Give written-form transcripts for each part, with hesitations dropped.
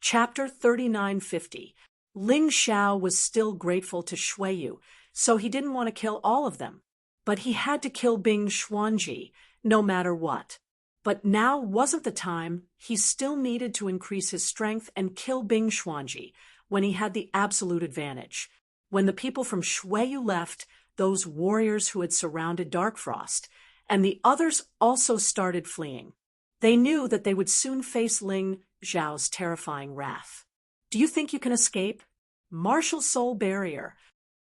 Chapter 3950. Ling Xiao was still grateful to Shuiyu, so he didn't want to kill all of them. But he had to kill Bing Xuanji, no matter what. But now wasn't the time. He still needed to increase his strength and kill Bing Xuanji when he had the absolute advantage. When the people from Shuiyu left, those warriors who had surrounded Dark Frost, and the others also started fleeing. They knew that they would soon face Ling Xiao's terrifying wrath. Do you think you can escape? Martial Soul Barrier.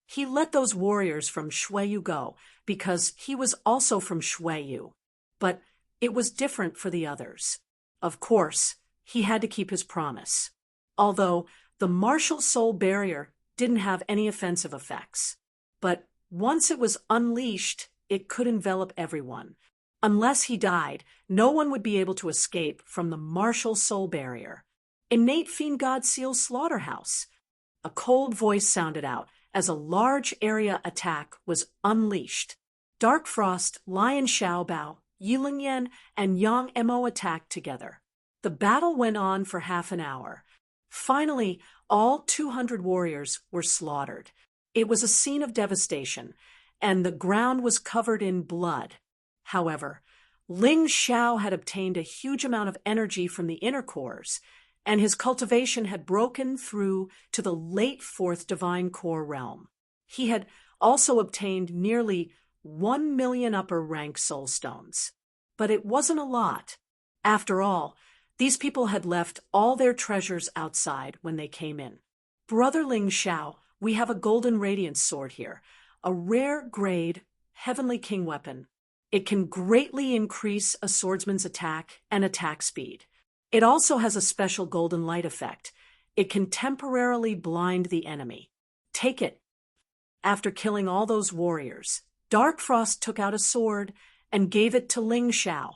He let those warriors from Shuiyu go because he was also from Shuiyu. But it was different for the others. Of course, he had to keep his promise. Although the Martial Soul Barrier didn't have any offensive effects. But once it was unleashed, it could envelop everyone. Unless he died, no one would be able to escape from the Martial Soul Barrier. Innate Fiend God Seal Slaughterhouse. A cold voice sounded out as a large area attack was unleashed. Dark Frost, Lion Xiaobao, Yiling Yan, and Yang Mo attacked together. The battle went on for half an hour. Finally, all 200 warriors were slaughtered. It was a scene of devastation, and the ground was covered in blood. However, Ling Xiao had obtained a huge amount of energy from the inner cores, and his cultivation had broken through to the late fourth divine core realm. He had also obtained nearly 1 million upper rank soul stones. But it wasn't a lot. After all, these people had left all their treasures outside when they came in. Brother Ling Xiao, we have a golden radiance sword here, a rare grade heavenly king weapon. It can greatly increase a swordsman's attack and attack speed. It also has a special golden light effect. It can temporarily blind the enemy. Take it. After killing all those warriors, Dark Frost took out a sword and gave it to Ling Xiao.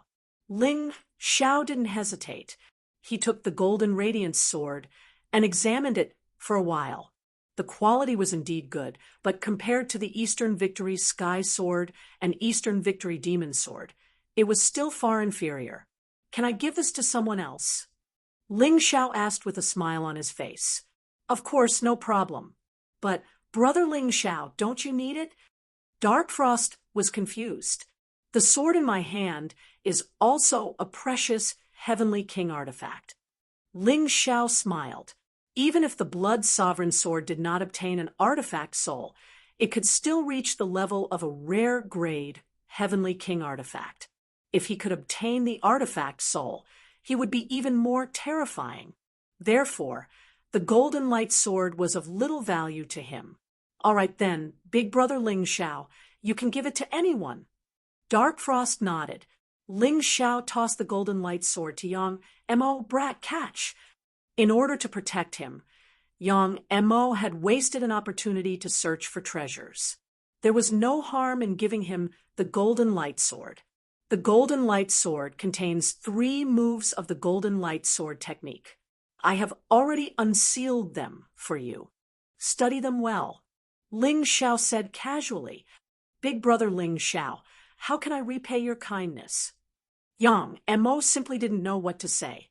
Ling Xiao didn't hesitate. He took the golden radiance sword and examined it for a while. The quality was indeed good, but compared to the Eastern Victory Sky Sword and Eastern Victory Demon Sword, it was still far inferior. Can I give this to someone else? Ling Xiao asked with a smile on his face. Of course, no problem. But, Brother Ling Xiao, don't you need it? Dark Frost was confused. The sword in my hand is also a precious heavenly king artifact. Ling Xiao smiled. Even if the Blood Sovereign Sword did not obtain an artifact soul, it could still reach the level of a rare grade heavenly king artifact. If he could obtain the artifact soul, he would be even more terrifying. Therefore, the golden light sword was of little value to him. All right then, Big Brother Ling Xiao, you can give it to anyone. Dark Frost nodded. Ling Xiao tossed the golden light sword to Yang Mo. Brat, catch! In order to protect him, Yang Mo had wasted an opportunity to search for treasures. There was no harm in giving him the golden light sword. The golden light sword contains 3 moves of the golden light sword technique. I have already unsealed them for you. Study them well. Ling Xiao said casually. Big Brother Ling Xiao, how can I repay your kindness? Yang Mo simply didn't know what to say.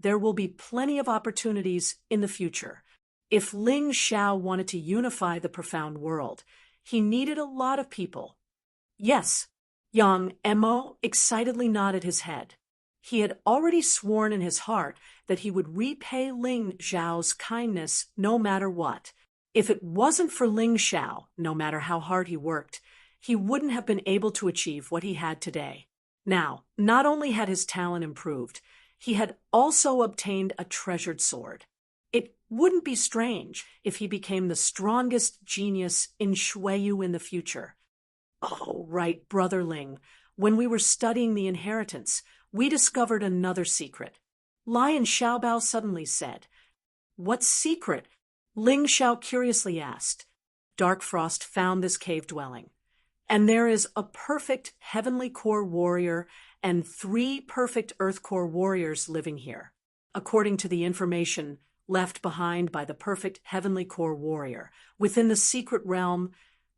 There will be plenty of opportunities in the future. If Ling Xiao wanted to unify the profound world, he needed a lot of people. Yes, Yang Mo excitedly nodded his head. He had already sworn in his heart that he would repay Ling Xiao's kindness no matter what. If it wasn't for Ling Xiao, no matter how hard he worked, he wouldn't have been able to achieve what he had today. Now, not only had his talent improved, he had also obtained a treasured sword. It wouldn't be strange if he became the strongest genius in Shuiyu in the future. Oh, right, Brother Ling. When we were studying the inheritance, we discovered another secret. Lion Xiaobao suddenly said. What secret? Ling Xiao curiously asked. Dark Frost found this cave dwelling. And there is a perfect heavenly core warrior and 3 perfect earth core warriors living here. According to the information left behind by the perfect heavenly core warrior, within the secret realm,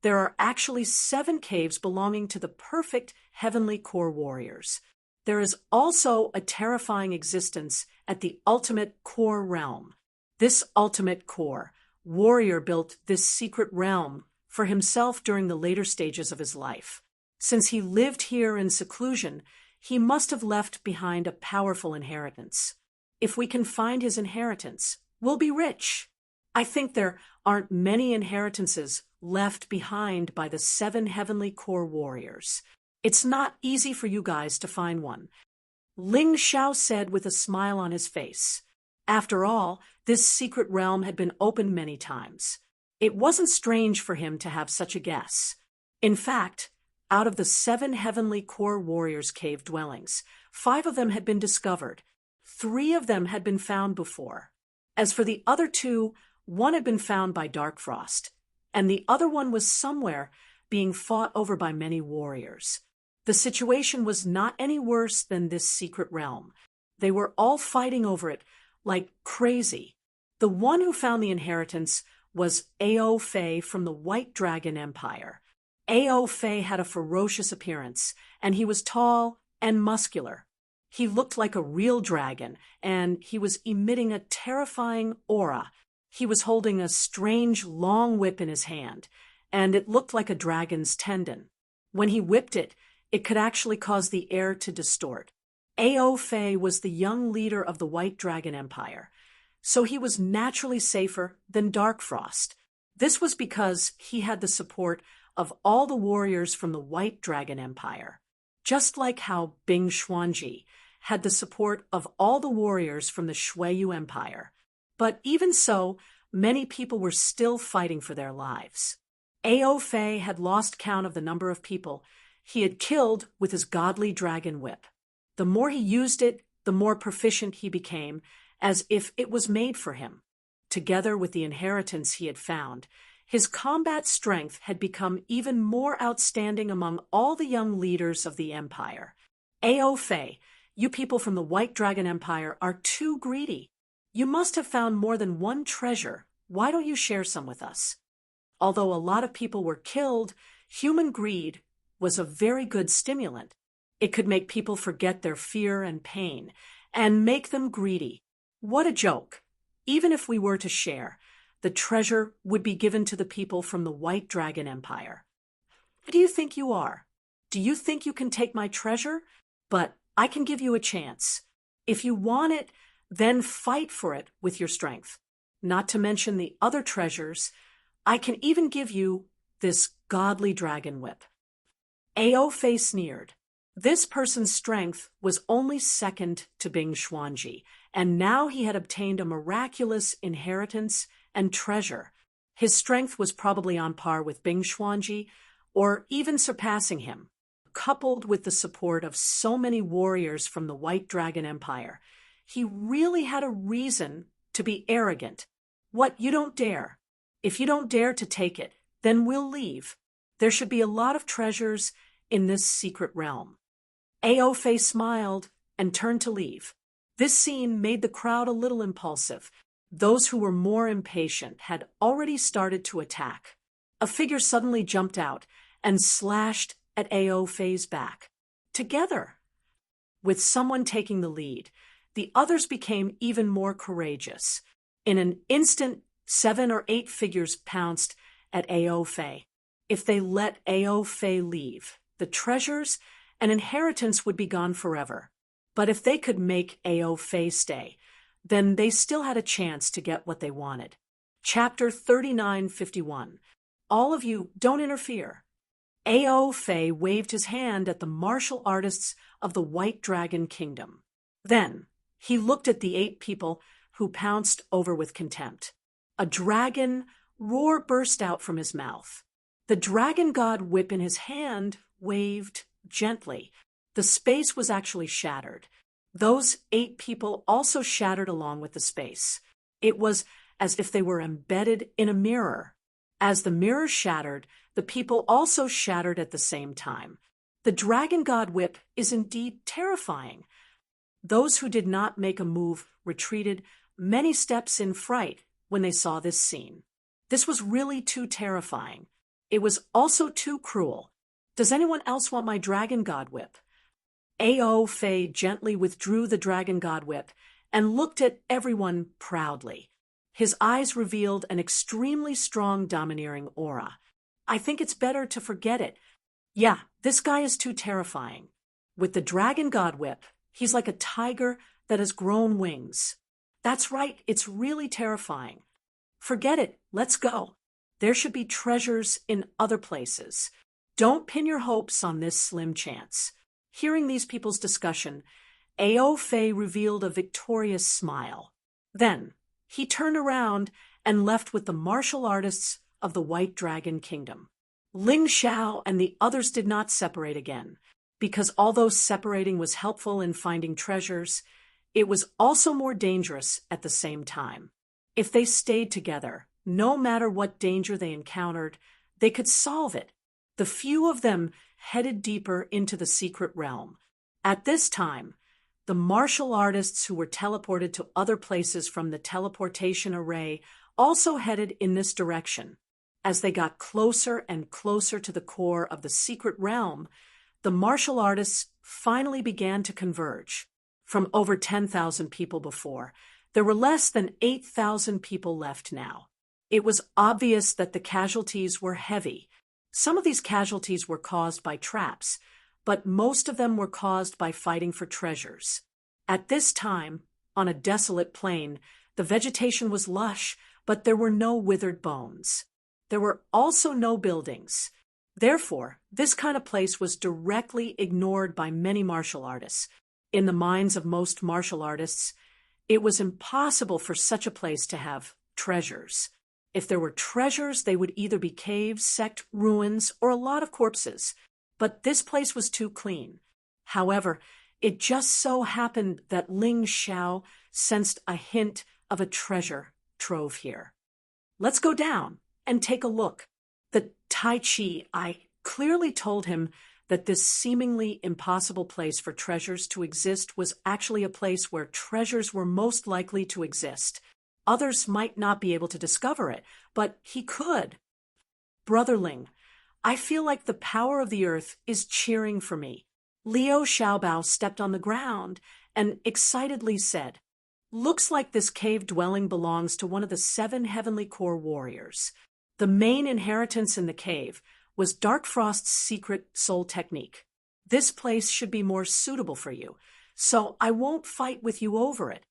there are actually 7 caves belonging to the perfect heavenly core warriors. there is also a terrifying existence at the ultimate core realm. This ultimate core, warrior built this secret realm for himself during the later stages of his life. Since he lived here in seclusion, he must have left behind a powerful inheritance. If we can find his inheritance, we'll be rich. I think there aren't many inheritances left behind by the 7 heavenly core warriors. It's not easy for you guys to find one. Ling Xiao said with a smile on his face. After all, this secret realm had been opened many times. It wasn't strange for him to have such a guess. In fact, out of the 7 heavenly core warriors' cave dwellings, 5 of them had been discovered. 3 of them had been found before. As for the other 2, one had been found by Dark Frost, and the other one was somewhere being fought over by many warriors. The situation was not any worse than this secret realm. They were all fighting over it like crazy. The one who found the inheritance was Ao Fei from the White Dragon Empire. Ao Fei had a ferocious appearance, and he was tall and muscular. He looked like a real dragon, and he was emitting a terrifying aura. He was holding a strange long whip in his hand, and it looked like a dragon's tendon. When he whipped it, it could actually cause the air to distort. Ao Fei was the young leader of the White Dragon Empire, so he was naturally safer than Dark Frost. This was because he had the support of all the warriors from the White Dragon Empire, just like how Bing Xuanji had the support of all the warriors from the Shuiyu Empire. But even so, many people were still fighting for their lives. Ao Fei had lost count of the number of people he had killed with his godly dragon whip. The more he used it, the more proficient he became, as if it was made for him. Together with the inheritance he had found, his combat strength had become even more outstanding among all the young leaders of the empire. Ao Fei, you people from the White Dragon Empire are too greedy. You must have found more than one treasure. Why don't you share some with us? Although a lot of people were killed, human greed was a very good stimulant. It could make people forget their fear and pain, and make them greedy. What a joke! Even if we were to share, the treasure would be given to the people from the White Dragon Empire. Who do you think you are? Do you think you can take my treasure? But I can give you a chance. If you want it, then fight for it with your strength. Not to mention the other treasures, I can even give you this godly dragon whip. Ao Fei sneered. This person's strength was only second to Bing Xuanji, and now he had obtained a miraculous inheritance and treasure. His strength was probably on par with Bing Xuanji, or even surpassing him. Coupled with the support of so many warriors from the White Dragon Empire, he really had a reason to be arrogant. What, you don't dare? If you don't dare to take it, then we'll leave. There should be a lot of treasures in this secret realm. Ao Fei smiled and turned to leave. This scene made the crowd a little impulsive. Those who were more impatient had already started to attack. A figure suddenly jumped out and slashed at Ao Fei's back. Together, with someone taking the lead, the others became even more courageous. In an instant, 7 or 8 figures pounced at Ao Fei. If they let Ao Fei leave, the treasures and inheritance would be gone forever. But if they could make Ao Fei stay, then they still had a chance to get what they wanted. Chapter 3951. All of you, don't interfere. Ao Fei waved his hand at the martial artists of the White Dragon Kingdom. Then he looked at the 8 people who pounced over with contempt. A dragon roar burst out from his mouth. The dragon god whip in his hand waved gently. The space was actually shattered. Those 8 people also shattered along with the space. It was as if they were embedded in a mirror. As the mirror shattered, the people also shattered at the same time. The dragon god whip is indeed terrifying. Those who did not make a move retreated many steps in fright when they saw this scene. This was really too terrifying. It was also too cruel. Does anyone else want my dragon god whip? Ao Fei gently withdrew the dragon god whip and looked at everyone proudly. His eyes revealed an extremely strong domineering aura. I think it's better to forget it. Yeah, this guy is too terrifying. With the dragon god whip, he's like a tiger that has grown wings. That's right, it's really terrifying. Forget it, let's go. There should be treasures in other places. Don't pin your hopes on this slim chance. Hearing these people's discussion, Ao Fei revealed a victorious smile. Then, he turned around and left with the martial artists of the White Dragon Kingdom. Ling Xiao and the others did not separate again, because although separating was helpful in finding treasures, it was also more dangerous at the same time. If they stayed together, no matter what danger they encountered, they could solve it. The few of them headed deeper into the secret realm. At this time, the martial artists who were teleported to other places from the teleportation array also headed in this direction. As they got closer and closer to the core of the secret realm, the martial artists finally began to converge. From over 10,000 people before, there were less than 8,000 people left now. It was obvious that the casualties were heavy. Some of these casualties were caused by traps, but most of them were caused by fighting for treasures. At this time, on a desolate plain, the vegetation was lush, but there were no withered bones. There were also no buildings. Therefore, this kind of place was directly ignored by many martial artists. In the minds of most martial artists, it was impossible for such a place to have treasures. If there were treasures, they would either be caves, sect, ruins, or a lot of corpses. But this place was too clean. However, it just so happened that Ling Xiao sensed a hint of a treasure trove here. Let's go down and take a look. The Tai Chi clearly told him that this seemingly impossible place for treasures to exist was actually a place where treasures were most likely to exist. Others might not be able to discover it, but he could. Brother Ling, I feel like the power of the earth is cheering for me. Liu Xiaobao stepped on the ground and excitedly said, "Looks like this cave dwelling belongs to one of the 7 heavenly core warriors. The main inheritance in the cave was Dark Frost's secret soul technique. This place should be more suitable for you, so I won't fight with you over it."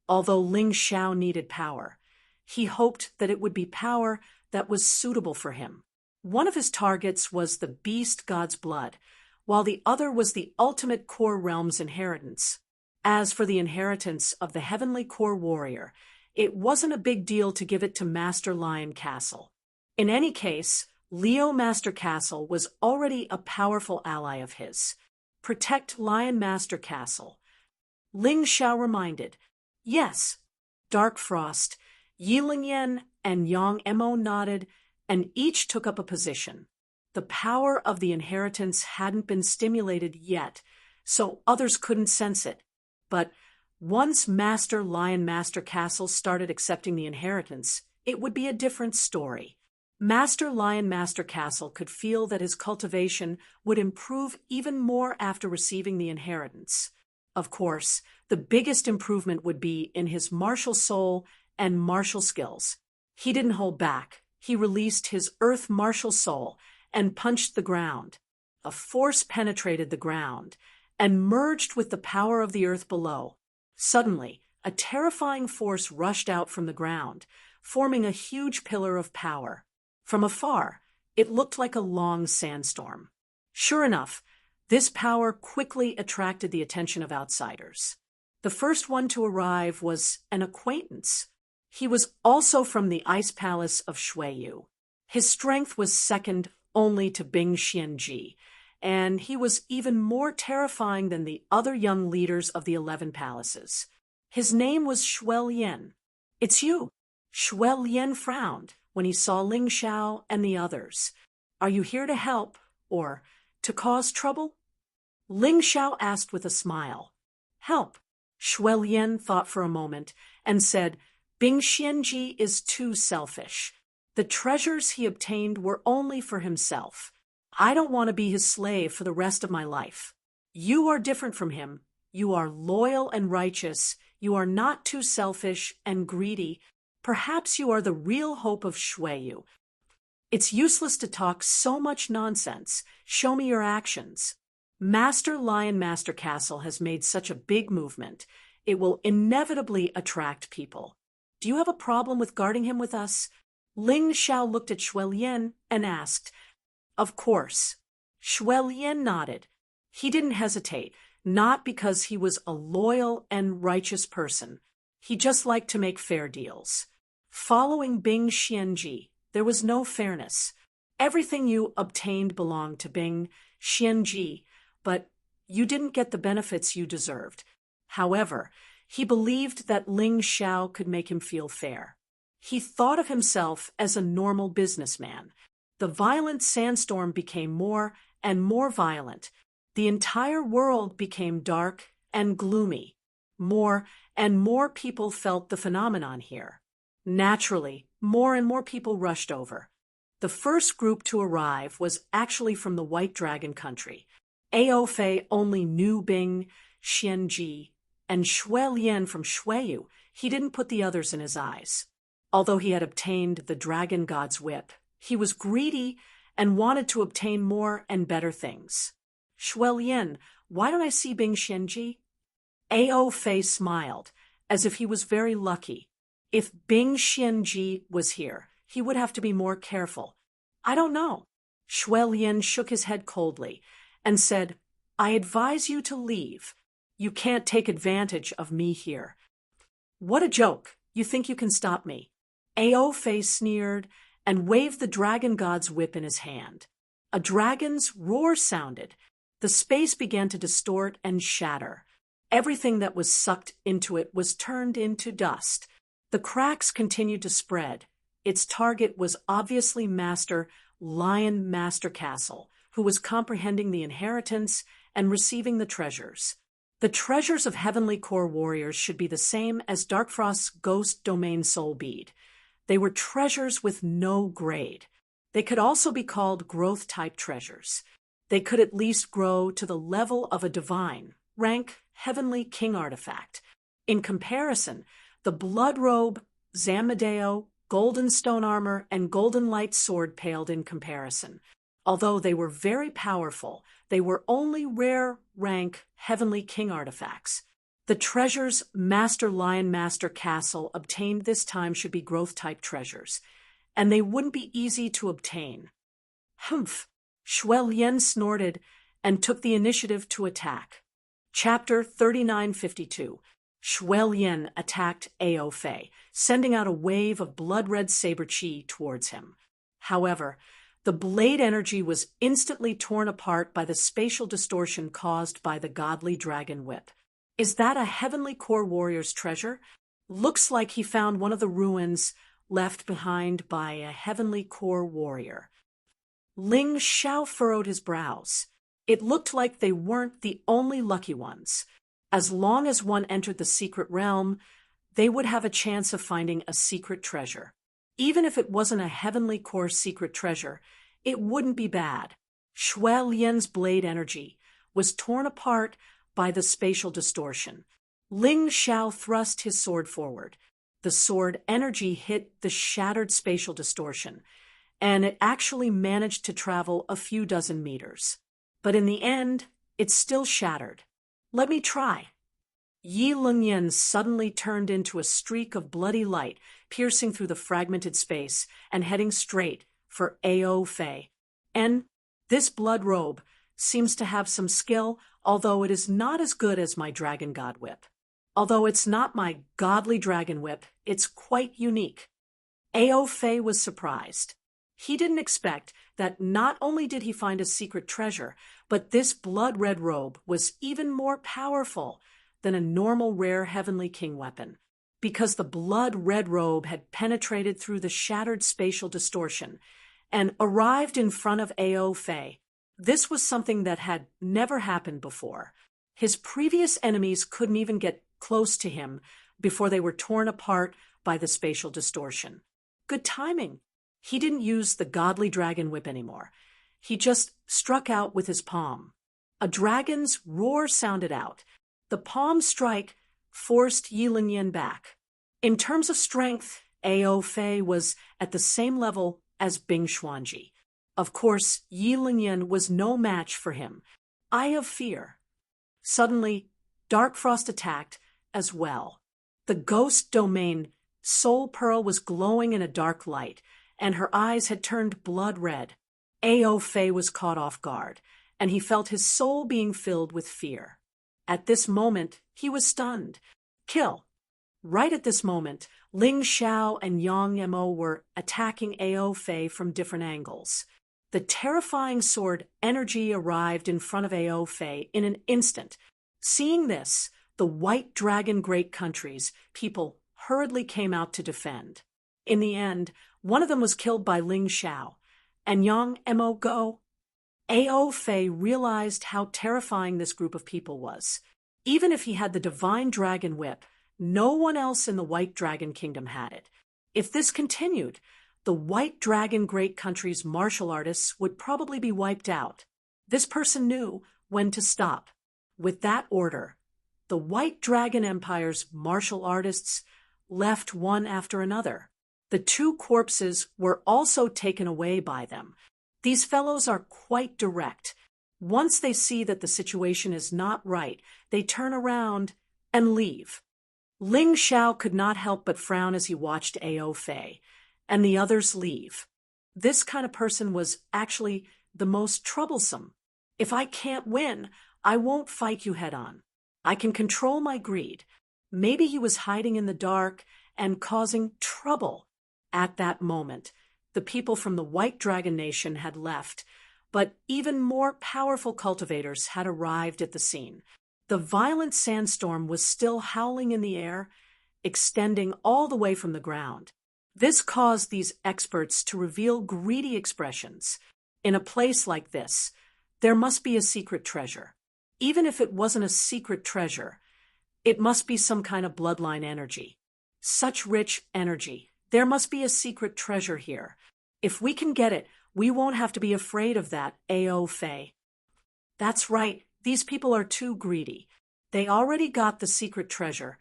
Although Ling Xiao needed power, he hoped that it would be power that was suitable for him. One of his targets was the beast god's blood, while the other was the ultimate core realm's inheritance. As for the inheritance of the heavenly core warrior, it wasn't a big deal to give it to Master Lion Castle. In any case, Leo Master Castle was already a powerful ally of his. Protect Lion Master Castle. Ling Xiao reminded, "Yes." Dark Frost, Yilingyan, and Yang Emo nodded, and each took up a position. The power of the inheritance hadn't been stimulated yet, so others couldn't sense it. But once Master Lion Master Castle started accepting the inheritance, it would be a different story. Master Lion Master Castle could feel that his cultivation would improve even more after receiving the inheritance. Of course, the biggest improvement would be in his martial soul and martial skills. He didn't hold back. He released his earth martial soul and punched the ground. A force penetrated the ground and merged with the power of the earth below. Suddenly, a terrifying force rushed out from the ground, forming a huge pillar of power. From afar, it looked like a long sandstorm. Sure enough, this power quickly attracted the attention of outsiders. The first one to arrive was an acquaintance. He was also from the Ice Palace of Shuiyu. His strength was second only to Bing Xianji, and he was even more terrifying than the other young leaders of the 11 palaces. His name was Shuiyan. "It's you." Shuiyan frowned when he saw Ling Xiao and the others. "Are you here to help, or to cause trouble?" Ling Xiao asked with a smile. "Help." Shuiyan thought for a moment and said, "Bing Xianji is too selfish. The treasures he obtained were only for himself. I don't want to be his slave for the rest of my life." You are different from him. You are loyal and righteous. You are not too selfish and greedy. Perhaps you are the real hope of Shueyu. It's useless to talk so much nonsense. Show me your actions. Master Lion Master Castle has made such a big movement. It will inevitably attract people. Do you have a problem with guarding him with us? Ling Xiao looked at Shuelian and asked. Of course. Shuelian nodded. He didn't hesitate, not because he was a loyal and righteous person. He just liked to make fair deals. Following Bing Xianji, there was no fairness. Everything you obtained belonged to Bing Xianji, but you didn't get the benefits you deserved. However, he believed that Ling Xiao could make him feel fair. He thought of himself as a normal businessman. The violent sandstorm became more and more violent. The entire world became dark and gloomy. More and more people felt the phenomenon here. Naturally, more and more people rushed over. The first group to arrive was actually from the White Dragon country. Ao Fei only knew Bing Xianji, and Shuelian from Shueyu. He didn't put the others in his eyes. Although he had obtained the dragon god's whip, he was greedy and wanted to obtain more and better things. Shuelian, why don't I see Bing Xianji? Ao Fei smiled, as if he was very lucky. If Bing Xianji was here, he would have to be more careful. I don't know. Shuelian shook his head coldly and said, I advise you to leave. You can't take advantage of me here. What a joke. You think you can stop me? Ao Fei sneered and waved the dragon god's whip in his hand. A dragon's roar sounded. The space began to distort and shatter. Everything that was sucked into it was turned into dust. The cracks continued to spread. Its target was obviously Master Lion Master Castle, who was comprehending the inheritance and receiving the treasures. The treasures of Heavenly Core Warriors should be the same as Darkfrost's Ghost Domain Soul Bead. They were treasures with no grade. They could also be called growth-type treasures. They could at least grow to the level of a divine, rank Heavenly King artifact. In comparison, the Blood Robe, Zamadeo, Golden Stone Armor, and Golden Light Sword paled in comparison. Although they were very powerful, they were only rare rank Heavenly King artifacts. The treasures Master Lion Master Castle obtained this time should be growth-type treasures, and they wouldn't be easy to obtain. Humph! Shuelian snorted and took the initiative to attack. Chapter 3952. Shuelian attacked Ao Fei, sending out a wave of blood-red saber chi towards him. However, the blade energy was instantly torn apart by the spatial distortion caused by the godly dragon whip. Is that a Heavenly Core Warrior's treasure? Looks like he found one of the ruins left behind by a Heavenly Core Warrior. Ling Xiao furrowed his brows. It looked like they weren't the only lucky ones. As long as one entered the secret realm, they would have a chance of finding a secret treasure. Even if it wasn't a Heavenly Core secret treasure, it wouldn't be bad. Shuelian's blade energy was torn apart by the spatial distortion. Ling Xiao thrust his sword forward. The sword energy hit the shattered spatial distortion, and it actually managed to travel a few dozen meters. But in the end, it still shattered. Let me try. Yi Lungyan suddenly turned into a streak of bloody light, piercing through the fragmented space and heading straight for Ao Fei. And this blood robe seems to have some skill, although it is not as good as my Dragon God Whip. Although it's not my godly Dragon Whip, it's quite unique. Ao Fei was surprised. He didn't expect that not only did he find a secret treasure, but this blood-red robe was even more powerful than a normal rare Heavenly King weapon, because the blood-red robe had penetrated through the shattered spatial distortion and arrived in front of Ao Fei. This was something that had never happened before. His previous enemies couldn't even get close to him before they were torn apart by the spatial distortion. Good timing. He didn't use the godly dragon whip anymore. He just struck out with his palm. A dragon's roar sounded out. The palm strike forced Yi Lingyan back. In terms of strength, Ao Fei was at the same level as Bing Xuanji. Of course, Yi Lingyan was no match for him. Eye of Fear. Suddenly, Dark Frost attacked as well. The ghost domain Soul Pearl was glowing in a dark light, and her eyes had turned blood red. Ao Fei was caught off guard, and he felt his soul being filled with fear. At this moment, he was stunned. Kill! Right at this moment, Ling Xiao and Yang Mo were attacking Ao Fei from different angles. The terrifying sword energy arrived in front of Ao Fei in an instant. Seeing this, the White Dragon Great Country's people hurriedly came out to defend. In the end, one of them was killed by Ling Xiao, and Yang Mo go. Ao Fei realized how terrifying this group of people was. Even if he had the divine dragon whip, no one else in the White Dragon Kingdom had it. If this continued, the White Dragon Great Country's martial artists would probably be wiped out. This person knew when to stop. With that order, the White Dragon Empire's martial artists left one after another. The two corpses were also taken away by them. These fellows are quite direct. Once they see that the situation is not right, they turn around and leave. Ling Xiao could not help but frown as he watched Ao Fei and the others leave. This kind of person was actually the most troublesome. If I can't win, I won't fight you head on. I can control my greed. Maybe he was hiding in the dark and causing trouble. At that moment, the people from the White Dragon Nation had left, but even more powerful cultivators had arrived at the scene. The violent sandstorm was still howling in the air, extending all the way from the ground. This caused these experts to reveal greedy expressions. In a place like this, there must be a secret treasure. Even if it wasn't a secret treasure, it must be some kind of bloodline energy. Such rich energy. There must be a secret treasure here. If we can get it, we won't have to be afraid of that, Ao Fei. That's right, these people are too greedy. They already got the secret treasure,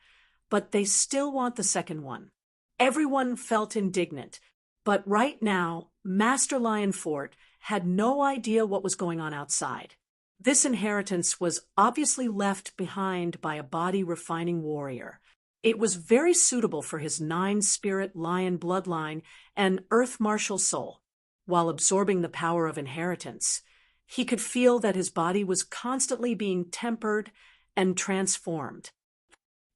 but they still want the second one. Everyone felt indignant, but right now, Master Lion Fort had no idea what was going on outside. This inheritance was obviously left behind by a body-refining warrior. It was very suitable for his 9-spirit lion bloodline and earth martial soul. While absorbing the power of inheritance, he could feel that his body was constantly being tempered and transformed.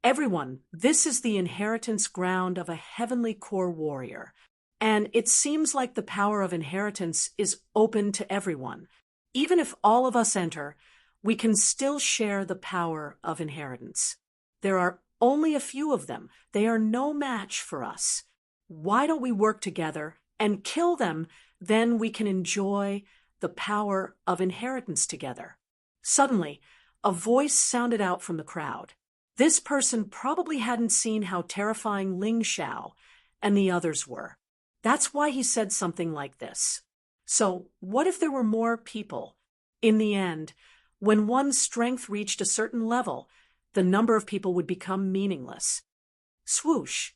Everyone, this is the inheritance ground of a heavenly core warrior, and it seems like the power of inheritance is open to everyone. Even if all of us enter, we can still share the power of inheritance. There are only a few of them. They are no match for us. Why don't we work together and kill them? Then we can enjoy the power of inheritance together. Suddenly, a voice sounded out from the crowd. This person probably hadn't seen how terrifying Ling Xiao and the others were. That's why he said something like this. So, what if there were more people? In the end, when one's strength reached a certain level, the number of people would become meaningless. Swoosh!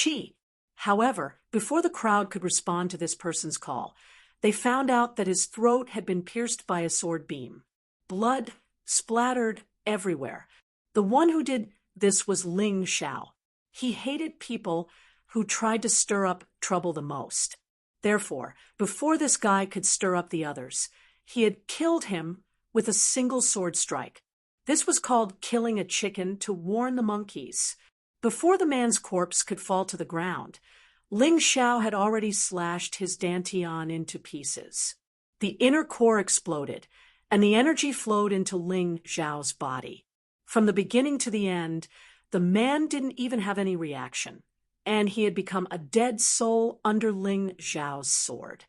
Chi! However, before the crowd could respond to this person's call, they found out that his throat had been pierced by a sword beam. Blood splattered everywhere. The one who did this was Ling Xiao. He hated people who tried to stir up trouble the most. Therefore, before this guy could stir up the others, he had killed him with a single sword strike. This was called killing a chicken to warn the monkeys. Before the man's corpse could fall to the ground, Ling Xiao had already slashed his dantian into pieces. The inner core exploded, and the energy flowed into Ling Xiao's body. From the beginning to the end, the man didn't even have any reaction, and he had become a dead soul under Ling Xiao's sword.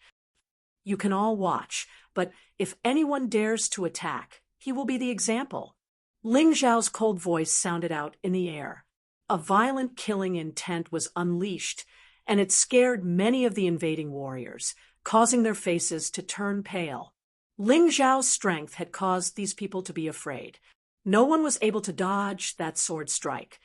You can all watch, but if anyone dares to attack, he will be the example. Ling Xiao's cold voice sounded out in the air. A violent killing intent was unleashed, and it scared many of the invading warriors, causing their faces to turn pale. Ling Zhao's strength had caused these people to be afraid. No one was able to dodge that sword strike.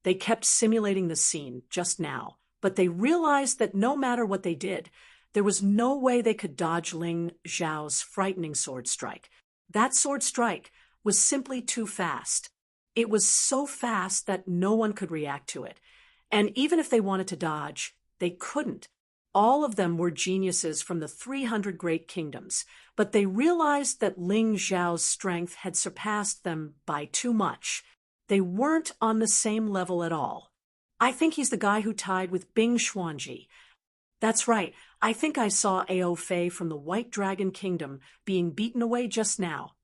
They kept simulating the scene just now, but they realized that no matter what they did, there was no way they could dodge Ling Zhao's frightening sword strike. That sword strike was simply too fast. It was so fast that no one could react to it. And even if they wanted to dodge, they couldn't. All of them were geniuses from the 300 great kingdoms, but they realized that Ling Zhao's strength had surpassed them by too much. They weren't on the same level at all. I think he's the guy who tied with Bing Xuanji. That's right, I think I saw Ao Fei from the White Dragon Kingdom being beaten away just now.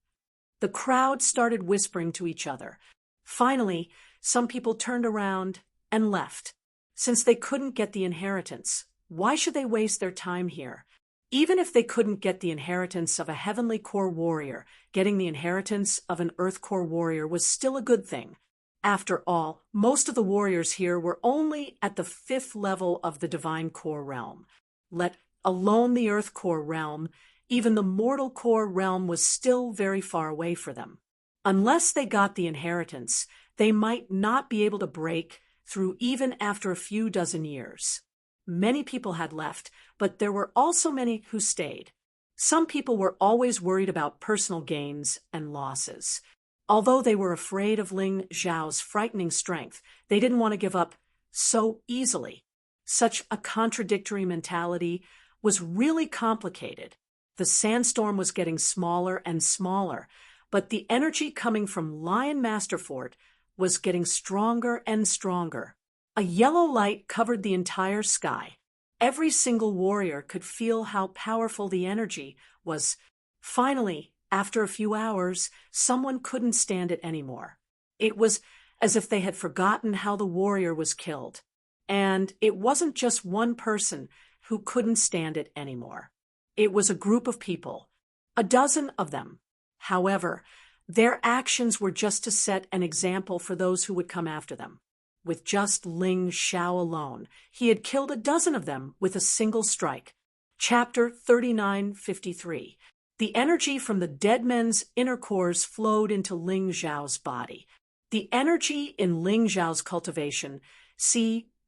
The crowd started whispering to each other. Finally, some people turned around and left. Since they couldn't get the inheritance, why should they waste their time here? Even if they couldn't get the inheritance of a heavenly core warrior, getting the inheritance of an earth core warrior was still a good thing. After all, most of the warriors here were only at the 5th level of the divine core realm. Let alone the earth core realm, even the mortal core realm was still very far away for them. Unless they got the inheritance, they might not be able to break through even after a few dozen years. Many people had left, but there were also many who stayed. Some people were always worried about personal gains and losses. Although they were afraid of Ling Zhao's frightening strength, they didn't want to give up so easily. Such a contradictory mentality was really complicated. The sandstorm was getting smaller and smaller, but the energy coming from Lion Masterfort was getting stronger and stronger. A yellow light covered the entire sky. Every single warrior could feel how powerful the energy was. Finally, after a few hours, someone couldn't stand it anymore. It was as if they had forgotten how the warrior was killed. And it wasn't just one person who couldn't stand it anymore. It was a group of people, a dozen of them. However, their actions were just to set an example for those who would come after them. With just Ling Zhao alone, he had killed a dozen of them with a single strike. Chapter 3953. The energy from the dead men's inner cores flowed into Ling Zhao's body. The energy in Ling Zhao's cultivation,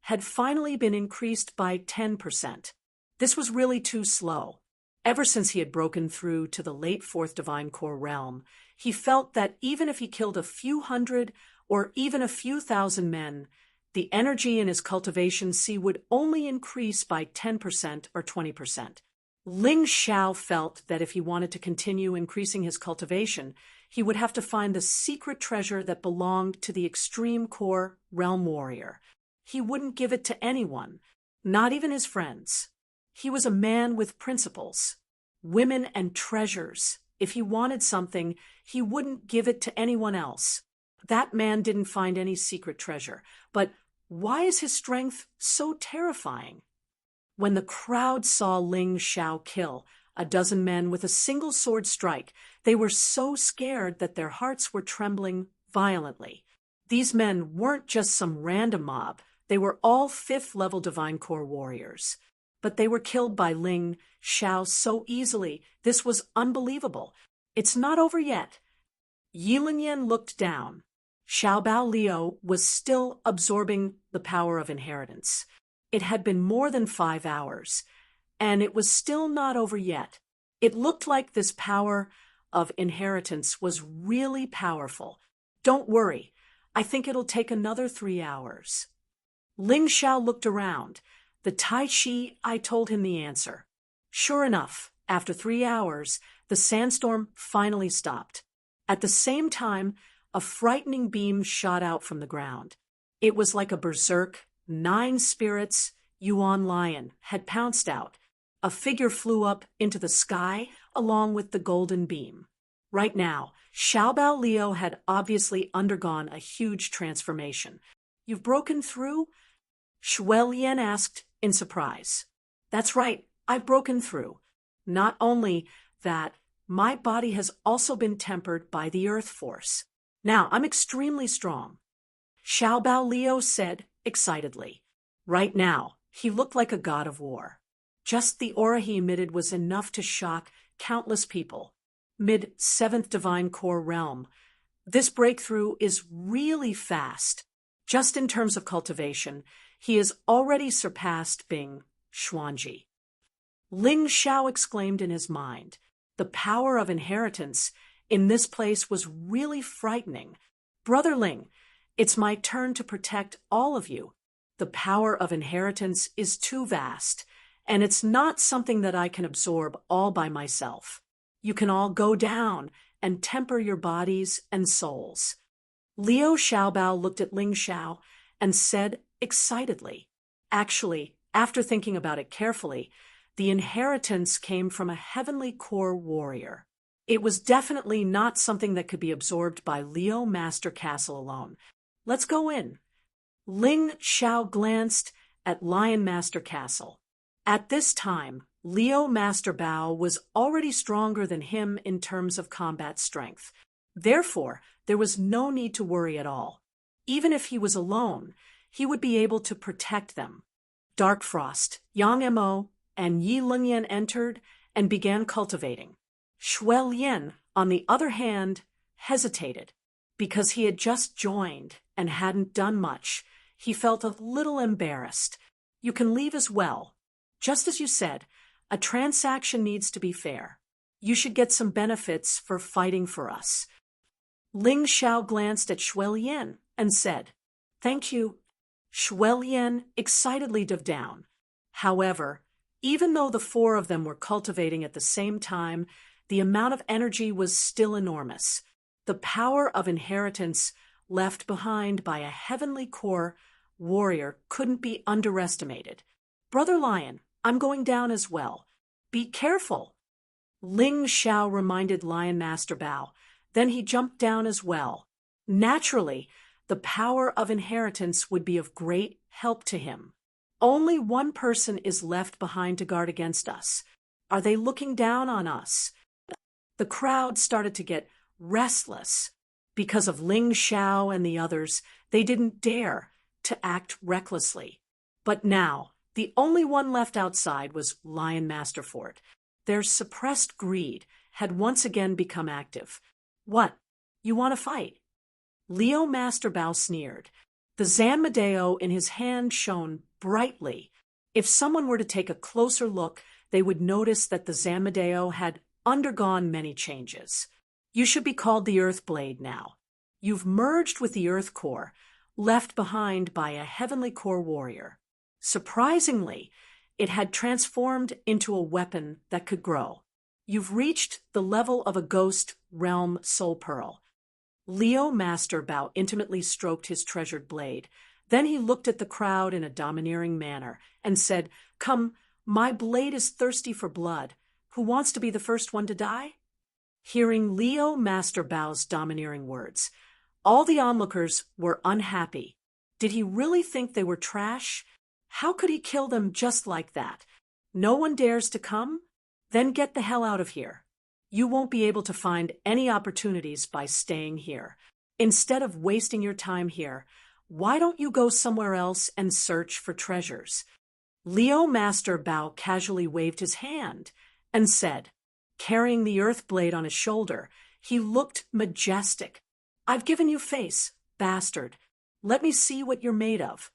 had finally been increased by 10%. This was really too slow. Ever since he had broken through to the late 4th Divine Core realm, he felt that even if he killed a few hundred or even a few thousand men, the energy in his cultivation would only increase by 10% or 20%. Ling Zhao felt that if he wanted to continue increasing his cultivation, he would have to find the secret treasure that belonged to the extreme core realm warrior. He wouldn't give it to anyone, not even his friends. He was a man with principles, women and treasures. If he wanted something, he wouldn't give it to anyone else. That man didn't find any secret treasure. But why is his strength so terrifying? When the crowd saw Ling Zhao kill a dozen men with a single sword strike, they were so scared that their hearts were trembling violently. These men weren't just some random mob. They were all 5th-level Divine Core warriors. But they were killed by Ling Zhao so easily. This was unbelievable. It's not over yet. Yilin looked down. Xiaobao Liu was still absorbing the power of inheritance. It had been more than 5 hours, and it was still not over yet. It looked like this power of inheritance was really powerful. Don't worry, I think it'll take another 3 hours. Ling Zhao looked around. The Tai Chi, I told him the answer. Sure enough, after 3 hours, the sandstorm finally stopped. At the same time, a frightening beam shot out from the ground. It was like a berserk, 9 spirits, Yuan lion, had pounced out. A figure flew up into the sky along with the golden beam. Right now, Xiaobao Liu had obviously undergone a huge transformation. You've broken through? Shuelian asked in surprise. That's right, I've broken through. Not only that, my body has also been tempered by the earth force. Now I'm extremely strong. Xiaobao Liu said excitedly. Right now, he looked like a god of war. Just the aura he emitted was enough to shock countless people. mid-7th Divine Core realm. This breakthrough is really fast. Just in terms of cultivation, he has already surpassed Bing Xuanji. Ling Xiao exclaimed in his mind. The power of inheritance in this place was really frightening. Brother Ling, it's my turn to protect all of you. The power of inheritance is too vast, and it's not something that I can absorb all by myself. You can all go down and temper your bodies and souls. Liu Xiaobao looked at Ling Xiao and said excitedly, actually, after thinking about it carefully, the inheritance came from a heavenly core warrior. It was definitely not something that could be absorbed by Leo Master Castle alone. Let's go in. Ling Xiao glanced at Lion Master Castle. At this time, Leo Master Bao was already stronger than him in terms of combat strength. Therefore, there was no need to worry at all. Even if he was alone, he would be able to protect them. Dark Frost, Yang Mo, and Yi Lingyan entered and began cultivating. Shui Lian, on the other hand, hesitated. Because he had just joined and hadn't done much, he felt a little embarrassed. You can leave as well. Just as you said, a transaction needs to be fair. You should get some benefits for fighting for us. Ling Xiao glanced at Shui Lian and said, Thank you. Shui Lian excitedly dove down. However, even though the four of them were cultivating at the same time, the amount of energy was still enormous. The power of inheritance left behind by a heavenly core warrior couldn't be underestimated. Brother Lion, I'm going down as well. Be careful. Ling Xiao reminded Lion Master Bao. Then he jumped down as well. Naturally, the power of inheritance would be of great help to him. Only one person is left behind to guard against us. Are they looking down on us? The crowd started to get restless. Because of Ling Xiao and the others, they didn't dare to act recklessly. But now, the only one left outside was Lion Master Fort. Their suppressed greed had once again become active. What? You want to fight? Leo Master Bao sneered. The Zanmadeo in his hand shone brightly. If someone were to take a closer look, they would notice that the Zanmadeo had undergone many changes. You should be called the Earth Blade now. You've merged with the Earth Core, left behind by a heavenly core warrior. Surprisingly, it had transformed into a weapon that could grow. You've reached the level of a ghost realm soul pearl. Leo Master Bao intimately stroked his treasured blade. Then he looked at the crowd in a domineering manner and said, Come, my blade is thirsty for blood. Who wants to be the first one to die? Hearing Leo Master Bao's domineering words, all the onlookers were unhappy. Did he really think they were trash? How could he kill them just like that? No one dares to come? Then get the hell out of here. You won't be able to find any opportunities by staying here. Instead of wasting your time here, why don't you go somewhere else and search for treasures? Leo Master Bao casually waved his hand and said, carrying the earth blade on his shoulder, he looked majestic. I've given you face, bastard. Let me see what you're made of.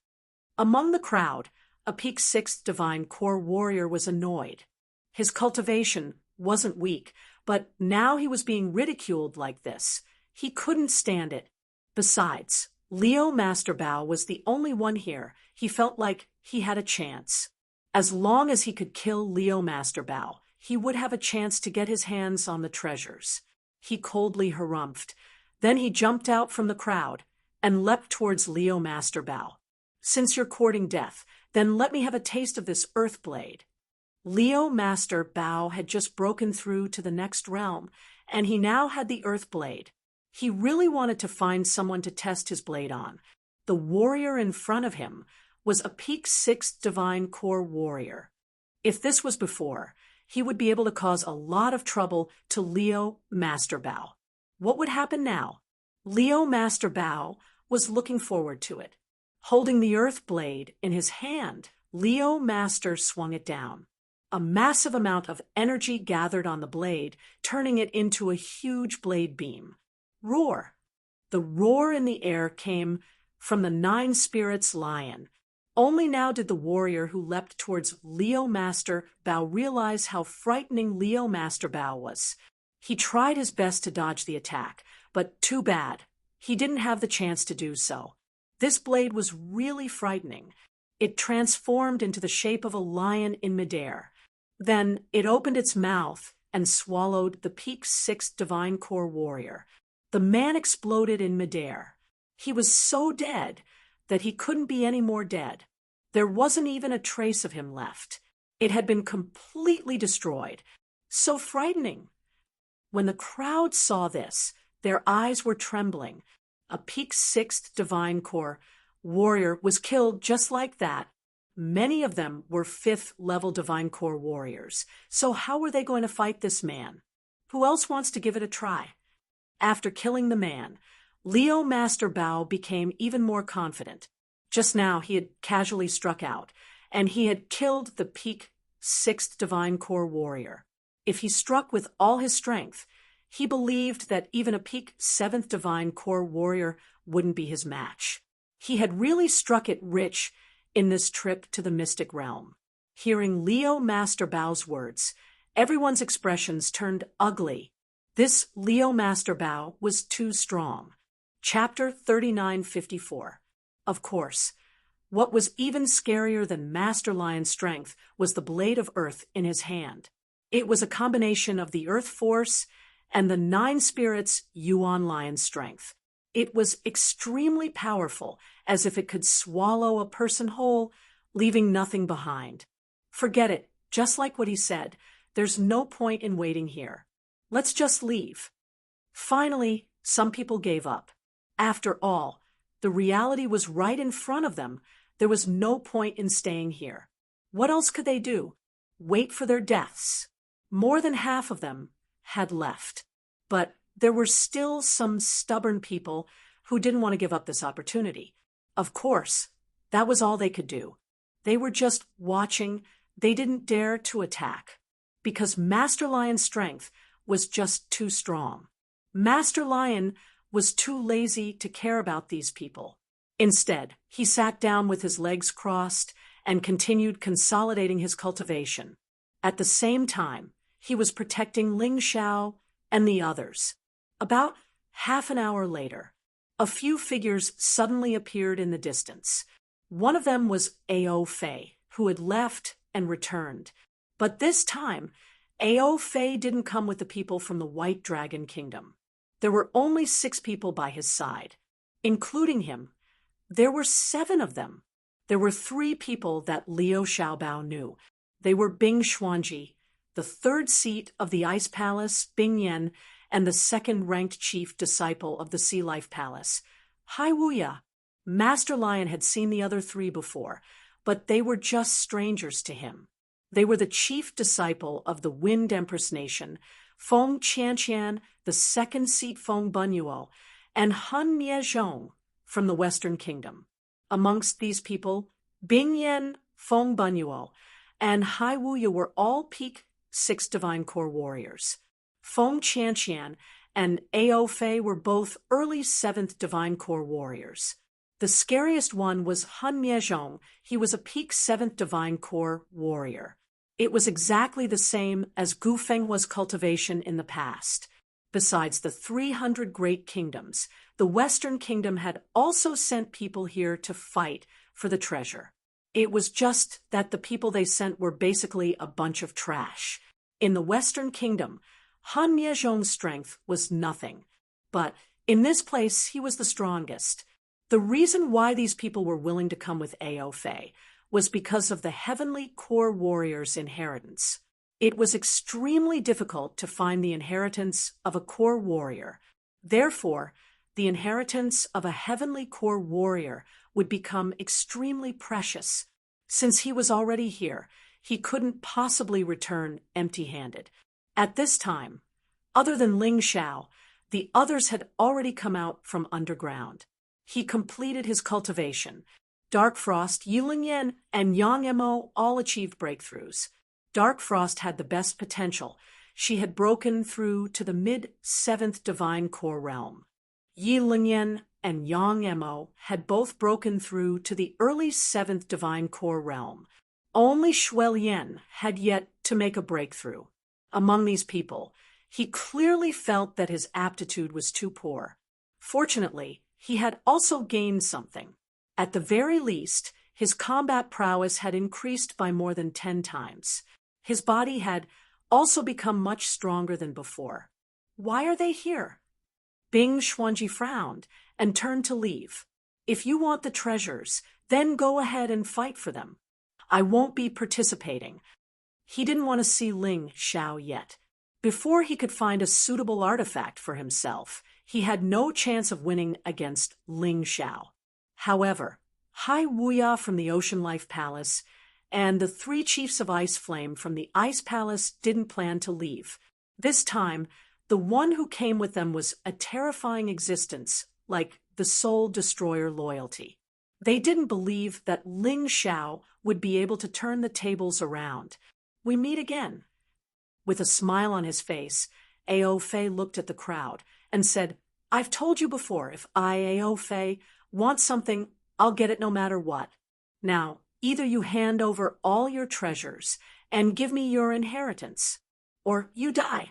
Among the crowd, a peak 6th divine core warrior was annoyed. His cultivation wasn't weak, but now he was being ridiculed like this. He couldn't stand it. Besides, Leo Master Bao was the only one here. He felt like he had a chance. As long as he could kill Leo Master Bao, he would have a chance to get his hands on the treasures. He coldly harumphed. Then he jumped out from the crowd and leapt towards Leo Master Bao. Since you're courting death, then let me have a taste of this earth blade. Leo Master Bao had just broken through to the next realm, and he now had the earth blade. He really wanted to find someone to test his blade on. The warrior in front of him was a peak 6th divine core warrior. If this was before, he would be able to cause a lot of trouble to Leo Master Bao. What would happen now? Leo Master Bao was looking forward to it. Holding the earth blade in his hand, Leo Master swung it down. A massive amount of energy gathered on the blade, turning it into a huge blade beam. Roar! The roar in the air came from the Nine Spirits lion. Only now did the warrior who leapt towards Leo Master Bao realize how frightening Leo Master Bao was. He tried his best to dodge the attack, but too bad. He didn't have the chance to do so. This blade was really frightening. It transformed into the shape of a lion in midair. Then it opened its mouth and swallowed the Peak 6 Divine Core warrior. The man exploded in midair. He was so dead that he couldn't be any more dead. There wasn't even a trace of him left. It had been completely destroyed. So frightening. When the crowd saw this, their eyes were trembling. A Peak 6 Divine Core warrior was killed just like that. Many of them were 5th level Divine Core warriors. So how were they going to fight this man? Who else wants to give it a try? After killing the man, Leo Master Bao became even more confident. Just now he had casually struck out, and he had killed the Peak 6th Divine Core warrior. If he struck with all his strength, he believed that even a Peak 7th Divine Core warrior wouldn't be his match. He had really struck it rich in this trip to the mystic realm. Hearing Leo Master Bao's words, everyone's expressions turned ugly. This Leo Master Bao was too strong. Chapter 3954. Of course, what was even scarier than Master Lion's strength was the blade of earth in his hand. It was a combination of the earth force and the 9 spirits Yuan Lion's strength. It was extremely powerful, as if it could swallow a person whole, leaving nothing behind. Forget it, just like what he said. There's no point in waiting here. Let's just leave. Finally, some people gave up. After all, the reality was right in front of them. There was no point in staying here. What else could they do? Wait for their deaths. More than half of them had left. But there were still some stubborn people who didn't want to give up this opportunity. Of course, that was all they could do. They were just watching. They didn't dare to attack, because Master Lion's strength was just too strong. Master Lion was too lazy to care about these people. Instead, he sat down with his legs crossed and continued consolidating his cultivation. At the same time, he was protecting Ling Xiao and the others. About half an hour later, a few figures suddenly appeared in the distance. One of them was Ao Fei, who had left and returned. But this time, Ao Fei didn't come with the people from the White Dragon Kingdom. There were only 6 people by his side. Including him, there were 7 of them. There were 3 people that Liu Xiaobao knew. They were Bing Xuanji, the 3rd seat of the Ice Palace, Bing Yan, and the 2nd-ranked chief disciple of the Sea Life Palace, Hai Wuya. Master Lion had seen the other 3 before, but they were just strangers to him. They were the chief disciple of the Wind Empress Nation, Feng Qianqian, the 2nd seat Feng Bunyuo, and Han Miezhong from the Western Kingdom. Amongst these people, Bing Yan, Feng Bunyuo, and Hai Wuya were all Peak 6 Divine Core warriors. Feng Qianqian and Ao Fei were both early 7th Divine Core warriors. The scariest one was Han Miezhong. He was a Peak 7th Divine Core warrior. It was exactly the same as Gu Fenghua's cultivation in the past. Besides the 300 great kingdoms, the Western Kingdom had also sent people here to fight for the treasure. It was just that the people they sent were basically a bunch of trash. In the Western Kingdom, Han Miezhong's strength was nothing. But in this place, he was the strongest. The reason why these people were willing to come with Ao Fei was because of the Heavenly Core Warrior's inheritance. It was extremely difficult to find the inheritance of a Core Warrior. Therefore, the inheritance of a Heavenly Core Warrior would become extremely precious. Since he was already here, he couldn't possibly return empty-handed. At this time, other than Ling Xiao, the others had already come out from underground. He completed his cultivation. Dark Frost, Yilin Yan, and Yang Mo all achieved breakthroughs. Dark Frost had the best potential. She had broken through to the mid-7th Divine Core realm. Yi Lingyan and Yang Emo had both broken through to the early 7th Divine Core realm. Only Shui Lian had yet to make a breakthrough. Among these people, he clearly felt that his aptitude was too poor. Fortunately, he had also gained something. At the very least, his combat prowess had increased by more than 10 times. His body had also become much stronger than before. Why are they here? Bing Xuanji frowned and turned to leave. If you want the treasures, then go ahead and fight for them. I won't be participating. He didn't want to see Ling Xiao yet. Before he could find a suitable artifact for himself, he had no chance of winning against Ling Xiao. However, Hai Wuya from the Ocean Life Palace and the 3 Chiefs of Ice Flame from the Ice Palace didn't plan to leave. This time, the one who came with them was a terrifying existence, like the Soul Destroyer loyalty. They didn't believe that Ling Xiao would be able to turn the tables around. We meet again. With a smile on his face, Ao Fei looked at the crowd and said, I've told you before, if I, Ao Fei, want something, I'll get it no matter what. Now, either you hand over all your treasures and give me your inheritance, or you die.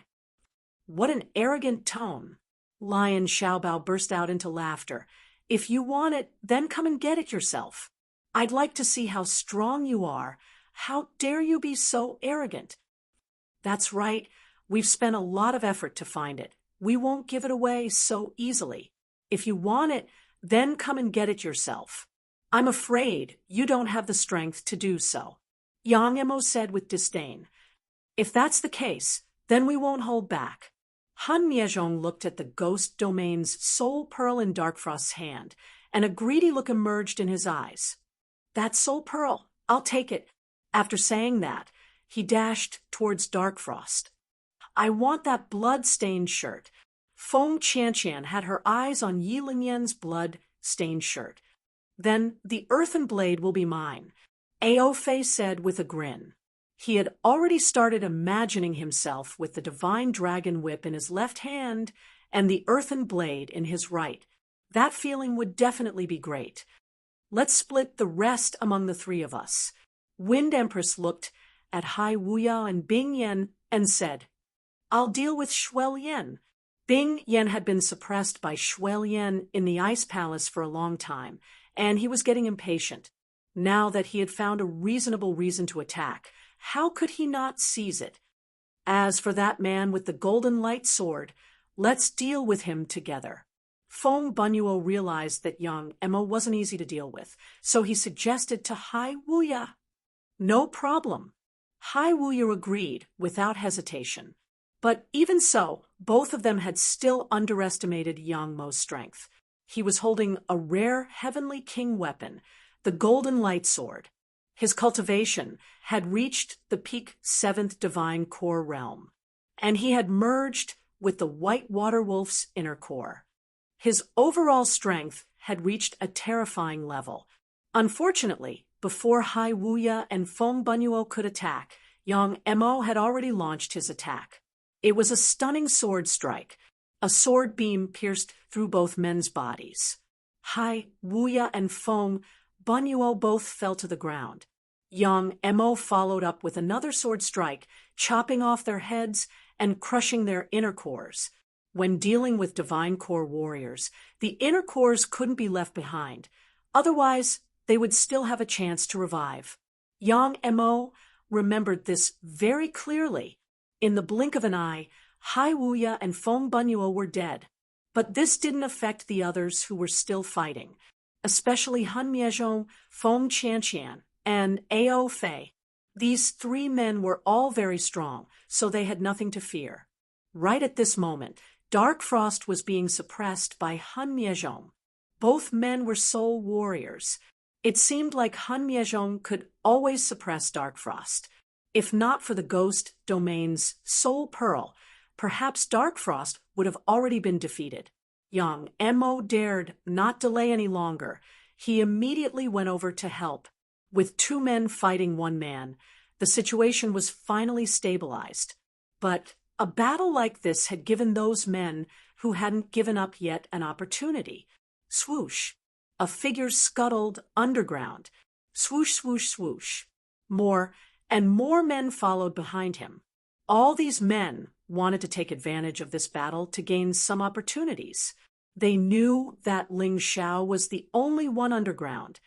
What an arrogant tone. Lion Xiaobao burst out into laughter. If you want it, then come and get it yourself. I'd like to see how strong you are. How dare you be so arrogant? That's right. We've spent a lot of effort to find it. We won't give it away so easily. If you want it, then come and get it yourself. I'm afraid you don't have the strength to do so. Yang Emo said with disdain. If that's the case, then we won't hold back. Han Miezhong looked at the ghost domain's soul pearl in Darkfrost's hand, and a greedy look emerged in his eyes. That soul pearl, I'll take it. After saying that, he dashed towards Darkfrost. I want that blood-stained shirt. Feng Qianqian had her eyes on Yi Lingyan's blood-stained shirt. Then the earthen blade will be mine, Ao Fei said with a grin. He had already started imagining himself with the divine dragon whip in his left hand and the earthen blade in his right. That feeling would definitely be great. Let's split the rest among the 3 of us. Wind Empress looked at Hai Wuya and Bing Yan and said, I'll deal with Shui Lian. Bing Yan had been suppressed by Shui Lian in the Ice Palace for a long time, and he was getting impatient. Now that he had found a reasonable reason to attack, how could he not seize it? As for that man with the golden light sword, let's deal with him together. Feng Bunyuo realized that young Emma wasn't easy to deal with, so he suggested to Hai Wuya. No problem. Hai Wuya agreed without hesitation. But even so, both of them had still underestimated Yang Mo's strength. He was holding a rare heavenly king weapon, the golden light sword. His cultivation had reached the peak 7th divine core realm, and he had merged with the white water wolf's inner core. His overall strength had reached a terrifying level. Unfortunately, before Hai Wuya and Feng Bunyuo could attack, Yang Emo had already launched his attack. It was a stunning sword strike. A sword beam pierced through both men's bodies. Hai Wuya and Feng Bunyuo both fell to the ground. Yang Emo followed up with another sword strike, chopping off their heads and crushing their inner cores. When dealing with divine core warriors, the inner cores couldn't be left behind. Otherwise, they would still have a chance to revive. Yang Emo remembered this very clearly. In the blink of an eye, Hai Wuya and Feng Bunyuo were dead. But this didn't affect the others who were still fighting, especially Han Miezhong, Feng Qianqian, and Ao Fei. These 3 men were all very strong, so they had nothing to fear. Right at this moment, Dark Frost was being suppressed by Han Miezhong. Both men were soul warriors. It seemed like Han Miezhong could always suppress Dark Frost. If not for the ghost domain's soul pearl, perhaps Dark Frost would have already been defeated. Yang Emo dared not delay any longer. He immediately went over to help. With 2 men fighting 1 man, The situation was finally stabilized. But a battle like this had given those men who hadn't given up yet an opportunity. Swoosh! A figure scuttled underground. Swoosh, swoosh, swoosh. More and more men followed behind him. All these men wanted to take advantage of this battle to gain some opportunities. They knew that Ling Xiao was the only one underground,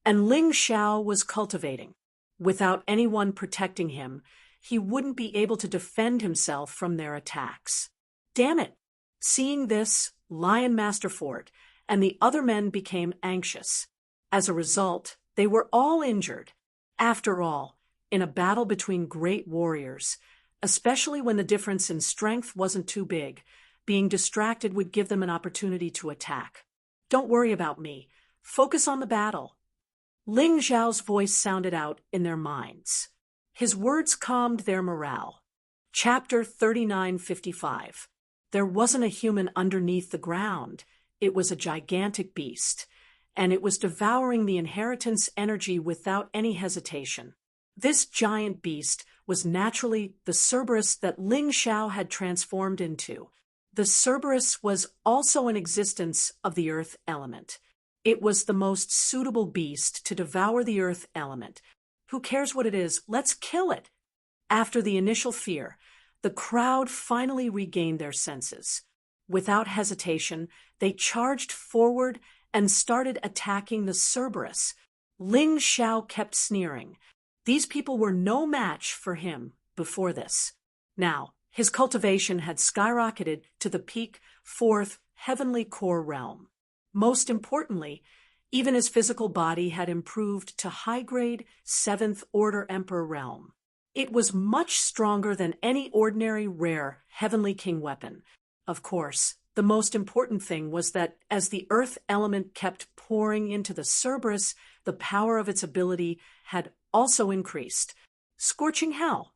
and Ling Xiao was cultivating. Without anyone protecting him, he wouldn't be able to defend himself from their attacks. Damn it! Seeing this, Lion Master Fort and the other men became anxious. As a result, they were all injured. After all, in a battle between great warriors, especially when the difference in strength wasn't too big, being distracted would give them an opportunity to attack. Don't worry about me. Focus on the battle. Ling Xiao's voice sounded out in their minds. His words calmed their morale. Chapter 3955. There wasn't a human underneath the ground. It was a gigantic beast, and it was devouring the inheritance energy without any hesitation. This giant beast was naturally the Cerberus that Ling Xiao had transformed into. The Cerberus was also an existence of the earth element. It was the most suitable beast to devour the earth element. Who cares what it is? Let's kill it! After the initial fear, the crowd finally regained their senses. Without hesitation, they charged forward and started attacking the Cerberus. Ling Xiao kept sneering. These people were no match for him before this. Now, his cultivation had skyrocketed to the peak 4th heavenly core realm. Most importantly, even his physical body had improved to high-grade 7th order Emperor realm. It was much stronger than any ordinary rare heavenly king weapon. Of course, the most important thing was that as the earth element kept pouring into the Cerberus, the power of its ability had also increased. Scorching hell!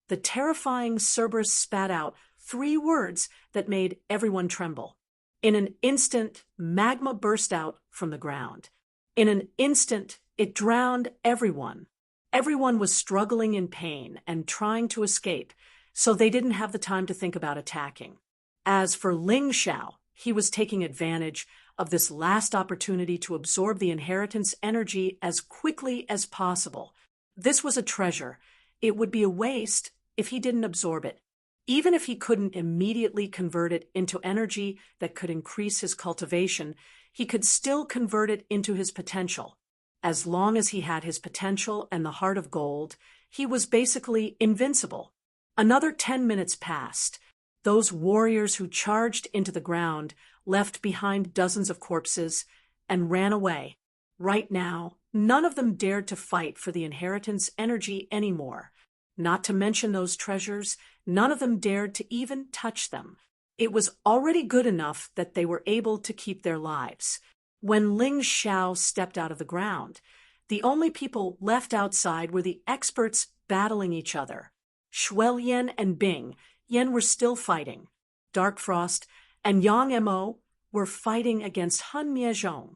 The terrifying Cerberus spat out 3 words that made everyone tremble. In an instant, magma burst out from the ground. In an instant, it drowned everyone. Everyone was struggling in pain and trying to escape, so they didn't have the time to think about attacking. As for Ling Xiao, he was taking advantage of this last opportunity to absorb the inheritance energy as quickly as possible. This was a treasure. It would be a waste if he didn't absorb it. Even if he couldn't immediately convert it into energy that could increase his cultivation, he could still convert it into his potential. As long as he had his potential and the heart of gold, he was basically invincible. Another 10 minutes passed. Those warriors who charged into the ground left behind dozens of corpses and ran away. Right now, none of them dared to fight for the inheritance energy anymore. Not to mention those treasures, none of them dared to even touch them. It was already good enough that they were able to keep their lives. When Ling Xiao stepped out of the ground, the only people left outside were the experts battling each other. Shuel Yan and Bing Yan were still fighting. Dark Frost and Yang Mo were fighting against Han Miezhong.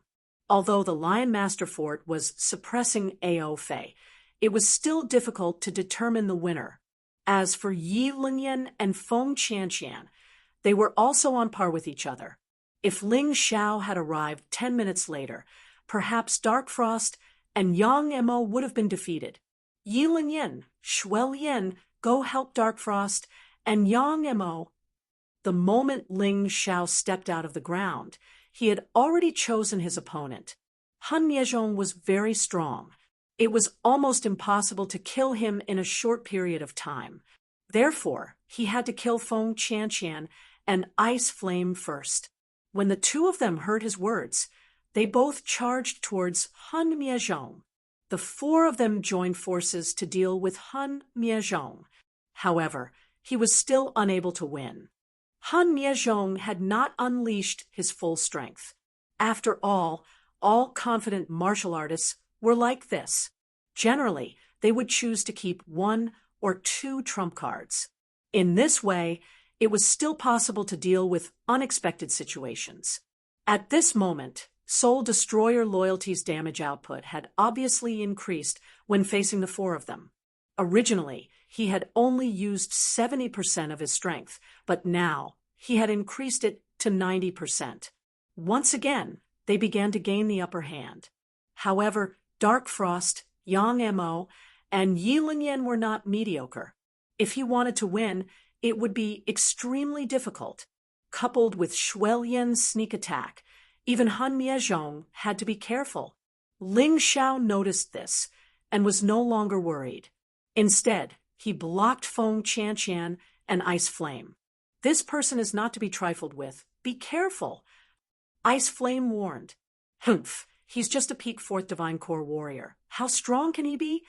Although the Lion Master Fort was suppressing Ao Fei, it was still difficult to determine the winner. As for Yi Lingyan and Feng Qianqian, they were also on par with each other. If Ling Xiao had arrived 10 minutes later, perhaps Dark Frost and Yang Mo would have been defeated. Yi Lingyan, Shuel Yan, go help Dark Frost, and Yang Mo. The moment Ling Xiao stepped out of the ground, he had already chosen his opponent. Han Miezhong was very strong. It was almost impossible to kill him in a short period of time. Therefore, he had to kill Feng Qianqian and Ice Flame first. When the 2 of them heard his words, they both charged towards Han Miezhong. The 4 of them joined forces to deal with Han Miezhong. However, he was still unable to win. Han Miezhong had not unleashed his full strength. After all confident martial artists were like this. Generally, they would choose to keep 1 or 2 trump cards. In this way, it was still possible to deal with unexpected situations. At this moment, Soul Destroyer Loyalty's damage output had obviously increased when facing the 4 of them. Originally, he had only used 70% of his strength, but now he had increased it to 90%. Once again, they began to gain the upper hand. However, Dark Frost, Yang Mo, and Yi Lingyan were not mediocre. If he wanted to win, it would be extremely difficult. Coupled with Shuai Yan's sneak attack, even Han Miezhong had to be careful. Ling Xiao noticed this and was no longer worried. Instead, he blocked Feng Qianqian and Ice Flame. This person is not to be trifled with. Be careful. Ice Flame warned. Humph, he's just a peak 4th Divine Core warrior. How strong can he be?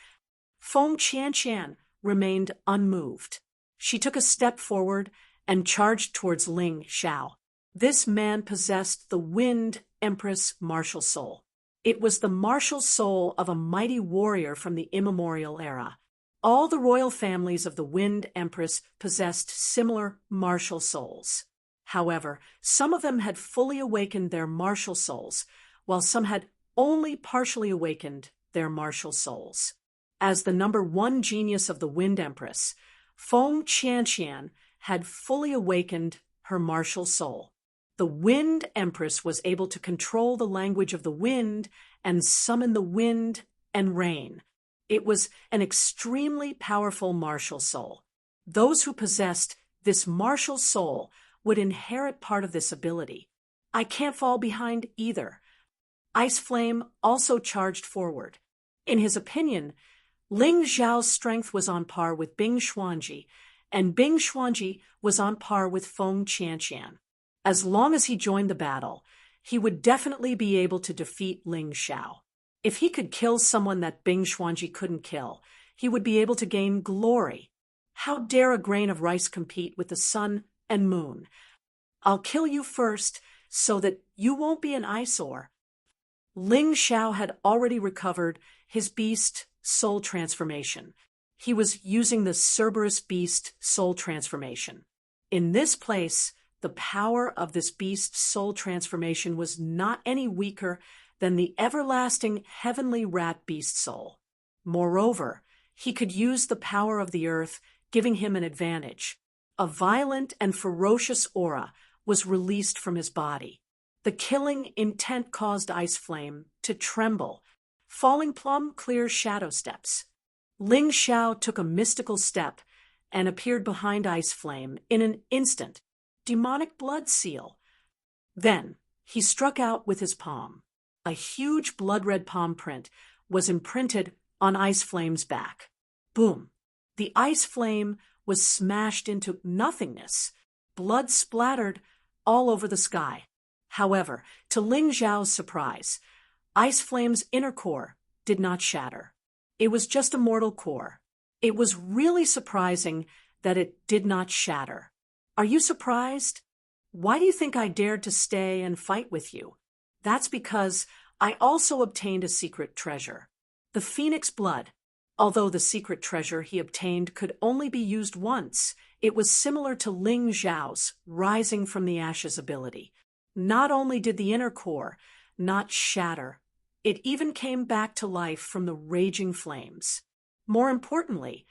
Feng Qianqian remained unmoved. She took a step forward and charged towards Ling Xiao. This man possessed the Wind Empress martial soul. It was the martial soul of a mighty warrior from the immemorial era. All the royal families of the Wind Empress possessed similar martial souls. However, some of them had fully awakened their martial souls, while some had only partially awakened their martial souls. As the number 1 genius of the Wind Empress, Feng Qianqian had fully awakened her martial soul. The Wind Empress was able to control the language of the wind and summon the wind and rain. It was an extremely powerful martial soul. Those who possessed this martial soul would inherit part of this ability. I can't fall behind either. Ice Flame also charged forward. In his opinion, Ling Xiao's strength was on par with Bing Xuanji, and Bing Xuanji was on par with Feng Qianqian. As long as he joined the battle, he would definitely be able to defeat Ling Xiao. If he could kill someone that Bing Xuanji couldn't kill, he would be able to gain glory. How dare a grain of rice compete with the sun and moon? I'll kill you first so that you won't be an eyesore. Ling Xiao had already recovered his beast soul transformation. He was using the Cerberus beast soul transformation. In this place, the power of this beast soul transformation was not any weaker than the everlasting heavenly rat beast soul. Moreover, he could use the power of the earth, giving him an advantage. A violent and ferocious aura was released from his body. The killing intent caused Ice Flame to tremble, falling plumb clear shadow steps. Ling Xiao took a mystical step and appeared behind Ice Flame in an instant. Demonic blood seal. Then he struck out with his palm. A huge blood-red palm print was imprinted on Ice Flame's back. Boom! The Ice Flame was smashed into nothingness. Blood splattered all over the sky. However, to Ling Xiao's surprise, Ice Flame's inner core did not shatter. It was just a mortal core. It was really surprising that it did not shatter. Are you surprised? Why do you think I dared to stay and fight with you? That's because I also obtained a secret treasure. The Phoenix Blood. Although the secret treasure he obtained could only be used once, it was similar to Ling Xiao's Rising from the Ashes ability. Not only did the inner core not shatter, it even came back to life from the raging flames. More importantly,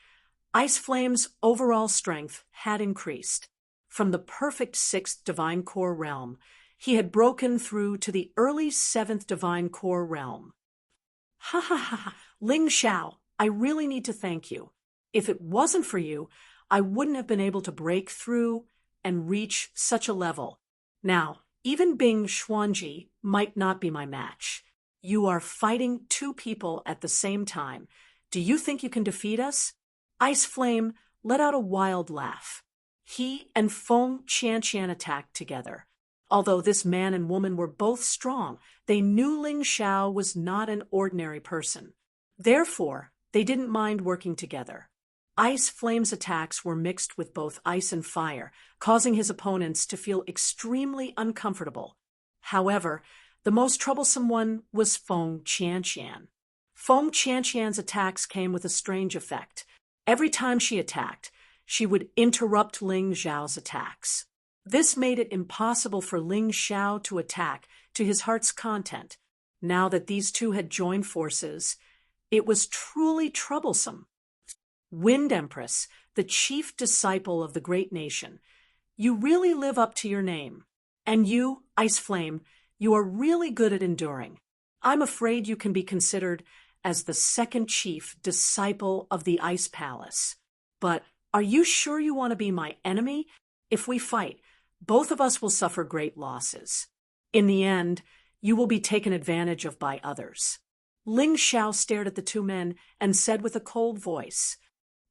Ice Flame's overall strength had increased. From the perfect 6th Divine Core realm, he had broken through to the early 7th Divine Core realm. Ha ha ha! Ling Xiao, I really need to thank you. If it wasn't for you, I wouldn't have been able to break through and reach such a level. Now, even Bing Xuanji might not be my match. You are fighting 2 people at the same time. Do you think you can defeat us? Ice Flame let out a wild laugh. He and Feng Qianqian attacked together. Although this man and woman were both strong, they knew Ling Xiao was not an ordinary person. Therefore, they didn't mind working together. Ice Flame's attacks were mixed with both ice and fire, causing his opponents to feel extremely uncomfortable. However, the most troublesome one was Feng Qianqian. Feng Qianqian's attacks came with a strange effect. Every time she attacked, she would interrupt Ling Xiao's attacks. This made it impossible for Ling Xiao to attack to his heart's content. Now that these two had joined forces, it was truly troublesome. Wind Empress, the chief disciple of the great nation, you really live up to your name. And you, Ice Flame, you are really good at enduring. I'm afraid you can be considered as the second chief disciple of the Ice Palace. But are you sure you want to be my enemy? If we fight, both of us will suffer great losses. In the end, you will be taken advantage of by others. Ling Xiao stared at the two men and said with a cold voice,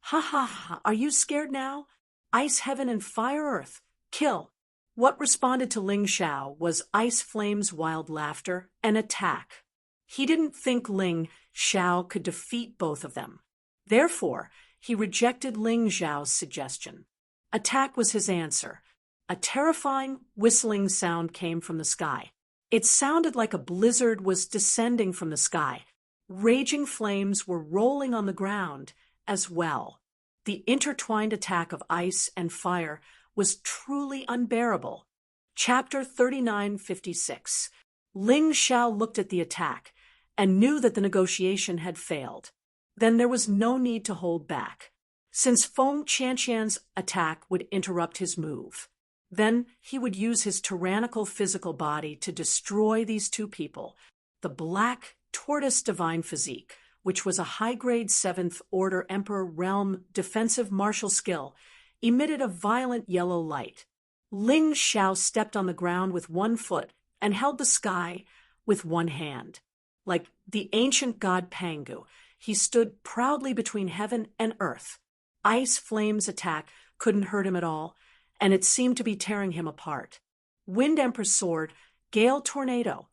"Ha ha ha, are you scared now? Ice Heaven and Fire Earth, kill." What responded to Ling Xiao was Ice Flame's wild laughter and attack. He didn't think Ling Xiao could defeat both of them. Therefore, he rejected Ling Xiao's suggestion. Attack was his answer. A terrifying, whistling sound came from the sky. It sounded like a blizzard was descending from the sky. Raging flames were rolling on the ground as well. The intertwined attack of ice and fire was truly unbearable. Chapter 3956. Ling Xiao looked at the attack and knew that the negotiation had failed. Then there was no need to hold back, since Feng Qianqian's attack would interrupt his move. Then he would use his tyrannical physical body to destroy these two people. The Black Tortoise Divine Physique, which was a high-grade 7th Order Emperor Realm defensive martial skill, emitted a violent yellow light. Ling Xiao stepped on the ground with one foot and held the sky with one hand. Like the ancient god Pangu, he stood proudly between heaven and earth. Ice Flame's attack couldn't hurt him at all, and it seemed to be tearing him apart. Wind Emperor's sword, Gale Tornado.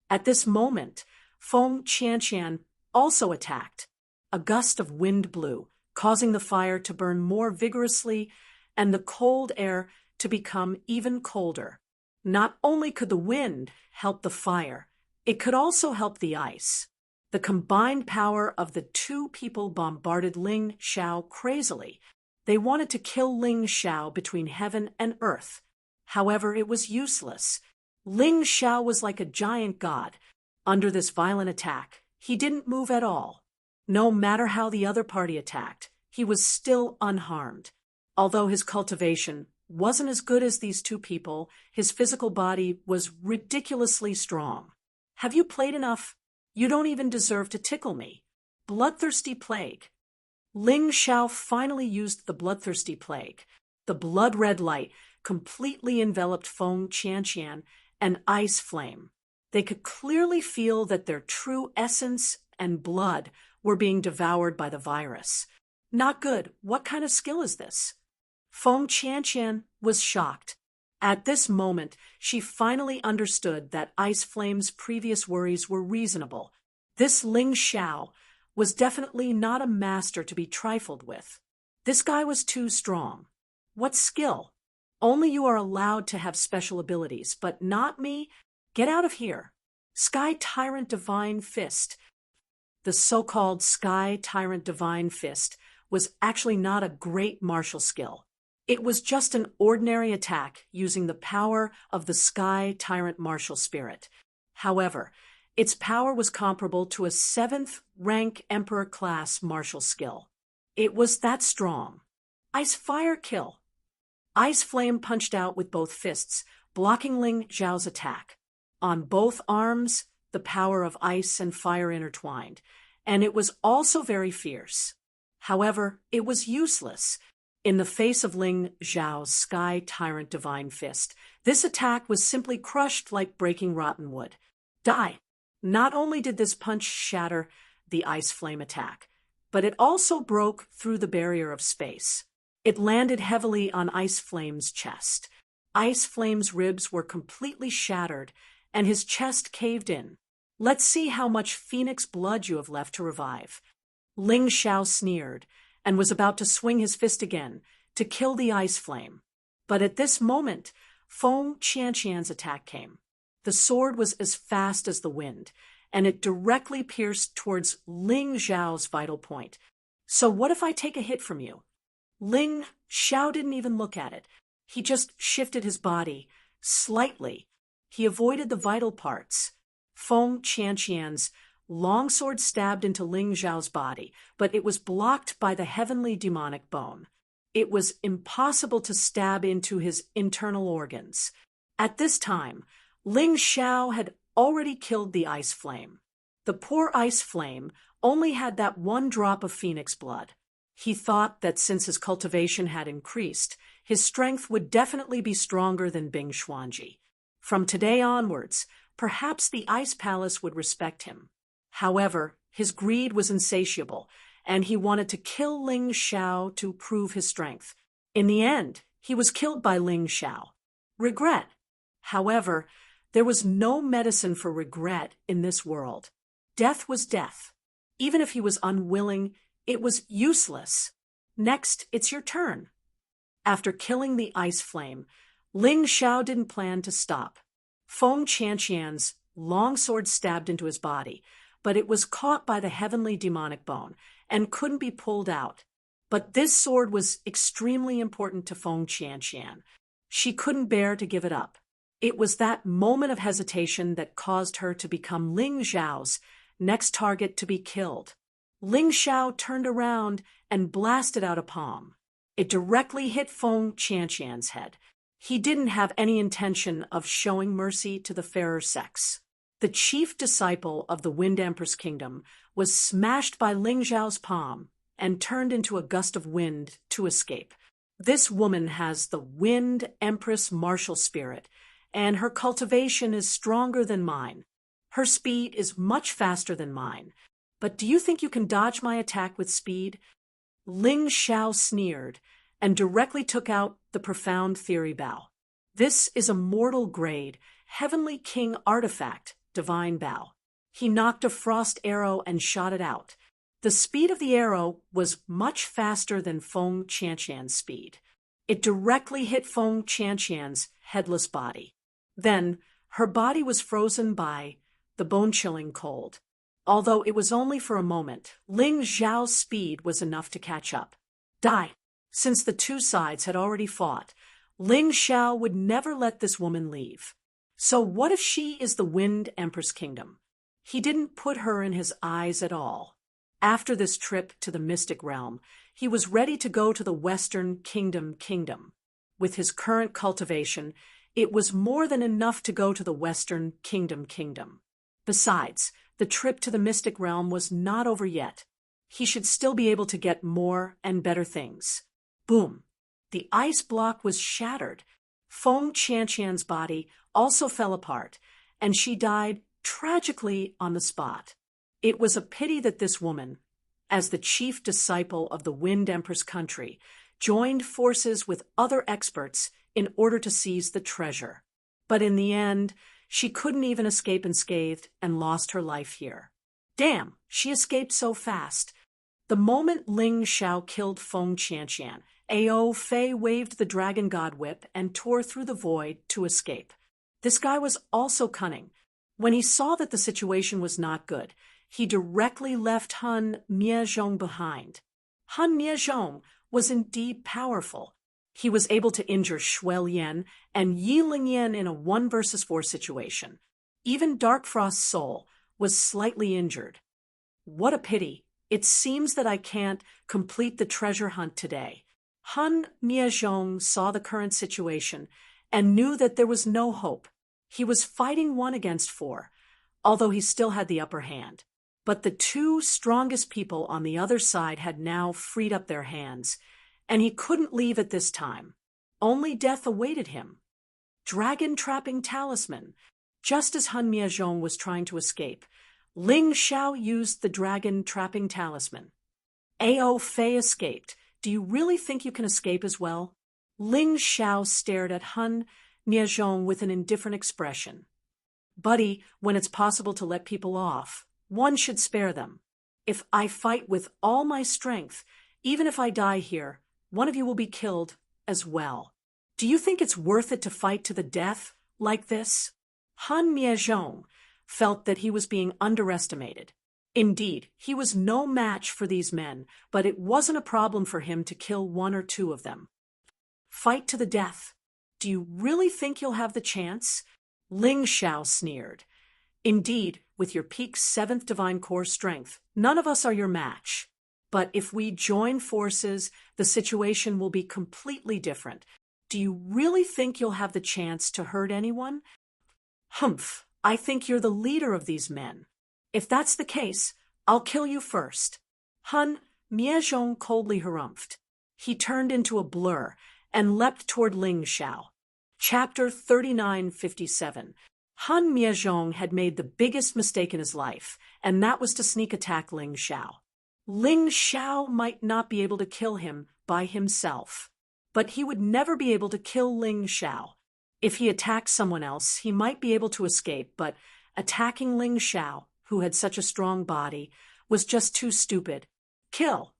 At this moment, Feng Qianqian also attacked. A gust of wind blew, causing the fire to burn more vigorously and the cold air to become even colder. Not only could the wind help the fire, it could also help the ice. The combined power of the two people bombarded Ling Xiao crazily. They wanted to kill Ling Xiao between heaven and earth. However, it was useless. Ling Xiao was like a giant god. Under this violent attack, he didn't move at all. No matter how the other party attacked, he was still unharmed. Although his cultivation wasn't as good as these two people, his physical body was ridiculously strong. Have you played enough? You don't even deserve to tickle me. Bloodthirsty Plague. Ling Xiao finally used the Bloodthirsty Plague. The blood-red light completely enveloped Feng Qianqian and Ice Flame. They could clearly feel that their true essence and blood were being devoured by the virus. Not good. What kind of skill is this? Feng Qianqian was shocked. At this moment, she finally understood that Ice Flame's previous worries were reasonable. This Ling Xiao was definitely not a master to be trifled with. This guy was too strong. What skill? Only you are allowed to have special abilities, but not me. Get out of here. Sky Tyrant Divine Fist. The so-called Sky Tyrant Divine Fist was actually not a great martial skill. It was just an ordinary attack using the power of the Sky Tyrant martial spirit. However, its power was comparable to a 7th rank Emperor class martial skill. It was that strong. Ice Fire Kill. Ice Flame punched out with both fists, blocking Ling Xiao's attack. On both arms, the power of ice and fire intertwined, and it was also very fierce. However, it was useless. In the face of Ling Xiao's Sky Tyrant Divine Fist, this attack was simply crushed like breaking rotten wood. Die! Not only did this punch shatter the Ice Flame attack, but it also broke through the barrier of space. It landed heavily on Ice Flame's chest. Ice Flame's ribs were completely shattered, and his chest caved in. Let's see how much phoenix blood you have left to revive. Ling Xiao sneered, and was about to swing his fist again to kill the Ice Flame. But at this moment, Feng Qianqian's attack came. The sword was as fast as the wind, and it directly pierced towards Ling Xiao's vital point. So what if I take a hit from you? Ling Xiao didn't even look at it. He just shifted his body slightly. He avoided the vital parts. Feng Qianqian's longsword stabbed into Ling Zhao's body, but it was blocked by the heavenly demonic bone. It was impossible to stab into his internal organs. At this time, Ling Xiao had already killed the ice flame. The poor ice flame only had that one drop of phoenix blood. He thought that since his cultivation had increased, his strength would definitely be stronger than Bing Xuanji. From today onwards, perhaps the Ice Palace would respect him. However, his greed was insatiable, and he wanted to kill Ling Xiao to prove his strength. In the end, he was killed by Ling Xiao. Regret. However, there was no medicine for regret in this world. Death was death. Even if he was unwilling, it was useless. Next, it's your turn. After killing the ice flame, Ling Xiao didn't plan to stop. Feng Qianqian's long sword stabbed into his body, but it was caught by the heavenly demonic bone and couldn't be pulled out. But this sword was extremely important to Feng Qianqian. She couldn't bear to give it up. It was that moment of hesitation that caused her to become Ling Zhao's next target to be killed. Ling Xiao turned around and blasted out a palm. It directly hit Feng Qianqian's head. He didn't have any intention of showing mercy to the fairer sex. The chief disciple of the Wind Empress Kingdom was smashed by Ling Zhao's palm and turned into a gust of wind to escape. This woman has the Wind Empress martial spirit, and her cultivation is stronger than mine. Her speed is much faster than mine. But do you think you can dodge my attack with speed? Ling Xiao sneered and directly took out the profound theory bow. This is a mortal grade, heavenly king artifact, divine bow. He knocked a frost arrow and shot it out. The speed of the arrow was much faster than Feng Qianqian's speed. It directly hit Feng Qianqian's headless body. Then, her body was frozen by the bone-chilling cold. Although it was only for a moment, Ling Zhao's speed was enough to catch up. Die! Since the two sides had already fought, Ling Xiao would never let this woman leave. So what if she is the Wind Empress Kingdom? He didn't put her in his eyes at all. After this trip to the mystic realm, he was ready to go to the Western Kingdom. With his current cultivation, it was more than enough to go to the Western Kingdom. Besides, the trip to the mystic realm was not over yet. He should still be able to get more and better things. Boom! The ice block was shattered. Feng Qianqian's body also fell apart, and she died tragically on the spot. It was a pity that this woman, as the chief disciple of the Wind Empress country, joined forces with other experts in order to seize the treasure. But in the end, she couldn't even escape unscathed and lost her life here. Damn, she escaped so fast. The moment Ling Xiao killed Feng Qianqian, Ao Fei waved the dragon god whip and tore through the void to escape. This guy was also cunning. When he saw that the situation was not good, he directly left Han Miezhong behind. Han Miezhong was indeed powerful. He was able to injure Shui Lian and Yi Lingyan in a 1 versus 4 situation. Even Dark Frost's soul was slightly injured. What a pity. It seems that I can't complete the treasure hunt today. Han Miezhong saw the current situation and knew that there was no hope. He was fighting 1 against 4, although he still had the upper hand. But the 2 strongest people on the other side had now freed up their hands, and he couldn't leave at this time. Only death awaited him. Dragon-trapping talisman. Just as Han Miezhong was trying to escape, Ling Xiao used the dragon-trapping talisman. Ao Fei escaped. Do you really think you can escape as well? Ling Xiao stared at Han Miezhong with an indifferent expression. Buddy, when it's possible to let people off, one should spare them. If I fight with all my strength, even if I die here, one of you will be killed as well. Do you think it's worth it to fight to the death like this? Han Miezhong felt that he was being underestimated. Indeed, he was no match for these men, but it wasn't a problem for him to kill 1 or 2 of them. Fight to the death. Do you really think you'll have the chance? Ling Xiao sneered. Indeed, with your peak 7th Divine Core strength, none of us are your match. But if we join forces, the situation will be completely different. Do you really think you'll have the chance to hurt anyone? Humph, I think you're the leader of these men. If that's the case, I'll kill you first. Hun Miezhong coldly harumphed. He turned into a blur and leapt toward Ling Xiao. Chapter 3957. Han Miezhong had made the biggest mistake in his life, and that was to sneak attack Ling Xiao. Ling Xiao might not be able to kill him by himself, but he would never be able to kill Ling Xiao. If he attacked someone else, he might be able to escape, but attacking Ling Xiao, who had such a strong body, was just too stupid. Kill!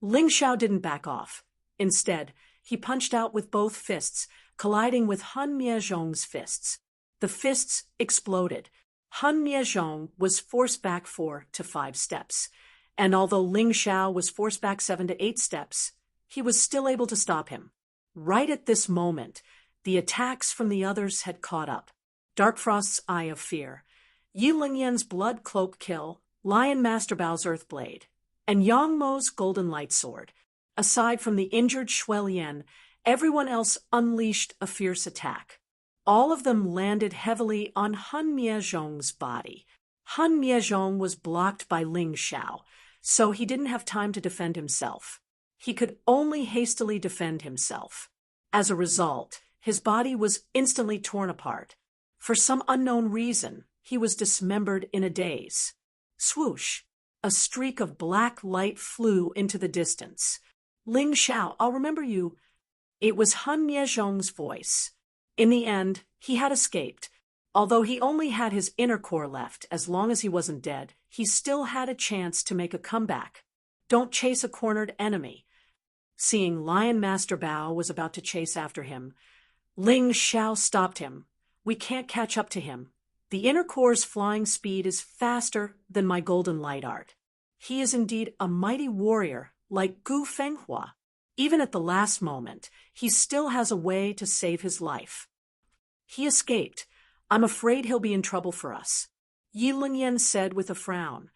Ling Xiao didn't back off. Instead, he punched out with both fists, colliding with Han Miezhong's fists. The fists exploded. Han Miezhong was forced back 4 to 5 steps, and although Ling Xiao was forced back 7 to 8 steps, he was still able to stop him. Right at this moment, the attacks from the others had caught up. Dark Frost's Eye of Fear, Yi Lingyan's Blood Cloak Kill, Lion Master Bao's Earthblade, and Yang Mo's Golden Light Sword. Aside from the injured Shui Lian, everyone else unleashed a fierce attack. All of them landed heavily on Han Miezhong's body. Han Miezhong was blocked by Ling Xiao, so he didn't have time to defend himself. He could only hastily defend himself. As a result, his body was instantly torn apart. For some unknown reason, he was dismembered in a daze. Swoosh! A streak of black light flew into the distance. Ling Xiao, I'll remember you. It was Han Miezhong's voice. In the end, he had escaped. Although he only had his inner core left, as long as he wasn't dead, he still had a chance to make a comeback. Don't chase a cornered enemy. Seeing Lion Master Bao was about to chase after him, Ling Xiao stopped him. We can't catch up to him. The inner core's flying speed is faster than my golden light art. He is indeed a mighty warrior, like Gu Fenghua. Even at the last moment, he still has a way to save his life. He escaped. I'm afraid he'll be in trouble for us. Yi Lingyan said with a frown.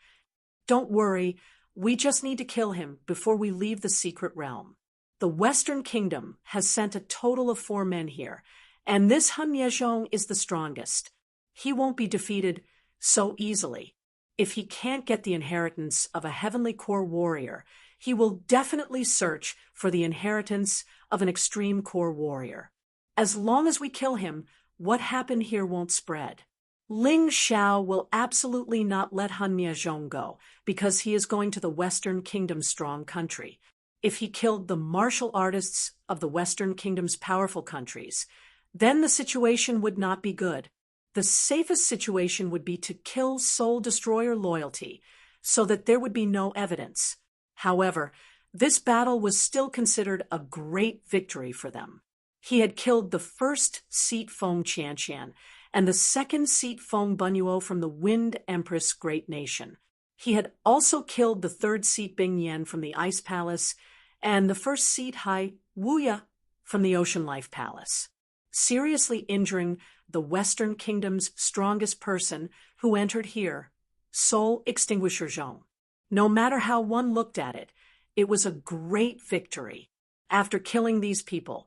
Don't worry, we just need to kill him before we leave the secret realm. The Western Kingdom has sent a total of 4 men here, and this Han Miezhong is the strongest. He won't be defeated so easily. If he can't get the inheritance of a heavenly core warrior, he will definitely search for the inheritance of an extreme core warrior. As long as we kill him, what happened here won't spread. Ling Xiao will absolutely not let Han Miezhong go, because he is going to the Western Kingdom's strong country. If he killed the martial artists of the Western Kingdom's powerful countries, then the situation would not be good. The safest situation would be to kill Soul Destroyer loyalty, so that there would be no evidence. However, this battle was still considered a great victory for them. He had killed the first Seat Feng Qianqian and the second Seat Feng Bunyuo from the Wind Empress Great Nation. He had also killed the third Seat Bing Yan from the Ice Palace and the first Seat Hai Wuya from the Ocean Life Palace, seriously injuring the Western Kingdom's strongest person who entered here, Soul Extinguisher Zhong. No matter how one looked at it, it was a great victory. After killing these people,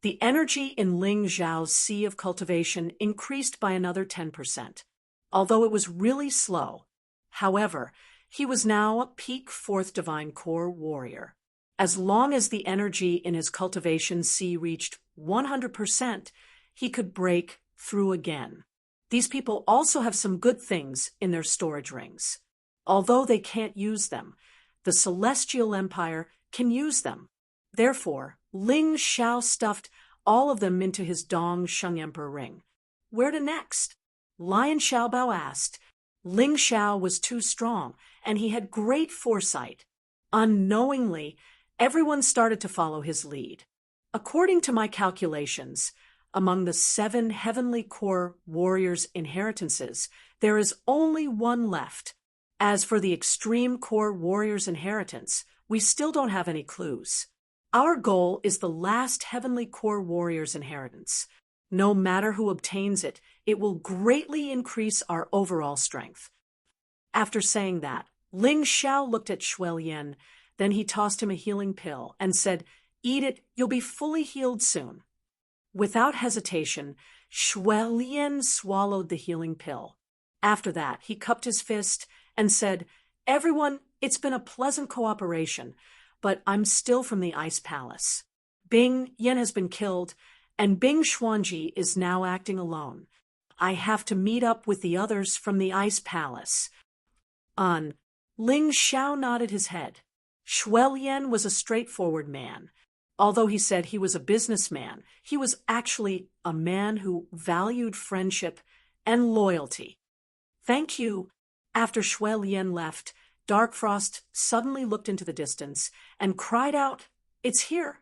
the energy in Ling Xiao's Sea of Cultivation increased by another 10%, although it was really slow. However, he was now a peak 4th Divine Core warrior. As long as the energy in his cultivation sea reached 100%, he could break through again. These people also have some good things in their storage rings. Although they can't use them, the Celestial Empire can use them. Therefore, Ling Xiao stuffed all of them into his Dong Sheng Emperor ring. Where to next? Lion Xiaobao asked. Ling Xiao was too strong, and he had great foresight. Unknowingly, everyone started to follow his lead. According to my calculations, among the 7 Heavenly Core Warriors' inheritances, there is only 1 left. As for the Extreme Core Warriors' inheritance, we still don't have any clues. Our goal is the last Heavenly Core Warriors' inheritance. No matter who obtains it, it will greatly increase our overall strength. After saying that, Ling Xiao looked at Shui Lian, then he tossed him a healing pill and said, "Eat it, you'll be fully healed soon." Without hesitation, Shui Lian swallowed the healing pill. After that, he cupped his fist and said, "Everyone, it's been a pleasant cooperation, but I'm still from the Ice Palace. Bing Yan has been killed, and Bing Xuanji is now acting alone. I have to meet up with the others from the Ice Palace." Ling Xiao nodded his head. Shui Lian was a straightforward man. Although he said he was a businessman, he was actually a man who valued friendship and loyalty. "Thank you." After Shui Lian left, Dark Frost suddenly looked into the distance and cried out, "It's here."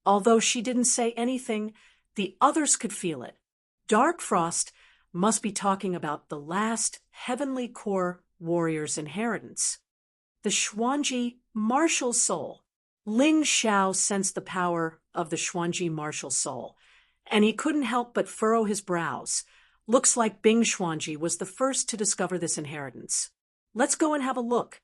Although she didn't say anything, the others could feel it. Dark Frost must be talking about the last Heavenly Core warrior's inheritance. The Xuanji martial soul. Ling Xiao sensed the power of the Xuanji martial soul, and he couldn't help but furrow his brows. Looks like Bing Xuanji was the first to discover this inheritance. Let's go and have a look.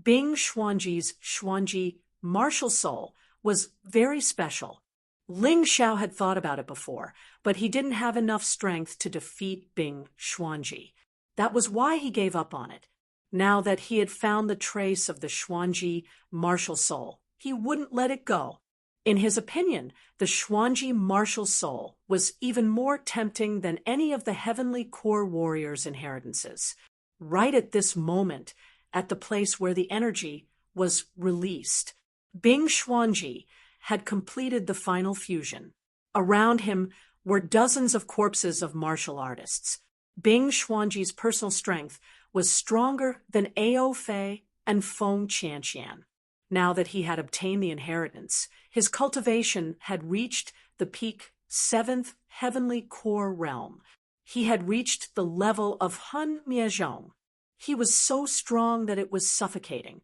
Bing Xuanji's Xuanji martial soul was very special. Ling Xiao had thought about it before, but he didn't have enough strength to defeat Bing Xuanji. That was why he gave up on it. Now that he had found the trace of the Xuanji martial soul, he wouldn't let it go. In his opinion, the Xuanji martial soul was even more tempting than any of the Heavenly Core warriors' inheritances. Right at this moment, at the place where the energy was released, Bing Xuanji had completed the final fusion. Around him were dozens of corpses of martial artists. Bing Xuanji's personal strength was stronger than Ao Fei and Feng Qianqian. Now that he had obtained the inheritance, his cultivation had reached the peak 7th Heavenly Core realm. He had reached the level of Han Miezhong. He was so strong that it was suffocating.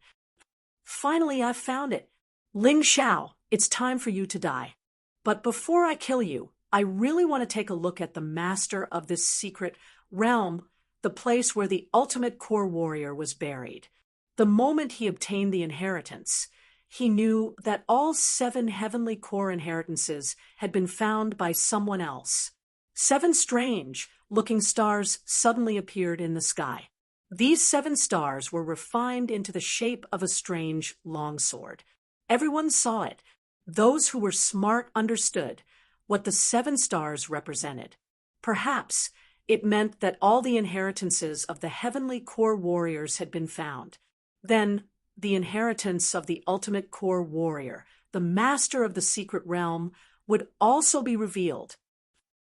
"Finally, I found it. Ling Xiao, it's time for you to die. But before I kill you, I really want to take a look at the master of this secret realm, the place where the ultimate core warrior was buried." The moment he obtained the inheritance, he knew that all 7 Heavenly Core inheritances had been found by someone else. 7 strange-looking stars suddenly appeared in the sky. These 7 stars were refined into the shape of a strange longsword. Everyone saw it. Those who were smart understood what the 7 stars represented. Perhaps it meant that all the inheritances of the Heavenly Core warriors had been found. Then the inheritance of the ultimate core warrior, the master of the secret realm, would also be revealed.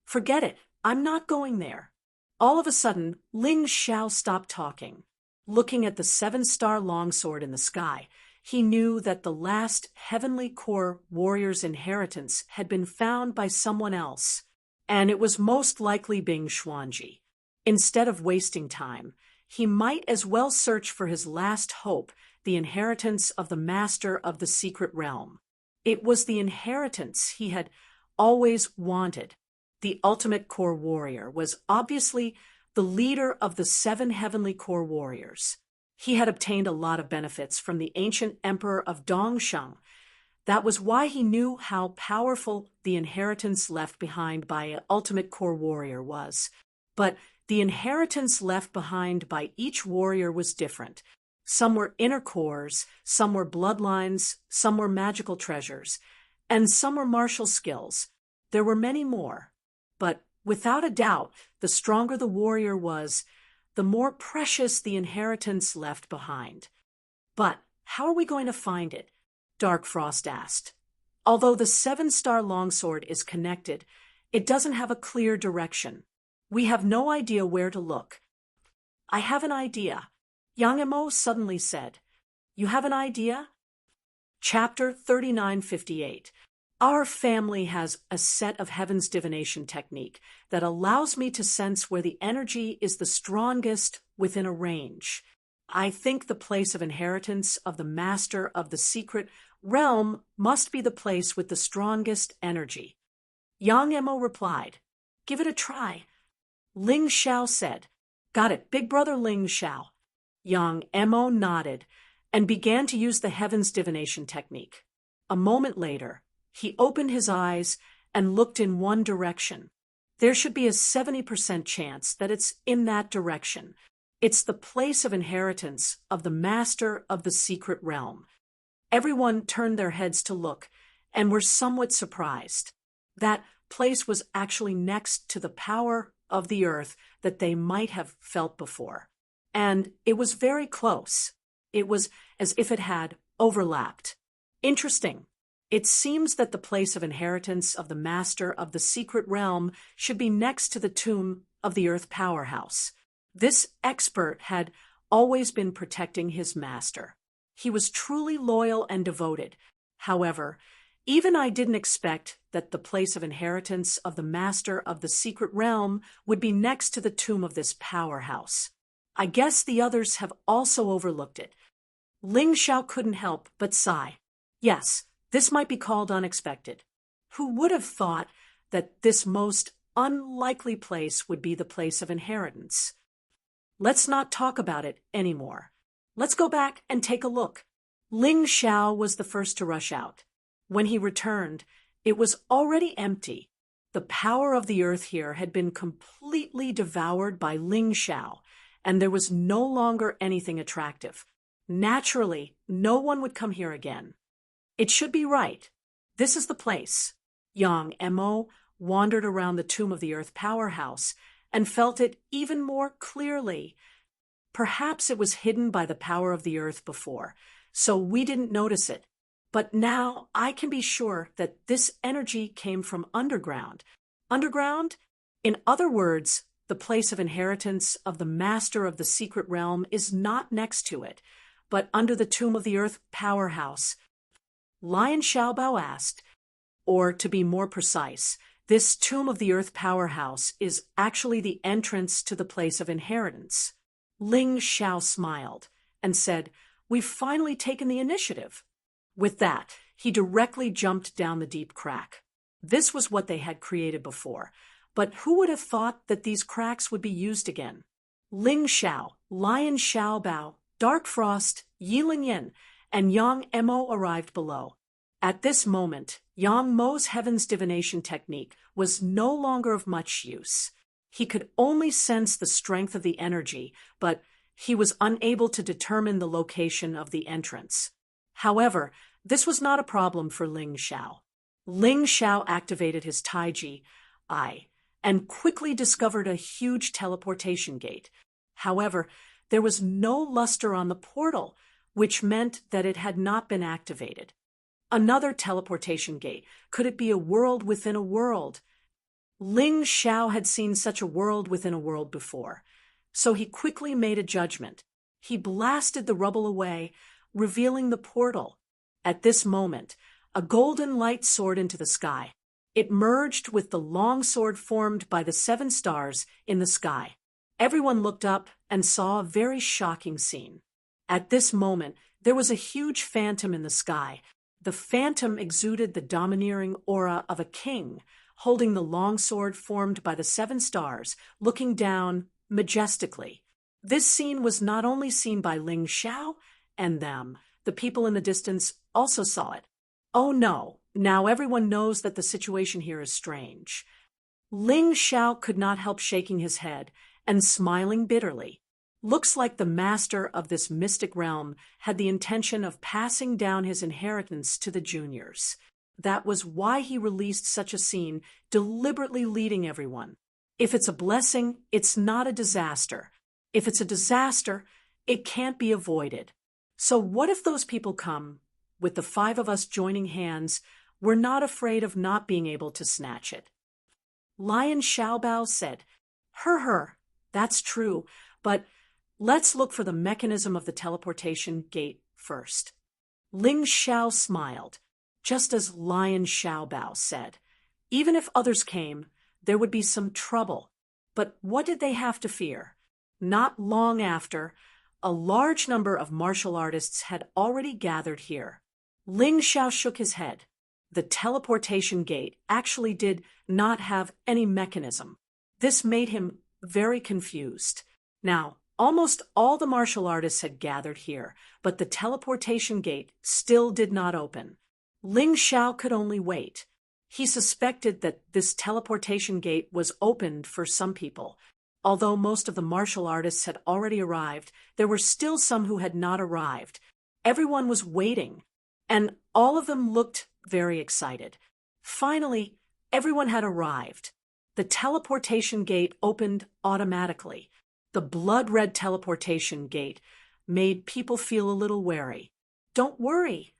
"Forget it. I'm not going there." All of a sudden, Ling Xiao stopped talking. Looking at the 7-star longsword in the sky, he knew that the last Heavenly Core warrior's inheritance had been found by someone else, and it was most likely Bing Xuanji. Instead of wasting time, he might as well search for his last hope, the inheritance of the master of the secret realm. It was the inheritance he had always wanted. The ultimate core warrior was obviously the leader of the 7 Heavenly Core warriors. He had obtained a lot of benefits from the ancient emperor of Dongsheng. That was why he knew how powerful the inheritance left behind by an ultimate core warrior was. But the inheritance left behind by each warrior was different. Some were inner cores, some were bloodlines, some were magical treasures, and some were martial skills. There were many more. But without a doubt, the stronger the warrior was, the more precious the inheritance left behind. "But how are we going to find it?" Dark Frost asked. "Although the 7-star longsword is connected, it doesn't have a clear direction. We have no idea where to look." "I have an idea," Yang Emo suddenly said. "You have an idea?" Chapter 3958. Our family has a set of heaven's divination technique that allows me to sense where the energy is the strongest within a range. I think the place of inheritance of the master of the secret realm must be the place with the strongest energy. Yang Emo replied, give it a try. Ling Xiao said. Got it, big brother Ling Xiao. Young Mo nodded and began to use the heavens divination technique. A moment later, he opened his eyes and looked in one direction. There should be a 70% chance that it's in that direction. It's the place of inheritance of the master of the secret realm. Everyone turned their heads to look and were somewhat surprised. That place was actually next to the power of the earth that they might have felt before. And it was very close. It was as if it had overlapped. Interesting. It seems that the place of inheritance of the master of the secret realm should be next to the tomb of the earth powerhouse. This expert had always been protecting his master. He was truly loyal and devoted. However, even I didn't expect that the place of inheritance of the master of the secret realm would be next to the tomb of this powerhouse. I guess the others have also overlooked it. Ling Xiao couldn't help but sigh. Yes, this might be called unexpected. Who would have thought that this most unlikely place would be the place of inheritance? Let's not talk about it anymore. Let's go back and take a look. Ling Xiao was the first to rush out. When he returned, it was already empty. The power of the earth here had been completely devoured by Ling Xiao, and there was no longer anything attractive. Naturally, no one would come here again. It should be right. This is the place. Young Mo wandered around the tomb of the earth powerhouse and felt it even more clearly. Perhaps it was hidden by the power of the earth before, so we didn't notice it. But now I can be sure that this energy came from underground. Underground? In other words, the place of inheritance of the master of the secret realm is not next to it, but under the tomb of the earth powerhouse. Lion Xiaobao asked, or to be more precise, this tomb of the earth powerhouse is actually the entrance to the place of inheritance. Ling Xiao smiled and said, We've finally taken the initiative. With that, he directly jumped down the deep crack. This was what they had created before, but who would have thought that these cracks would be used again? Ling Xiao, Lion Xiaobao, Dark Frost, Yiling Yin, and Yang Mo arrived below. At this moment, Yang Mo's heavens divination technique was no longer of much use. He could only sense the strength of the energy, but he was unable to determine the location of the entrance. However, this was not a problem for Ling Xiao. Ling Xiao activated his Taiji eye and quickly discovered a huge teleportation gate. However, there was no luster on the portal, which meant that it had not been activated. Another teleportation gate. Could it be a world within a world? Ling Xiao had seen such a world within a world before, so he quickly made a judgment. He blasted the rubble away, revealing the portal. At this moment, a golden light soared into the sky. It merged with the long sword formed by the 7 stars in the sky. Everyone looked up and saw a very shocking scene. At this moment, there was a huge phantom in the sky. The phantom exuded the domineering aura of a king, holding the long sword formed by the 7 stars, looking down majestically. This scene was not only seen by Ling Xiao and them, the people in the distance also saw it. Oh no, now everyone knows that the situation here is strange. Ling Xiao could not help shaking his head and smiling bitterly. Looks like the master of this mystic realm had the intention of passing down his inheritance to the juniors. That was why he released such a scene, deliberately leading everyone. If it's a blessing, it's not a disaster. If it's a disaster, it can't be avoided. So what if those people come, with the 5 of us joining hands, we're not afraid of not being able to snatch it? Lion Xiaobao said, Her, that's true, but let's look for the mechanism of the teleportation gate first. Ling Xiao smiled, just as Lion Xiaobao said. Even if others came, there would be some trouble. But what did they have to fear? Not long after, a large number of martial artists had already gathered here. Ling Xiao shook his head. The teleportation gate actually did not have any mechanism. This made him very confused. Now, almost all the martial artists had gathered here, but the teleportation gate still did not open. Ling Xiao could only wait. He suspected that this teleportation gate was opened for some people. Although most of the martial artists had already arrived, there were still some who had not arrived. Everyone was waiting, and all of them looked very excited. Finally, everyone had arrived. The teleportation gate opened automatically. The blood-red teleportation gate made people feel a little wary. "Don't worry."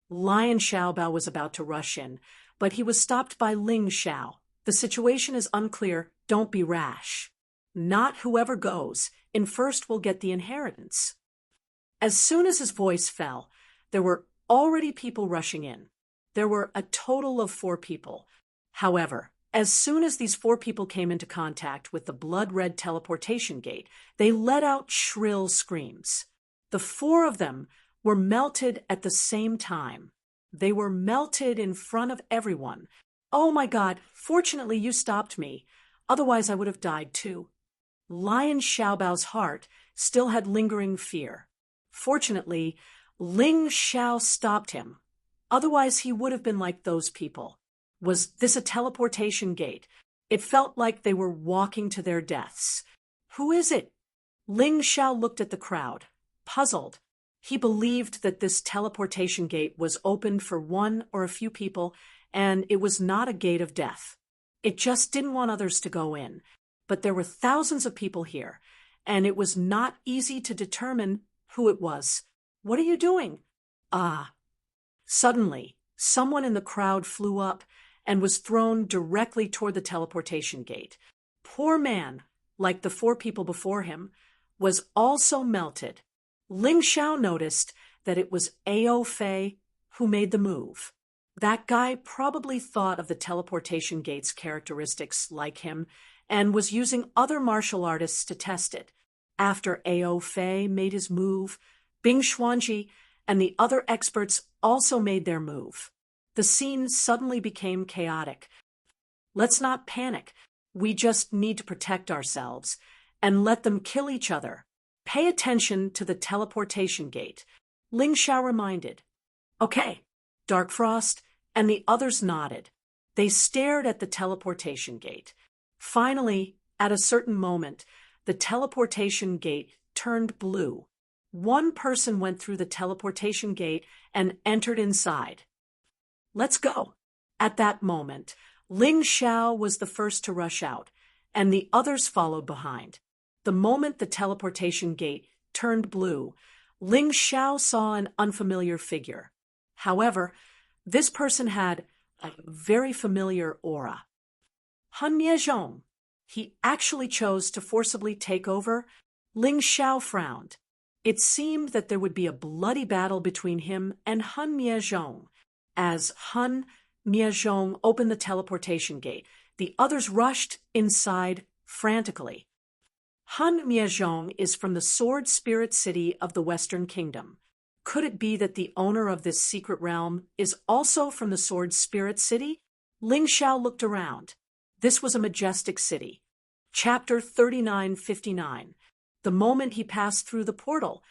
Lion Xiaobao was about to rush in, but he was stopped by Ling Xiao. "The situation is unclear. Don't be rash. Not whoever goes in first will get the inheritance." As soon as his voice fell, there were already people rushing in. There were a total of 4 people. However, as soon as these 4 people came into contact with the blood-red teleportation gate, they let out shrill screams. The 4 of them were melted at the same time. They were melted in front of everyone. "Oh my God, fortunately you stopped me. Otherwise I would have died too." Lion Xiaobao's heart still had lingering fear. Fortunately, Ling Xiao stopped him. Otherwise he would have been like those people. Was this a teleportation gate? It felt like they were walking to their deaths. "Who is it?" Ling Xiao looked at the crowd, puzzled. He believed that this teleportation gate was opened for 1 or a few people, and it was not a gate of death. It just didn't want others to go in. But there were thousands of people here, and it was not easy to determine who it was. "What are you doing?" "Ah." Suddenly, someone in the crowd flew up and was thrown directly toward the teleportation gate. Poor man, like the 4 people before him, was also melted. Ling Xiao noticed that it was Ao Fei who made the move. That guy probably thought of the teleportation gate's characteristics like him and was using other martial artists to test it. After Ao Fei made his move, Bing Xuanji and the other experts also made their move. The scene suddenly became chaotic. "Let's not panic. We just need to protect ourselves and let them kill each other. Pay attention to the teleportation gate," Ling Xiao reminded. "Okay." Dark Frost and the others nodded. They stared at the teleportation gate. Finally, at a certain moment, the teleportation gate turned blue. 1 person went through the teleportation gate and entered inside. "Let's go." At that moment, Ling Xiao was the first to rush out, and the others followed behind. The moment the teleportation gate turned blue, Ling Xiao saw an unfamiliar figure. However, this person had a very familiar aura. Han Miezhong. He actually chose to forcibly take over. Ling Xiao frowned. It seemed that there would be a bloody battle between him and Han Miezhong. As Han Miezhong opened the teleportation gate, the others rushed inside frantically. Han Miezhong is from the Sword Spirit City of the Western Kingdom. Could it be that the owner of this secret realm is also from the Sword Spirit City? Ling Xiao looked around. This was a majestic city. Chapter 3959. The moment he passed through the portal,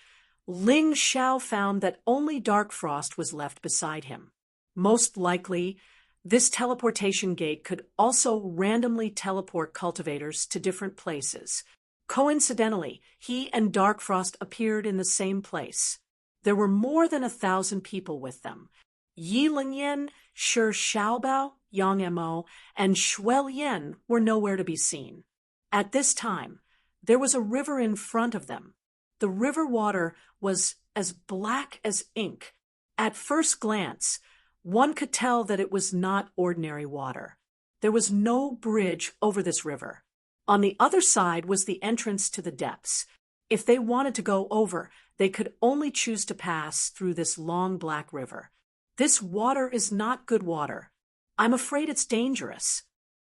Ling Xiao found that only Dark Frost was left beside him. Most likely, this teleportation gate could also randomly teleport cultivators to different places. Coincidentally, he and Dark Frost appeared in the same place. There were more than 1,000 people with them. Yi Lingyan, Shi Xiaobao, Yang Mo, and Shuel Yan were nowhere to be seen. At this time, there was a river in front of them. The river water was as black as ink. At first glance, one could tell that it was not ordinary water. There was no bridge over this river. On the other side was the entrance to the depths. If they wanted to go over, they could only choose to pass through this long black river. This water is not good water. I'm afraid it's dangerous.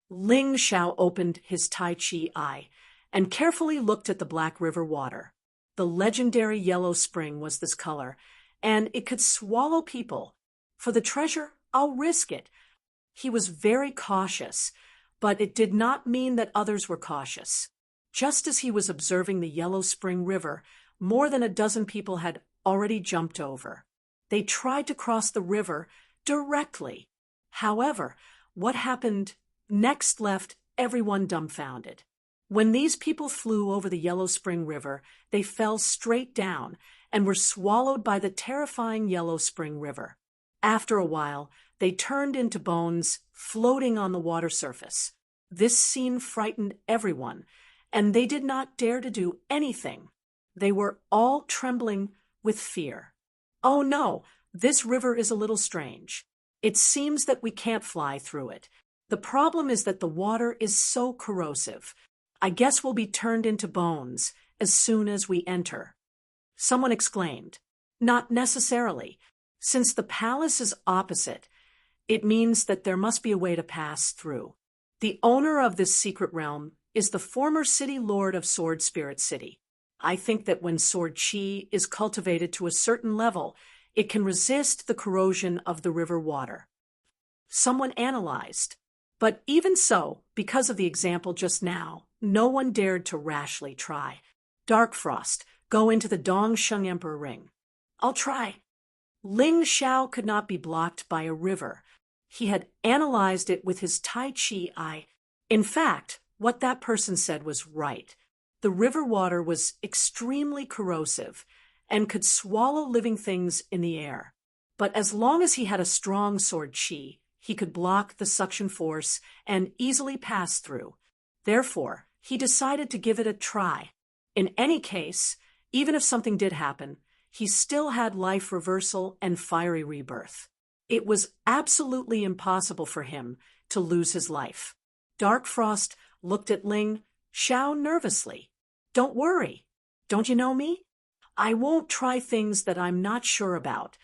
Ling Xiao opened his Tai Chi eye and carefully looked at the black river water. The legendary yellow spring was this color, and it could swallow people. For the treasure, I'll risk it. He was very cautious. But it did not mean that others were cautious. Just as he was observing the Yellow Spring River, more than a dozen people had already jumped over. They tried to cross the river directly. However, what happened next left everyone dumbfounded. When these people flew over the Yellow Spring River, they fell straight down and were swallowed by the terrifying Yellow Spring River. After a while, they turned into bones floating on the water surface. This scene frightened everyone, and they did not dare to do anything. They were all trembling with fear. Oh no, this river is a little strange. It seems that we can't fly through it. The problem is that the water is so corrosive. I guess we'll be turned into bones as soon as we enter. Someone exclaimed. Not necessarily. Since the palace is opposite, it means that there must be a way to pass through. The owner of this secret realm is the former city lord of Sword Spirit City. I think that when sword chi is cultivated to a certain level, it can resist the corrosion of the river water. Someone analyzed. But even so, because of the example just now, no one dared to rashly try. Dark Frost, go into the Dong Sheng Emperor Ring. I'll try. Ling Xiao could not be blocked by a river. He had analyzed it with his Tai Chi eye. In fact, what that person said was right. The river water was extremely corrosive and could swallow living things in the air. But as long as he had a strong sword chi, he could block the suction force and easily pass through. Therefore, he decided to give it a try. In any case, even if something did happen, he still had life reversal and fiery rebirth. It was absolutely impossible for him to lose his life. Dark Frost looked at Ling Xiao nervously. Don't worry. Don't you know me? I won't try things that I'm not sure about.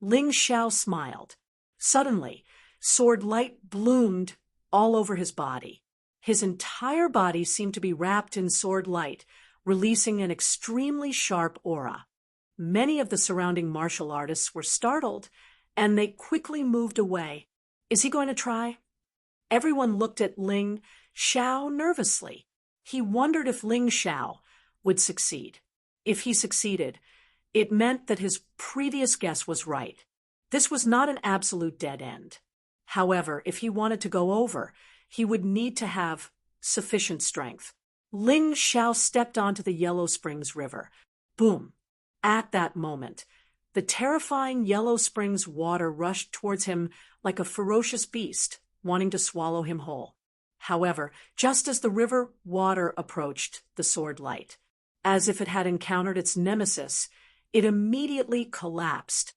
Ling Xiao smiled. Suddenly, sword light bloomed all over his body. His entire body seemed to be wrapped in sword light, releasing an extremely sharp aura. Many of the surrounding martial artists were startled, and they quickly moved away. Is he going to try? Everyone looked at Ling Xiao nervously. He wondered if Ling Xiao would succeed. If he succeeded, it meant that his previous guess was right. This was not an absolute dead end. However, if he wanted to go over, he would need to have sufficient strength. Ling Xiao stepped onto the Yellow Springs River. Boom! At that moment, the terrifying Yellow Springs water rushed towards him like a ferocious beast, wanting to swallow him whole. However, just as the river water approached the sword light, as if it had encountered its nemesis, it immediately collapsed.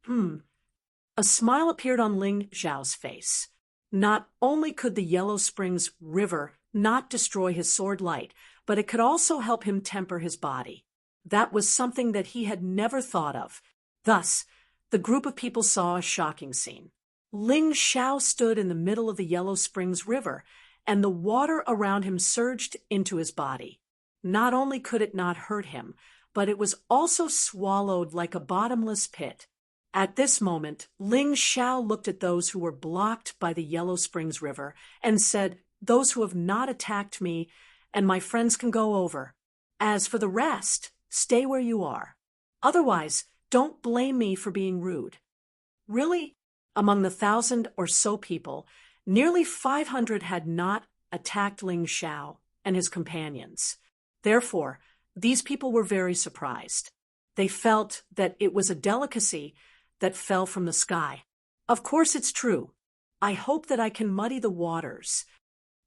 A smile appeared on Ling Xiao's face. Not only could the Yellow Springs River not destroy his sword light, but it could also help him temper his body. That was something that he had never thought of. Thus, the group of people saw a shocking scene. Ling Xiao stood in the middle of the Yellow Springs River, and the water around him surged into his body. Not only could it not hurt him, but it was also swallowed like a bottomless pit. At this moment, Ling Xiao looked at those who were blocked by the Yellow Springs River and said, "Those who have not attacked me and my friends can go over. As for the rest, stay where you are. Otherwise, don't blame me for being rude." Really? Among the 1,000 or so people, nearly 500 had not attacked Ling Xiao and his companions. Therefore, these people were very surprised. They felt that it was a delicacy that fell from the sky. Of course it's true. I hope that I can muddy the waters.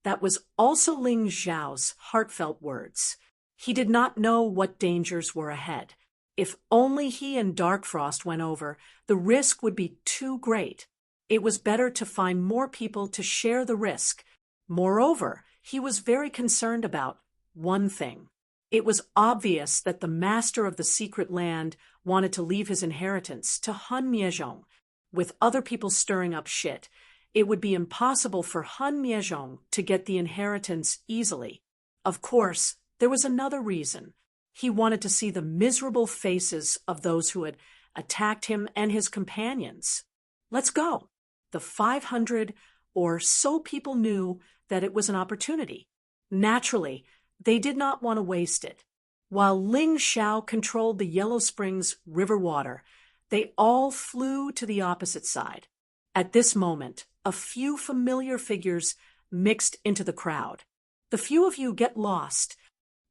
That was also Ling Xiao's heartfelt words. He did not know what dangers were ahead. If only he and Dark Frost went over, the risk would be too great. It was better to find more people to share the risk. Moreover, he was very concerned about one thing. It was obvious that the master of the secret land wanted to leave his inheritance to Han Miezhong. With other people stirring up shit, it would be impossible for Han Miezhong to get the inheritance easily. Of course, there was another reason. He wanted to see the miserable faces of those who had attacked him and his companions. Let's go. The 500 or so people knew that it was an opportunity. Naturally, they did not want to waste it. While Ling Xiao controlled the Yellow Springs river water, they all flew to the opposite side. At this moment, a few familiar figures mixed into the crowd. The few of you get lost.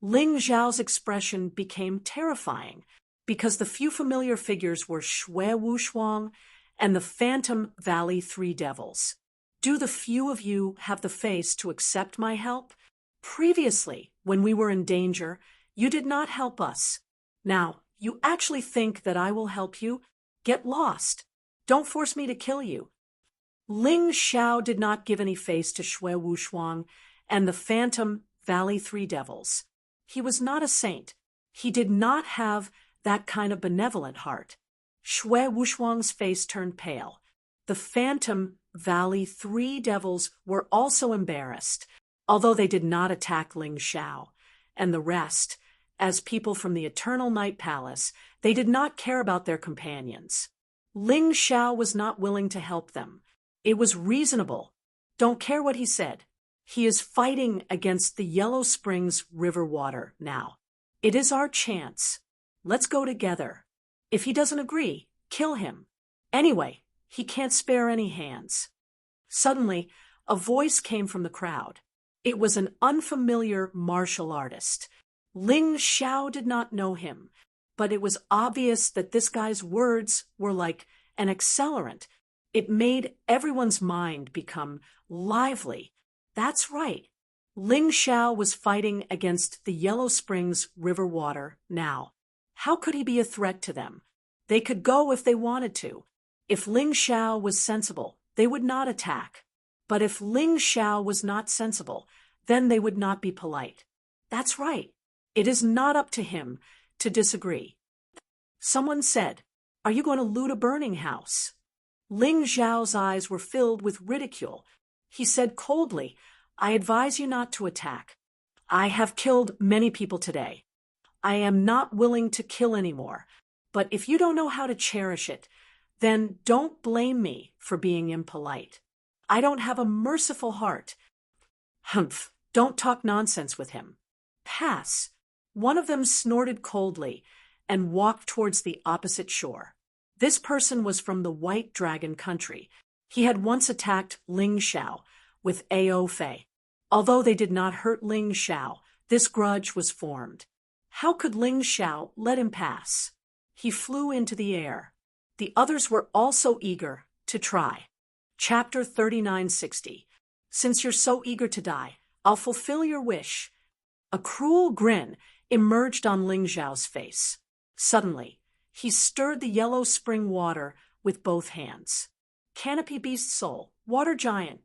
Ling Xiao's expression became terrifying because the few familiar figures were Shui Wushuang and the Phantom Valley Three Devils. Do the few of you have the face to accept my help? Previously, when we were in danger, you did not help us. Now, you actually think that I will help you? Get lost. Don't force me to kill you. Ling Xiao did not give any face to Shui Wushuang and the Phantom Valley Three Devils. He was not a saint. He did not have that kind of benevolent heart. Shui Wushuang's face turned pale. The Phantom Valley Three Devils were also embarrassed, although they did not attack Ling Xiao. And the rest, as people from the Eternal Night Palace, they did not care about their companions. Ling Xiao was not willing to help them. It was reasonable. Don't care what he said. He is fighting against the Yellow Springs river water now. It is our chance. Let's go together. If he doesn't agree, kill him. Anyway, he can't spare any hands. Suddenly, a voice came from the crowd. It was an unfamiliar martial artist. Ling Xiao did not know him, but it was obvious that this guy's words were like an accelerant. It made everyone's mind become lively. That's right. Ling Xiao was fighting against the Yellow Springs river water now. How could he be a threat to them? They could go if they wanted to. If Ling Xiao was sensible, they would not attack. But if Ling Xiao was not sensible, then they would not be polite. That's right. It is not up to him to disagree. Someone said, "Are you going to loot a burning house?" Ling Xiao's eyes were filled with ridicule. He said coldly, "I advise you not to attack. I have killed many people today. I am not willing to kill anymore. But if you don't know how to cherish it, then don't blame me for being impolite. I don't have a merciful heart." Humph, don't talk nonsense with him. Pass. One of them snorted coldly and walked towards the opposite shore. This person was from the White Dragon country. He had once attacked Ling Xiao with Ao Fei. Although they did not hurt Ling Xiao, this grudge was formed. How could Ling Xiao let him pass? He flew into the air. The others were also eager to try. Chapter 3960. Since you're so eager to die, I'll fulfill your wish. A cruel grin emerged on Ling Xiao's face. Suddenly, he stirred the yellow spring water with both hands. Canopy Beast Soul, Water Giant.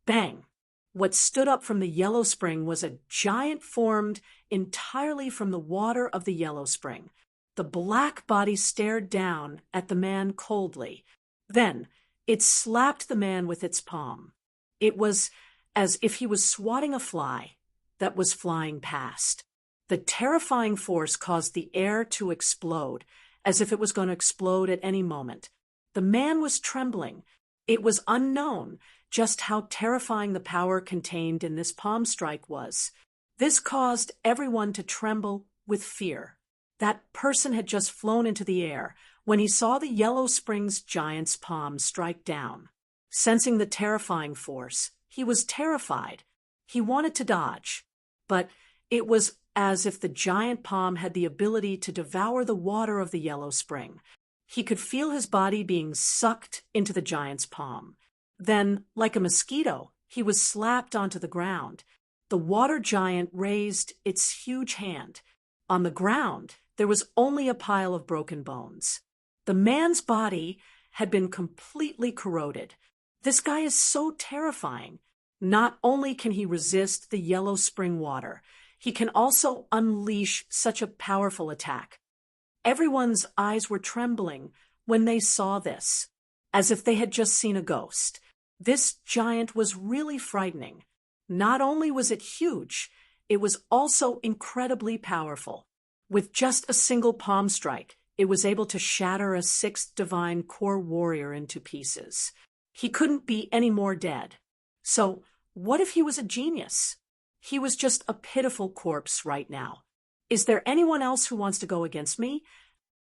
Bang! What stood up from the yellow spring was a giant formed entirely from the water of the yellow spring. The black body stared down at the man coldly. Then, it slapped the man with its palm. It was as if he was swatting a fly that was flying past. The terrifying force caused the air to explode, as if it was going to explode at any moment. The man was trembling. It was unknown just how terrifying the power contained in this palm strike was. This caused everyone to tremble with fear. That person had just flown into the air when he saw the Yellow Springs giant's palm strike down. Sensing the terrifying force, he was terrified. He wanted to dodge, but it was as if the giant palm had the ability to devour the water of the yellow spring. He could feel his body being sucked into the giant's palm. Then, like a mosquito, he was slapped onto the ground. The water giant raised its huge hand. On the ground, there was only a pile of broken bones. The man's body had been completely corroded. This guy is so terrifying. Not only can he resist the yellow spring water, he can also unleash such a powerful attack. Everyone's eyes were trembling when they saw this, as if they had just seen a ghost. This giant was really frightening. Not only was it huge, it was also incredibly powerful. With just a single palm strike, it was able to shatter a sixth divine core warrior into pieces. He couldn't be any more dead. So, what if he was a genius? He was just a pitiful corpse right now. Is there anyone else who wants to go against me?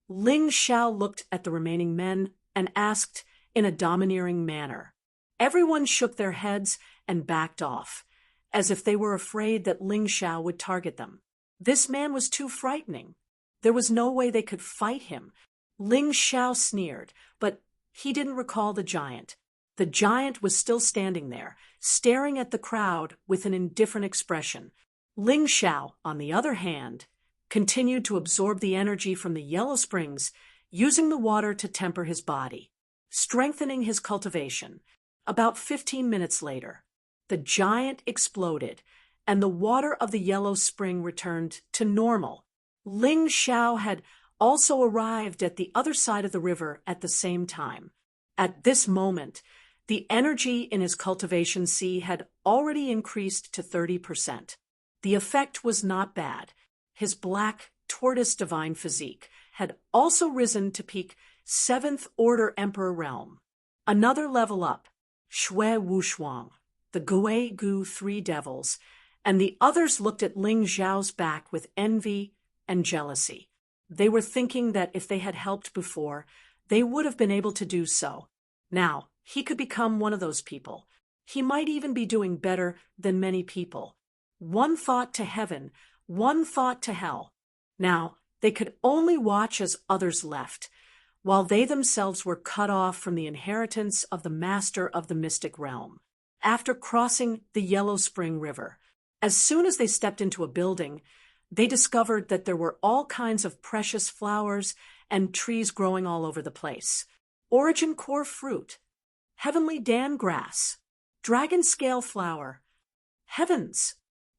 Ling Xiao looked at the remaining men and asked in a domineering manner. Everyone shook their heads and backed off, as if they were afraid that Ling Xiao would target them. This man was too frightening. There was no way they could fight him. Ling Xiao sneered, but he didn't recall the giant. The giant was still standing there, staring at the crowd with an indifferent expression. Ling Xiao, on the other hand, continued to absorb the energy from the yellow springs, using the water to temper his body, strengthening his cultivation. About 15 minutes later, the giant exploded, and the water of the yellow spring returned to normal. Ling Xiao had also arrived at the other side of the river at the same time. At this moment, the energy in his cultivation sea had already increased to 30%. The effect was not bad. His black tortoise divine physique had also risen to peak 7th Order Emperor realm. Another level up, Shui Wushuang, the Gui Gu Three Devils, and the others looked at Ling Xiao's back with envy and jealousy. They were thinking that if they had helped before, they would have been able to do so. Now, he could become one of those people. He might even be doing better than many people. One thought to heaven, one thought to hell. Now, they could only watch as others left, while they themselves were cut off from the inheritance of the master of the mystic realm. After crossing the Yellow Spring River, as soon as they stepped into a building, they discovered that there were all kinds of precious flowers and trees growing all over the place. Origin core fruit, heavenly dan grass, dragon scale flower. Heavens!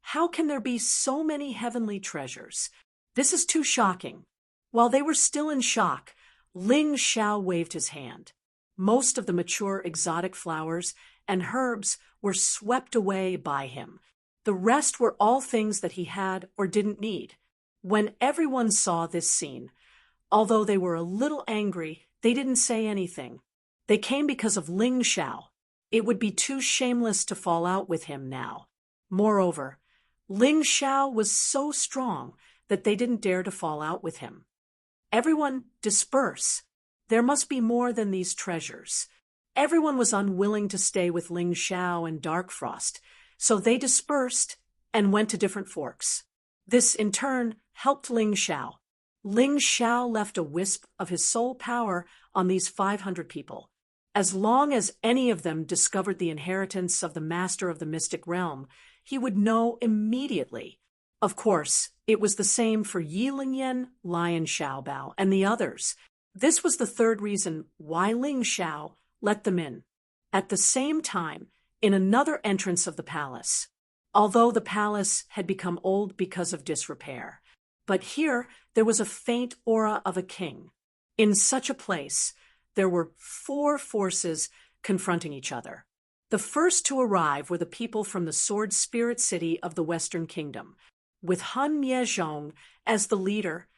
How can there be so many heavenly treasures? This is too shocking. While they were still in shock, Ling Xiao waved his hand. Most of the mature exotic flowers and herbs were swept away by him. The rest were all things that he had or didn't need. When everyone saw this scene, although they were a little angry, they didn't say anything. They came because of Ling Xiao. It would be too shameless to fall out with him now. Moreover, Ling Xiao was so strong that they didn't dare to fall out with him. Everyone disperse. There must be more than these treasures. Everyone was unwilling to stay with Ling Xiao and Darkfrost, so they dispersed and went to different forks. This, in turn, helped Ling Xiao. Ling Xiao left a wisp of his soul power on these 500 people. As long as any of them discovered the inheritance of the master of the mystic realm, he would know immediately. Of course, it was the same for Yi Lingyan, Lion Xiaobao, and the others. This was the third reason why Ling Xiao let them in. At the same time, in another entrance of the palace, although the palace had become old because of disrepair, but here there was a faint aura of a king. In such a place, there were 4 forces confronting each other. The first to arrive were the people from the Sword Spirit City of the Western Kingdom. With Han Miezhong as the leader,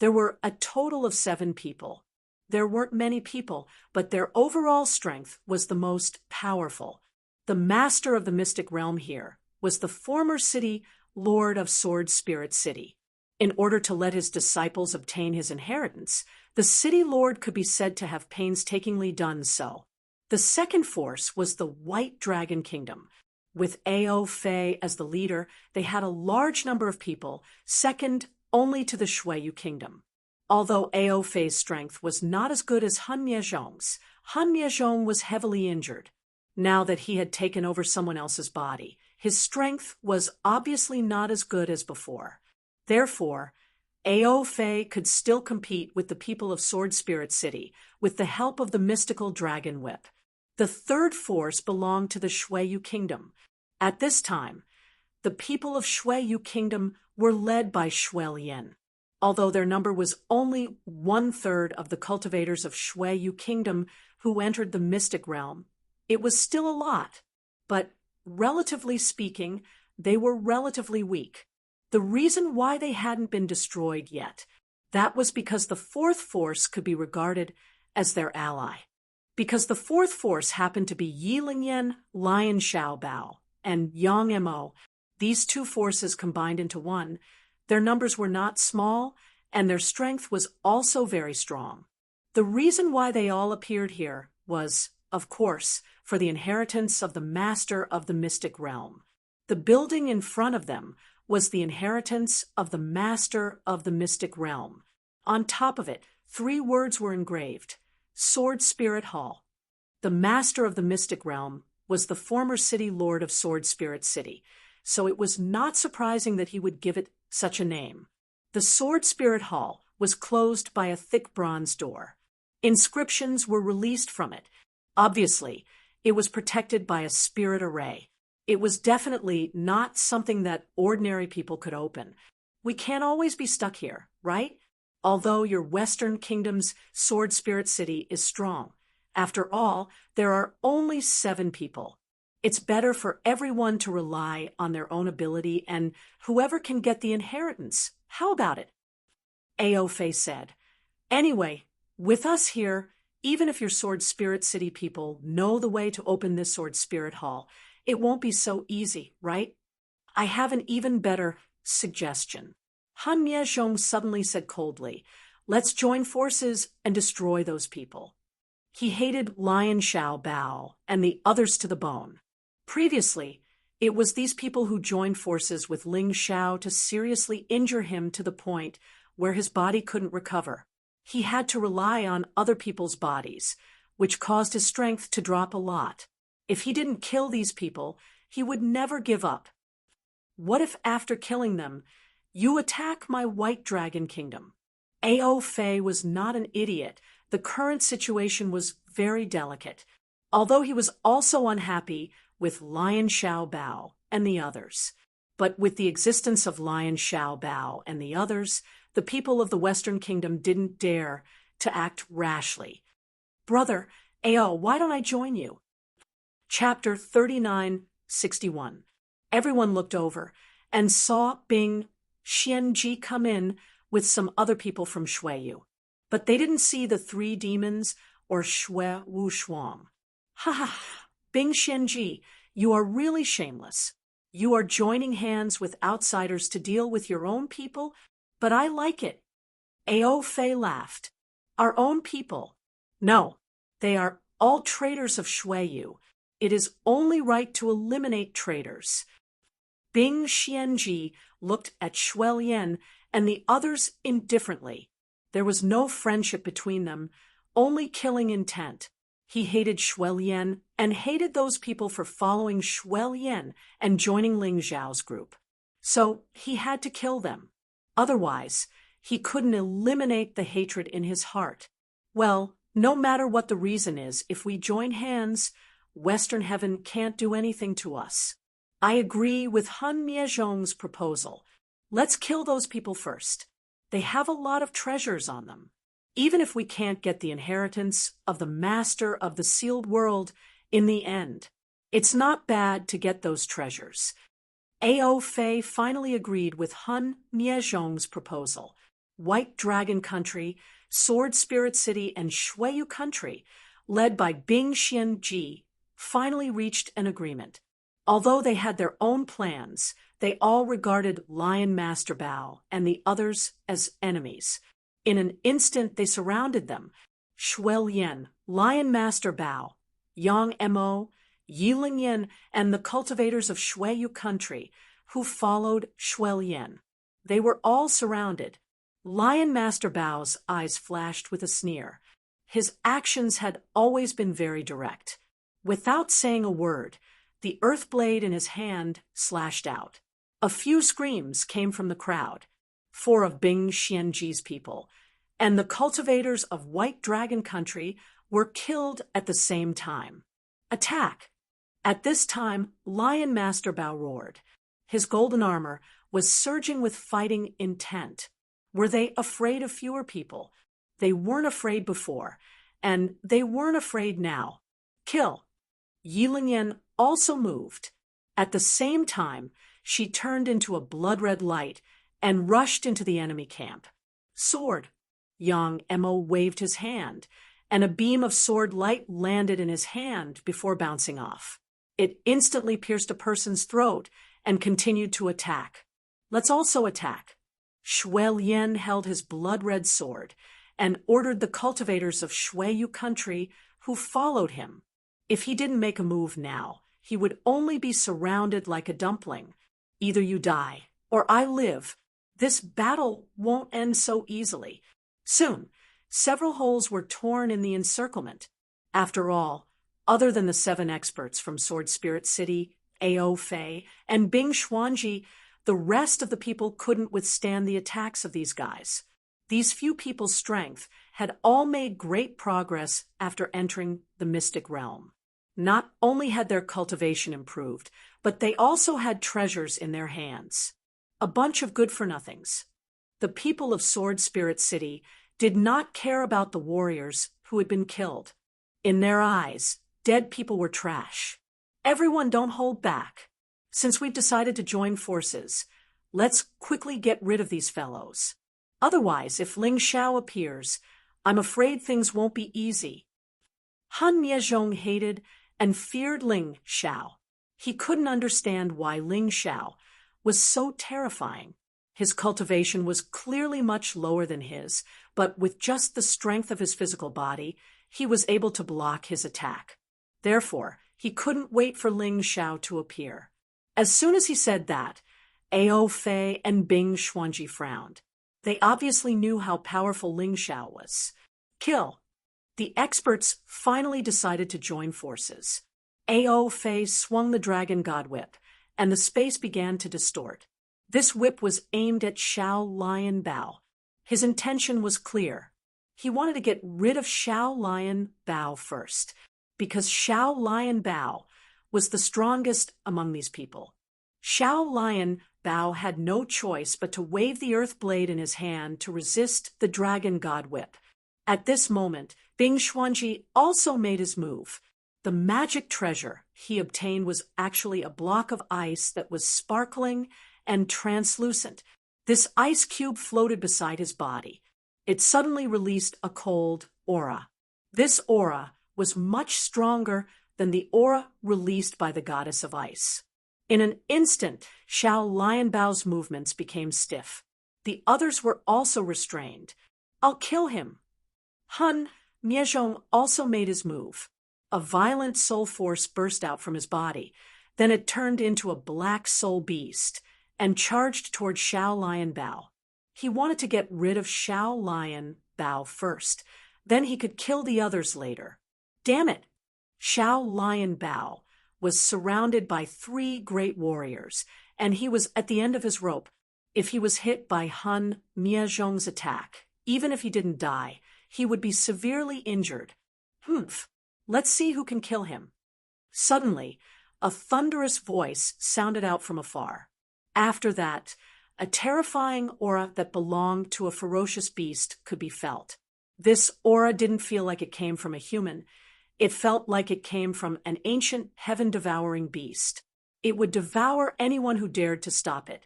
there were a total of 7 people. There weren't many people, but their overall strength was the most powerful. The master of the mystic realm here was the former city lord of Sword Spirit City. In order to let his disciples obtain his inheritance, the city lord could be said to have painstakingly done so. The second force was the White Dragon Kingdom. With Ao Fei as the leader, they had a large number of people, second only to the Shuiyu Kingdom. Although Ao Fei's strength was not as good as Han Miezhong's, Han Miezhong was heavily injured. Now that he had taken over someone else's body, his strength was obviously not as good as before. Therefore, Ao Fei could still compete with the people of Sword Spirit City with the help of the mystical dragon whip. The third force belonged to the Shuiyu Kingdom. At this time, the people of Shuiyu Kingdom were led by Shui Lian. Although their number was only 1/3 of the cultivators of Shuiyu Kingdom who entered the mystic realm, it was still a lot. But, relatively speaking, they were relatively weak. The reason why they hadn't been destroyed yet, that was because the fourth force could be regarded as their ally. because the fourth force happened to be Yi Lingyan, Lion Xiaobao, and Yang Mo. These two forces combined into one. Their numbers were not small, and their strength was also very strong. The reason why they all appeared here was, of course, for the inheritance of the master of the mystic realm. The building in front of them was the inheritance of the master of the mystic realm. On top of it, 3 words were engraved: Sword Spirit Hall. The master of the mystic realm was the former city lord of Sword Spirit City, so it was not surprising that he would give it such a name. The Sword Spirit Hall was closed by a thick bronze door. Inscriptions were released from it. Obviously, it was protected by a spirit array. It was definitely not something that ordinary people could open. We can't always be stuck here, right? Although your Western Kingdom's Sword Spirit City is strong. After all, there are only 7 people. It's better for everyone to rely on their own ability, and whoever can get the inheritance. How about it? Aofe said. Anyway, with us here, even if your Sword Spirit City people know the way to open this Sword Spirit Hall, it won't be so easy, right? I have an even better suggestion. Han Miezhong suddenly said coldly, let's join forces and destroy those people. He hated Lion Xiaobao and the others to the bone. Previously, it was these people who joined forces with Ling Xiao to seriously injure him to the point where his body couldn't recover. He had to rely on other people's bodies, which caused his strength to drop a lot. If he didn't kill these people, he would never give up. What if after killing them, you attack my White Dragon Kingdom? Aofe was not an idiot. The current situation was very delicate, although he was also unhappy with Lion Xiaobao and the others. But with the existence of Lion Xiaobao and the others, the people of the Western Kingdom didn't dare to act rashly. Brother, Ao, why don't I join you? Chapter 3961. Everyone looked over and saw Bing Xianji come in with some other people from Shuiyu. But they didn't see the 3 demons or Shui Wu Shuang. Ha ha! Bing Xianji, you are really shameless. You are joining hands with outsiders to deal with your own people, but I like it. Aofe laughed. Our own people? No, they are all traitors of Shuiyu. It is only right to eliminate traitors. Bing Xianji looked at Shuelian and the others indifferently. There was no friendship between them, only killing intent. He hated Shuelian and hated those people for following Shuelian and joining Ling Zhao's group. So he had to kill them. Otherwise, he couldn't eliminate the hatred in his heart. Well, no matter what the reason is, if we join hands, Western Heaven can't do anything to us. I agree with Han Miezhong's proposal. Let's kill those people first. They have a lot of treasures on them. Even if we can't get the inheritance of the master of the sealed world in the end, it's not bad to get those treasures. Aofe finally agreed with Han Miezhong's proposal. White Dragon Country, Sword Spirit City, and Shuiyu Country, led by Bing Xianji, finally reached an agreement. Although they had their own plans, they all regarded Lion Master Bao and the others as enemies. In an instant, they surrounded them. Shuelian, Lion Master Bao, Yang Mo, Yi Lingyan, and the cultivators of Shuiyu Country, who followed Shuelian. They were all surrounded. Lion Master Bao's eyes flashed with a sneer. His actions had always been very direct. Without saying a word, the earth blade in his hand slashed out. A few screams came from the crowd, 4 of Bing Xianji's people, and the cultivators of White Dragon Country were killed at the same time. Attack! At this time, Lion Master Bao roared. His golden armor was surging with fighting intent. Were they afraid of fewer people? They weren't afraid before, and they weren't afraid now. Kill! Yi Lingyan also moved. At the same time, she turned into a blood-red light and rushed into the enemy camp. Sword! Yang Mo waved his hand, and a beam of sword light landed in his hand before bouncing off. It instantly pierced a person's throat and continued to attack. Let's also attack. Shui Lian held his blood-red sword and ordered the cultivators of Shuiyu country who followed him. If he didn't make a move now, he would only be surrounded like a dumpling. Either you die, or I live. This battle won't end so easily. Soon, several holes were torn in the encirclement. After all, other than the 7 experts from Sword Spirit City, Ao Fei, and Bing Xuanji, the rest of the people couldn't withstand the attacks of these guys. These few people's strength had all made great progress after entering the mystic realm. Not only had their cultivation improved, but they also had treasures in their hands. A bunch of good-for-nothings. The people of Sword Spirit City did not care about the warriors who had been killed. In their eyes, dead people were trash. Everyone, don't hold back. Since we've decided to join forces, let's quickly get rid of these fellows. Otherwise, if Ling Xiao appears, I'm afraid things won't be easy. Han Miezhong hated and feared Ling Xiao. He couldn't understand why Ling Xiao was so terrifying. His cultivation was clearly much lower than his, but with just the strength of his physical body, he was able to block his attack. Therefore, he couldn't wait for Ling Xiao to appear. As soon as he said that, Ao Fei and Bing Xuanji frowned. They obviously knew how powerful Ling Xiao was. Kill. The experts finally decided to join forces. Ao Fei swung the Dragon God Whip, and the space began to distort. This whip was aimed at Xiao Lion Bao. His intention was clear. He wanted to get rid of Xiao Lion Bao first, because Xiao Lion Bao was the strongest among these people. Xiao Lion Bao had no choice but to wave the earth blade in his hand to resist the Dragon God Whip. At this moment, Bing Xuanji also made his move. The magic treasure he obtained was actually a block of ice that was sparkling and translucent. This ice cube floated beside his body. It suddenly released a cold aura. This aura was much stronger than the aura released by the goddess of ice. In an instant, Xiao Lion Bao's movements became stiff. The others were also restrained. I'll kill him. Han Miezhong also made his move. A violent soul force burst out from his body. Then it turned into a black soul beast and charged toward Xiao Lion Bao. He wanted to get rid of Xiao Lion Bao first. Then he could kill the others later. Damn it! Xiao Lion Bao was surrounded by 3 great warriors, and he was at the end of his rope. If he was hit by Han Miezhong's attack, even if he didn't die, he would be severely injured. Let's see who can kill him. Suddenly, a thunderous voice sounded out from afar. After that, a terrifying aura that belonged to a ferocious beast could be felt. This aura didn't feel like it came from a human. It felt like it came from an ancient heaven-devouring beast. It would devour anyone who dared to stop it.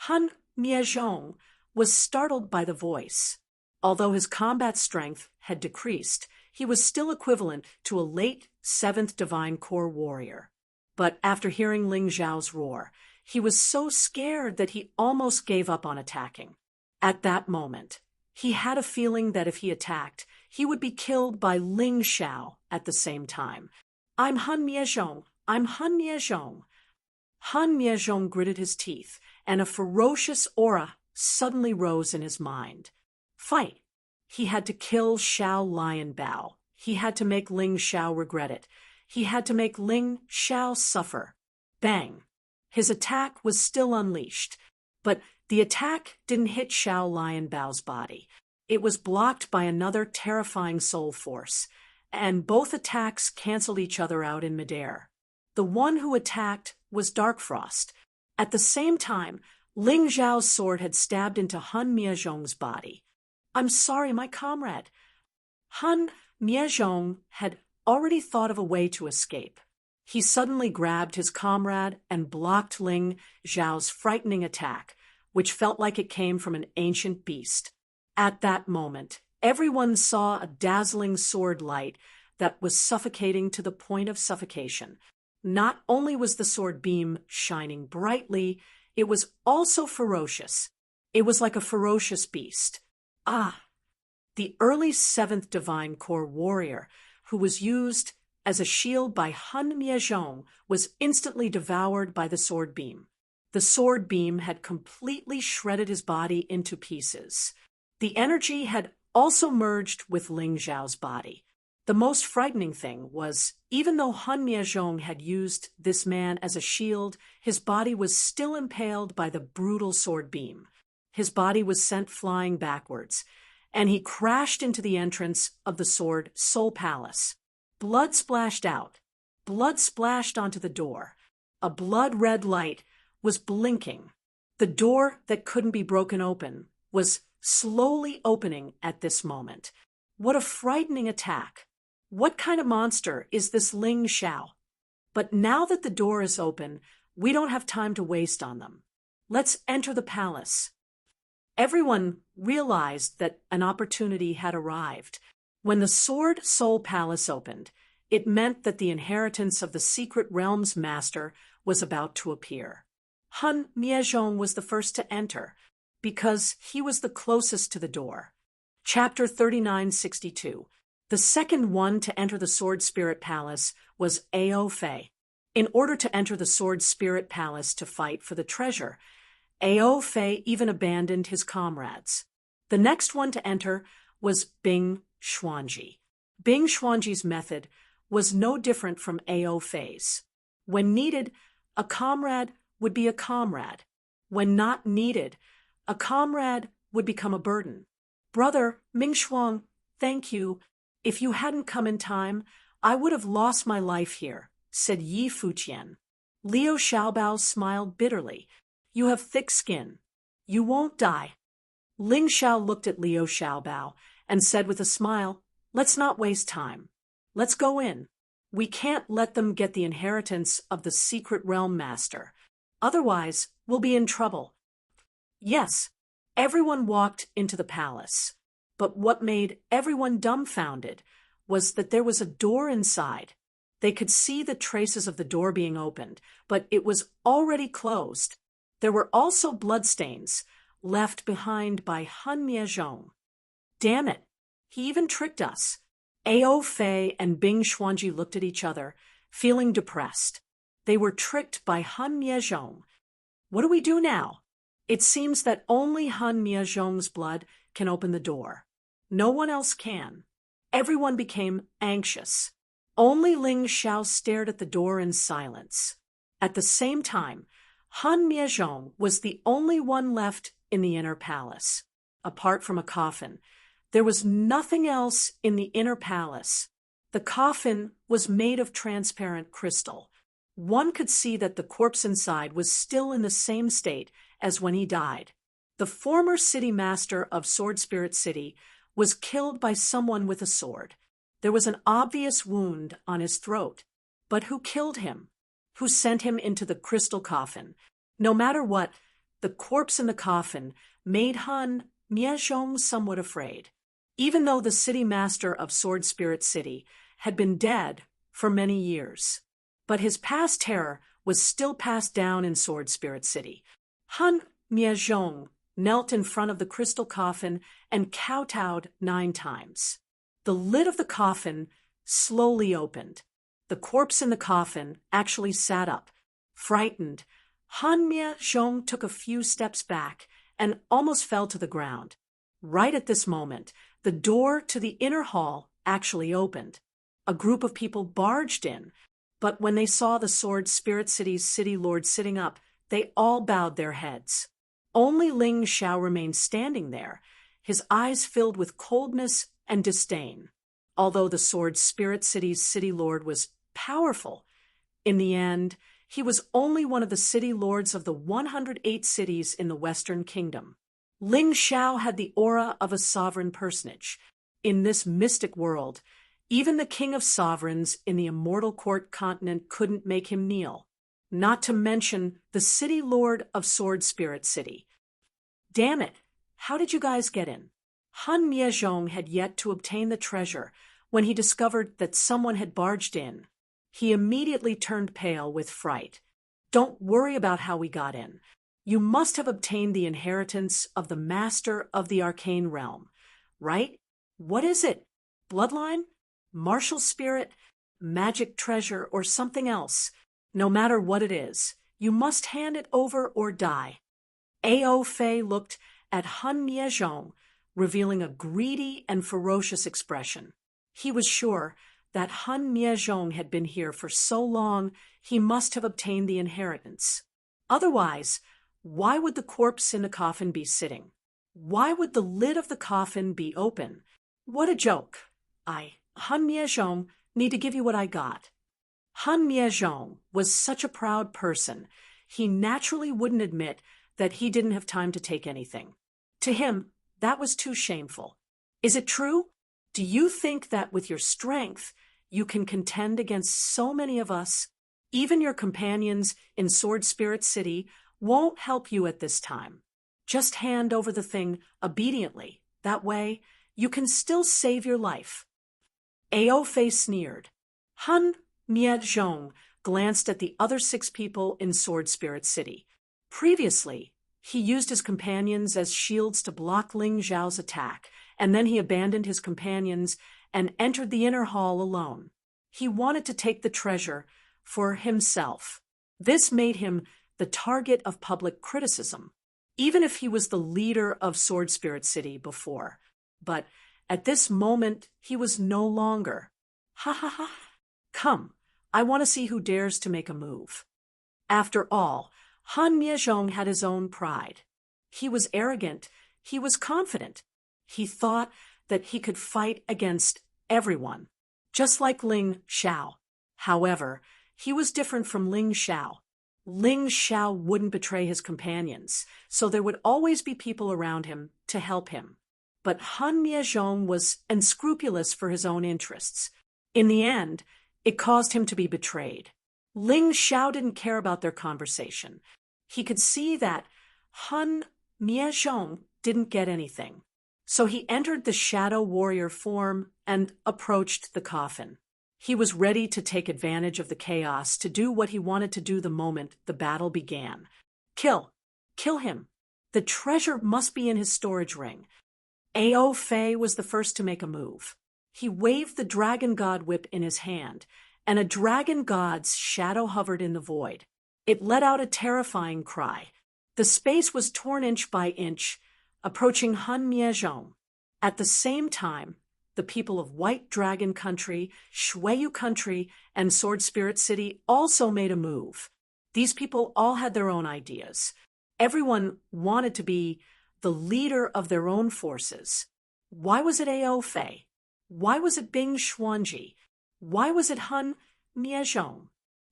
Han Miezhong was startled by the voice. Although his combat strength had decreased, he was still equivalent to a late 7th Divine Core warrior. But after hearing Ling Xiao's roar, he was so scared that he almost gave up on attacking. At that moment, he had a feeling that if he attacked, he would be killed by Ling Xiao at the same time. I'm Han Miezhong. I'm Han Miezhong. Han Miezhong gritted his teeth, and a ferocious aura suddenly rose in his mind. Fight! He had to kill Xiao Lion Bao. He had to make Ling Xiao regret it. He had to make Ling Xiao suffer. Bang! His attack was still unleashed, but the attack didn't hit Xiao Lion Bao's body. It was blocked by another terrifying soul force, and both attacks canceled each other out in midair. The one who attacked was Dark Frost. At the same time, Ling Xiao's sword had stabbed into Han Miezhong's body. I'm sorry, my comrade. Han Miezhong had already thought of a way to escape. He suddenly grabbed his comrade and blocked Ling Xiao's frightening attack, which felt like it came from an ancient beast. At that moment, Everyone saw a dazzling sword light that was suffocating to the point of suffocation. Not only was the sword beam shining brightly, it was also ferocious. It was like a ferocious beast. Ah! The early 7th Divine Corps warrior, who was used as a shield by Han Miezhong, was instantly devoured by the sword beam. The sword beam had completely shredded his body into pieces. The energy had also merged with Ling Xiao's body. The most frightening thing was, even though Han Miezhong had used this man as a shield, his body was still impaled by the brutal sword beam. His body was sent flying backwards, and he crashed into the entrance of the Sword Soul Palace. Blood splashed out. Blood splashed onto the door. A blood-red light was blinking. The door that couldn't be broken open was slowly opening at this moment. What a frightening attack! What kind of monster is this Ling Xiao? But now that the door is open, we don't have time to waste on them. Let's enter the palace. Everyone realized that an opportunity had arrived. When the Sword Soul Palace opened, it meant that the inheritance of the Secret Realm's master was about to appear. Han Miezhong was the first to enter, because he was the closest to the door. Chapter 3962. The second one to enter the Sword Spirit Palace was Ao Fei. In order to enter the Sword Spirit Palace to fight for the treasure, Ao Fei even abandoned his comrades. The next one to enter was Bing Xuanji. Bing Xuanji's method was no different from Ao Fei's. When needed, a comrade would be a comrade. When not needed, a comrade would become a burden. Brother Ming Xuang, thank you. If you hadn't come in time, I would have lost my life here, said Yi Fuqian. Liu Xiaobao smiled bitterly. You have thick skin. You won't die. Ling Xiao looked at Liu Xiaobao and said with a smile, let's not waste time. Let's go in. We can't let them get the inheritance of the Secret Realm Master. Otherwise, we'll be in trouble. Yes, everyone walked into the palace. But what made everyone dumbfounded was that there was a door inside. They could see the traces of the door being opened, but it was already closed. There were also bloodstains left behind by Han Miezhong. Damn it, he even tricked us. Ao Fei and Bing Xuanji looked at each other, feeling depressed. They were tricked by Han Miezhong. What do we do now? It seems that only Han Miezhong's blood can open the door. No one else can. Everyone became anxious. Only Ling Xiao stared at the door in silence. At the same time, Han Miezhong was the only one left in the inner palace. Apart from a coffin, there was nothing else in the inner palace. The coffin was made of transparent crystal. One could see that the corpse inside was still in the same state as when he died. The former city master of Sword Spirit City was killed by someone with a sword. There was an obvious wound on his throat. But who killed him? Who sent him into the crystal coffin? No matter what, the corpse in the coffin made Han Miezhong somewhat afraid. Even though the city master of Sword Spirit City had been dead for many years. But his past terror was still passed down in Sword Spirit City. Han Miezhong knelt in front of the crystal coffin and kowtowed 9 times. The lid of the coffin slowly opened. The corpse in the coffin actually sat up. Frightened, Han Miezhong took a few steps back and almost fell to the ground. Right at this moment, the door to the inner hall actually opened. A group of people barged in, but when they saw the Sword Spirit City's city lord sitting up, they all bowed their heads. Only Ling Xiao remained standing there, his eyes filled with coldness and disdain. Although the Sword Spirit City's city lord was powerful, in the end, he was only one of the city lords of the 108 cities in the Western Kingdom. Ling Xiao had the aura of a sovereign personage. In this mystic world, even the king of sovereigns in the Immortal Court continent couldn't make him kneel. Not to mention the city lord of Sword Spirit City. Damn it, how did you guys get in? Han Miezhong had yet to obtain the treasure when he discovered that someone had barged in. He immediately turned pale with fright. "Don't worry about how we got in. You must have obtained the inheritance of the master of the arcane realm, right? What is it? Bloodline? Martial spirit? Magic treasure, or something else? No matter what it is, you must hand it over or die." Ao Fei looked at Han Miezhong, revealing a greedy and ferocious expression. He was sure that Han Miezhong had been here for so long he must have obtained the inheritance. Otherwise, why would the corpse in the coffin be sitting? Why would the lid of the coffin be open? What a joke. Han Miezhong, need to give you what I got. Han Miezhong was such a proud person, he naturally wouldn't admit that he didn't have time to take anything. To him, that was too shameful. Is it true? Do you think that with your strength, you can contend against so many of us? Even your companions in Sword Spirit City won't help you at this time. Just hand over the thing obediently. That way, you can still save your life. Ao Fei sneered. Han Miezhong glanced at the other 6 people in Sword Spirit City. Previously, he used his companions as shields to block Ling Zhao's attack, and then he abandoned his companions and entered the inner hall alone. He wanted to take the treasure for himself. This made him the target of public criticism, even if he was the leader of Sword Spirit City before. But at this moment, he was no longer. Ha ha ha. Come, I want to see who dares to make a move. After all, Han Miezhong had his own pride. He was arrogant. He was confident. He thought that he could fight against everyone, just like Ling Zhao. However, he was different from Ling Zhao. Ling Zhao wouldn't betray his companions, so there would always be people around him to help him. But Han Miezhong was unscrupulous for his own interests. In the end, it caused him to be betrayed. Ling Zhao didn't care about their conversation. He could see that Han Miezhong didn't get anything. So he entered the shadow warrior form and approached the coffin. He was ready to take advantage of the chaos to do what he wanted to do the moment the battle began. Kill him. The treasure must be in his storage ring. Ao Fei was the first to make a move. He waved the dragon god whip in his hand, and a dragon god's shadow hovered in the void. It let out a terrifying cry. The space was torn inch by inch, approaching Han Miezhong. At the same time, the people of White Dragon Country, Shuiyu Country, and Sword Spirit City also made a move. These people all had their own ideas. Everyone wanted to be the leader of their own forces. Why was it Ao Fei? Why was it Bing Xuanji? Why was it Han Miezhong?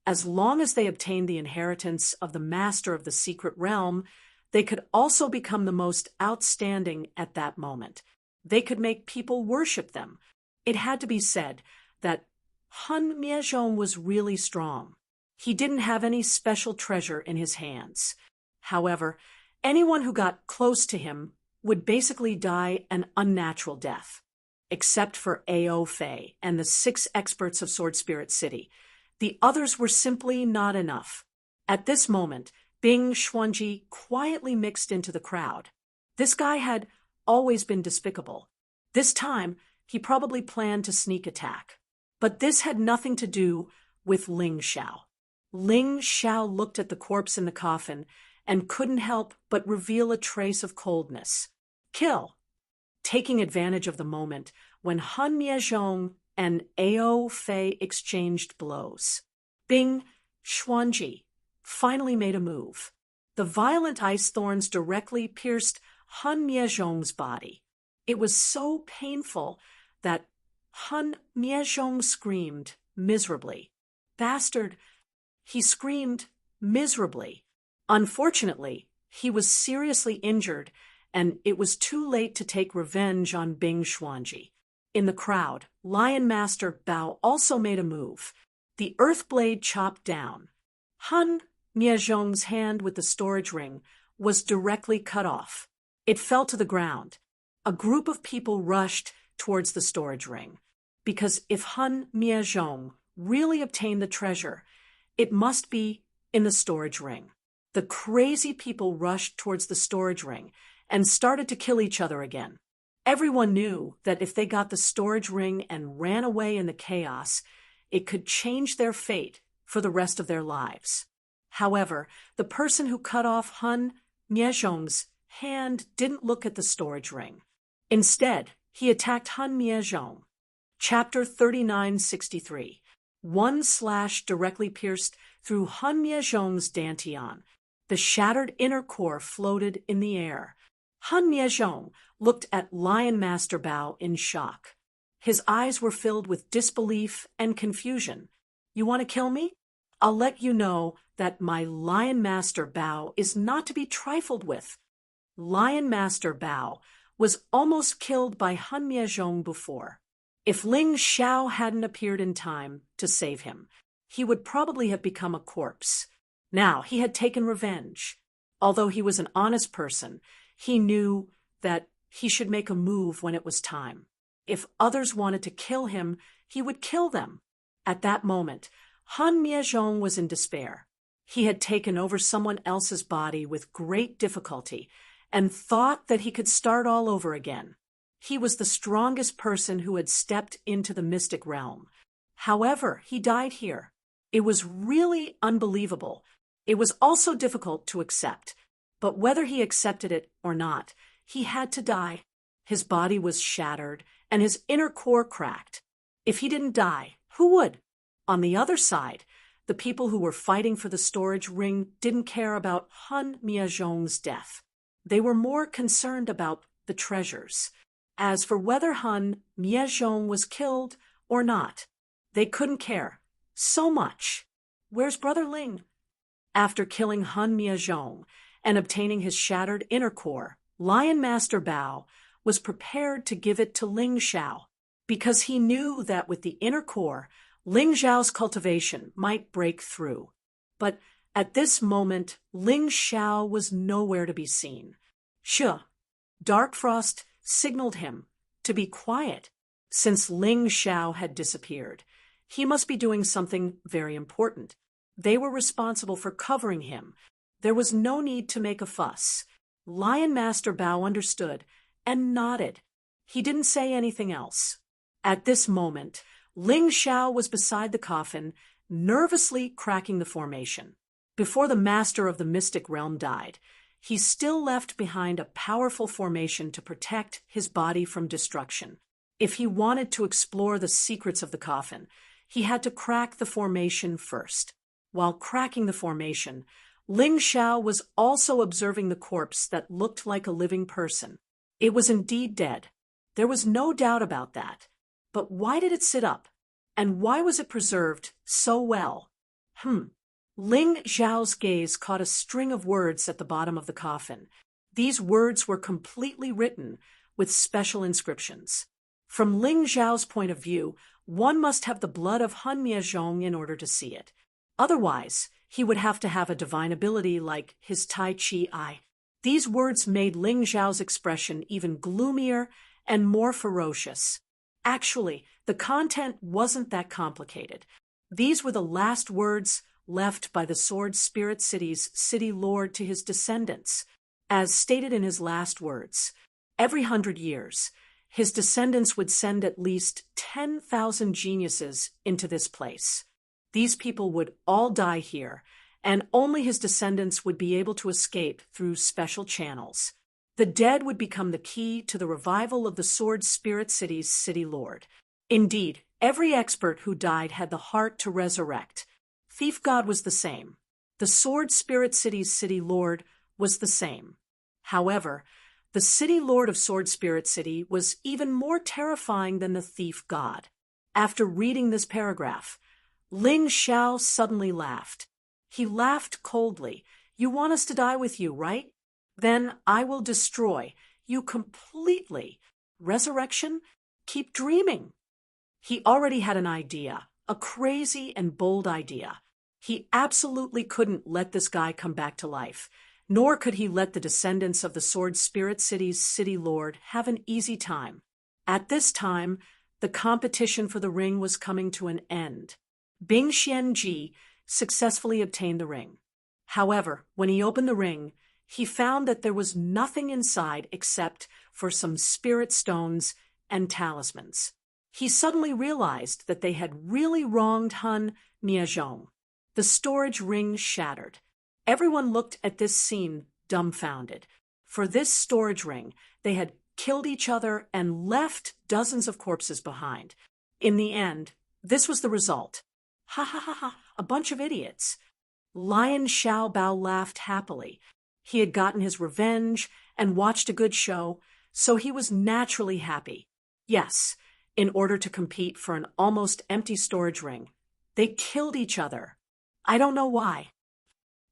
As long as they obtained the inheritance of the master of the secret realm, they could also become the most outstanding at that moment. They could make people worship them. It had to be said that Han Miezhong was really strong. He didn't have any special treasure in his hands. However, anyone who got close to him would basically die an unnatural death. Except for Ao Fei and the 6 experts of Sword Spirit City. The others were simply not enough. At this moment, Bing Xuanji quietly mixed into the crowd. This guy had always been despicable. This time, he probably planned to sneak attack. But this had nothing to do with Ling Zhao. Ling Zhao looked at the corpse in the coffin and couldn't help but reveal a trace of coldness. Kill. Taking advantage of the moment when Han Miezhong and Ao Fei exchanged blows, Bing Xuanji finally made a move. The violent ice thorns directly pierced Han Miezhong's body. It was so painful that Han Miezhong screamed miserably. Bastard! He screamed miserably. Unfortunately, he was seriously injured, and it was too late to take revenge on Bing Xuanji. In the crowd, Lion Master Bao also made a move. The earth blade chopped down. Han Miezhong's hand with the storage ring was directly cut off. It fell to the ground. a group of people rushed towards the storage ring, because if Han Miezhong really obtained the treasure, it must be in the storage ring. The crazy people rushed towards the storage ring and started to kill each other again. Everyone knew that if they got the storage ring and ran away in the chaos, it could change their fate for the rest of their lives. However, the person who cut off Han Miezhong's hand didn't look at the storage ring. Instead, he attacked Han Miezhong. Chapter 3963. One slash directly pierced through Han Miezhong's dantian. The shattered inner core floated in the air. Han Miezhong looked at Lion Master Bao in shock. His eyes were filled with disbelief and confusion. You want to kill me? I'll let you know that my Lion Master Bao is not to be trifled with. Lion Master Bao was almost killed by Han Miezhong before. If Ling Xiao hadn't appeared in time to save him, he would probably have become a corpse. Now he had taken revenge. Although he was an honest person, he knew that he should make a move when it was time. If others wanted to kill him, he would kill them. At that moment, Han Miezhong was in despair. He had taken over someone else's body with great difficulty and thought that he could start all over again. He was the strongest person who had stepped into the mystic realm. However, he died here. It was really unbelievable. It was also difficult to accept. But whether he accepted it or not, he had to die. His body was shattered and his inner core cracked. If he didn't die, who would? On the other side, the people who were fighting for the storage ring didn't care about Han Miezhong's death. They were more concerned about the treasures. As for whether Han Miezhong was killed or not, they couldn't care so much. Where's Brother Ling? After killing Han Miezhong and obtaining his shattered inner core, Lion Master Bao was prepared to give it to Ling Xiao, because he knew that with the inner core, Ling Xiao's cultivation might break through. But at this moment, Ling Xiao was nowhere to be seen. Dark Frost signaled him to be quiet. Since Ling Xiao had disappeared, he must be doing something very important. They were responsible for covering him. There was no need to make a fuss. Lion Master Bao understood and nodded. He didn't say anything else. At this moment, Ling Xiao was beside the coffin, nervously cracking the formation. Before the master of the mystic realm died, he still left behind a powerful formation to protect his body from destruction. If he wanted to explore the secrets of the coffin, he had to crack the formation first. While cracking the formation, Ling Xiao was also observing the corpse that looked like a living person. It was indeed dead. There was no doubt about that. But why did it sit up? And why was it preserved so well? Ling Xiao's gaze caught a string of words at the bottom of the coffin. These words were completely written with special inscriptions. From Ling Xiao's point of view, one must have the blood of Han Miezhong in order to see it. Otherwise, he would have to have a divine ability like his Tai Chi eye. These words made Ling Xiao's expression even gloomier and more ferocious. Actually, the content wasn't that complicated. These were the last words left by the Sword Spirit City's city lord to his descendants. As stated in his last words, every 100 years, his descendants would send at least 10,000 geniuses into this place. These people would all die here, and only his descendants would be able to escape through special channels. The dead would become the key to the revival of the Sword Spirit City's city lord. Indeed, every expert who died had the heart to resurrect. Thief God was the same. The Sword Spirit City's city lord was the same. However, the city lord of Sword Spirit City was even more terrifying than the thief god. After reading this paragraph, Ling Xiao suddenly laughed. He laughed coldly. You want us to die with you, right? Then I will destroy you completely. Resurrection? Keep dreaming. He already had an idea, a crazy and bold idea. He absolutely couldn't let this guy come back to life. nor could he let the descendants of the Sword Spirit City's city lord have an easy time. At this time, the competition for the ring was coming to an end. Bing Xianji successfully obtained the ring. However, when he opened the ring, he found that there was nothing inside except for some spirit stones and talismans. He suddenly realized that they had really wronged Han Miazhong. The storage ring shattered. Everyone looked at this scene dumbfounded. For this storage ring, they had killed each other and left dozens of corpses behind. In the end, this was the result. Ha ha ha ha, a bunch of idiots. Lion Xiao Bao laughed happily. He had gotten his revenge and watched a good show, so he was naturally happy. Yes, in order to compete for an almost empty storage ring. They killed each other. I don't know why.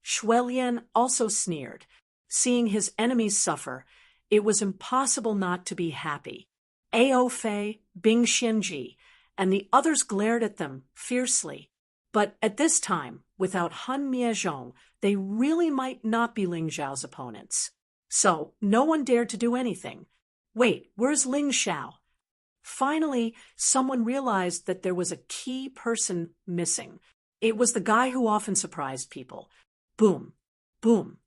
Shuelian also sneered. Seeing his enemies suffer, it was impossible not to be happy. Ao Fei, Bing Xianji, and the others glared at them fiercely. But at this time, without Han Miazhong, they really might not be Ling Zhao's opponents. So no one dared to do anything. Wait, where's Ling Xiao? Finally, someone realized that there was a key person missing. It was the guy who often surprised people. Boom, boom.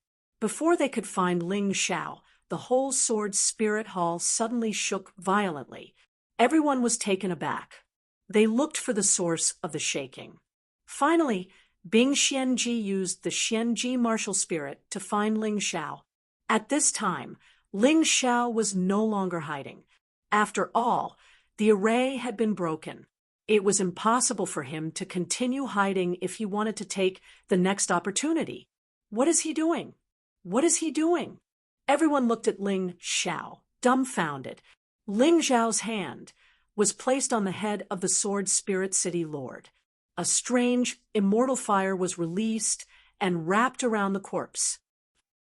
Before they could find Ling Xiao, the whole Sword Spirit Hall suddenly shook violently. Everyone was taken aback. They looked for the source of the shaking. Finally, Bing Xianji used the Xianji martial spirit to find Ling Xiao. At this time, Ling Xiao was no longer hiding. After all, the array had been broken. It was impossible for him to continue hiding if he wanted to take the next opportunity. What is he doing? What is he doing? Everyone looked at Ling Xiao, dumbfounded. Ling Xiao's hand was placed on the head of the Sword Spirit City Lord. A strange, immortal fire was released and wrapped around the corpse.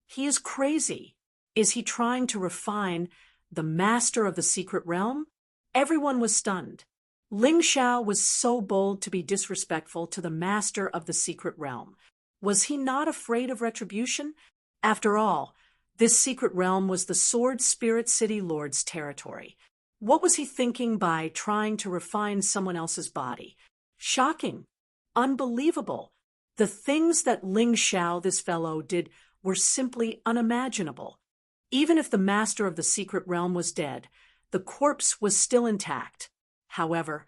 He is crazy. Is he trying to refine the master of the secret realm? Everyone was stunned. Ling Xiao was so bold to be disrespectful to the master of the secret realm. Was he not afraid of retribution? After all, this secret realm was the Sword Spirit City Lord's territory. What was he thinking by trying to refine someone else's body? Shocking. Unbelievable. The things that Ling Xiao, this fellow, did were simply unimaginable. Even if the master of the secret realm was dead, the corpse was still intact. However,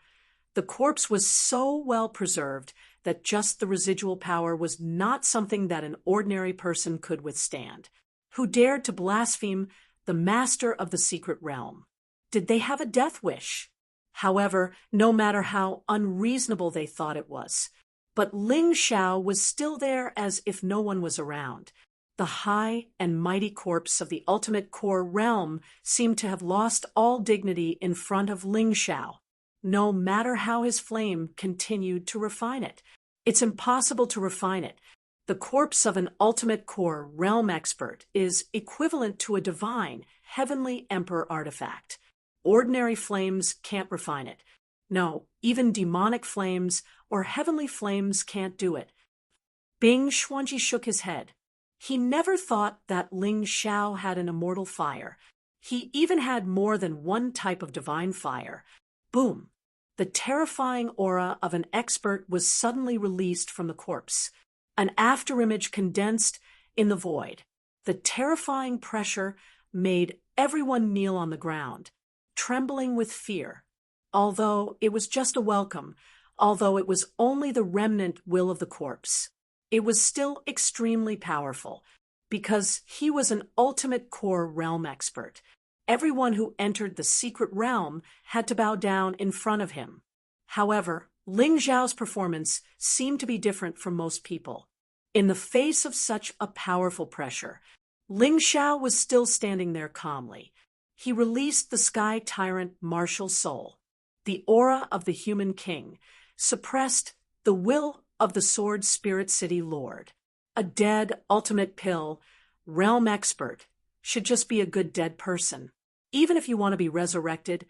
the corpse was so well preserved that just the residual power was not something that an ordinary person could withstand. Who dared to blaspheme the master of the secret realm? Did they have a death wish? However, no matter how unreasonable they thought it was, but Ling Xiao was still there as if no one was around. The high and mighty corpse of the ultimate core realm seemed to have lost all dignity in front of Ling Xiao, no matter how his flame continued to refine it. It's impossible to refine it. The corpse of an ultimate core realm expert is equivalent to a divine, heavenly emperor artifact. Ordinary flames can't refine it. No, even demonic flames or heavenly flames can't do it. Bing Xuanji shook his head. He never thought that Ling Xiao had an immortal fire. He even had more than one type of divine fire. Boom! The terrifying aura of an expert was suddenly released from the corpse. An afterimage condensed in the void. The terrifying pressure made everyone kneel on the ground, trembling with fear. Although it was just a welcome, although it was only the remnant will of the corpse, it was still extremely powerful, because he was an ultimate core realm expert. Everyone who entered the secret realm had to bow down in front of him. However, Ling Zhao's performance seemed to be different from most people. In the face of such a powerful pressure, Ling Xiao was still standing there calmly. He released the Sky Tyrant martial soul, the aura of the human king, suppressed the will of the Sword Spirit City Lord. A dead ultimate pill, realm expert, should just be a good dead person. Even if you want to be resurrected,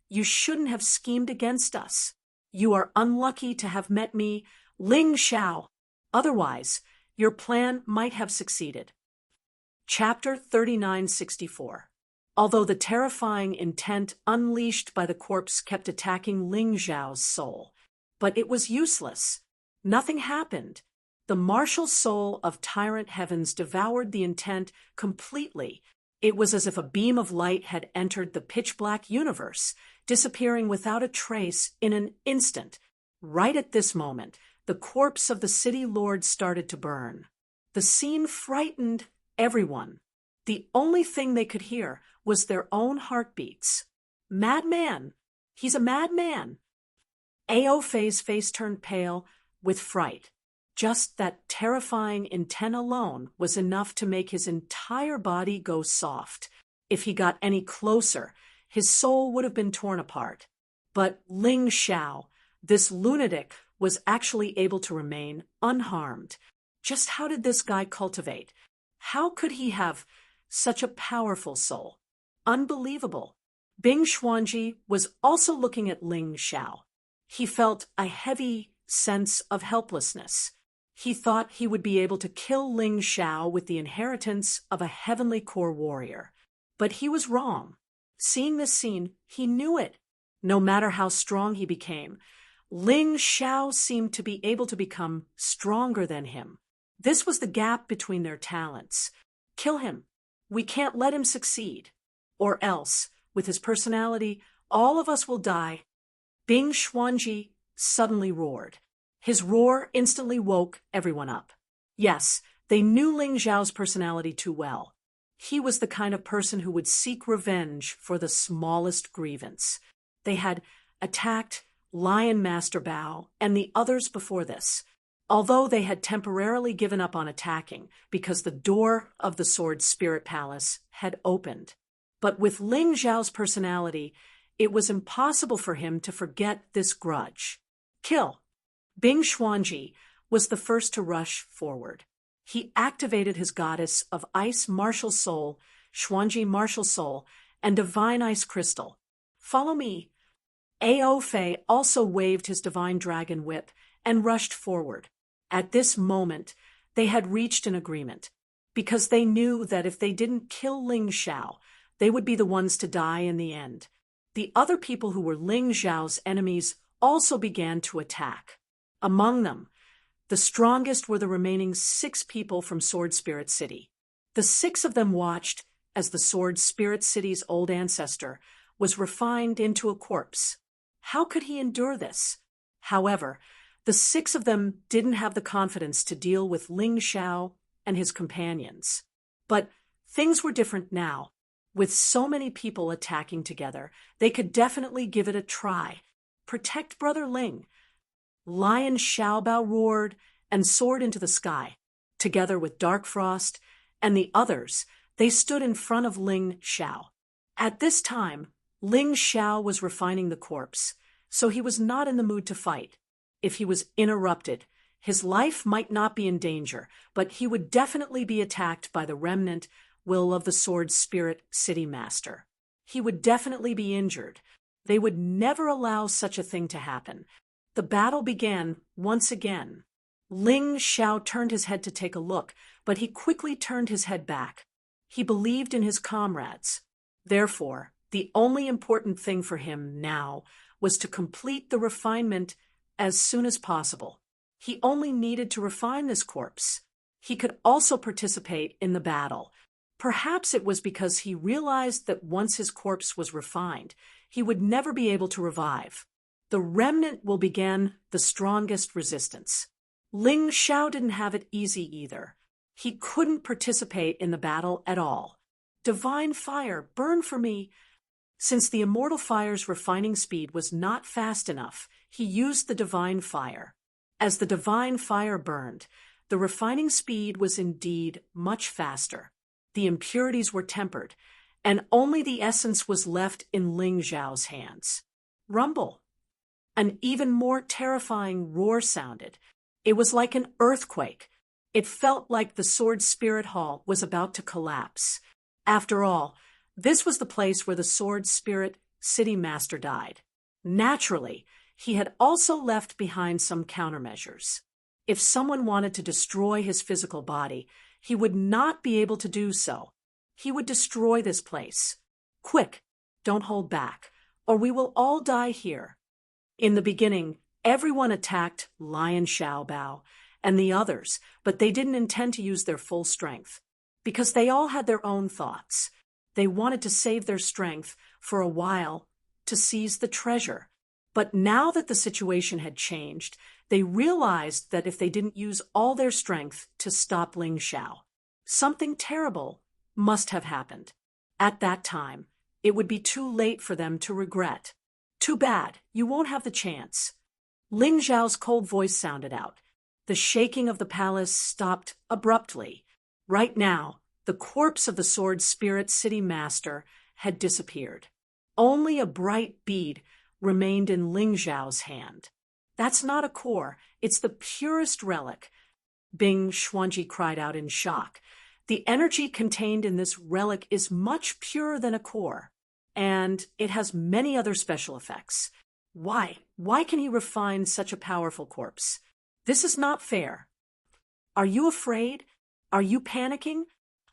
you shouldn't have schemed against us. You are unlucky to have met me, Ling Xiao. Otherwise, your plan might have succeeded. Chapter 3964. Although the terrifying intent unleashed by the corpse kept attacking Ling Zhao's soul, but it was useless. Nothing happened. The martial soul of Tyrant Heavens devoured the intent completely. It was as if a beam of light had entered the pitch-black universe, disappearing without a trace in an instant. Right at this moment, the corpse of the city lord started to burn. The scene frightened everyone. The only thing they could hear was their own heartbeats. Madman! He's a madman! Ao Fei's face turned pale with fright. Just that terrifying intent alone was enough to make his entire body go soft. If he got any closer, his soul would have been torn apart. But Ling Xiao, this lunatic, was actually able to remain unharmed. Just how did this guy cultivate? How could he have such a powerful soul? Unbelievable. Bing Xuanji was also looking at Ling Xiao. He felt a heavy sense of helplessness. He thought he would be able to kill Ling Xiao with the inheritance of a heavenly core warrior. But he was wrong. Seeing this scene, he knew it. No matter how strong he became, Ling Xiao seemed to be able to become stronger than him. This was the gap between their talents. Kill him. We can't let him succeed. Or else, with his personality, all of us will die. Bing Xuanji suddenly roared. His roar instantly woke everyone up. Yes, they knew Ling Zhao's personality too well. He was the kind of person who would seek revenge for the smallest grievance. They had attacked Lion Master Bao and the others before this, although they had temporarily given up on attacking because the door of the Sword Spirit Palace had opened. But with Ling Zhao's personality, it was impossible for him to forget this grudge. Kill! Bing Xuanji was the first to rush forward. He activated his goddess of ice martial soul, Xuanji martial soul, and divine ice crystal. Follow me. Ao Fei also waved his divine dragon whip and rushed forward. At this moment, they had reached an agreement, because they knew that if they didn't kill Ling Xiao, they would be the ones to die in the end. The other people who were Ling Zhao's enemies also began to attack. Among them, the strongest were the remaining 6 people from Sword Spirit City. The 6 of them watched as the Sword Spirit City's old ancestor was refined into a corpse. How could he endure this? However, the 6 of them didn't have the confidence to deal with Ling Xiao and his companions. But things were different now. With so many people attacking together, they could definitely give it a try. Protect Brother Ling. Lion Xiaobao roared and soared into the sky. Together with Dark Frost and the others, they stood in front of Ling Xiao. At this time, Ling Xiao was refining the corpse, so he was not in the mood to fight. If he was interrupted, his life might not be in danger, but he would definitely be attacked by the remnant will of the Sword Spirit City Master. He would definitely be injured. They would never allow such a thing to happen. The battle began once again. Ling Xiao turned his head to take a look, but he quickly turned his head back. He believed in his comrades. Therefore, the only important thing for him now was to complete the refinement as soon as possible. He only needed to refine this corpse. He could also participate in the battle. Perhaps it was because he realized that once his corpse was refined, he would never be able to revive. The remnant will begin the strongest resistance. Ling Xiao didn't have it easy either. He couldn't participate in the battle at all. Divine fire, burn for me. Since the immortal fire's refining speed was not fast enough, he used the divine fire. As the divine fire burned, the refining speed was indeed much faster. The impurities were tempered, and only the essence was left in Ling Zhao's hands. Rumble. An even more terrifying roar sounded. It was like an earthquake. It felt like the Sword Spirit Hall was about to collapse. After all, this was the place where the Sword Spirit City Master died. Naturally, he had also left behind some countermeasures. If someone wanted to destroy his physical body, he would not be able to do so. He would destroy this place. Quick, don't hold back, or we will all die here. In the beginning, everyone attacked Lion Xiaobao and the others, but they didn't intend to use their full strength, because they all had their own thoughts. They wanted to save their strength for a while to seize the treasure. But now that the situation had changed, they realized that if they didn't use all their strength to stop Ling Xiao, something terrible must have happened. At that time, it would be too late for them to regret. Too bad, you won't have the chance. Ling Xiao's cold voice sounded out. The shaking of the palace stopped abruptly. Right now, the corpse of the Sword Spirit City Master had disappeared. Only a bright bead remained in Ling Xiao's hand. That's not a core, it's the purest relic. Bing Xuanji cried out in shock. The energy contained in this relic is much purer than a core, and it has many other special effects. Why? Why can he refine such a powerful corpse? This is not fair. Are you afraid? Are you panicking?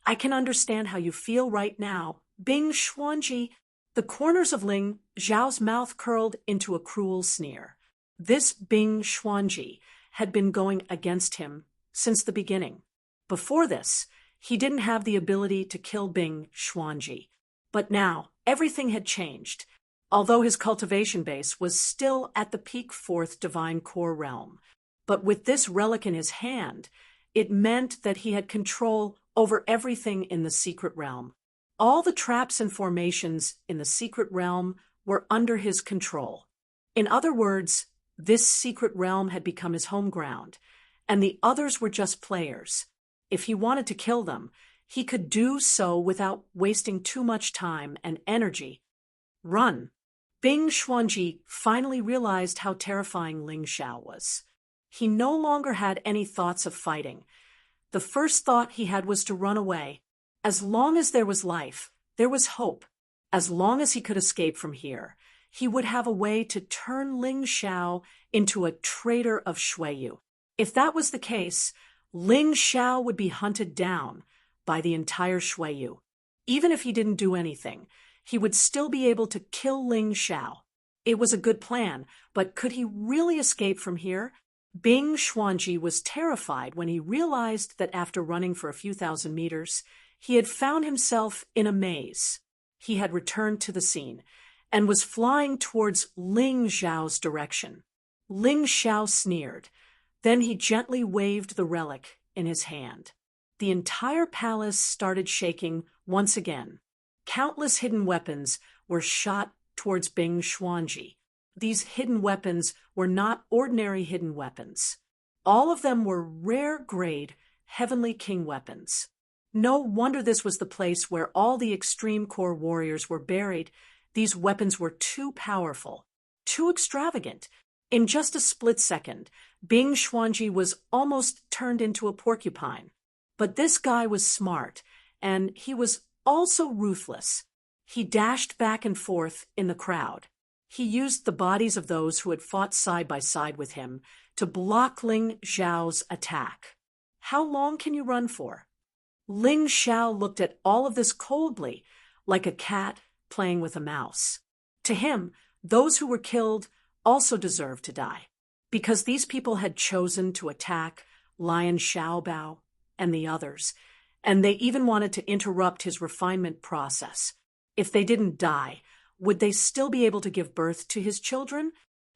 I can understand how you feel right now. Bing Xuanji. The corners of Ling Xiao's mouth curled into a cruel sneer. This Bing Xuanji had been going against him since the beginning. Before this, he didn't have the ability to kill Bing Xuanji. But now, everything had changed. Although his cultivation base was still at the peak fourth divine core realm. But with this relic in his hand, it meant that he had control over everything in the secret realm. All the traps and formations in the secret realm were under his control. In other words, this secret realm had become his home ground, and the others were just players. If he wanted to kill them, he could do so without wasting too much time and energy. Run! Bing Xuanji finally realized how terrifying Ling Xiao was. He no longer had any thoughts of fighting. The first thought he had was to run away. As long as there was life, there was hope. As long as he could escape from here, he would have a way to turn Ling Xiao into a traitor of Shuiyu. If that was the case, Ling Xiao would be hunted down by the entire Shuiyu. Even if he didn't do anything, he would still be able to kill Ling Xiao. It was a good plan, but could he really escape from here? Bing Xuanji was terrified when he realized that after running for a few thousand meters, he had found himself in a maze. He had returned to the scene and was flying towards Ling Xiao's direction. Ling Xiao sneered. Then he gently waved the relic in his hand. The entire palace started shaking once again. Countless hidden weapons were shot towards Bing Xuanji. These hidden weapons were not ordinary hidden weapons. All of them were rare-grade Heavenly King weapons. No wonder this was the place where all the extreme core warriors were buried. These weapons were too powerful, too extravagant. In just a split second, Bing Xuanji was almost turned into a porcupine. But this guy was smart, and he was also ruthless. He dashed back and forth in the crowd. He used the bodies of those who had fought side by side with him to block Ling Xiao's attack. How long can you run for? Ling Xiao looked at all of this coldly, like a cat playing with a mouse. To him, those who were killed also deserved to die, because these people had chosen to attack Lion Xiaobao and the others, and they even wanted to interrupt his refinement process. If they didn't die, would they still be able to give birth to his children?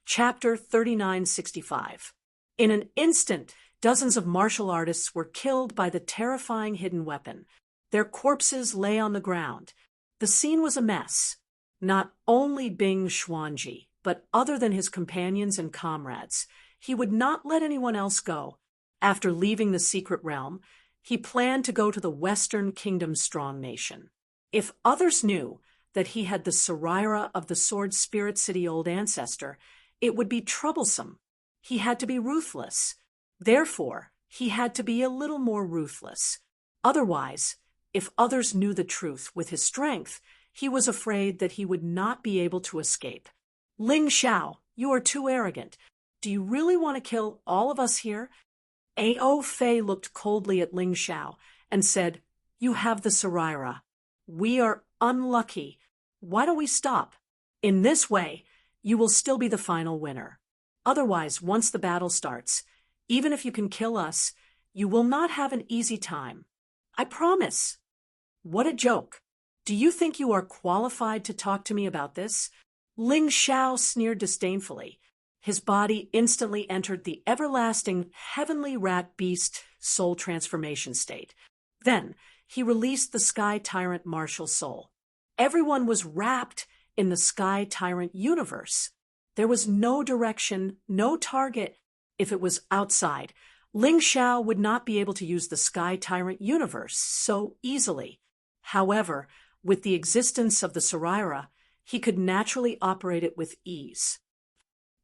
Chapter 3965. In an instant, dozens of martial artists were killed by the terrifying hidden weapon. Their corpses lay on the ground. The scene was a mess. Not only Bing Xuanji, but other than his companions and comrades, he would not let anyone else go. After leaving the secret realm, he planned to go to the Western Kingdom's strong nation. If others knew that he had the Saraira of the Sword Spirit City Old Ancestor, it would be troublesome. He had to be ruthless. Therefore, he had to be a little more ruthless. Otherwise, if others knew the truth with his strength, he was afraid that he would not be able to escape. Ling Xiao, you are too arrogant. Do you really want to kill all of us here? Ao Fei looked coldly at Ling Xiao and said, "You have the Saraira. We are unlucky. Why don't we stop? In this way, you will still be the final winner. Otherwise, once the battle starts, even if you can kill us, you will not have an easy time. I promise." What a joke. Do you think you are qualified to talk to me about this? Ling Xiao sneered disdainfully. His body instantly entered the everlasting heavenly rat beast soul transformation state. Then he released the Sky Tyrant martial soul. Everyone was wrapped in the Sky Tyrant universe. There was no direction, no target. If it was outside, Ling Xiao would not be able to use the Sky Tyrant universe so easily. However, with the existence of the Saraira, he could naturally operate it with ease.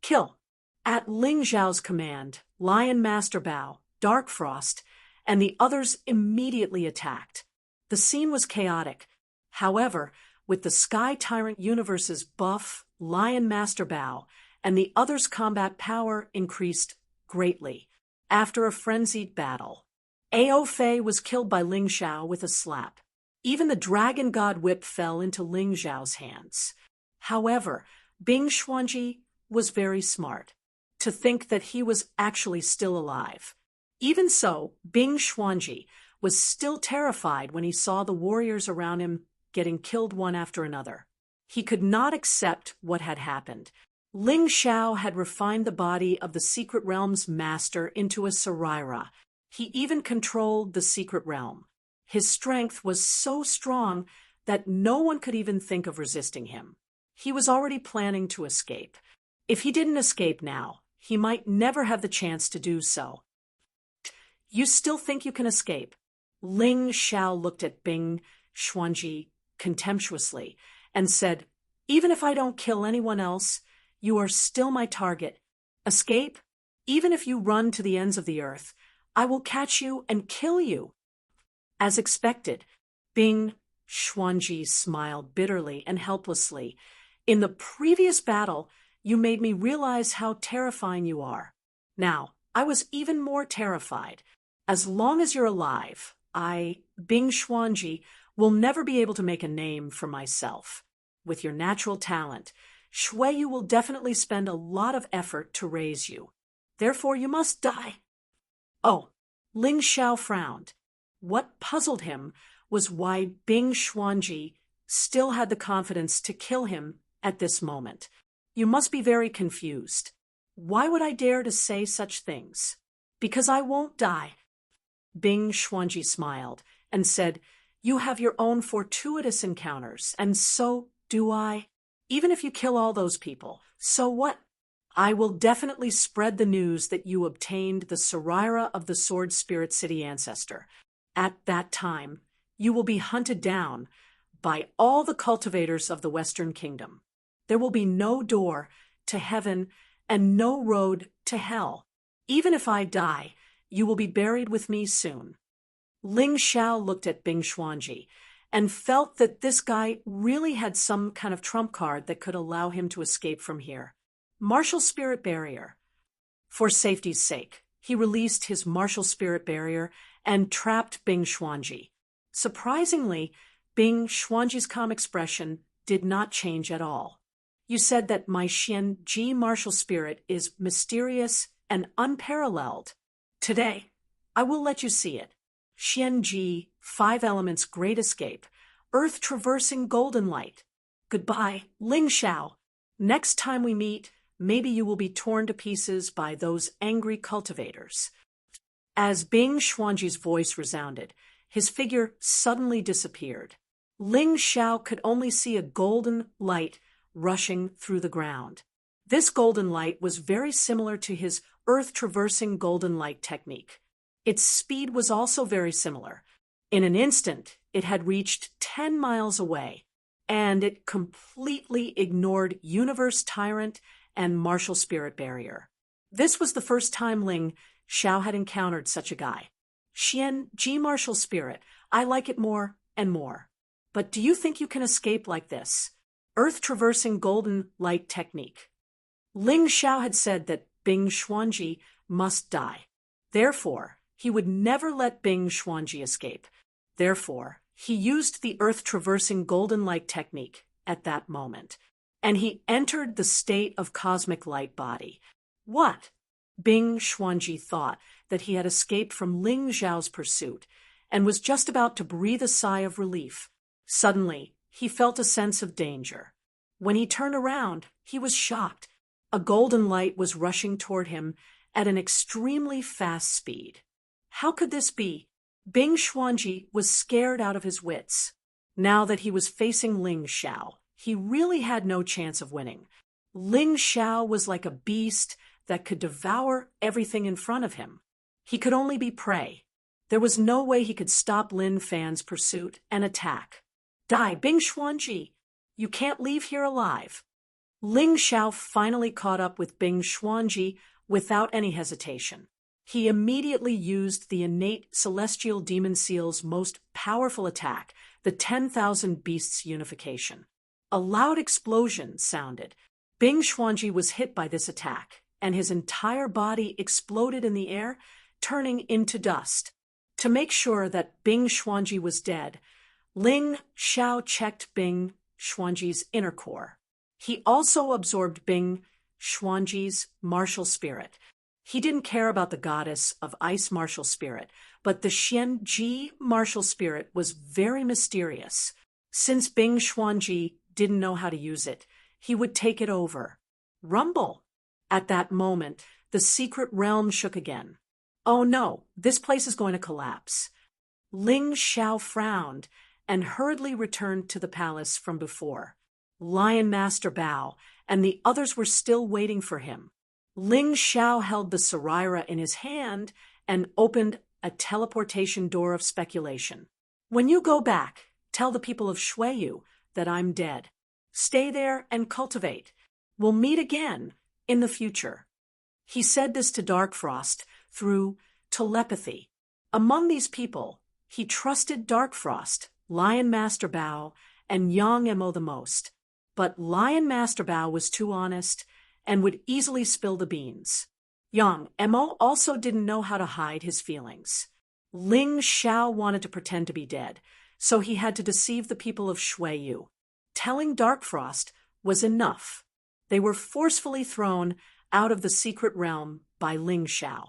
Kill. At Ling Xiao's command, Lion Master Bao, Dark Frost, and the others immediately attacked. The scene was chaotic. However, with the Sky Tyrant universe's buff, Lion Master Bao, and the others' combat power increased greatly. After a frenzied battle, Ao Fei was killed by Ling Xiao with a slap. Even the Dragon God Whip fell into Ling Xiao's hands. However, Bing Xuanji was very smart to think that he was actually still alive. Even so, Bing Xuanji was still terrified when he saw the warriors around him getting killed one after another. He could not accept what had happened. Ling Xiao had refined the body of the Secret Realm's master into a Saraira. He even controlled the Secret Realm. His strength was so strong that no one could even think of resisting him. He was already planning to escape. If he didn't escape now, he might never have the chance to do so. You still think you can escape? Ling Xiao looked at Bing Xuanji contemptuously and said, "Even if I don't kill anyone else, you are still my target. Escape? Even if you run to the ends of the earth, I will catch you and kill you." As expected, Bing Xuanji smiled bitterly and helplessly. "In the previous battle, you made me realize how terrifying you are. Now, I was even more terrified. As long as you're alive, I, Bing Xuanji, will never be able to make a name for myself. With your natural talent, Xueyu will definitely spend a lot of effort to raise you. Therefore, you must die." Oh, Ling Xiao frowned. What puzzled him was why Bing Xuanji still had the confidence to kill him at this moment. "You must be very confused. Why would I dare to say such things? Because I won't die." Bing Xuanji smiled and said, "You have your own fortuitous encounters, and so do I. Even if you kill all those people, so what? I will definitely spread the news that you obtained the Saraira of the Sword Spirit City Ancestor. At that time, you will be hunted down by all the cultivators of the Western Kingdom. There will be no door to heaven and no road to hell. Even if I die, you will be buried with me soon." Ling Xiao looked at Bing Xuanji and felt that this guy really had some kind of trump card that could allow him to escape from here. Martial Spirit Barrier. For safety's sake, he released his Martial Spirit Barrier and trapped Bing Xuanji. Surprisingly, Bing Xuanji's calm expression did not change at all. "You said that my Xian Ji martial spirit is mysterious and unparalleled. Today, I will let you see it. Xian Ji, 5 Elements Great Escape, Earth-Traversing Golden Light. Goodbye, Ling Xiao. Next time we meet, maybe you will be torn to pieces by those angry cultivators." As Bing Xuanji's voice resounded, his figure suddenly disappeared. Ling Xiao could only see a golden light rushing through the ground. This golden light was very similar to his earth-traversing golden light technique. Its speed was also very similar. In an instant, it had reached 10 miles away, and it completely ignored Universe Tyrant and Martial Spirit Barrier. This was the first time Ling Xiao had encountered such a guy. "Xian Ji Martial Spirit, I like it more and more. But do you think you can escape like this? Earth-traversing golden light technique." Ling Xiao had said that Bing Xuanji must die. Therefore, he would never let Bing Xuanji escape. Therefore, he used the earth-traversing golden light technique at that moment, and he entered the state of cosmic light body. What? Bing Xuanji thought that he had escaped from Ling Zhao's pursuit and was just about to breathe a sigh of relief. Suddenly, he felt a sense of danger. When he turned around, he was shocked. A golden light was rushing toward him at an extremely fast speed. How could this be? Bing Xuanji was scared out of his wits. Now that he was facing Ling Xiao, he really had no chance of winning. Ling Xiao was like a beast that could devour everything in front of him. He could only be prey. There was no way he could stop Lin Fan's pursuit and attack. Die, Bing Xuanji! You can't leave here alive. Ling Xiao finally caught up with Bing Xuanji without any hesitation. He immediately used the innate celestial demon seal's most powerful attack, the 10,000 Beasts Unification. A loud explosion sounded. Bing Xuanji was hit by this attack, and his entire body exploded in the air, turning into dust. To make sure that Bing Xuanji was dead, Ling Xiao checked Bing Xuanji's inner core. He also absorbed Bing Xuanji's martial spirit. He didn't care about the goddess of ice martial spirit, but the Xian Ji martial spirit was very mysterious. Since Bing Xuanji didn't know how to use it, he would take it over. Rumble! At that moment, the secret realm shook again. Oh no, this place is going to collapse. Ling Xiao frowned and hurriedly returned to the palace from before. Lion Master Bao and the others were still waiting for him. Ling Xiao held the Saraira in his hand and opened a teleportation door of speculation. When you go back, tell the people of Shuiyu that I'm dead. Stay there and cultivate. We'll meet again in the future. He said this to Darkfrost through telepathy. Among these people, he trusted Darkfrost, Lion Master Bao, and Yang Emo the most. But Lion Master Bao was too honest and would easily spill the beans. Yang Emo also didn't know how to hide his feelings. Ling Xiao wanted to pretend to be dead, so he had to deceive the people of Shuiyu. Telling Darkfrost was enough. They were forcefully thrown out of the secret realm by Ling Xiao,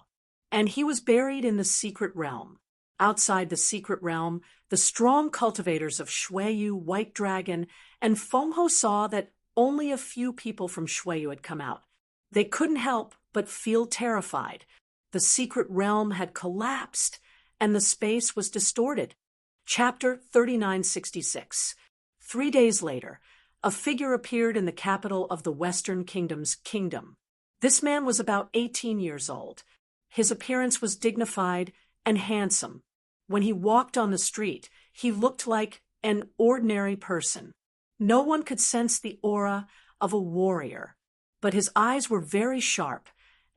and he was buried in the secret realm. Outside the secret realm, the strong cultivators of Shuiyu, White Dragon, and Fengho saw that only a few people from Shuiyu had come out. They couldn't help but feel terrified. The secret realm had collapsed, and the space was distorted. Chapter 3966. 3 days later, a figure appeared in the capital of the Western Kingdom's kingdom. This man was about 18 years old. His appearance was dignified and handsome. When he walked on the street, he looked like an ordinary person. No one could sense the aura of a warrior, but his eyes were very sharp,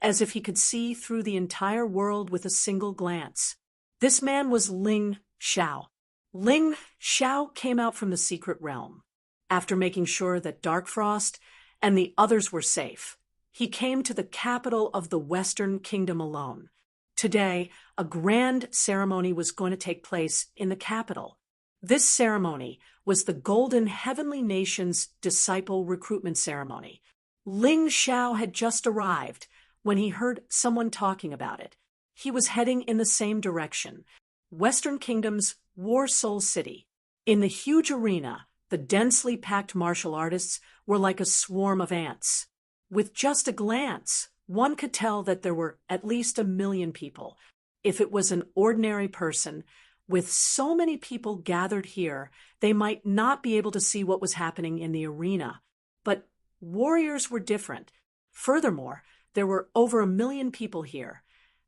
as if he could see through the entire world with a single glance. This man was Ling Xiao. Ling Xiao came out from the secret realm. After making sure that Darkfrost and the others were safe, he came to the capital of the Western Kingdom alone. Today, a grand ceremony was going to take place in the capital. This ceremony was the Golden Heavenly Nation's disciple recruitment ceremony. Ling Xiao had just arrived when he heard someone talking about it. He was heading in the same direction, Western Kingdom's War Soul City. In the huge arena, the densely packed martial artists were like a swarm of ants. With just a glance, one could tell that there were at least 1 million people. If it was an ordinary person, with so many people gathered here, they might not be able to see what was happening in the arena. But warriors were different. Furthermore, there were over 1 million people here,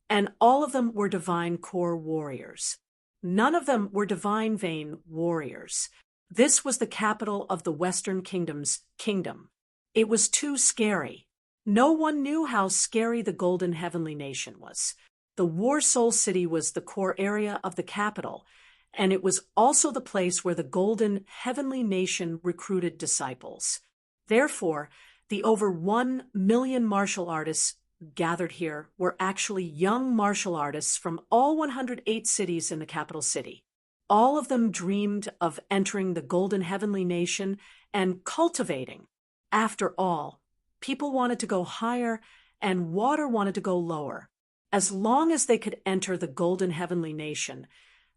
and all of them were divine core warriors. None of them were divine vein warriors. This was the capital of the Western Kingdom's kingdom. It was too scary. No one knew how scary the Golden Heavenly Nation was. The War Soul City was the core area of the capital, and it was also the place where the Golden Heavenly Nation recruited disciples. Therefore, the over 1 million martial artists gathered here were actually young martial artists from all 108 cities in the capital city. All of them dreamed of entering the Golden Heavenly Nation and cultivating. After all, people wanted to go higher and water wanted to go lower. As long as they could enter the Golden Heavenly Nation,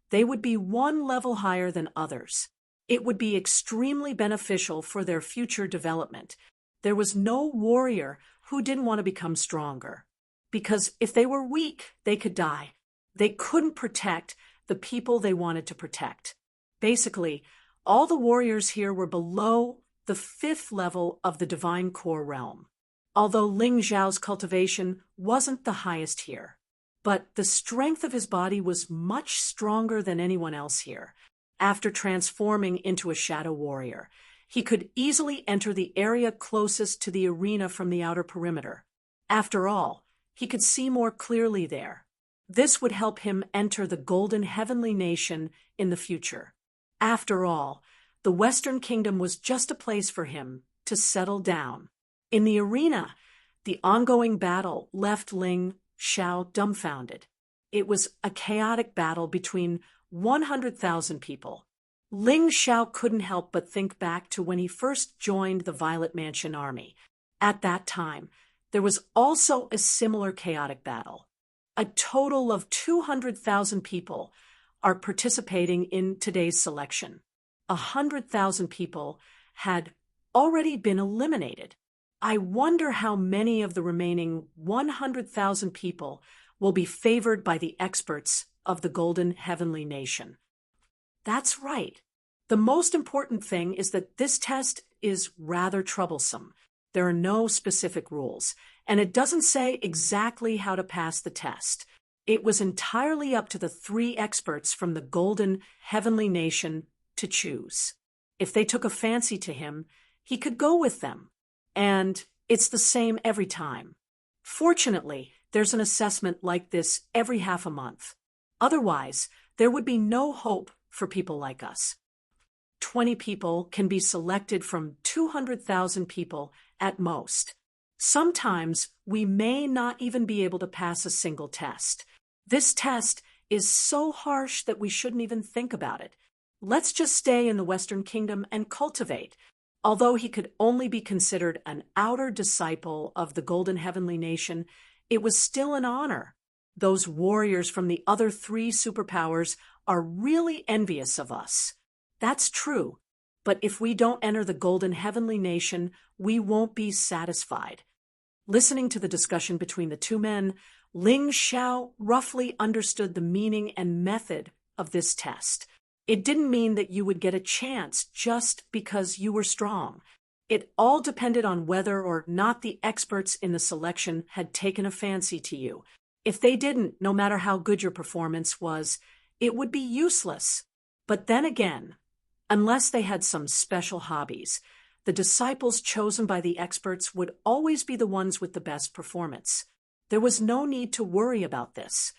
they would be one level higher than others. It would be extremely beneficial for their future development. There was no warrior who didn't want to become stronger. Because if they were weak, they could die. They couldn't protect the people they wanted to protect. Basically, all the warriors here were below the 5th level of the Divine Core realm. Although Ling Zhao's cultivation wasn't the highest here. But the strength of his body was much stronger than anyone else here. After transforming into a shadow warrior, he could easily enter the area closest to the arena from the outer perimeter. After all, he could see more clearly there. This would help him enter the Golden Heavenly Nation in the future. After all, the Western Kingdom was just a place for him to settle down. In the arena, the ongoing battle left Ling Zhao dumbfounded. It was a chaotic battle between 100,000 people. Ling Zhao couldn't help but think back to when he first joined the Violet Mansion army. At that time, there was also a similar chaotic battle. A total of 200,000 people are participating in today's selection. 100,000 people had already been eliminated. I wonder how many of the remaining 100,000 people will be favored by the experts of the Golden Heavenly Nation. That's right. The most important thing is that this test is rather troublesome. There are no specific rules, and it doesn't say exactly how to pass the test. It was entirely up to the 3 experts from the Golden Heavenly Nation to choose. If they took a fancy to him, he could go with them. And it's the same every time. Fortunately, there's an assessment like this every half a month. Otherwise, there would be no hope for people like us. 20 people can be selected from 200,000 people at most. Sometimes we may not even be able to pass a single test. This test is so harsh that we shouldn't even think about it. Let's just stay in the Western Kingdom and cultivate. Although he could only be considered an outer disciple of the Golden Heavenly Nation, it was still an honor. Those warriors from the other 3 superpowers are really envious of us. That's true, but if we don't enter the Golden Heavenly Nation, we won't be satisfied. Listening to the discussion between the 2 men, Ling Zhao roughly understood the meaning and method of this test. It didn't mean that you would get a chance just because you were strong. It all depended on whether or not the experts in the selection had taken a fancy to you. If they didn't, no matter how good your performance was, it would be useless. But then again, unless they had some special hobbies, the disciples chosen by the experts would always be the ones with the best performance. There was no need to worry about this.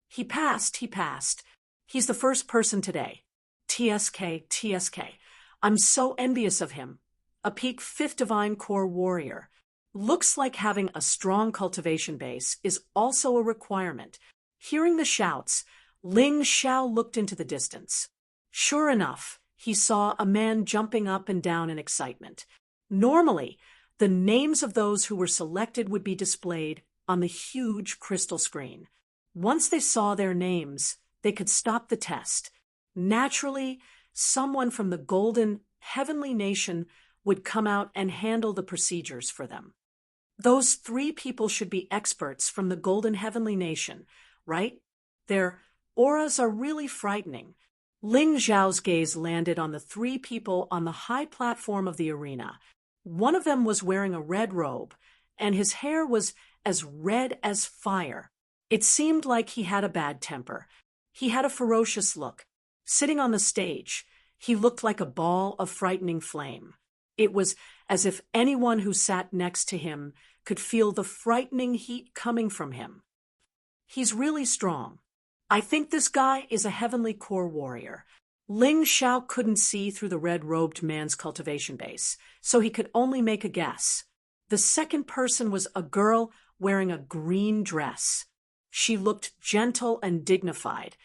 He passed. He's the first person today. TSK. I'm so envious of him. A peak 5th Divine Core warrior. Looks like having a strong cultivation base is also a requirement. Hearing the shouts, Ling Zhao looked into the distance. Sure enough, he saw a man jumping up and down in excitement. Normally, the names of those who were selected would be displayed on the huge crystal screen. Once they saw their names, they could stop the test. Naturally, someone from the Golden Heavenly Nation would come out and handle the procedures for them. Those 3 people should be experts from the Golden Heavenly Nation, right? Their auras are really frightening. Ling Zhao's gaze landed on the 3 people on the high platform of the arena. One of them was wearing a red robe, and his hair was as red as fire. It seemed like he had a bad temper. He had a ferocious look. Sitting on the stage, he looked like a ball of frightening flame. It was as if anyone who sat next to him could feel the frightening heat coming from him. He's really strong. I think this guy is a heavenly core warrior. Ling Zhao couldn't see through the red-robed man's cultivation base, so he could only make a guess. The second person was a girl wearing a green dress. She looked gentle and dignified,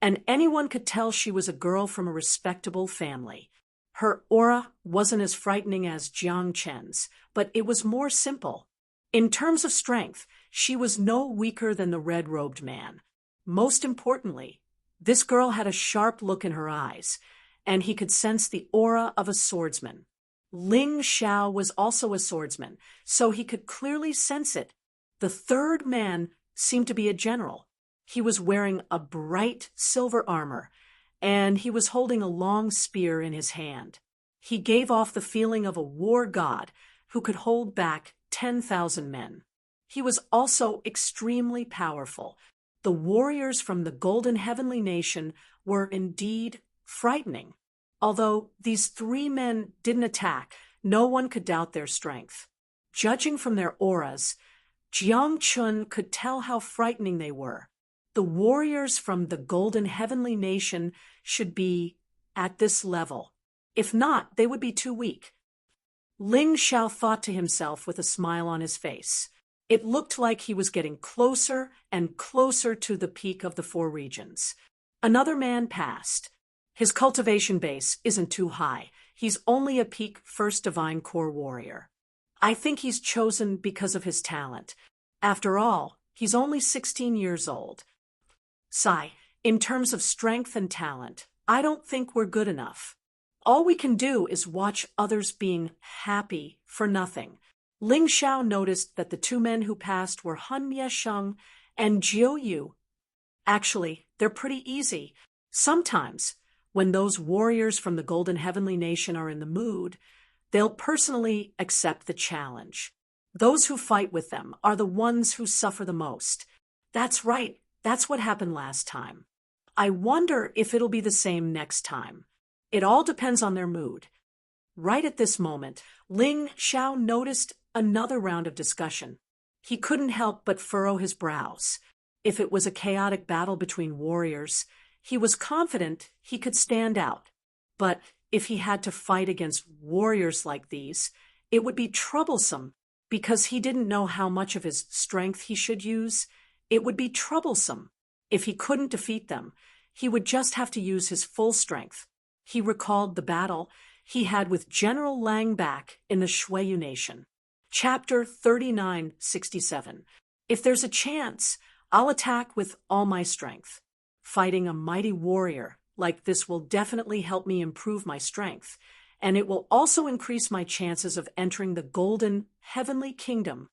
and anyone could tell she was a girl from a respectable family. Her aura wasn't as frightening as Jiang Chen's, but it was more simple. In terms of strength, she was no weaker than the red-robed man. Most importantly, this girl had a sharp look in her eyes, and he could sense the aura of a swordsman. Ling Xiao was also a swordsman, so he could clearly sense it. The third man seemed to be a general. He was wearing a bright silver armor, and he was holding a long spear in his hand. He gave off the feeling of a war god who could hold back 10,000 men. He was also extremely powerful. The warriors from the Golden Heavenly Nation were indeed frightening. Although these three men didn't attack, no one could doubt their strength. Judging from their auras, Jiang Chun could tell how frightening they were. The warriors from the Golden Heavenly Nation should be at this level. If not, they would be too weak. Ling Xiao thought to himself with a smile on his face. It looked like he was getting closer and closer to the peak of the four regions. Another man passed. His cultivation base isn't too high. He's only a peak first divine core warrior. I think he's chosen because of his talent. After all, he's only 16 years old. Sai, in terms of strength and talent, I don't think we're good enough. All we can do is watch others being happy for nothing. Ling Xiao noticed that the two men who passed were Han Miesheng and Jiu Yu. Actually, they're pretty easy. Sometimes, when those warriors from the Golden Heavenly Nation are in the mood, they'll personally accept the challenge. Those who fight with them are the ones who suffer the most. That's right. That's what happened last time. I wonder if it'll be the same next time. It all depends on their mood. Right at this moment, Ling Xiao noticed another round of discussion. He couldn't help but furrow his brows. If it was a chaotic battle between warriors, he was confident he could stand out. But if he had to fight against warriors like these, it would be troublesome because he didn't know how much of his strength he should use. It would be troublesome. If he couldn't defeat them, he would just have to use his full strength. He recalled the battle he had with General Lang back in the Shuiyu Nation. Chapter 3967. If there's a chance, I'll attack with all my strength. Fighting a mighty warrior like this will definitely help me improve my strength, and it will also increase my chances of entering the Golden Heavenly Kingdom.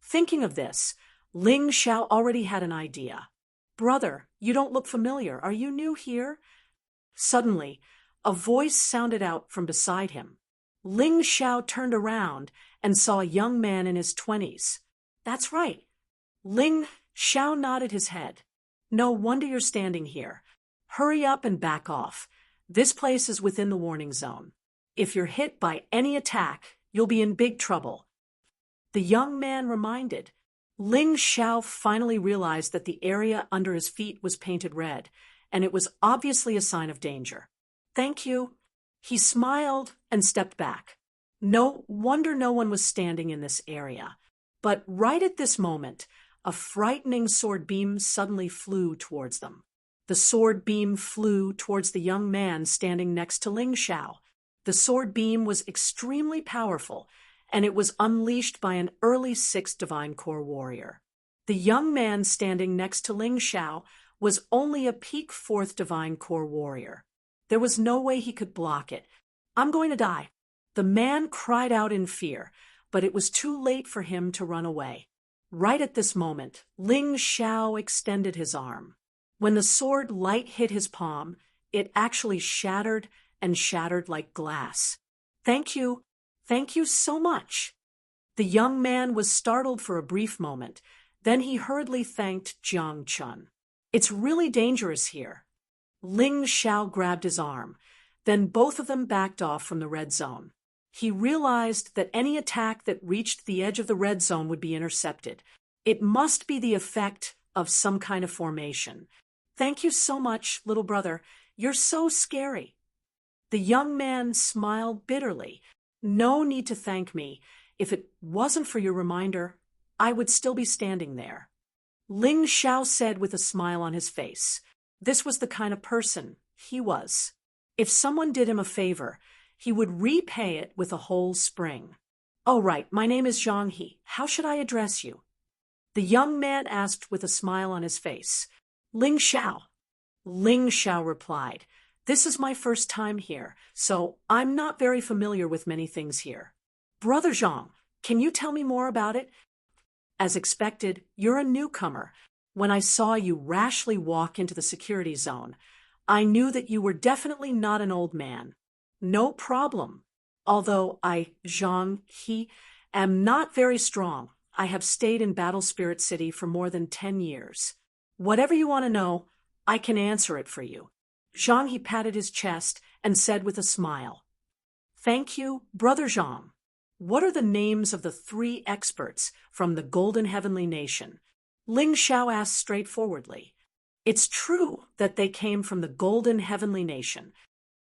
Thinking of this, Ling Xiao already had an idea. Brother, you don't look familiar. Are you new here? Suddenly, a voice sounded out from beside him. Ling Xiao turned around and saw a young man in his 20s. That's right. Ling Xiao nodded his head. No wonder you're standing here. Hurry up and back off. This place is within the warning zone. If you're hit by any attack, you'll be in big trouble. The young man reminded. Ling Xiao finally realized that the area under his feet was painted red, and it was obviously a sign of danger. Thank you. He smiled and stepped back. No wonder no one was standing in this area. But right at this moment, a frightening sword beam suddenly flew towards them. The sword beam flew towards the young man standing next to Ling Xiao. The sword beam was extremely powerful, and it was unleashed by an early 6th Divine Core warrior. The young man standing next to Ling Xiao was only a peak 4th Divine Core warrior. There was no way he could block it. I'm going to die. The man cried out in fear, but it was too late for him to run away. Right at this moment, Ling Xiao extended his arm. When the sword light hit his palm, it actually shattered and shattered like glass. Thank you. Thank you so much. The young man was startled for a brief moment. Then he hurriedly thanked Jiang Chun. It's really dangerous here. Ling Xiao grabbed his arm. Then both of them backed off from the red zone. He realized that any attack that reached the edge of the red zone would be intercepted. It must be the effect of some kind of formation. Thank you so much, little brother. You're so scary. The young man smiled bitterly. No need to thank me. If it wasn't for your reminder, I would still be standing there. Ling Xiao said with a smile on his face. This was the kind of person he was. If someone did him a favor, he would repay it with a whole spring. "Oh, right, my name is Zhang He. How should I address you?" The young man asked with a smile on his face. "Ling Xiao." Ling Xiao replied, "This is my first time here, so I'm not very familiar with many things here." "Brother Zhang, can you tell me more about it?" "As expected, you're a newcomer. When I saw you rashly walk into the security zone, I knew that you were definitely not an old man." "No problem. Although I, Zhang He, am not very strong, I have stayed in Battle Spirit City for more than 10 years. Whatever you want to know, I can answer it for you." Zhang He patted his chest and said with a smile, "Thank you, Brother Zhang. What are the names of the 3 experts from the Golden Heavenly Nation?" Ling Xiao asked straightforwardly. It's true that they came from the Golden Heavenly Nation,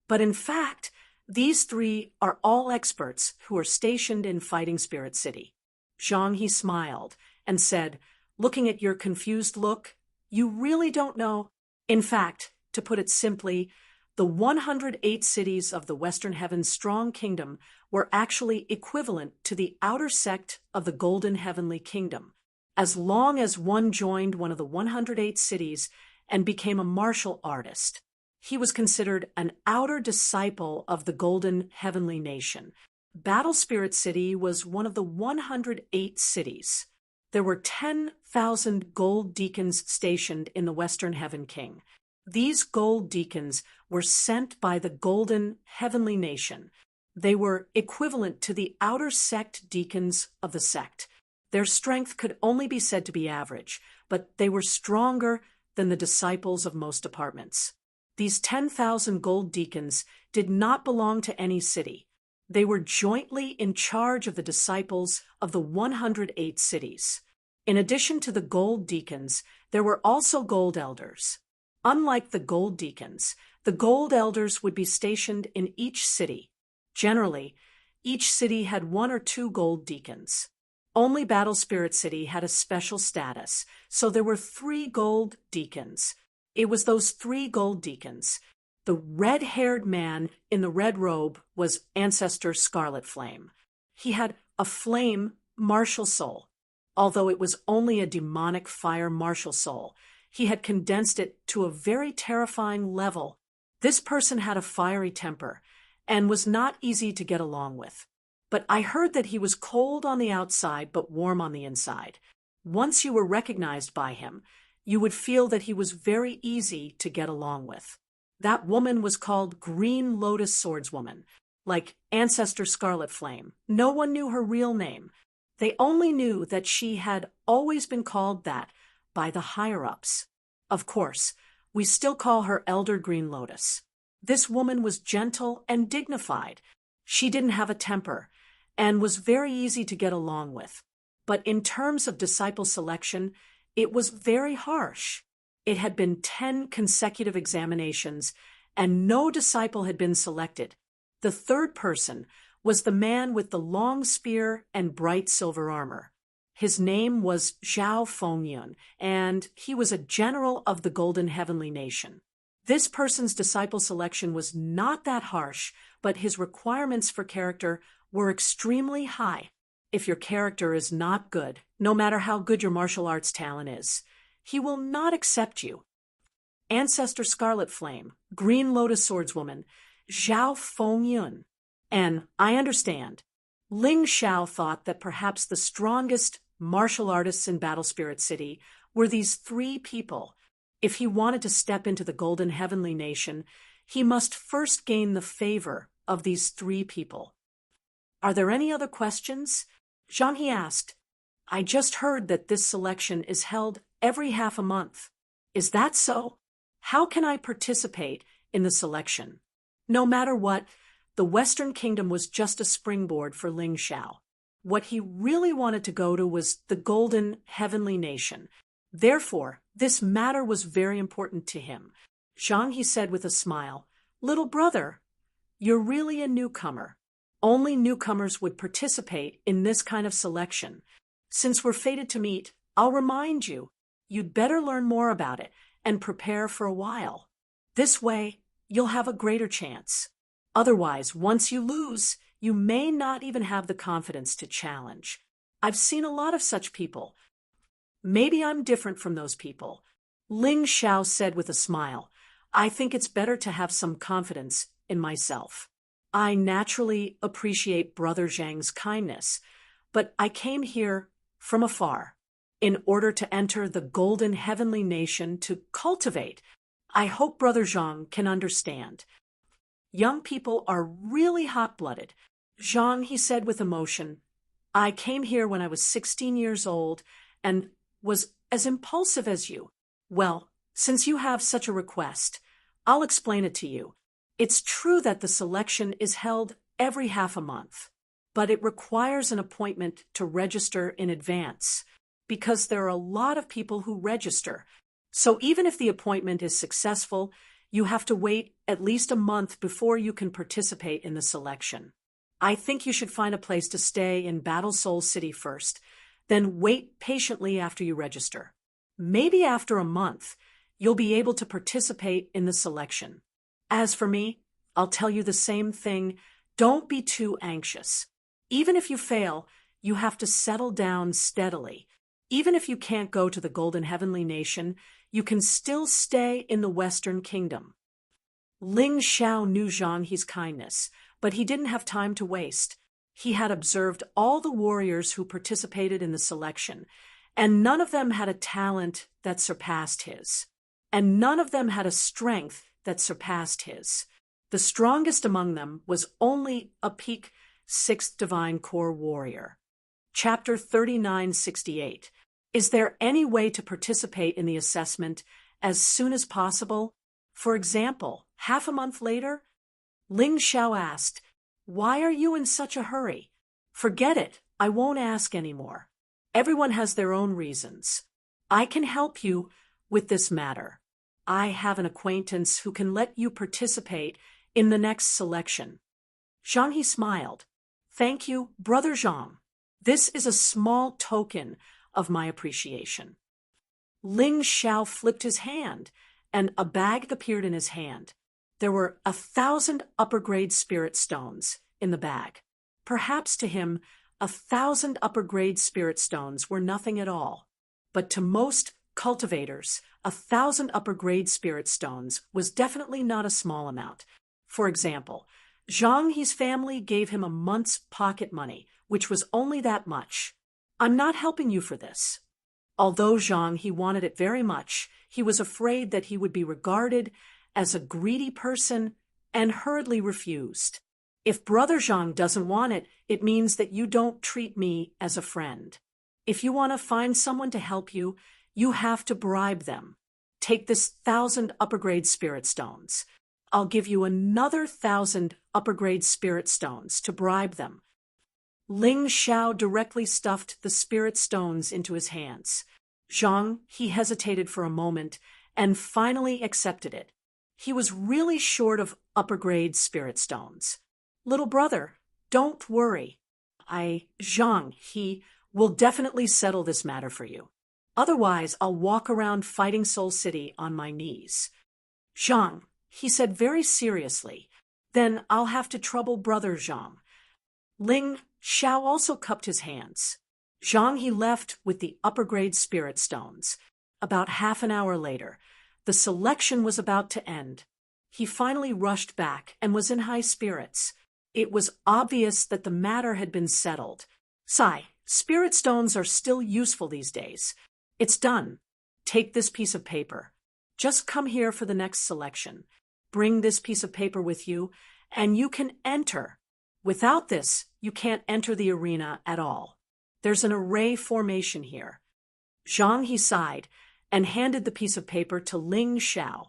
but in fact, these 3 are all experts who are stationed in Fighting Spirit City. Zhang He smiled and said, "Looking at your confused look, you really don't know." In fact, to put it simply, the 108 cities of the Western Heaven's strong kingdom were actually equivalent to the outer sect of the Golden Heavenly Kingdom, as long as one joined one of the 108 cities and became a martial artist. He was considered an outer disciple of the Golden Heavenly Nation. Battle Spirit City was one of the 108 cities. There were 10,000 gold deacons stationed in the Western Heaven King. These gold deacons were sent by the Golden Heavenly Nation. They were equivalent to the outer sect deacons of the sect. Their strength could only be said to be average, but they were stronger than the disciples of most departments. These 10,000 gold deacons did not belong to any city. They were jointly in charge of the disciples of the 108 cities. In addition to the gold deacons, there were also gold elders. Unlike the gold deacons, the gold elders would be stationed in each city. Generally, each city had 1 or 2 gold deacons. Only Battle Spirit City had a special status, so there were 3 gold deacons. It was those 3 gold deacons. The red-haired man in the red robe was Ancestor Scarlet Flame. He had a flame martial soul. Although it was only a demonic fire martial soul, he had condensed it to a very terrifying level. This person had a fiery temper and was not easy to get along with. But I heard that he was cold on the outside but warm on the inside. Once you were recognized by him, you would feel that he was very easy to get along with. That woman was called Green Lotus Swordswoman, like Ancestor Scarlet Flame. No one knew her real name. They only knew that she had always been called that by the higher-ups. Of course, we still call her Elder Green Lotus. This woman was gentle and dignified. She didn't have a temper and was very easy to get along with. But in terms of disciple selection, it was very harsh. It had been 10 consecutive examinations, and no disciple had been selected. The 3rd person was the man with the long spear and bright silver armor. His name was Zhao Fengyun, and he was a general of the Golden Heavenly Nation. This person's disciple selection was not that harsh, but his requirements for character were extremely high. If your character is not good, no matter how good your martial arts talent is, he will not accept you. Ancestor Scarlet Flame, Green Lotus Swordswoman, Zhao Fengyun. And I understand. Ling Xiao thought that perhaps the strongest martial artists in Battle Spirit City were these 3 people. If he wanted to step into the Golden Heavenly Nation, he must first gain the favor of these 3 people. "Are there any other questions?" Zhang He asked. "I just heard that this selection is held every half a month. Is that so? How can I participate in the selection?" No matter what, the Western Kingdom was just a springboard for Ling Xiao. What he really wanted to go to was the Golden Heavenly Nation. Therefore, this matter was very important to him. Zhang He said with a smile, "Little brother, you're really a newcomer. Only newcomers would participate in this kind of selection. Since we're fated to meet, I'll remind you, you'd better learn more about it and prepare for a while. This way, you'll have a greater chance. Otherwise, once you lose, you may not even have the confidence to challenge. I've seen a lot of such people. Maybe I'm different from those people. Ling Xiao said with a smile. I think it's better to have some confidence in myself. I naturally appreciate Brother Zhang's kindness, but I came here from afar in order to enter the golden heavenly nation to cultivate. I hope Brother Zhang can understand. Young people are really hot-blooded. Zhang, he said with emotion, I came here when I was 16 years old and was as impulsive as you. Well, since you have such a request, I'll explain it to you. It's true that the selection is held every half a month, but it requires an appointment to register in advance because there are a lot of people who register. So even if the appointment is successful, you have to wait at least a month before you can participate in the selection. I think you should find a place to stay in Battle Soul City first, then wait patiently after you register. Maybe after a month, you'll be able to participate in the selection. As for me, I'll tell you the same thing. Don't be too anxious. Even if you fail, you have to settle down steadily. Even if you can't go to the Golden Heavenly Nation, you can still stay in the Western Kingdom. Ling Xiao knew Zhang He's kindness, but he didn't have time to waste. He had observed all the warriors who participated in the selection, and none of them had a talent that surpassed his. And none of them had a strength that surpassed his. The strongest among them was only a peak 6th Divine Core warrior. Chapter 3968. Is there any way to participate in the assessment as soon as possible? For example, half a month later? Ling Xiao asked, Why are you in such a hurry? Forget it, I won't ask anymore. Everyone has their own reasons. I can help you with this matter. I have an acquaintance who can let you participate in the next selection. Zhang He smiled. Thank you, Brother Zhang. This is a small token of my appreciation. Ling Xiao flipped his hand, and a bag appeared in his hand. There were 1,000 upper-grade spirit stones in the bag. Perhaps to him, 1,000 upper-grade spirit stones were nothing at all. But to most cultivators, 1,000 upper-grade spirit stones was definitely not a small amount. For example, Zhang He's family gave him a month's pocket money, which was only that much. I'm not helping you for this. Although Zhang He wanted it very much, he was afraid that he would be regarded as a greedy person and hurriedly refused. If Brother Zhang doesn't want it, it means that you don't treat me as a friend. If you want to find someone to help you, you have to bribe them. Take this 1,000 upper-grade spirit stones. I'll give you another 1,000 upper-grade spirit stones to bribe them. Ling Xiao directly stuffed the spirit stones into his hands. Zhang He hesitated for a moment and finally accepted it. He was really short of upper-grade spirit stones. Little brother, don't worry. Zhang He will definitely settle this matter for you. Otherwise, I'll walk around Fighting Soul City on my knees. Zhang, he said very seriously, then I'll have to trouble Brother Zhang. Ling Xiao also cupped his hands. Zhang He left with the upper-grade spirit stones. About half an hour later, the selection was about to end. He finally rushed back and was in high spirits. It was obvious that the matter had been settled. Sigh, spirit stones are still useful these days. It's done. Take this piece of paper. Just come here for the next selection. Bring this piece of paper with you, and you can enter. Without this, you can't enter the arena at all. There's an array formation here. Zhang He sighed and handed the piece of paper to Ling Xiao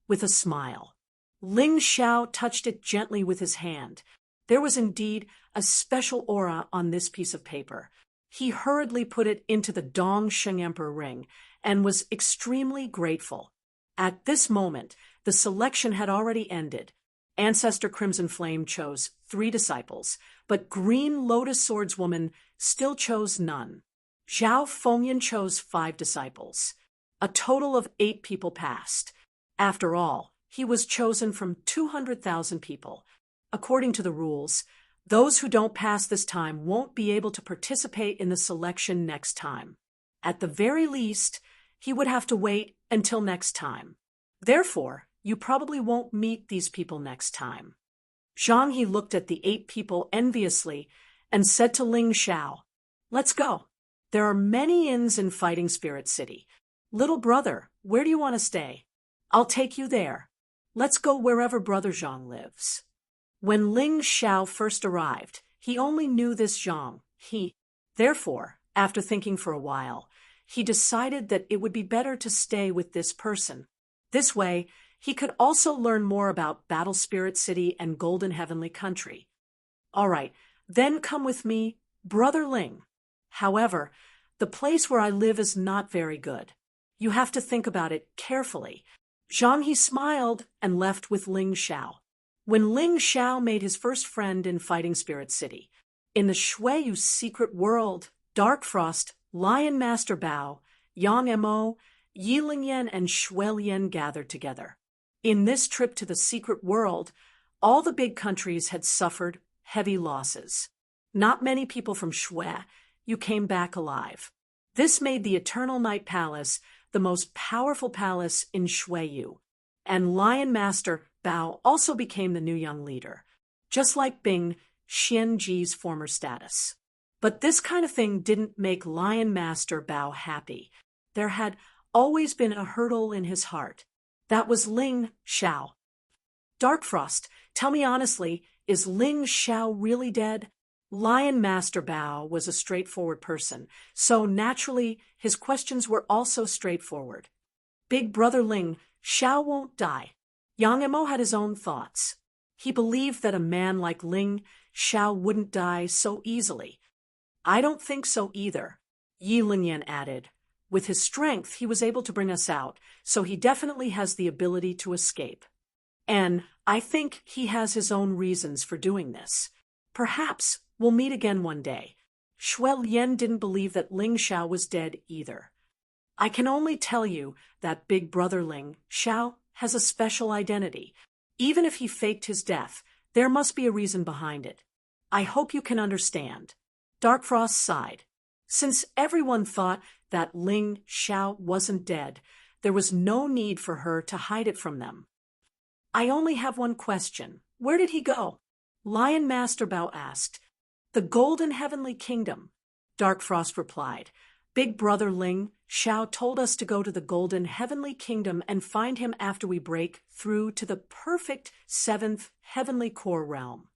with a smile. Ling Xiao touched it gently with his hand. There was indeed a special aura on this piece of paper. He hurriedly put it into the Dong Sheng Emperor ring and was extremely grateful. At this moment, the selection had already ended. Ancestor Crimson Flame chose 3 disciples, but Green Lotus Swordswoman still chose none. Zhao Fengyan chose 5 disciples. A total of 8 people passed. After all, he was chosen from 200,000 people. According to the rules, those who don't pass this time won't be able to participate in the selection next time. At the very least, he would have to wait until next time. Therefore, you probably won't meet these people next time. Zhang He looked at the 8 people enviously and said to Ling Xiao, "Let's go. There are many inns in Fighting Spirit City. Little brother, where do you want to stay? I'll take you there. Let's go wherever Brother Zhang lives." When Ling Xiao first arrived, he only knew this Zhang. Therefore, after thinking for a while, he decided that it would be better to stay with this person. This way, he could also learn more about Battle Spirit City and Golden Heavenly Country. "All right, then come with me, Brother Ling. However, the place where I live is not very good. You have to think about it carefully." Zhang He smiled and left with Ling Xiao. When Ling Xiao made his first friend in Fighting Spirit City, in the Shuiyu secret world, Dark Frost, Lion Master Bao, Yang Mo, Yi Lingyan, and Shui Lian gathered together. In this trip to the secret world, all the big countries had suffered heavy losses. Not many people from Shuiyu came back alive. This made the Eternal Night Palace the most powerful palace in Shuiyu, and Lion Master Bao also became the new young leader, just like Bing Xianji's former status. But this kind of thing didn't make Lion Master Bao happy. There had always been a hurdle in his heart. That was Ling Xiao. "Dark Frost, tell me honestly, is Ling Xiao really dead?" Lion Master Bao was a straightforward person, so naturally his questions were also straightforward. "Big Brother Ling Xiao won't die." Yang Mo had his own thoughts. He believed that a man like Ling Xiao wouldn't die so easily. "I don't think so either," Yi Lingyan added. "With his strength, he was able to bring us out, so he definitely has the ability to escape. And I think he has his own reasons for doing this. Perhaps we'll meet again one day." Shui Lian didn't believe that Ling Xiao was dead either. "I can only tell you that Big Brother Ling Xiao has a special identity. Even if he faked his death, there must be a reason behind it. I hope you can understand." Dark Frost sighed. Since everyone thought that Ling Xiao wasn't dead, there was no need for her to hide it from them. "I only have one question. Where did he go?" Lion Master Bao asked. "The Golden Heavenly Kingdom," Dark Frost replied. "Big Brother Ling Xiao told us to go to the Golden Heavenly Kingdom and find him after we break through to the perfect 7th Heavenly Core Realm."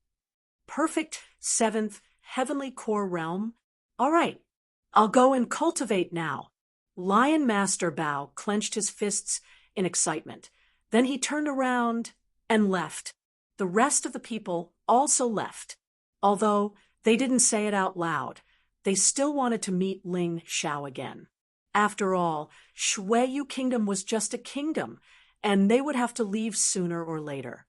Perfect 7th Heavenly Core Realm? All right, I'll go and cultivate now. Lion Master Bao clenched his fists in excitement. Then he turned around and left. The rest of the people also left. Although they didn't say it out loud, they still wanted to meet Ling Xiao again. After all, Shuiyu Kingdom was just a kingdom, and they would have to leave sooner or later.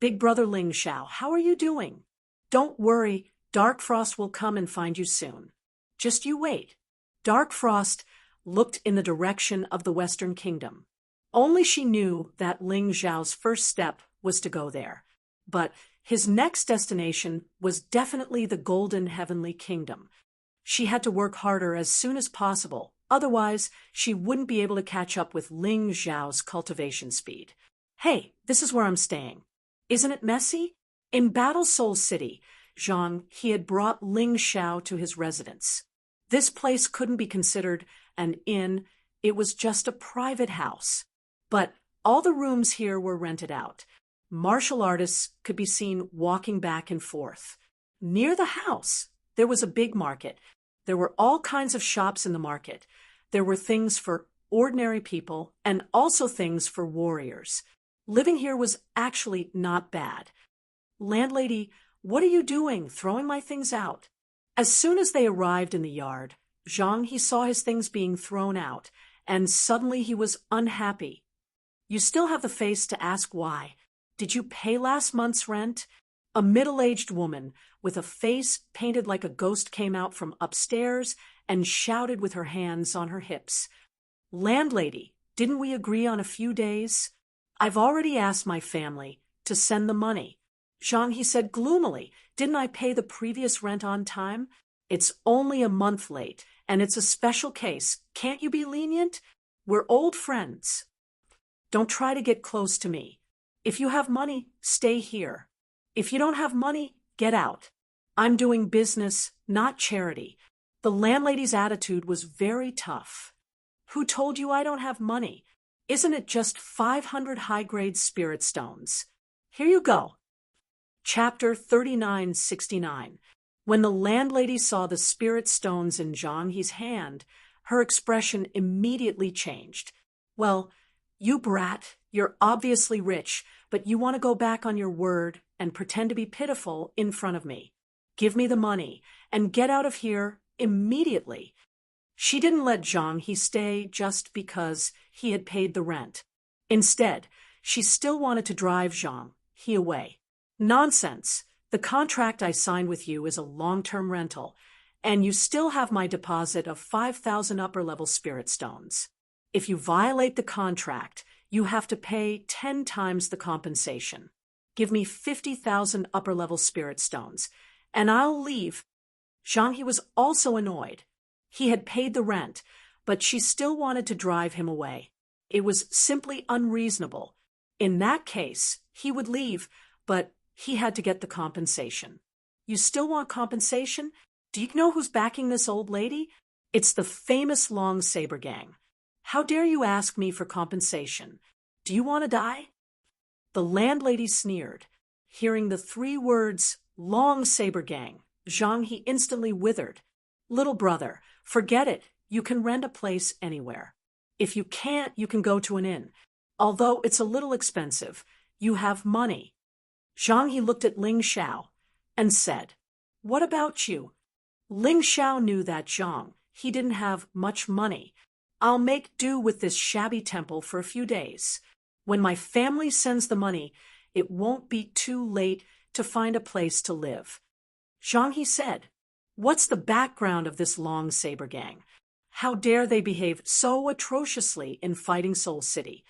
"Big Brother Ling Xiao, how are you doing?" "Don't worry, Dark Frost will come and find you soon. Just you wait." Dark Frost looked in the direction of the Western Kingdom. Only she knew that Ling Xiao's first step was to go there. But his next destination was definitely the Golden Heavenly Kingdom. She had to work harder as soon as possible, otherwise she wouldn't be able to catch up with Ling Xiao's cultivation speed. "Hey, this is where I'm staying. Isn't it messy?" In Battle Soul City, Zhang He had brought Ling Xiao to his residence. This place couldn't be considered an inn, it was just a private house. But all the rooms here were rented out. Martial artists could be seen walking back and forth. Near the house, there was a big market. There were all kinds of shops in the market. There were things for ordinary people and also things for warriors. Living here was actually not bad. "Landlady, what are you doing, throwing my things out?" As soon as they arrived in the yard, Zhang He saw his things being thrown out, and suddenly he was unhappy. "You still have the face to ask why. Did you pay last month's rent?" A middle-aged woman with a face painted like a ghost came out from upstairs and shouted with her hands on her hips. "Landlady, didn't we agree on a few days? I've already asked my family to send the money." "Zhang," he said gloomily, "didn't I pay the previous rent on time? It's only a month late, and it's a special case. Can't you be lenient? We're old friends. Don't try to get close to me. If you have money, stay here. If you don't have money, get out. I'm doing business, not charity." The landlady's attitude was very tough. "Who told you I don't have money? Isn't it just 500 high-grade spirit stones? Here you go." Chapter 3969. When the landlady saw the spirit stones in Zhang He's hand, her expression immediately changed. "Well, you brat, you're obviously rich, but you want to go back on your word and pretend to be pitiful in front of me. Give me the money and get out of here immediately." She didn't let Zhang He stay just because he had paid the rent. Instead, she still wanted to drive Zhang He away. "Nonsense. The contract I signed with you is a long-term rental, and you still have my deposit of 5,000 upper-level spirit stones. If you violate the contract, you have to pay 10 times the compensation. Give me 50,000 upper-level spirit stones, and I'll leave." Zhang He was also annoyed. He had paid the rent, but she still wanted to drive him away. It was simply unreasonable. In that case, he would leave, but he had to get the compensation. "You still want compensation? Do you know who's backing this old lady? It's the famous Long Saber Gang. How dare you ask me for compensation? Do you want to die?" The landlady sneered. Hearing the 3 words, Long Saber Gang, Zhang He instantly withered. "Little brother, forget it. You can rent a place anywhere. If you can't, you can go to an inn. Although it's a little expensive, you have money." Zhang He looked at Ling Xiao and said, "What about you?" Ling Xiao knew that Zhang He didn't have much money. "I'll make do with this shabby temple for a few days. When my family sends the money, it won't be too late to find a place to live." Zhang He said, "What's the background of this Long Saber Gang? How dare they behave so atrociously in Fighting Soul City?"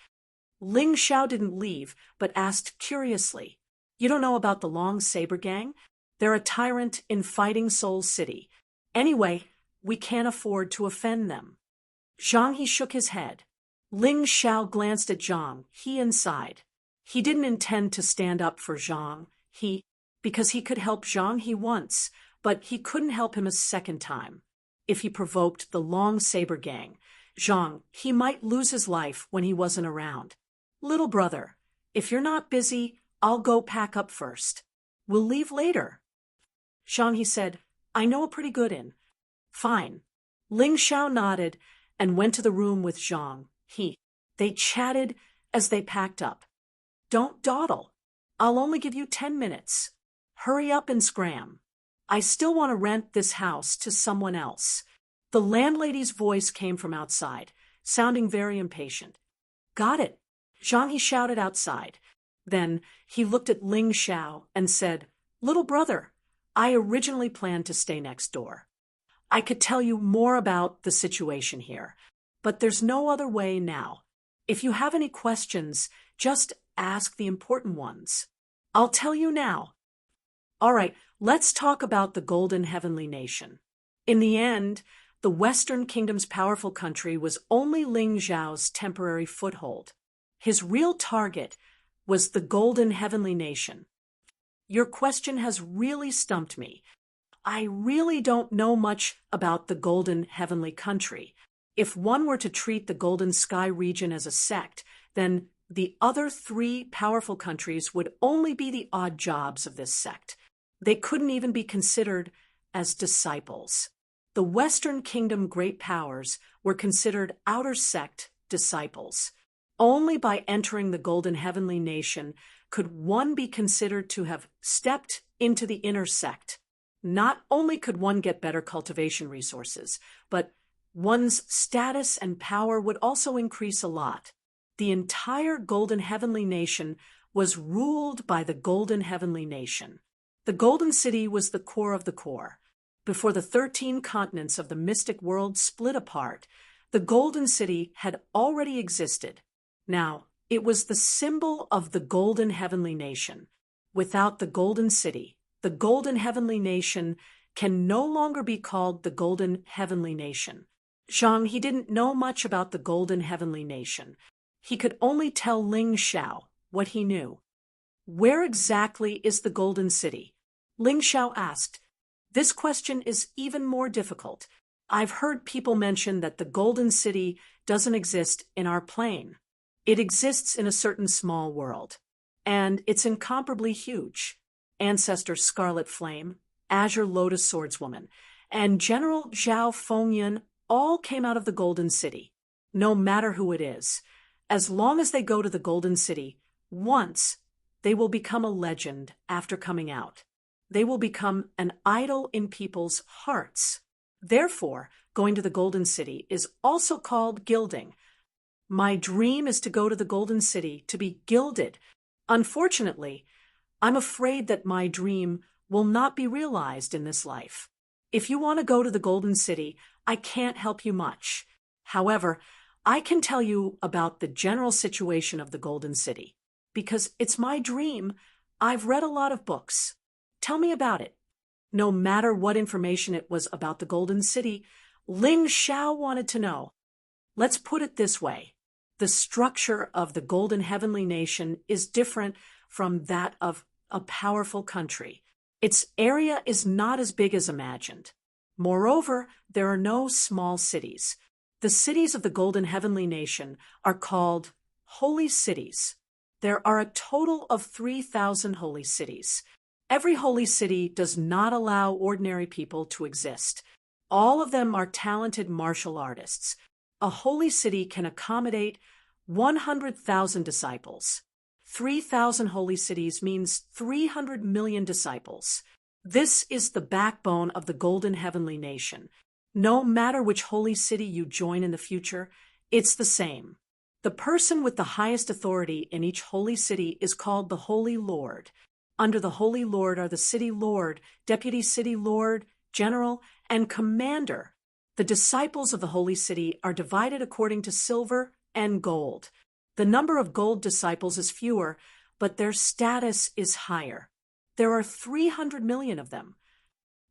Ling Xiao didn't leave, but asked curiously, "You don't know about the Long Saber Gang? They're a tyrant in Fighting Soul City. Anyway, we can't afford to offend them." Zhang He shook his head. Ling Xiao glanced at Zhang He and sighed. He didn't intend to stand up for Zhang He, because he could help Zhang He once, but he couldn't help him a second time. If he provoked the Long Saber Gang, Zhang He might lose his life when he wasn't around. "Little brother, if you're not busy, I'll go pack up first. We'll leave later." Zhang He said, "I know a pretty good inn." "Fine." Ling Xiao nodded and went to the room with Zhang He. They chatted as they packed up. "Don't dawdle. I'll only give you 10 minutes. Hurry up and scram. I still want to rent this house to someone else." The landlady's voice came from outside, sounding very impatient. "Got it." Zhang He shouted outside. Then he looked at Ling Xiao and said, "Little brother, I originally planned to stay next door. I could tell you more about the situation here, but there's no other way now. If you have any questions, just ask the important ones. I'll tell you now." "All right, let's talk about the Golden Heavenly Nation." In the end, the Western Kingdom's powerful country was only Ling Xiao's temporary foothold. His real target was the Golden Heavenly Nation. "Your question has really stumped me. I really don't know much about the Golden Heavenly Country. If one were to treat the Golden Sky region as a sect, then the other 3 powerful countries would only be the odd jobs of this sect. They couldn't even be considered as disciples. The Western Kingdom great powers were considered outer sect disciples. Only by entering the Golden Heavenly Nation could one be considered to have stepped into the inner sect. Not only could one get better cultivation resources, but one's status and power would also increase a lot. The entire Golden Heavenly Nation was ruled by the Golden Heavenly Nation. The Golden City was the core of the core. Before the 13 continents of the mystic world split apart, the Golden City had already existed. Now, it was the symbol of the Golden Heavenly Nation. Without the Golden City, the Golden Heavenly Nation can no longer be called the Golden Heavenly Nation. Zhang, he didn't know much about the Golden Heavenly Nation. He could only tell Ling Xiao what he knew. Where exactly is the Golden City? Ling Xiao asked. This question is even more difficult. I've heard people mention that the Golden City doesn't exist in our plane. It exists in a certain small world, and it's incomparably huge. Ancestor Scarlet Flame, Azure Lotus Swordswoman, and General Zhao Fengyan all came out of the Golden City. No matter who it is, as long as they go to the Golden City once, they will become a legend after coming out. They will become an idol in people's hearts. Therefore, going to the Golden City is also called gilding. My dream is to go to the Golden City to be gilded. Unfortunately, I'm afraid that my dream will not be realized in this life. If you want to go to the Golden City, I can't help you much. However, I can tell you about the general situation of the Golden City. Because it's my dream, I've read a lot of books. Tell me about it. No matter what information it was about the Golden City, Ling Xiao wanted to know. Let's put it this way. The structure of the Golden Heavenly Nation is different from that of a powerful country. Its area is not as big as imagined. Moreover, there are no small cities. The cities of the Golden Heavenly Nation are called holy cities. There are a total of 3,000 holy cities. Every holy city does not allow ordinary people to exist. All of them are talented martial artists. A holy city can accommodate 100,000 disciples. 3,000 holy cities means 300 million disciples. This is the backbone of the Golden Heavenly Nation. No matter which holy city you join in the future, it's the same. The person with the highest authority in each holy city is called the Holy Lord. Under the Holy Lord are the City Lord, Deputy City Lord, General, and Commander. The disciples of the Holy City are divided according to silver and gold. The number of gold disciples is fewer, but their status is higher. There are 300 million of them.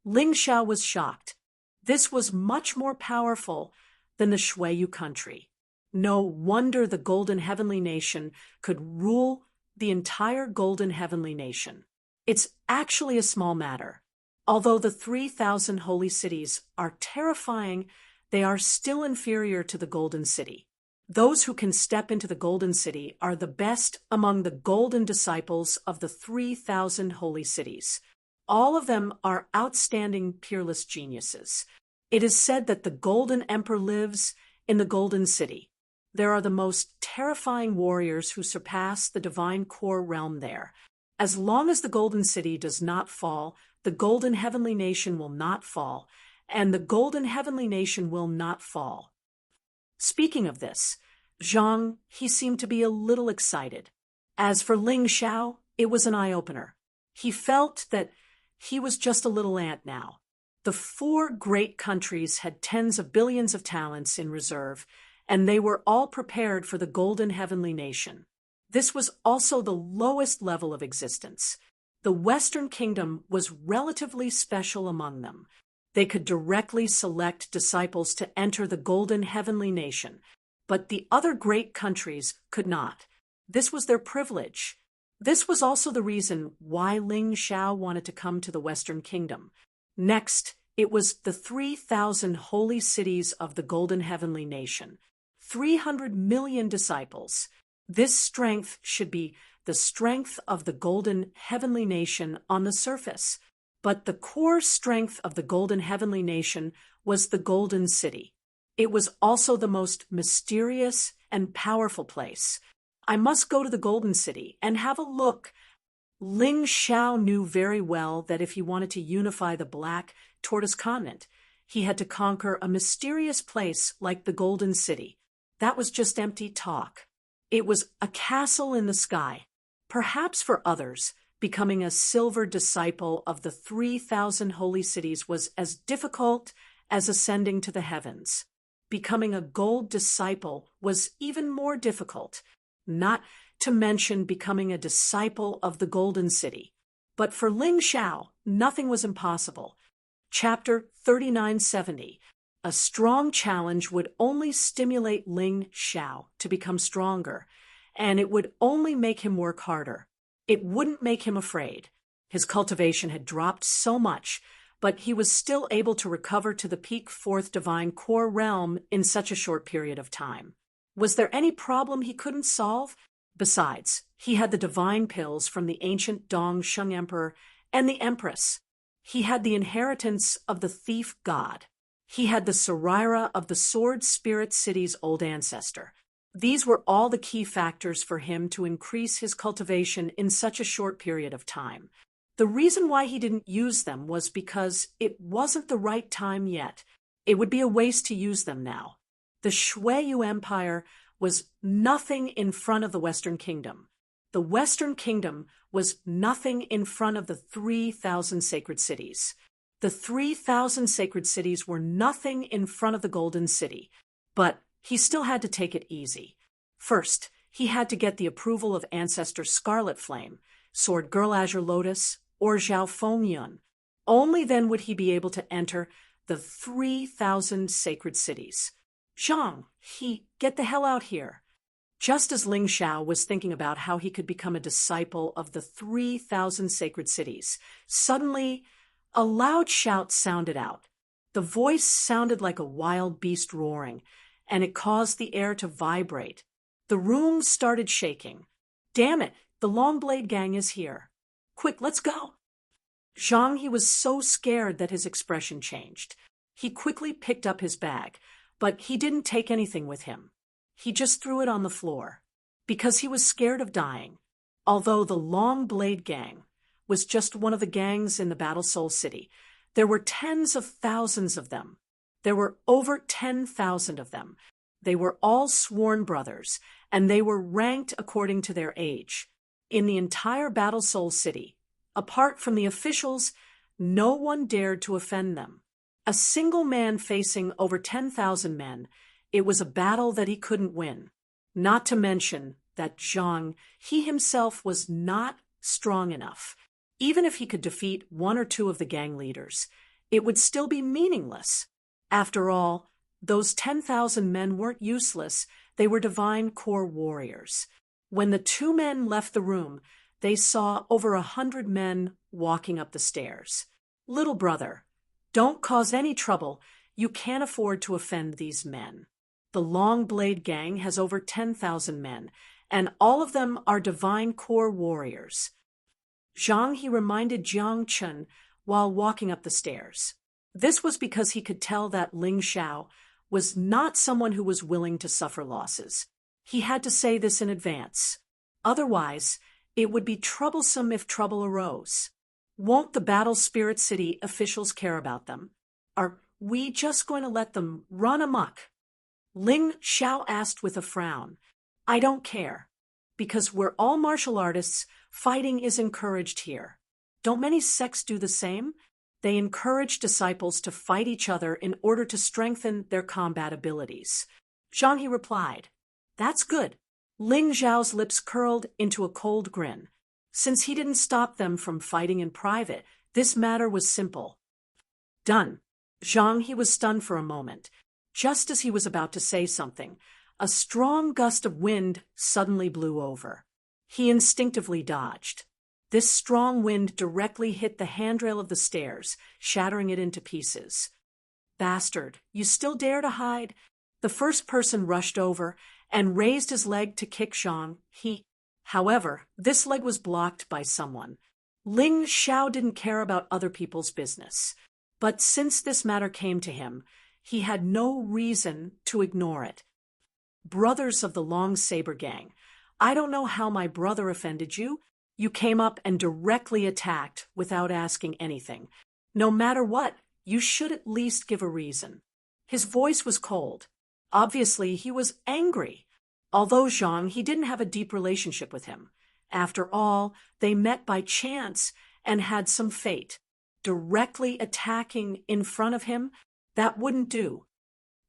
Ling Xiao was shocked. This was much more powerful than the Shuiyu country. No wonder the Golden Heavenly Nation could rule the entire Golden Heavenly Nation. It's actually a small matter. Although the 3,000 holy cities are terrifying, they are still inferior to the Golden City. Those who can step into the Golden City are the best among the golden disciples of the 3,000 holy cities. All of them are outstanding, peerless geniuses. It is said that the Golden Emperor lives in the Golden City. There are the most terrifying warriors who surpass the divine core realm there. As long as the Golden City does not fall, the Golden Heavenly Nation will not fall, and the Golden Heavenly Nation will not fall. Speaking of this, Zhang, he seemed to be a little excited. As for Ling Xiao, it was an eye-opener. He felt that he was just a little ant now. The 4 great countries had tens of billions of talents in reserve, and they were all prepared for the Golden Heavenly Nation. This was also the lowest level of existence. The Western Kingdom was relatively special among them. They could directly select disciples to enter the Golden Heavenly Nation, but the other great countries could not. This was their privilege. This was also the reason why Ling Xiao wanted to come to the Western Kingdom. Next, it was the 3,000 holy cities of the Golden Heavenly Nation. 300 million disciples. This strength should be the strength of the Golden Heavenly Nation on the surface. But the core strength of the Golden Heavenly Nation was the Golden City. It was also the most mysterious and powerful place. I must go to the Golden City and have a look. Ling Xiao knew very well that if he wanted to unify the Black Tortoise Continent, he had to conquer a mysterious place like the Golden City. That was just empty talk. It was a castle in the sky. Perhaps for others, becoming a silver disciple of the 3,000 holy cities was as difficult as ascending to the heavens. Becoming a gold disciple was even more difficult, not to mention becoming a disciple of the Golden City. But for Ling Xiao, nothing was impossible. Chapter 3970. A strong challenge would only stimulate Ling Xiao to become stronger, and it would only make him work harder. It wouldn't make him afraid. His cultivation had dropped so much, but he was still able to recover to the peak fourth divine core realm in such a short period of time. Was there any problem he couldn't solve? Besides, he had the divine pills from the ancient Dong Sheng Emperor and the Empress. He had the inheritance of the thief god. He had the Sarira of the Sword Spirit City's old ancestor. These were all the key factors for him to increase his cultivation in such a short period of time. The reason why he didn't use them was because it wasn't the right time yet. It would be a waste to use them now. The Shuiyu Empire was nothing in front of the Western Kingdom. The Western Kingdom was nothing in front of the 3,000 sacred cities. The 3,000 sacred cities were nothing in front of the Golden City. But he still had to take it easy. First, he had to get the approval of Ancestor Scarlet Flame, Sword Girl Azure Lotus, or Zhao Fengyun. Only then would he be able to enter the 3,000 sacred cities. Zhang, get the hell out here. Just as Ling Xiao was thinking about how he could become a disciple of the 3,000 sacred cities, suddenly a loud shout sounded out. The voice sounded like a wild beast roaring, and it caused the air to vibrate. The room started shaking. Damn it, the Longblade Gang is here. Quick, let's go. Zhang He was so scared that his expression changed. He quickly picked up his bag, but he didn't take anything with him. He just threw it on the floor, because he was scared of dying. Although the Longblade Gang was just one of the gangs in the Battle Soul City, there were tens of thousands of them. There were over 10,000 of them. They were all sworn brothers, and they were ranked according to their age. In the entire Battle Soul City, apart from the officials, no one dared to offend them. A single man facing over 10,000 men, it was a battle that he couldn't win. Not to mention that Zhang, he himself was not strong enough. Even if he could defeat one or two of the gang leaders, it would still be meaningless. After all, those 10,000 men weren't useless, they were divine core warriors. When the two men left the room, they saw over 100 men walking up the stairs. Little brother, don't cause any trouble. You can't afford to offend these men. The Longblade Gang has over 10,000 men, and all of them are divine core warriors. Zhang He reminded Jiang Chun while walking up the stairs. This was because he could tell that Ling Xiao was not someone who was willing to suffer losses. He had to say this in advance. Otherwise, it would be troublesome if trouble arose. Won't the Battle Spirit City officials care about them? Are we just going to let them run amok? Ling Xiao asked with a frown. I don't care. Because we're all martial artists, fighting is encouraged here. Don't many sects do the same? They encourage disciples to fight each other in order to strengthen their combat abilities. Zhang He replied, That's good. Ling Xiao's lips curled into a cold grin. Since he didn't stop them from fighting in private, this matter was simple. Done. Zhang He was stunned for a moment. Just as he was about to say something, a strong gust of wind suddenly blew over. He instinctively dodged. This strong wind directly hit the handrail of the stairs, shattering it into pieces. Bastard, you still dare to hide? The first person rushed over and raised his leg to kick Zhang He. However, this leg was blocked by someone. Ling Xiao didn't care about other people's business. But since this matter came to him, he had no reason to ignore it. Brothers of the Long Saber Gang, I don't know how my brother offended you. You came up and directly attacked without asking anything. No matter what, you should at least give a reason. His voice was cold. Obviously, he was angry. Although Zhang, he didn't have a deep relationship with him, After all, they met by chance and had some fate. Directly attacking in front of him, that wouldn't do.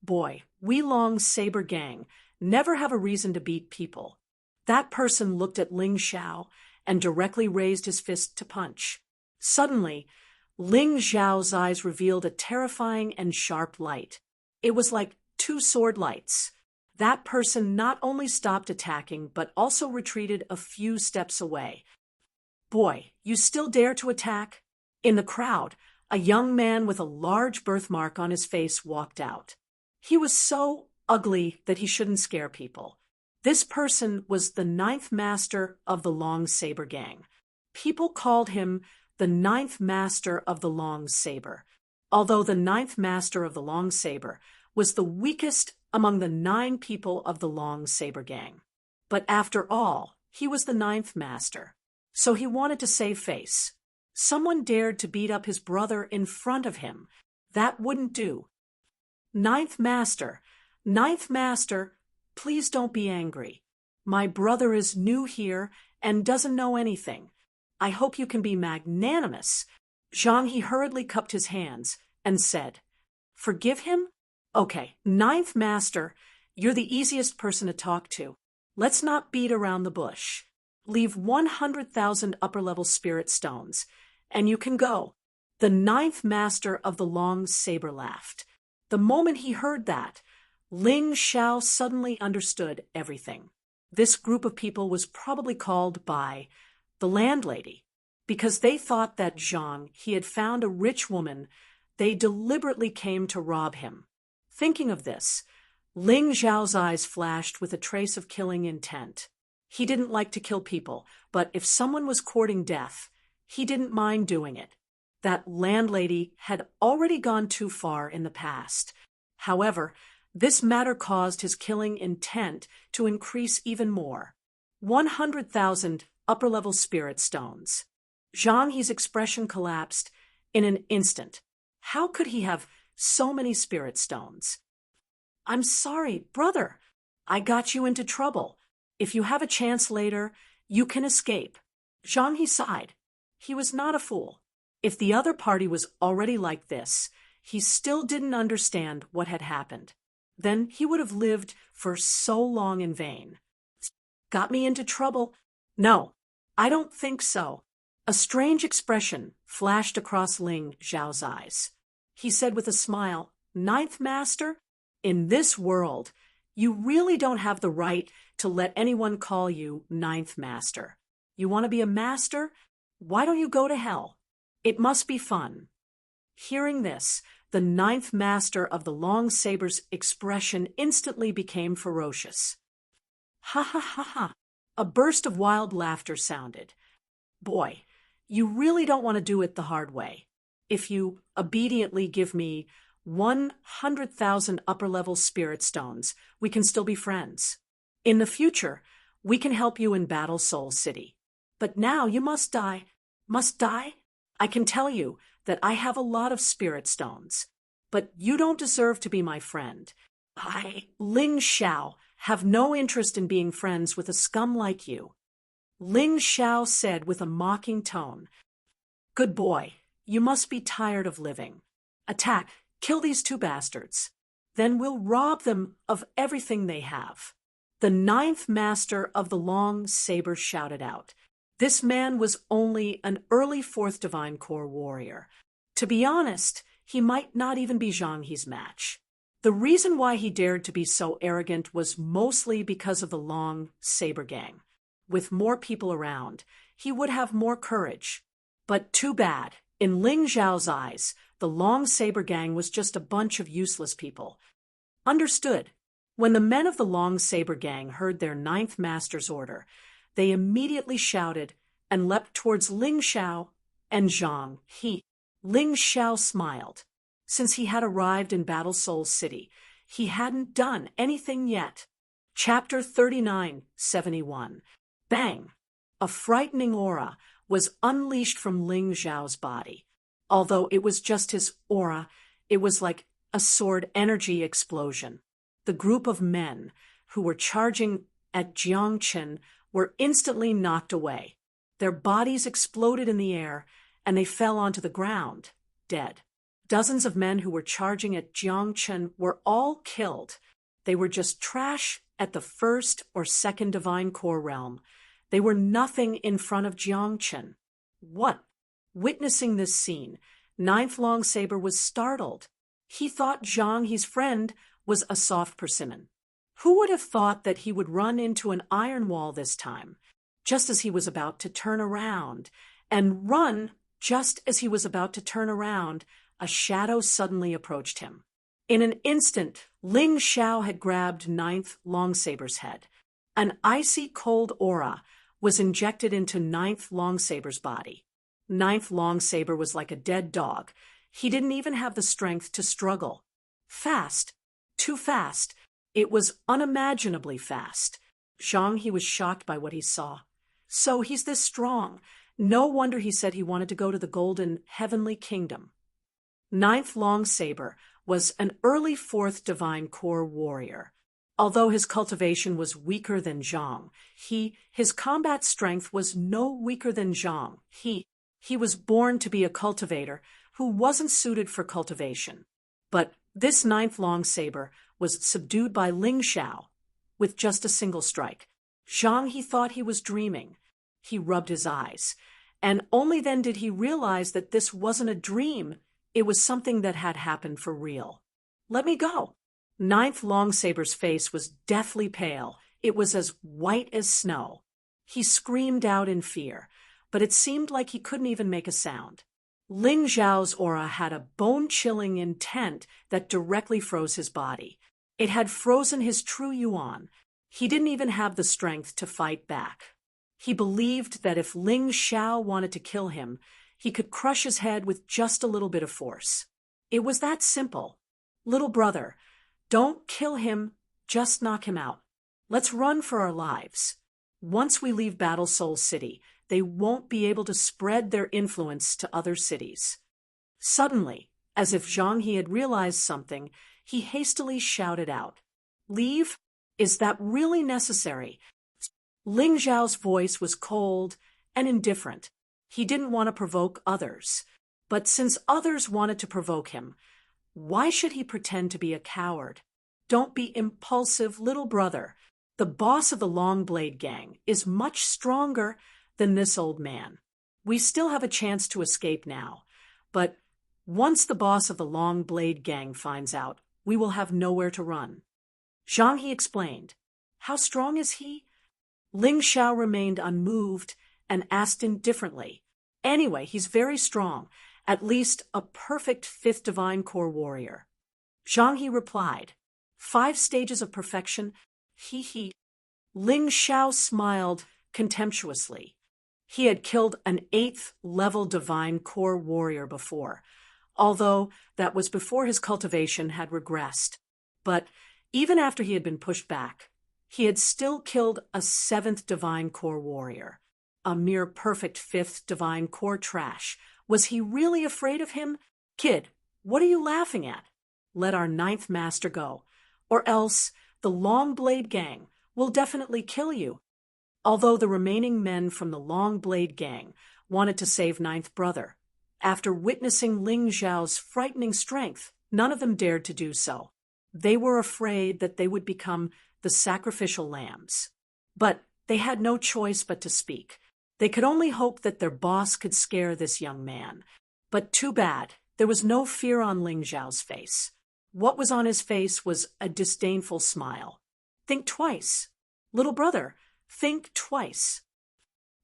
Boy, we Long Saber Gang never have a reason to beat people. That person looked at Ling Xiao and directly raised his fist to punch. Suddenly, Ling Xiao's eyes revealed a terrifying and sharp light. It was like two sword lights. That person not only stopped attacking, but also retreated a few steps away. Boy, you still dare to attack? In the crowd, a young man with a large birthmark on his face walked out. He was so ugly that he shouldn't scare people. This person was the 9th master of the Long Saber Gang. People called him the 9th master of the Long Saber, although the 9th master of the Long Saber was the weakest among the 9 people of the Long Saber Gang. But after all, he was the 9th master, so he wanted to save face. Someone dared to beat up his brother in front of him. That wouldn't do. 9th master, 9th master, please don't be angry. My brother is new here and doesn't know anything. I hope you can be magnanimous. Zhang He hurriedly cupped his hands and said, Forgive him? Okay, 9th master, you're the easiest person to talk to. Let's not beat around the bush. Leave 100,000 upper-level spirit stones, and you can go. The 9th master of the Long Saber laughed. The moment he heard that, Ling Xiao suddenly understood everything. This group of people was probably called by the landlady. Because they thought that Zhang He had found a rich woman, they deliberately came to rob him. Thinking of this, Ling Xiao's eyes flashed with a trace of killing intent. He didn't like to kill people, but if someone was courting death, he didn't mind doing it. That landlady had already gone too far in the past. However, this matter caused his killing intent to increase even more. 100,000 upper-level spirit stones. Zhang He's expression collapsed in an instant. How could he have so many spirit stones? I'm sorry, brother. I got you into trouble. If you have a chance later, you can escape. Zhang He sighed. He was not a fool. If the other party was already like this, he still didn't understand what had happened. Then he would have lived for so long in vain. Got me into trouble? No, I don't think so. A strange expression flashed across Ling Xiao's eyes. He said with a smile, 9th master, in this world, you really don't have the right to let anyone call you 9th master. You want to be a master? Why don't you go to hell? It must be fun. Hearing this, the 9th master of the Long Saber's expression instantly became ferocious. Ha ha ha ha! A burst of wild laughter sounded. Boy, you really don't want to do it the hard way. If you obediently give me 100,000 upper-level spirit stones, we can still be friends. In the future, we can help you in Battle Soul City. But now you must die. Must die? I can tell you that I have a lot of spirit stones. But you don't deserve to be my friend. I, Ling Xiao, have no interest in being friends with a scum like you. Ling Xiao said with a mocking tone, Good boy, you must be tired of living. Attack, kill these 2 bastards. Then we'll rob them of everything they have. The 9th master of the Long Saber shouted out. This man was only an early 4th Divine Core warrior. To be honest, he might not even be Zhang He's match. The reason why he dared to be so arrogant was mostly because of the Long Saber Gang. With more people around, he would have more courage. But too bad. In Ling Xiao's eyes, the Long Saber Gang was just a bunch of useless people. Understood. When the men of the Long Saber Gang heard their 9th master's order, they immediately shouted and leapt towards Ling Xiao and Zhang He. Ling Xiao smiled. Since he had arrived in Battle Soul City, he hadn't done anything yet. Chapter 3971. Bang! A frightening aura was unleashed from Ling Xiao's body. Although it was just his aura, it was like a sword energy explosion. The group of men who were charging at Jiangchen were instantly knocked away. Their bodies exploded in the air, and they fell onto the ground, dead. Dozens of men who were charging at Jiangchen were all killed. They were just trash at the first or second divine core realm. They were nothing in front of Jiangchen. What? Witnessing this scene, Ninth Longsaber was startled. He thought Zhang He's friend was a soft persimmon. Who would have thought that he would run into an iron wall this time, just as he was about to turn around, and run just as he was about to turn around, a shadow suddenly approached him. In an instant, Ling Xiao had grabbed Ninth Longsaber's head. An icy cold aura was injected into Ninth Longsaber's body. Ninth Longsaber was like a dead dog. He didn't even have the strength to struggle. Fast, too fast. It was unimaginably fast. Zhang He was shocked by what he saw. So he's this strong. No wonder he said he wanted to go to the Golden Heavenly Kingdom. Ninth Longsaber was an early fourth divine core warrior. Although his cultivation was weaker than Zhang, his combat strength was no weaker than Zhang. He was born to be a cultivator who wasn't suited for cultivation. But this Ninth Longsaber was subdued by Ling Xiao with just a single strike. Zhang He thought he was dreaming. He rubbed his eyes, and only then did he realize that this wasn't a dream. It was something that had happened for real. Let me go. Ninth Longsaber's face was deathly pale. It was as white as snow. He screamed out in fear, but it seemed like he couldn't even make a sound. Ling Xiao's aura had a bone-chilling intent that directly froze his body. It had frozen his true yuan. He didn't even have the strength to fight back. He believed that if Ling Xiao wanted to kill him, he could crush his head with just a little bit of force. It was that simple. Little brother, don't kill him, just knock him out. Let's run for our lives. Once we leave Battle Soul City, they won't be able to spread their influence to other cities. Suddenly, as if Zhang He had realized something, he hastily shouted out, "Leave? Is that really necessary?" Ling Xiao's voice was cold and indifferent. He didn't want to provoke others. But since others wanted to provoke him, why should he pretend to be a coward? Don't be impulsive, little brother. The boss of the Long Blade Gang is much stronger than this old man. We still have a chance to escape now. But once the boss of the Long Blade Gang finds out, we will have nowhere to run. Zhang He explained. How strong is he? Ling Xiao remained unmoved and asked indifferently. Anyway, he's very strong, at least a perfect fifth divine core warrior. Zhang He replied, 5 stages of perfection? He. Ling Xiao smiled contemptuously. He had killed an 8th level divine core warrior before, although that was before his cultivation had regressed. But even after he had been pushed back, he had still killed a 7th divine core warrior, a mere perfect 5th divine core trash. Was he really afraid of him? Kid, what are you laughing at? Let our 9th master go, or else the Long Blade Gang will definitely kill you. Although the remaining men from the Long Blade Gang wanted to save 9th brother, after witnessing Ling Xiao's frightening strength, none of them dared to do so. They were afraid that they would become the sacrificial lambs. But they had no choice but to speak. They could only hope that their boss could scare this young man. But too bad, there was no fear on Ling Xiao's face. What was on his face was a disdainful smile. Think twice. Little brother, think twice.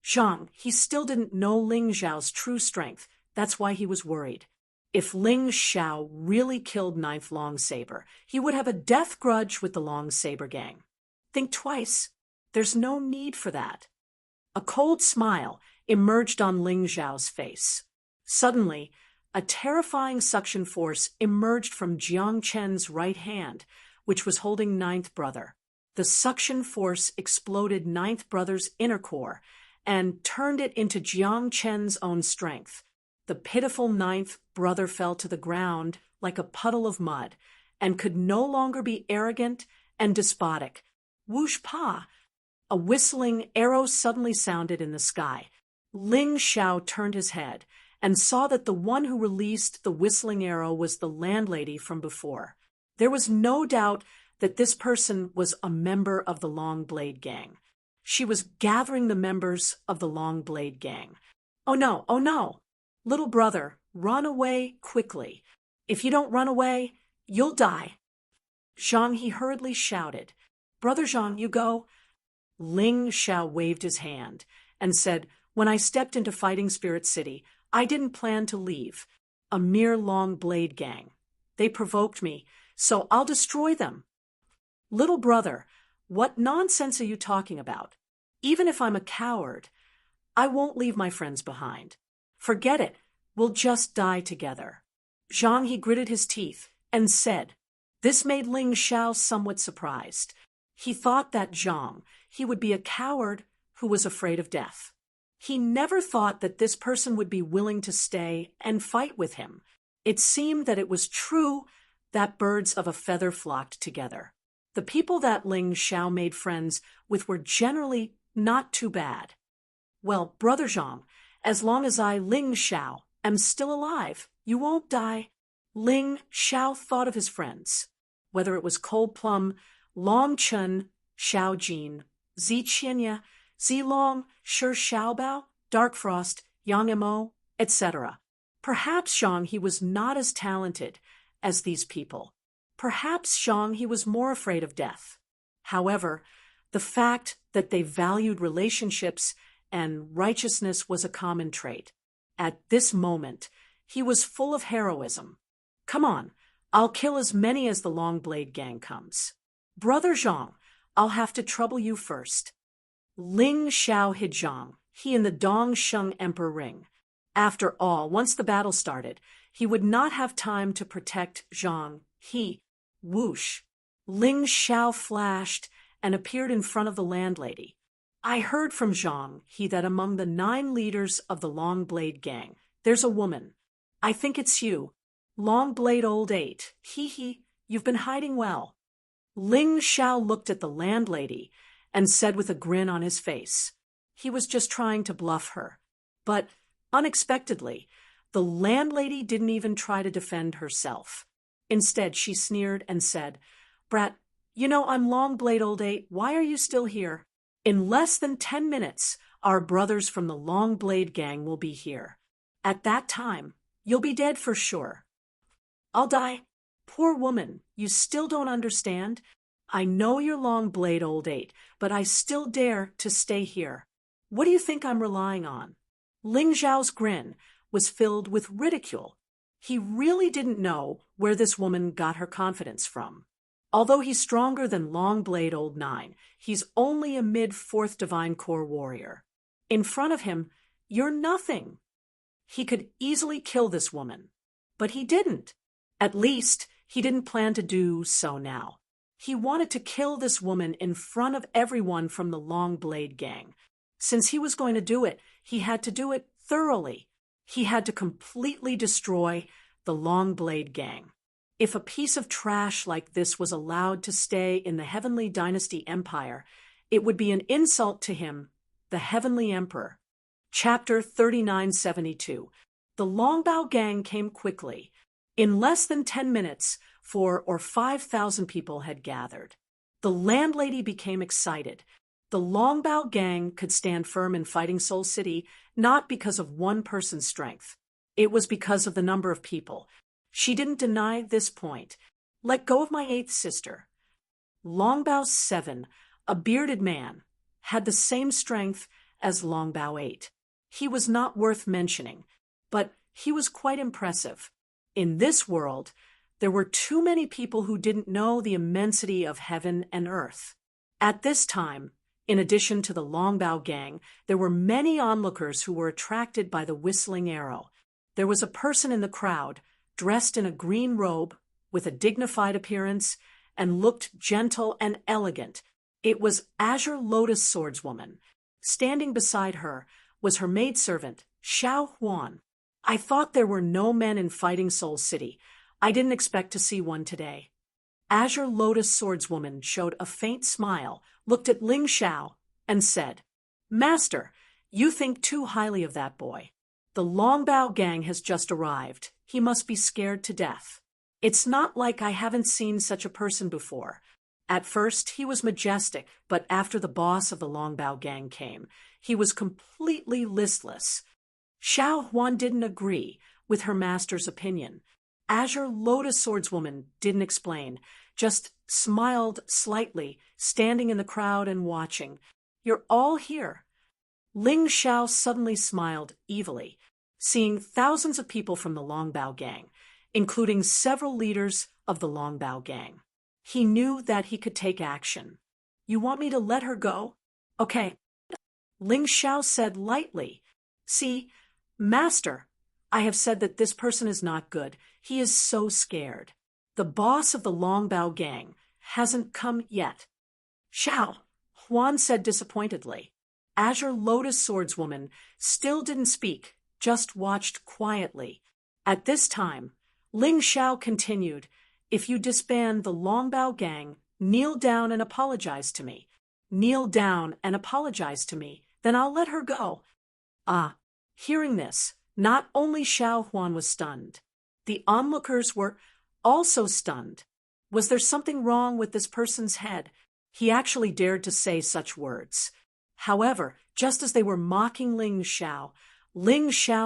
Zhang, he still didn't know Ling Xiao's true strength. That's why he was worried. If Ling Xiao really killed 9th Longsaber, he would have a death grudge with the Longsaber Gang. Think twice. There's no need for that. A cold smile emerged on Ling Xiao's face. Suddenly, a terrifying suction force emerged from Jiang Chen's right hand, which was holding 9th brother. The suction force exploded 9th brother's inner core and turned it into Jiang Chen's own strength. The pitiful 9th brother fell to the ground like a puddle of mud and could no longer be arrogant and despotic. Whoosh pa! A whistling arrow suddenly sounded in the sky. Ling Xiao turned his head and saw that the one who released the whistling arrow was the landlady from before. There was no doubt that this person was a member of the Long Blade Gang. She was gathering the members of the Long Blade Gang. Oh no, oh no! Little brother, run away quickly. If you don't run away, you'll die. Zhang He hurriedly shouted. Brother Zhang, you go. Ling Xiao waved his hand and said, when I stepped into Fighting Spirit City, I didn't plan to leave. A mere Long Blade Gang. They provoked me, so I'll destroy them. Little brother, what nonsense are you talking about? Even if I'm a coward, I won't leave my friends behind. Forget it, we'll just die together. Zhang He gritted his teeth and said. This made Ling Xiao somewhat surprised. He thought that Zhang, he would be a coward who was afraid of death. He never thought that this person would be willing to stay and fight with him. It seemed that it was true that birds of a feather flocked together. The people that Ling Xiao made friends with were generally not too bad. Well, Brother Zhang, as long as I, Ling Xiao, am still alive, you won't die. Ling Xiao thought of his friends. Whether it was Cold Plum, Long Chun, Xiao Jin, Zi Qinya, Zi Long, Shi Xiaobao, Dark Frost, Yang Mo, etc. Perhaps Zhang He was not as talented as these people. Perhaps Zhang He was more afraid of death. However, the fact that they valued relationships and righteousness was a common trait. At this moment, he was full of heroism. Come on, I'll kill as many as the Long Blade Gang comes. Brother Zhang, I'll have to trouble you first. Ling Xiao hid Zhang, he in the Dongsheng Emperor ring. After all, once the battle started, he would not have time to protect Zhang. He, whoosh. Ling Xiao flashed and appeared in front of the landlady. I heard from Zhang He that among the 9 leaders of the Long Blade Gang, there's a woman. I think it's you. Long Blade Old 8. He, you've been hiding well. Ling Xiao looked at the landlady and said with a grin on his face. He was just trying to bluff her. But, unexpectedly, the landlady didn't even try to defend herself. Instead, she sneered and said, Brat, you know I'm Long Blade Old 8. Why are you still here? In less than 10 minutes, our brothers from the Long Blade Gang will be here. At that time, you'll be dead for sure. I'll die. Poor woman, you still don't understand? I know you're Long Blade Old 8, but I still dare to stay here. What do you think I'm relying on? Ling Zhao's grin was filled with ridicule. He really didn't know where this woman got her confidence from. Although he's stronger than Long Blade Old 9, he's only a mid-4th Divine Core warrior. In front of him, you're nothing. He could easily kill this woman, but he didn't. At least, he didn't plan to do so now. He wanted to kill this woman in front of everyone from the Long Blade Gang. Since he was going to do it, he had to do it thoroughly. He had to completely destroy the Long Blade Gang. If a piece of trash like this was allowed to stay in the Heavenly Dynasty Empire, it would be an insult to him, the Heavenly Emperor. Chapter 3972. The Longbao Gang came quickly. In less than 10 minutes, 4,000 or 5,000 people had gathered. The landlady became excited. The Longbao Gang could stand firm in Fighting Soul City not because of one person's strength. It was because of the number of people. She didn't deny this point. Let go of my 8th sister. Longbao 7, a bearded man, had the same strength as Longbao 8. He was not worth mentioning, but he was quite impressive. In this world, there were too many people who didn't know the immensity of heaven and earth. At this time, in addition to the Longbao Gang, there were many onlookers who were attracted by the whistling arrow. There was a person in the crowd, dressed in a green robe, with a dignified appearance, and looked gentle and elegant. It was Azure Lotus Swordswoman. Standing beside her was her maidservant, Xiao Huan. I thought there were no men in Fighting Soul City. I didn't expect to see one today. Azure Lotus Swordswoman showed a faint smile, looked at Ling Xiao, and said, "Master, you think too highly of that boy. The Longbao gang has just arrived. He must be scared to death. It's not like I haven't seen such a person before. At first, he was majestic, but after the boss of the Longbao gang came, he was completely listless." Xiao Huan didn't agree with her master's opinion. Azure Lotus Swordswoman didn't explain, just smiled slightly, standing in the crowd and watching. "You're all here." Ling Xiao suddenly smiled evilly, seeing thousands of people from the Longbao gang, including several leaders of the Longbao gang. He knew that he could take action. "You want me to let her go? Okay." Ling Xiao said lightly, "See, Master, I have said that this person is not good. He is so scared. The boss of the Longbao gang hasn't come yet." "Xiao," Huan said disappointedly. Azure Lotus Swordswoman still didn't speak, just watched quietly. At this time, Ling Xiao continued, "If you disband the Longbao gang, kneel down and apologize to me. Kneel down and apologize to me, then I'll let her go." Ah, hearing this, not only Xiao Huan was stunned. The onlookers were also stunned. Was there something wrong with this person's head? He actually dared to say such words. However, just as they were mocking Ling Xiao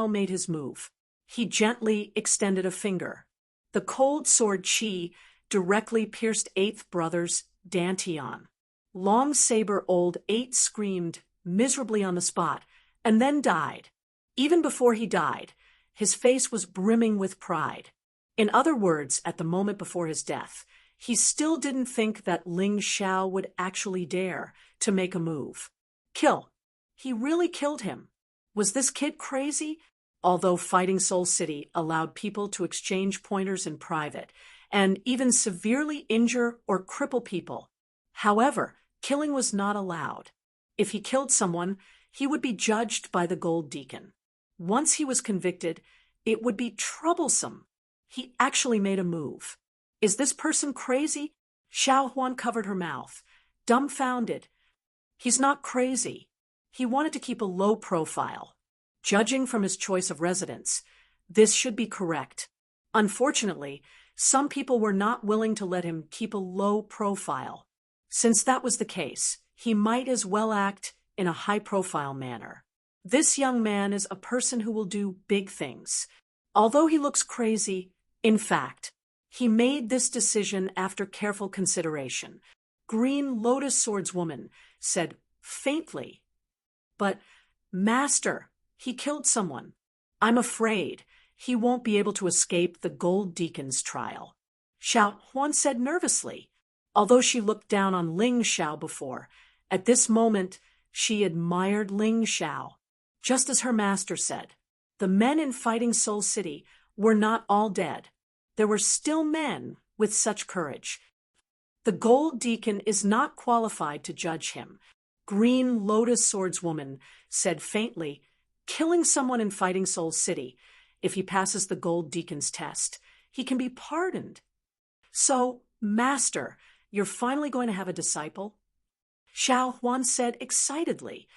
made his move. He gently extended a finger. The cold sword Qi directly pierced Eighth Brother's Dantian. Long Saber Old Eight screamed miserably on the spot, and then died. Even before he died, his face was brimming with pride. In other words, at the moment before his death, he still didn't think that Ling Xiao would actually dare to make a move. Kill. He really killed him. Was this kid crazy? Although Fighting Soul City allowed people to exchange pointers in private and even severely injure or cripple people. However, killing was not allowed. If he killed someone, he would be judged by the Gold Deacon. Once he was convicted, it would be troublesome. He actually made a move. Is this person crazy? Xiao Huan covered her mouth, dumbfounded. He's not crazy. He wanted to keep a low profile. Judging from his choice of residence, this should be correct. Unfortunately, some people were not willing to let him keep a low profile. Since that was the case, he might as well act in a high-profile manner. This young man is a person who will do big things. Although he looks crazy, in fact, he made this decision after careful consideration. Green Lotus Swordswoman said faintly, "But, Master, he killed someone. I'm afraid he won't be able to escape the Gold Deacon's trial." Xiao Huan said nervously. Although she looked down on Ling Xiao before, at this moment she admired Ling Xiao. Just as her master said, the men in Fighting Soul City were not all dead. There were still men with such courage. The Gold Deacon is not qualified to judge him. Green Lotus Swordswoman said faintly, "Killing someone in Fighting Soul City, if he passes the Gold Deacon's test, he can be pardoned." "So, Master, you're finally going to have a disciple?" Xiao Huan said excitedly.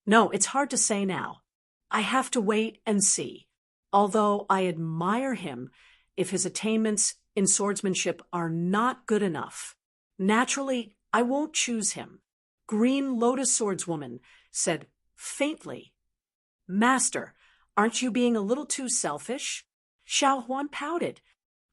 "No, it's hard to say now. I have to wait and see. Although I admire him, if his attainments in swordsmanship are not good enough, naturally, I won't choose him." Green Lotus Swordswoman said faintly, "Master, aren't you being a little too selfish?" Xiao Huan pouted.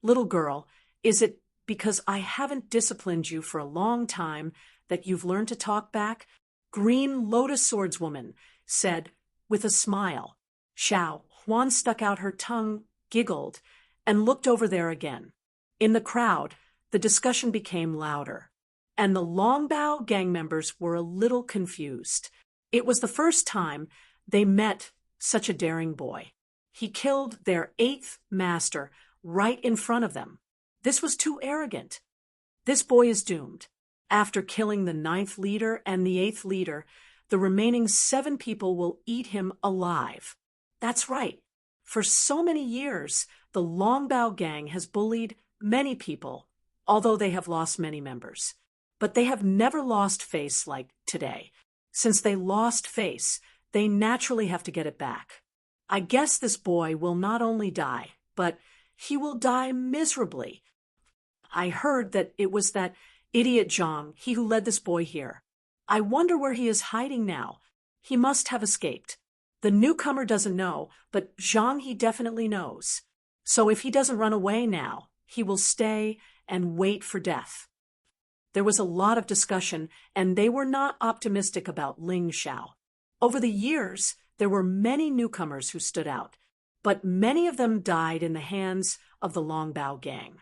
"Little girl, is it because I haven't disciplined you for a long time that you've learned to talk back?" Green Lotus Swordswoman said with a smile. Xiao Huan stuck out her tongue, giggled, and looked over there again. In the crowd, the discussion became louder, and the Longbao gang members were a little confused. It was the first time they met such a daring boy. He killed their 8th master right in front of them. This was too arrogant. This boy is doomed. After killing the 9th leader and the 8th leader, the remaining 7 people will eat him alive. That's right. For so many years, the Longbao gang has bullied many people, although they have lost many members. But they have never lost face like today. Since they lost face, they naturally have to get it back. I guess this boy will not only die, but he will die miserably. I heard that it was that idiot Zhang, he who led this boy here. I wonder where he is hiding now. He must have escaped. The newcomer doesn't know, but Zhang he definitely knows. So if he doesn't run away now, he will stay and wait for death. There was a lot of discussion, and they were not optimistic about Ling Xiao. Over the years, there were many newcomers who stood out, but many of them died in the hands of the Longbao gang.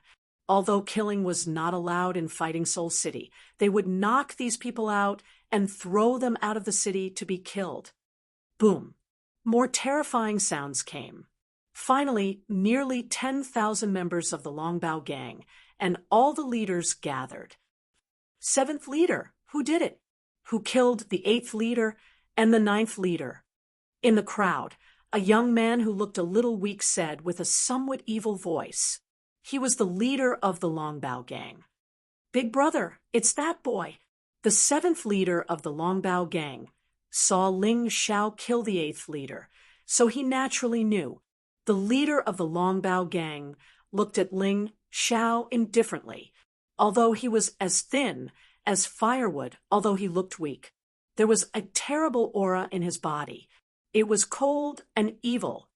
Although killing was not allowed in Fighting Soul City, they would knock these people out and throw them out of the city to be killed. Boom. More terrifying sounds came. Finally, nearly 10,000 members of the Longbao gang and all the leaders gathered. Seventh leader, who did it? Who killed the eighth leader and the ninth leader? In the crowd, a young man who looked a little weak said with a somewhat evil voice. He was the leader of the Longbao gang. Big brother, it's that boy. The seventh leader of the Longbao gang saw Ling Xiao kill the eighth leader, so he naturally knew. The leader of the Longbao gang looked at Ling Xiao indifferently, although he was as thin as firewood, although he looked weak. There was a terrible aura in his body. It was cold and evil.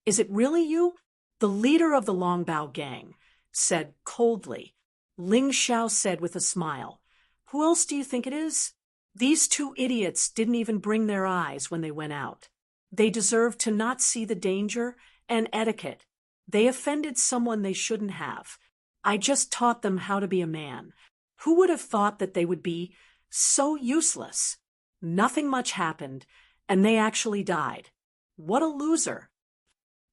Is it really you? The leader of the Longbao gang said coldly. Ling Xiao said with a smile, "Who else do you think it is?" These two idiots didn't even bring their eyes when they went out. They deserved to not see the danger and etiquette. They offended someone they shouldn't have. I just taught them how to be a man. Who would have thought that they would be so useless? Nothing much happened, and they actually died. What a loser.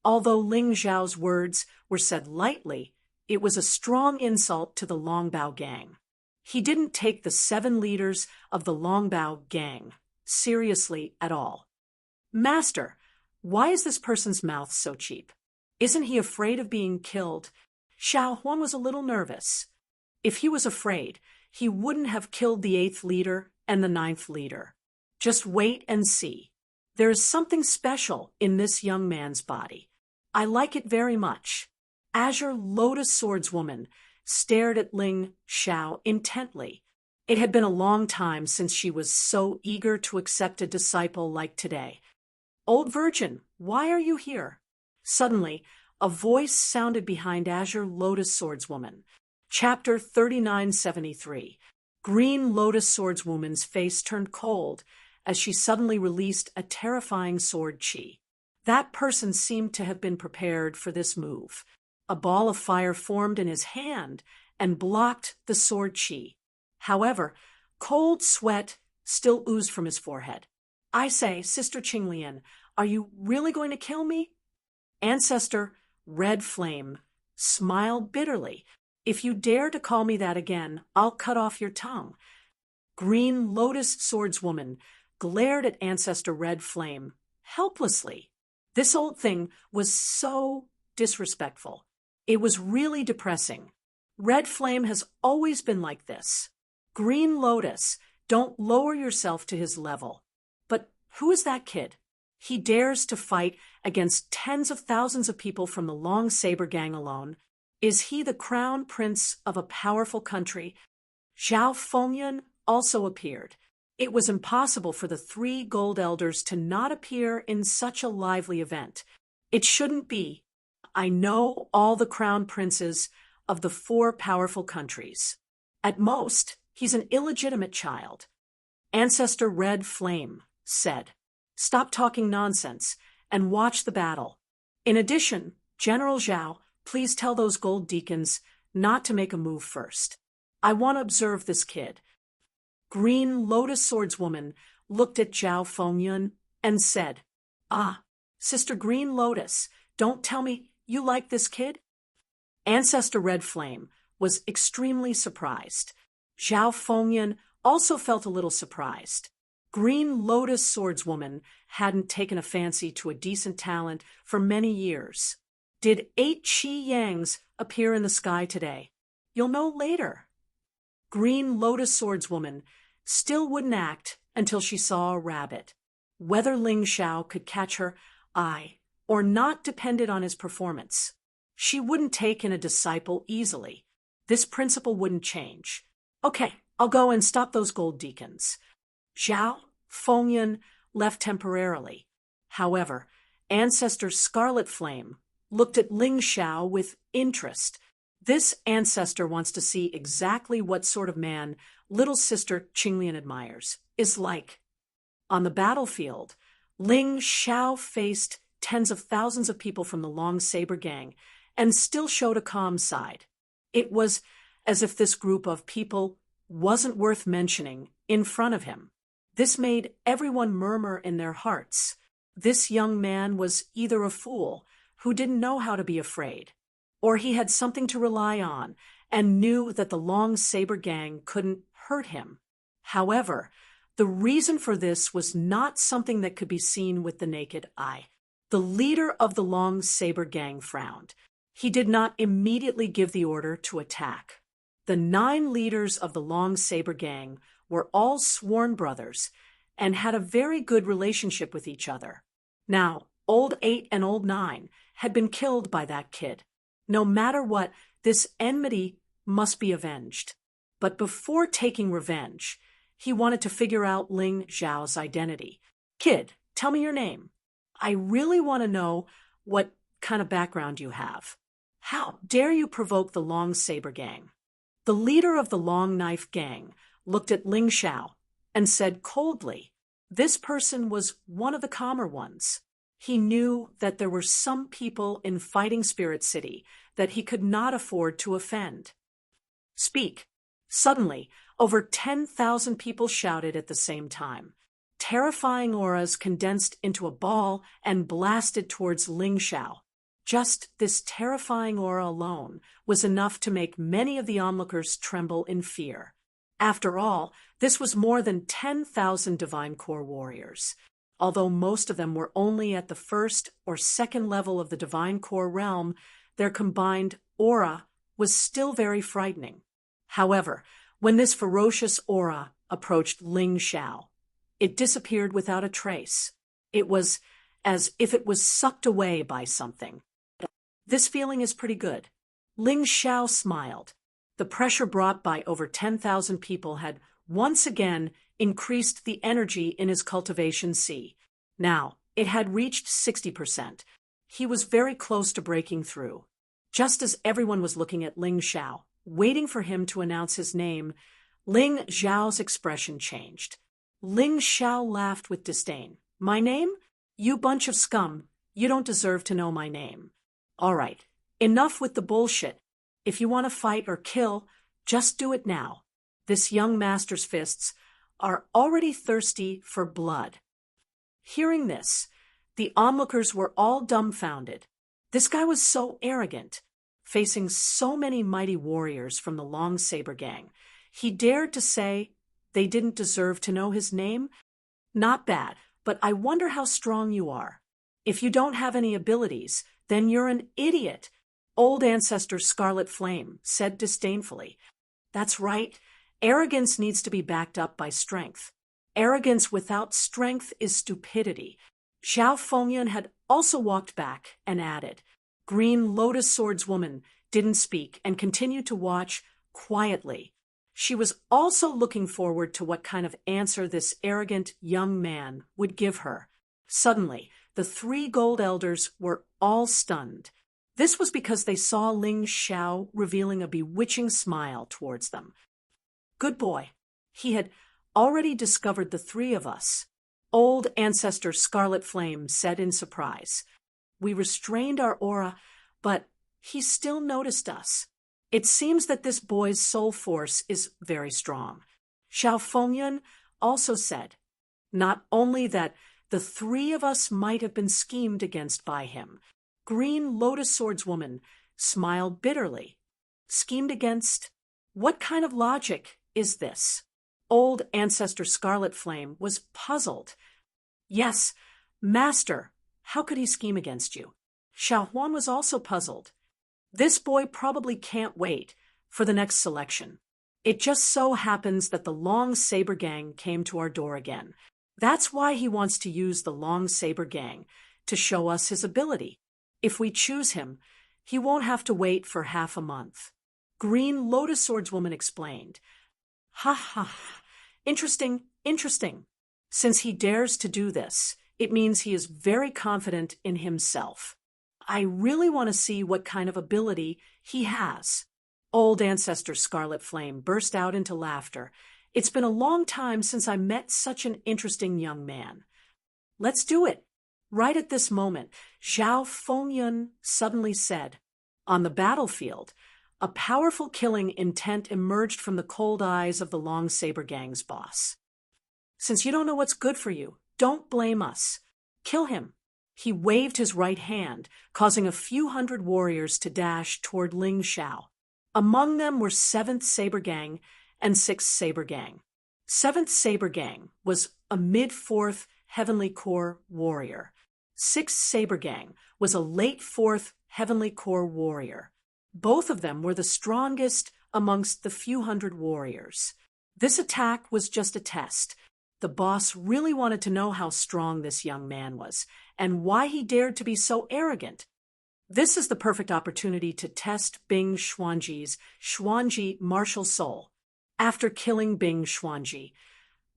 Although Ling Xiao's words were said lightly, it was a strong insult to the Longbao gang. He didn't take the 7 leaders of the Longbao gang seriously at all. Master, why is this person's mouth so cheap? Isn't he afraid of being killed? Xiao Huan was a little nervous. If he was afraid, he wouldn't have killed the 8th leader and the 9th leader. Just wait and see. There is something special in this young man's body. I like it very much. Azure Lotus Swordswoman stared at Ling Xiao intently. It had been a long time since she was so eager to accept a disciple like today. Old Virgin, why are you here? Suddenly, a voice sounded behind Azure Lotus Swordswoman. Chapter 3973. Green Lotus Swordswoman's face turned cold as she suddenly released a terrifying sword chi. That person seemed to have been prepared for this move. A ball of fire formed in his hand and blocked the sword chi. However, cold sweat still oozed from his forehead. I say, Sister Qinglian, are you really going to kill me? Ancestor Red Flame smiled bitterly. If you dare to call me that again, I'll cut off your tongue. Green Lotus Swordswoman glared at Ancestor Red Flame helplessly. This old thing was so disrespectful. It was really depressing. Red Flame has always been like this. Green Lotus, don't lower yourself to his level. But who is that kid? He dares to fight against tens of thousands of people from the Long Saber gang alone. Is he the crown prince of a powerful country? Zhao Fengyan also appeared. It was impossible for the 3 gold elders to not appear in such a lively event. It shouldn't be. I know all the crown princes of the 4 powerful countries. At most, he's an illegitimate child. Ancestor Red Flame said, "Stop talking nonsense and watch the battle. In addition, General Zhao, please tell those gold deacons not to make a move first. I want to observe this kid." Green Lotus Swordswoman looked at Zhao Fengyan and said, "Ah, Sister Green Lotus, don't tell me you like this kid?" Ancestor Red Flame was extremely surprised. Zhao Fengyan also felt a little surprised. Green Lotus Swordswoman hadn't taken a fancy to a decent talent for many years. Did 8 Qi Yangs appear in the sky today? You'll know later. Green Lotus Swordswoman still wouldn't act until she saw a rabbit. Whether Ling Xiao could catch her eye or not depended on his performance. She wouldn't take in a disciple easily. This principle wouldn't change. Okay, I'll go and stop those gold deacons. Zhao Fengyan left temporarily. However, Ancestor Scarlet Flame looked at Ling Xiao with interest. This ancestor wants to see exactly what sort of man little sister Qinglian admires is like. On the battlefield, Ling Xiao faced tens of thousands of people from the Long Saber Gang and still showed a calm side. It was as if this group of people wasn't worth mentioning in front of him. This made everyone murmur in their hearts. This young man was either a fool who didn't know how to be afraid, or he had something to rely on and knew that the Long Saber Gang couldn't hurt him. However, the reason for this was not something that could be seen with the naked eye. The leader of the Long Saber Gang frowned. He did not immediately give the order to attack. The 9 leaders of the Long Saber Gang were all sworn brothers and had a very good relationship with each other. Now, Old 8 and Old 9 had been killed by that kid. No matter what, this enmity must be avenged. But before taking revenge, he wanted to figure out Ling Xiao's identity. Kid, tell me your name. I really want to know what kind of background you have. How dare you provoke the Long Saber Gang? The leader of the Long Knife Gang looked at Ling Xiao and said coldly, this person was one of the calmer ones. He knew that there were some people in Fighting Spirit City that he could not afford to offend. Speak. Suddenly, over 10,000 people shouted at the same time. Terrifying auras condensed into a ball and blasted towards Ling Xiao. Just this terrifying aura alone was enough to make many of the onlookers tremble in fear. After all, this was more than 10,000 Divine Core warriors. Although most of them were only at the first or second level of the Divine Core realm, their combined aura was still very frightening. However, when this ferocious aura approached Ling Xiao, it disappeared without a trace. It was as if it was sucked away by something. This feeling is pretty good. Ling Xiao smiled. The pressure brought by over 10,000 people had once again increased the energy in his cultivation sea. Now, it had reached 60%. He was very close to breaking through. Just as everyone was looking at Ling Xiao, waiting for him to announce his name, Ling Xiao's expression changed. Ling Xiao laughed with disdain. My name? You bunch of scum. You don't deserve to know my name. All right, enough with the bullshit. If you want to fight or kill, just do it now. This young master's fists are already thirsty for blood. Hearing this, the onlookers were all dumbfounded. This guy was so arrogant. Facing so many mighty warriors from the Long Saber Gang, he dared to say they didn't deserve to know his name? Not bad, but I wonder how strong you are. If you don't have any abilities, then you're an idiot, Old Ancestor Scarlet Flame said disdainfully. That's right. Arrogance needs to be backed up by strength. Arrogance without strength is stupidity. Zhao Fengyan had also walked back and added. Green Lotus Swordswoman didn't speak and continued to watch quietly. She was also looking forward to what kind of answer this arrogant young man would give her. Suddenly, the 3 gold elders were all stunned. This was because they saw Ling Xiao revealing a bewitching smile towards them. Good boy. He had already discovered the 3 of us. Old Ancestor Scarlet Flame said in surprise. We restrained our aura, but he still noticed us. It seems that this boy's soul force is very strong. Zhao Fengyan also said, not only that the 3 of us might have been schemed against by him. Green Lotus Swordswoman smiled bitterly. Schemed against? What kind of logic is this? Old Ancestor Scarlet Flame was puzzled. Yes, Master, how could he scheme against you? Xiao Huan was also puzzled. This boy probably can't wait for the next selection. It just so happens that the Long Saber Gang came to our door again. That's why he wants to use the Long Saber Gang, to show us his ability. If we choose him, he won't have to wait for half a month. Green Lotus Swordswoman explained. Ha ha ha. Interesting, interesting. Since he dares to do this, it means he is very confident in himself. I really want to see what kind of ability he has. Old Ancestor Scarlet Flame burst out into laughter. It's been a long time since I met such an interesting young man. Let's do it. Right at this moment, Zhao Fengyun suddenly said. On the battlefield, a powerful killing intent emerged from the cold eyes of the Long Saber Gang's boss. Since you don't know what's good for you, don't blame us. Kill him. He waved his right hand, causing a few hundred warriors to dash toward Ling Xiao. Among them were 7th Saber Gang and 6th Saber Gang. 7th Saber Gang was a mid-4th Heavenly Core warrior. 6th Saber Gang was a late 4th Heavenly Core warrior. Both of them were the strongest amongst the few hundred warriors. This attack was just a test. The boss really wanted to know how strong this young man was, and why he dared to be so arrogant. This is the perfect opportunity to test Bing Xuanji's Xuanji martial soul. After killing Bing Xuanji,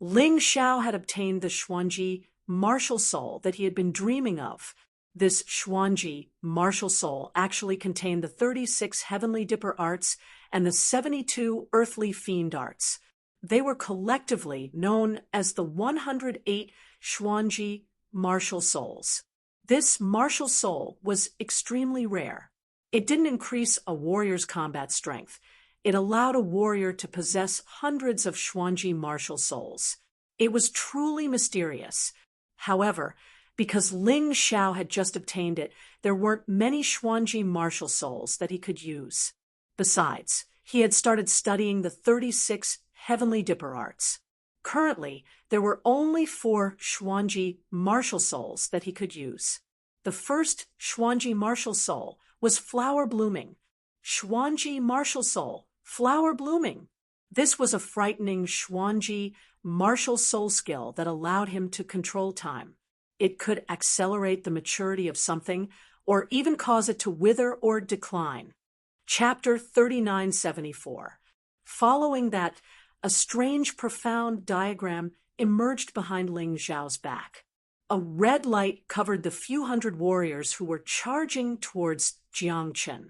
Ling Xiao had obtained the Xuanji martial soul that he had been dreaming of. This Xuanji martial soul actually contained the 36 Heavenly Dipper arts and the 72 Earthly Fiend arts. They were collectively known as the 108 Xuanji martial souls. This martial soul was extremely rare. It didn't increase a warrior's combat strength. It allowed a warrior to possess hundreds of Xuanji martial souls. It was truly mysterious. However, because Ling Xiao had just obtained it, there weren't many Xuanji martial souls that he could use. Besides, he had started studying the 36 Heavenly Dipper arts. Currently, there were only 4 Xuanji martial souls that he could use. The first Xuanji martial soul was Flower Blooming. Xuanji martial soul, Flower Blooming. This was a frightening Xuanji martial soul skill that allowed him to control time. It could accelerate the maturity of something, or even cause it to wither or decline. Chapter 3974. Following that, a strange, profound diagram emerged behind Ling Xiao's back. A red light covered the few hundred warriors who were charging towards Jiangchen.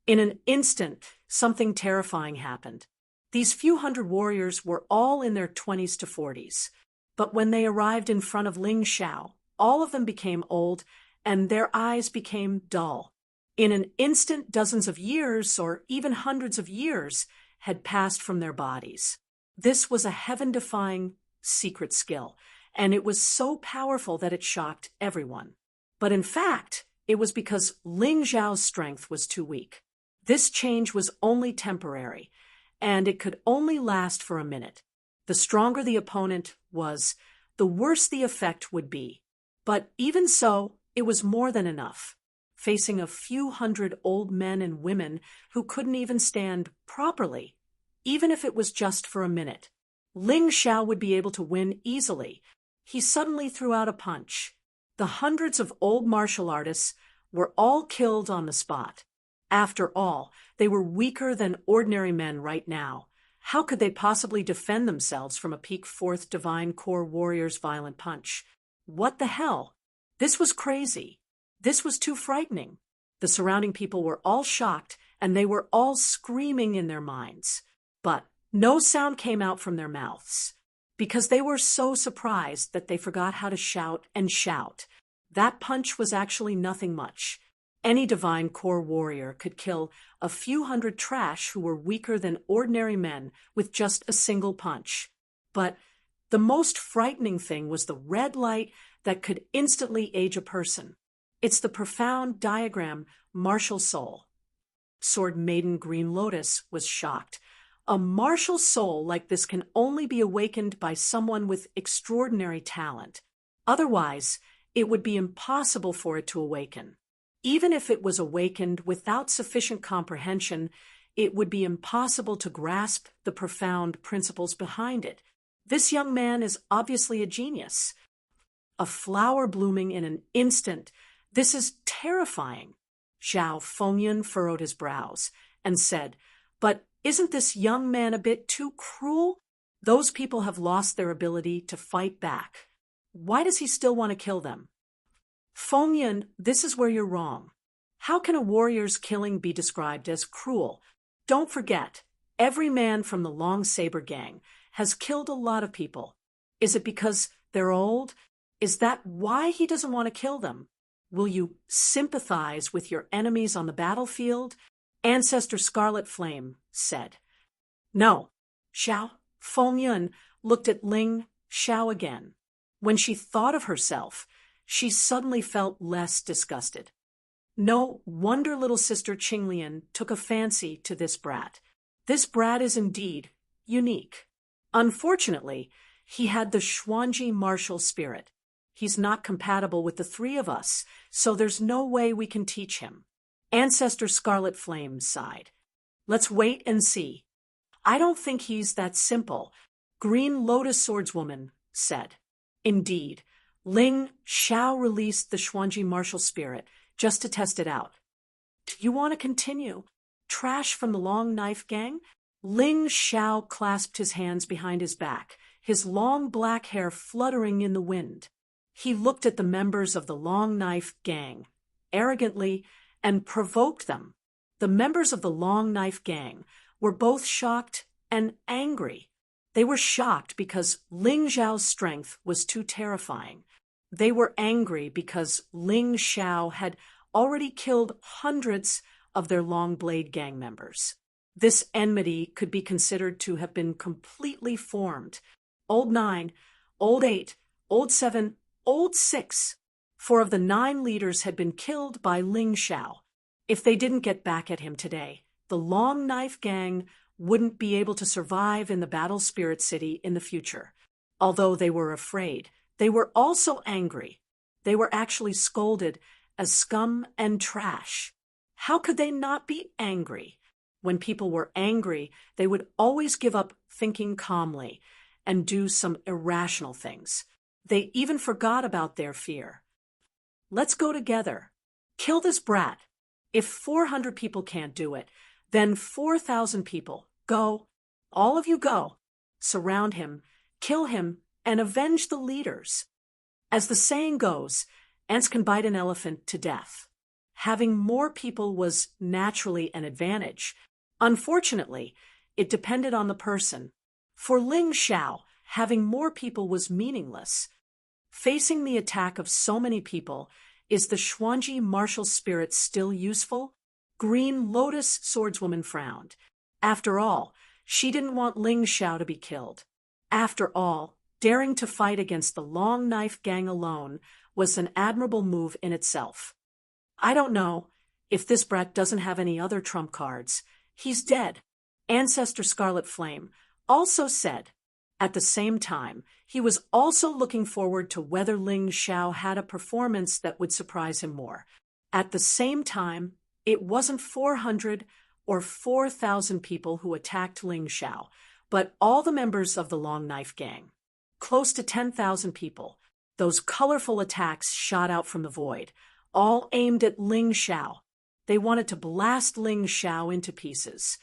In an instant, something terrifying happened. These few hundred warriors were all in their 20s to 40s. But when they arrived in front of Ling Xiao, all of them became old, and their eyes became dull. In an instant, dozens of years, or even hundreds of years, had passed from their bodies. This was a heaven-defying secret skill, and it was so powerful that it shocked everyone. But in fact, it was because Ling Xiao's strength was too weak. This change was only temporary, and it could only last for a minute. The stronger the opponent was, the worse the effect would be. But even so, it was more than enough. Facing a few hundred old men and women who couldn't even stand properly, even if it was just for a minute, Ling Xiao would be able to win easily. He suddenly threw out a punch. The hundreds of old martial artists were all killed on the spot. After all, they were weaker than ordinary men right now. How could they possibly defend themselves from a peak 4th Divine Core warrior's violent punch? What the hell? This was crazy. This was too frightening. The surrounding people were all shocked, and they were all screaming in their minds. But no sound came out from their mouths, because they were so surprised that they forgot how to shout and shout. That punch was actually nothing much. Any Divine Core warrior could kill a few hundred trash who were weaker than ordinary men with just a single punch. But the most frightening thing was the red light that could instantly age a person. It's the profound diagram martial soul. Sword Maiden Green Lotus was shocked. A martial soul like this can only be awakened by someone with extraordinary talent. Otherwise, it would be impossible for it to awaken. Even if it was awakened without sufficient comprehension, it would be impossible to grasp the profound principles behind it. This young man is obviously a genius. A flower blooming in an instant. This is terrifying. Zhao Fengyun furrowed his brows and said, "But isn't this young man a bit too cruel? Those people have lost their ability to fight back. Why does he still want to kill them?" "Fengyun, this is where you're wrong. How can a warrior's killing be described as cruel? Don't forget, every man from the Long Saber gang has killed a lot of people. Is it because they're old? Is that why he doesn't want to kill them? Will you sympathize with your enemies on the battlefield?" Ancestor Scarlet Flame said. "No." Zhao Fengyun looked at Ling Xiao again. When she thought of herself, she suddenly felt less disgusted. No wonder little sister Qinglian took a fancy to this brat. This brat is indeed unique. Unfortunately, he had the Xuanji martial spirit. He's not compatible with the three of us, so there's no way we can teach him. Ancestor Scarlet Flame sighed. "Let's wait and see." "I don't think he's that simple," Green Lotus Swordswoman said. Indeed, Ling Xiao released the Xuanji martial spirit just to test it out. "Do you want to continue? Trash from the Long Knife Gang?" Ling Xiao clasped his hands behind his back, his long black hair fluttering in the wind. He looked at the members of the Long Knife Gang arrogantly and provoked them. The members of the Long Knife Gang were both shocked and angry. They were shocked because Ling Xiao's strength was too terrifying. They were angry because Ling Xiao had already killed hundreds of their Long Blade Gang members. This enmity could be considered to have been completely formed. Old 9, Old 8, Old 7, Old 6. 4 of the 9 leaders had been killed by Ling Xiao. If they didn't get back at him today, the Long Knife Gang wouldn't be able to survive in the Battle Spirit City in the future. Although they were afraid, they were also angry. They were actually scolded as scum and trash. How could they not be angry? When people were angry, they would always give up thinking calmly and do some irrational things. They even forgot about their fear. "Let's go together. Kill this brat. If 400 people can't do it, then 4,000 people. Go. All of you go. Surround him, kill him, and avenge the leaders." As the saying goes, ants can bite an elephant to death. Having more people was naturally an advantage. Unfortunately, it depended on the person. For Ling Xiao, having more people was meaningless. Facing the attack of so many people, is the Xuanji martial spirit still useful? Green Lotus Swordswoman frowned. After all, she didn't want Ling Xiao to be killed. After all, daring to fight against the Long Knife Gang alone was an admirable move in itself. "I don't know. If this brat doesn't have any other trump cards, he's dead," Ancestor Scarlet Flame also said. At the same time, he was also looking forward to whether Ling Xiao had a performance that would surprise him more. At the same time, it wasn't 400 or 4,000 people who attacked Ling Xiao, but all the members of the Long Knife Gang. Close to 10,000 people. Those colorful attacks shot out from the void, all aimed at Ling Xiao. They wanted to blast Ling Xiao into pieces.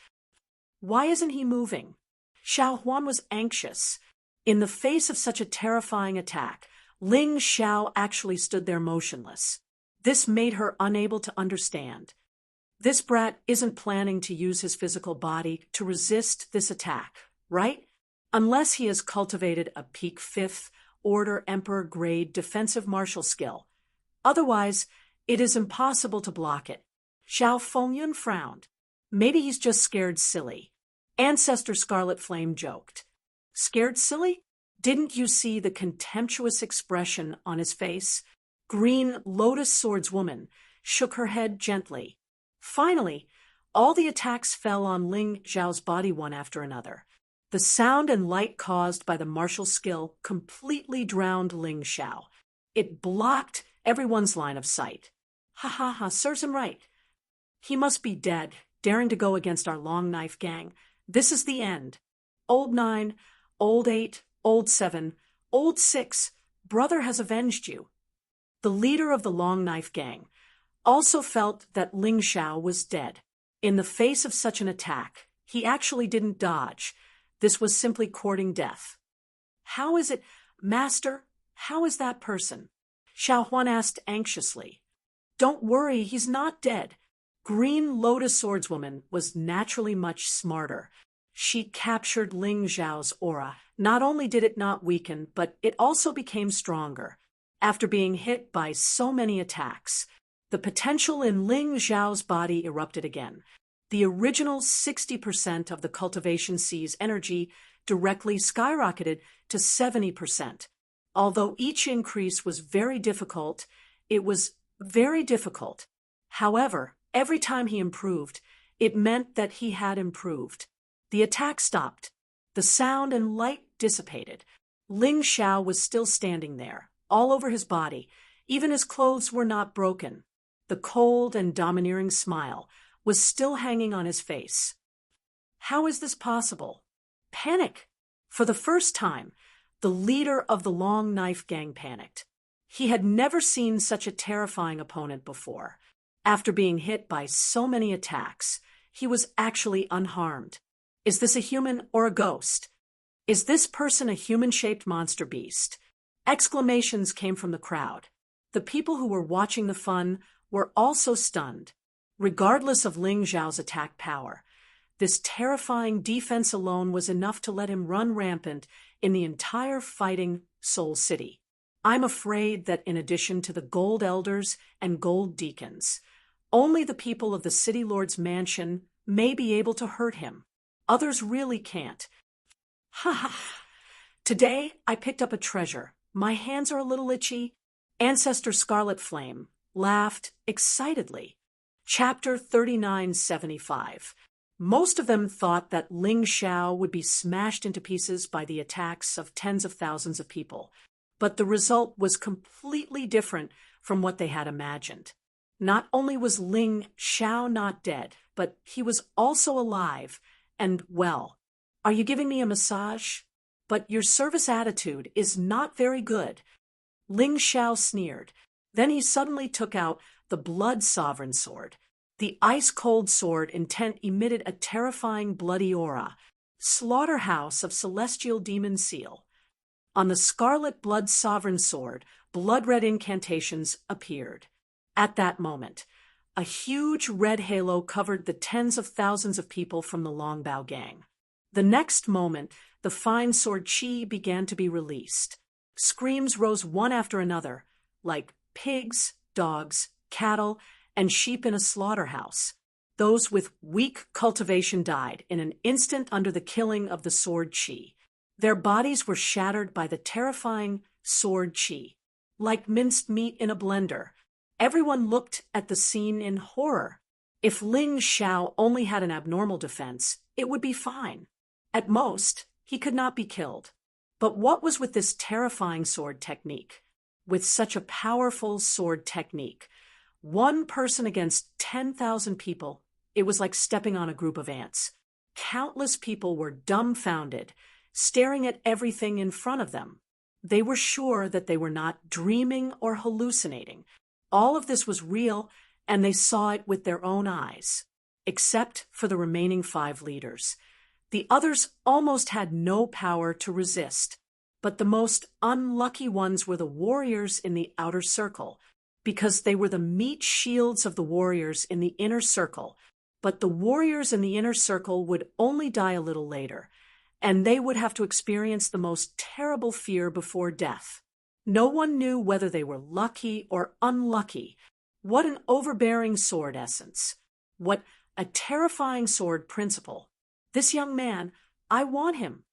Why isn't he moving? Xiao Huan was anxious. In the face of such a terrifying attack, Ling Xiao actually stood there motionless. This made her unable to understand. This brat isn't planning to use his physical body to resist this attack, right? Unless he has cultivated a peak 5th Order Emperor grade defensive martial skill. Otherwise, it is impossible to block it. Zhao Fengyun frowned. Maybe he's just scared silly. Ancestor Scarlet Flame joked. Scared silly? Didn't you see the contemptuous expression on his face? Green Lotus Swordswoman shook her head gently. Finally, all the attacks fell on Ling Xiao's body one after another. The sound and light caused by the martial skill completely drowned Ling Xiao. It blocked everyone's line of sight. Ha ha ha, serves him right. He must be dead, daring to go against our long knife gang. This is the end. Old 9, Old 8, Old 7, Old 6, brother has avenged you. The leader of the long knife gang also felt that Ling Xiao was dead. In the face of such an attack, he actually didn't dodge. This was simply courting death. How is it, Master? How is that person? Xiao Huan asked anxiously. Don't worry, he's not dead. Green Lotus Swordswoman was naturally much smarter. She captured Ling Xiao's aura. Not only did it not weaken, but it also became stronger. After being hit by so many attacks, the potential in Ling Xiao's body erupted again. The original 60% of the cultivation sea's energy directly skyrocketed to 70%. Although each increase was very difficult, it was very difficult. However, every time he improved, it meant that he had improved. The attack stopped. The sound and light dissipated. Ling Xiao was still standing there, all over his body. Even his clothes were not broken. The cold and domineering smile was still hanging on his face. How is this possible? Panic! For the first time, the leader of the Long Knife Gang panicked. He had never seen such a terrifying opponent before. After being hit by so many attacks, he was actually unharmed. Is this a human or a ghost? Is this person a human-shaped monster beast? Exclamations came from the crowd. The people who were watching the fun were also stunned. Regardless of Ling Xiao's attack power, this terrifying defense alone was enough to let him run rampant in the entire fighting Soul City. I'm afraid that in addition to the Gold Elders and Gold Deacons, only the people of the City Lord's mansion may be able to hurt him. Others really can't. Ha ha! Today I picked up a treasure. My hands are a little itchy. Ancestor Scarlet Flame laughed excitedly. Chapter 3975. Most of them thought that Ling Xiao would be smashed into pieces by the attacks of tens of thousands of people, but the result was completely different from what they had imagined. Not only was Ling Xiao not dead, but he was also alive and well. Are you giving me a massage? But your service attitude is not very good. Ling Xiao sneered. Then he suddenly took out the Blood Sovereign Sword. The ice-cold sword intent emitted a terrifying bloody aura. Slaughterhouse of Celestial Demon Seal. On the Scarlet Blood Sovereign Sword, blood-red incantations appeared. At that moment, a huge red halo covered the tens of thousands of people from the Longbao Gang. The next moment, the fine sword chi began to be released. Screams rose one after another, like pigs, dogs, cattle, and sheep in a slaughterhouse. Those with weak cultivation died in an instant under the killing of the sword chi. Their bodies were shattered by the terrifying sword chi. Like minced meat in a blender, everyone looked at the scene in horror. If Ling Xiao only had an abnormal defense, it would be fine. At most, he could not be killed. But what was with this terrifying sword technique? With such a powerful sword technique, one person against 10,000 people, it was like stepping on a group of ants. Countless people were dumbfounded, staring at everything in front of them. They were sure that they were not dreaming or hallucinating. All of this was real, and they saw it with their own eyes, except for the remaining 5 leaders. The others almost had no power to resist, but the most unlucky ones were the warriors in the outer circle, because they were the meat shields of the warriors in the inner circle. But the warriors in the inner circle would only die a little later, and they would have to experience the most terrible fear before death. No one knew whether they were lucky or unlucky. What an overbearing sword essence. What a terrifying sword principle. This young man, I want him.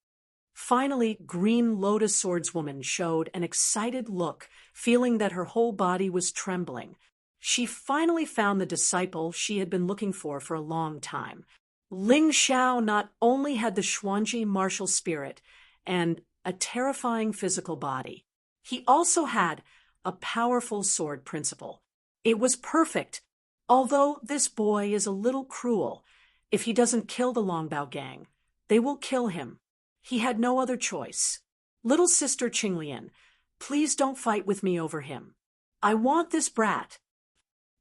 Finally, Green Lotus Swordswoman showed an excited look, feeling that her whole body was trembling. She finally found the disciple she had been looking for a long time. Ling Xiao not only had the Xuanji martial spirit and a terrifying physical body, he also had a powerful sword principle. It was perfect. Although this boy is a little cruel, if he doesn't kill the Longbao gang, they will kill him. He had no other choice. Little sister Qinglian, please don't fight with me over him. I want this brat.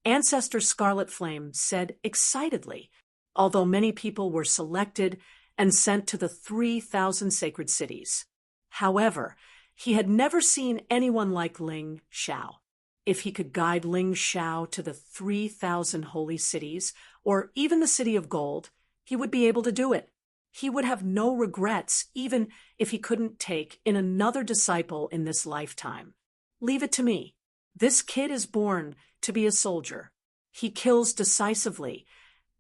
Ancestor Scarlet Flame said excitedly, although many people were selected and sent to the 3,000 sacred cities. However, he had never seen anyone like Ling Xiao. If he could guide Ling Xiao to the 3,000 holy cities, or even the City of Gold, he would be able to do it. He would have no regrets, even if he couldn't take in another disciple in this lifetime. Leave it to me. This kid is born to be a soldier. He kills decisively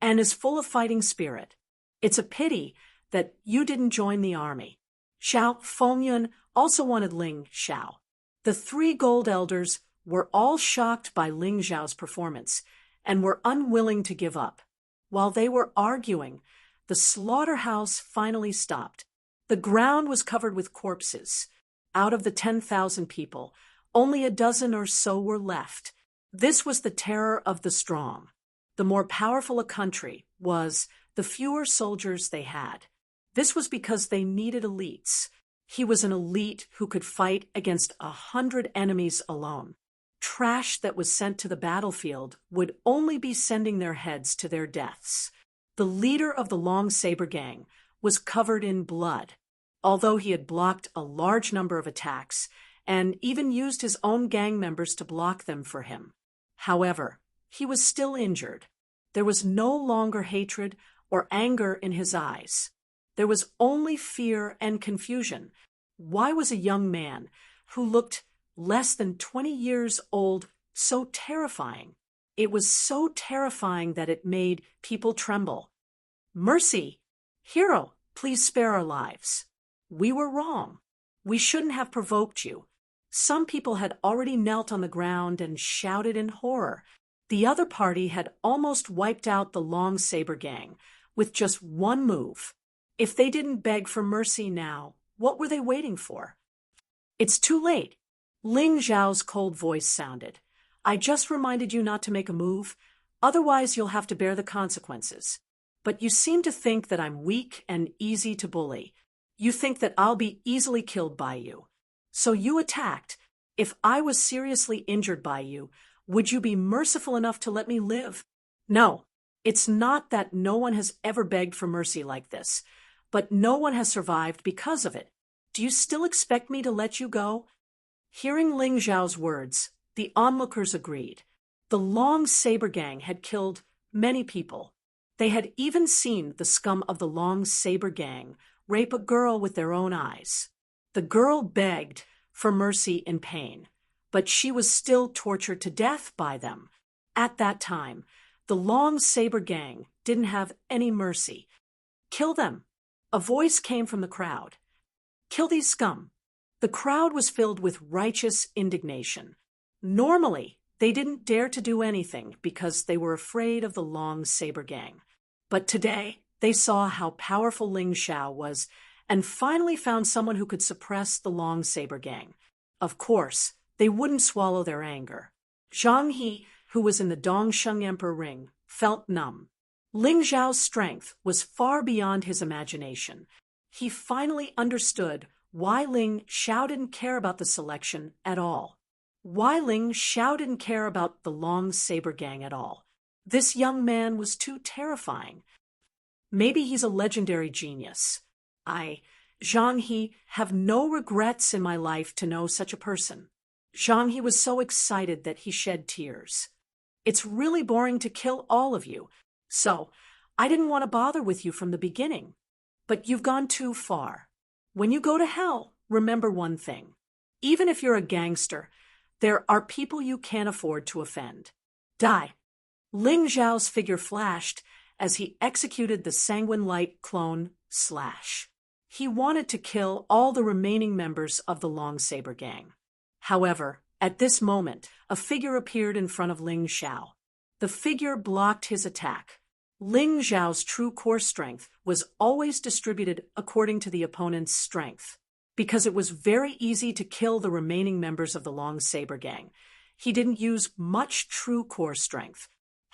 and is full of fighting spirit. It's a pity that you didn't join the army. Xiao Fengyun also wanted Ling Xiao. The 3 gold elders were all shocked by Ling Xiao's performance and were unwilling to give up. While they were arguing, the slaughterhouse finally stopped. The ground was covered with corpses. Out of the 10,000 people, only a dozen or so were left. This was the terror of the strong. The more powerful a country was, the fewer soldiers they had. This was because they needed elites. He was an elite who could fight against 100 enemies alone. Trash that was sent to the battlefield would only be sending their heads to their deaths. The leader of the Long Saber Gang was covered in blood. Although he had blocked a large number of attacks and even used his own gang members to block them for him. However, he was still injured. There was no longer hatred or anger in his eyes. There was only fear and confusion. Why was a young man who looked less than 20 years old so terrifying? It was so terrifying that it made people tremble. Mercy! Hero, please spare our lives. We were wrong. We shouldn't have provoked you. Some people had already knelt on the ground and shouted in horror. The other party had almost wiped out the Long Saber Gang with just one move. If they didn't beg for mercy now, what were they waiting for? It's too late. Ling Xiao's cold voice sounded. I just reminded you not to make a move, otherwise you'll have to bear the consequences. But you seem to think that I'm weak and easy to bully. You think that I'll be easily killed by you. So you attacked. If I was seriously injured by you, would you be merciful enough to let me live? No, it's not that no one has ever begged for mercy like this, but no one has survived because of it. Do you still expect me to let you go? Hearing Ling Xiao's words, the onlookers agreed. The Long Saber Gang had killed many people. They had even seen the scum of the Long Saber Gang rape a girl with their own eyes. The girl begged for mercy in pain, but she was still tortured to death by them. At that time, the Long Saber Gang didn't have any mercy. Kill them. A voice came from the crowd. Kill these scum. The crowd was filled with righteous indignation. Normally, they didn't dare to do anything because they were afraid of the Long Saber Gang. But today, they saw how powerful Ling Xiao was and finally found someone who could suppress the Long Saber Gang. Of course, they wouldn't swallow their anger. Zhang He, who was in the Dongsheng Emperor ring, felt numb. Ling Xiao's strength was far beyond his imagination. He finally understood why Ling Xiao didn't care about the selection at all. Why Ling Xiao didn't care about the Long Saber Gang at all. This young man was too terrifying. Maybe he's a legendary genius. Zhang He, have no regrets in my life to know such a person. Zhang He was so excited that he shed tears. It's really boring to kill all of you, so I didn't want to bother with you from the beginning. But you've gone too far. When you go to hell, remember one thing. Even if you're a gangster, there are people you can't afford to offend. Die. Ling Xiao's figure flashed as he executed the Sanguine Light clone slash. He wanted to kill all the remaining members of the Long Saber Gang. However, at this moment, a figure appeared in front of Ling Xiao. The figure blocked his attack. Ling Xiao's true core strength was always distributed according to the opponent's strength. Because it was very easy to kill the remaining members of the Long Saber Gang, he didn't use much true core strength.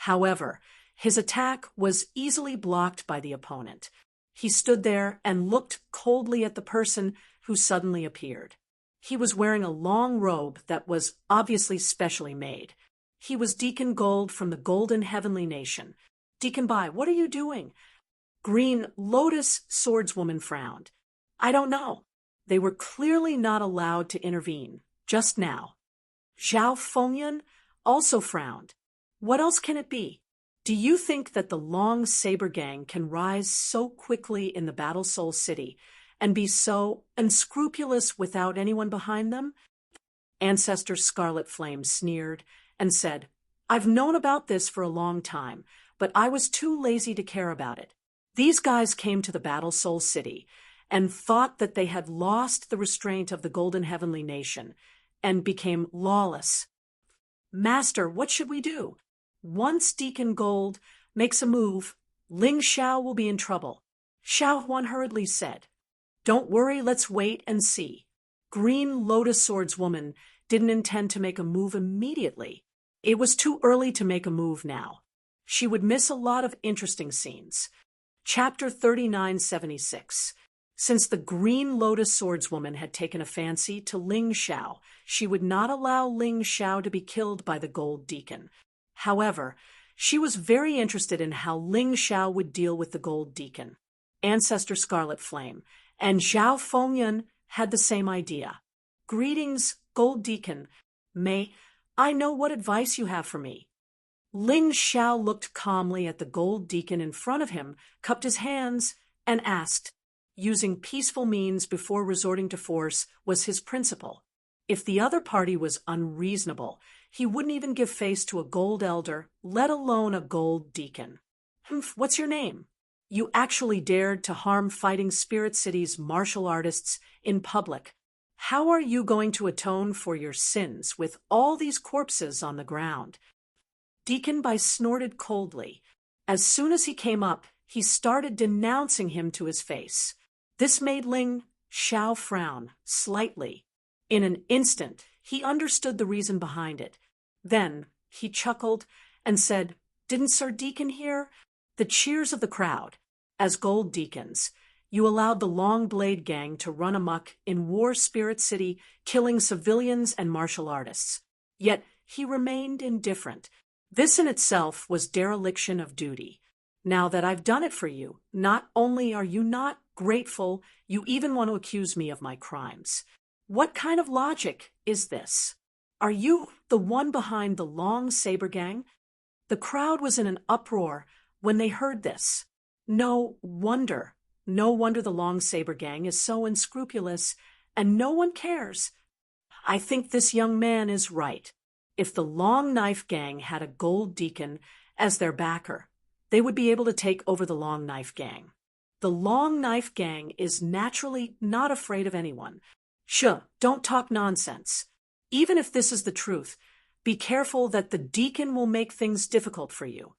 However, his attack was easily blocked by the opponent. He stood there and looked coldly at the person who suddenly appeared. He was wearing a long robe that was obviously specially made. He was Deacon Gold from the Golden Heavenly Nation. "Deacon Bai, what are you doing?" Green Lotus Swordswoman frowned. "I don't know." They were clearly not allowed to intervene, just now. Zhao Fengyan also frowned. "What else can it be? Do you think that the Long Saber Gang can rise so quickly in the Battle Soul City and be so unscrupulous without anyone behind them?" Ancestor Scarlet Flame sneered and said, "I've known about this for a long time, but I was too lazy to care about it. These guys came to the Battle Soul City and thought that they had lost the restraint of the Golden Heavenly Nation and became lawless. Master, what should we do? Once Deacon Gold makes a move, Ling Xiao will be in trouble." Xiao Huan hurriedly said, "Don't worry, let's wait and see." Green Lotus Swordswoman didn't intend to make a move immediately. It was too early to make a move now. She would miss a lot of interesting scenes. Chapter 3976. Since the Green Lotus Swordswoman had taken a fancy to Ling Xiao, she would not allow Ling Xiao to be killed by the Gold Deacon. However, she was very interested in how Ling Xiao would deal with the Gold Deacon. Ancestor Scarlet Flame and Zhao Fengyan had the same idea. "Greetings, Gold Deacon. May I know what advice you have for me?" Ling Xiao looked calmly at the Gold Deacon in front of him, cupped his hands, and asked. Using peaceful means before resorting to force was his principle. If the other party was unreasonable, he wouldn't even give face to a Gold Elder, let alone a Gold Deacon. "What's your name? You actually dared to harm Fighting Spirit City's martial artists in public. How are you going to atone for your sins with all these corpses on the ground?" Deacon Bai snorted coldly. As soon as he came up, he started denouncing him to his face. This made Ling Xiao frown slightly. In an instant, he understood the reason behind it. Then he chuckled and said, "Didn't Sir Deacon hear?" The cheers of the crowd. As Gold Deacons, you allowed the Long Blade Gang to run amok in War Spirit City, killing civilians and martial artists. Yet he remained indifferent. This in itself was dereliction of duty. Now that I've done it for you, not only are you not grateful, you even want to accuse me of my crimes. What kind of logic is this? Are you the one behind the Long Saber Gang? The crowd was in an uproar when they heard this. No wonder the Long Saber Gang is so unscrupulous, and no one cares. I think this young man is right. If the Long Knife Gang had a Gold Deacon as their backer, they would be able to take over the Long Knife Gang. The Long Knife Gang is naturally not afraid of anyone. Don't talk nonsense. Even if this is the truth, be careful that the Deacon will make things difficult for you.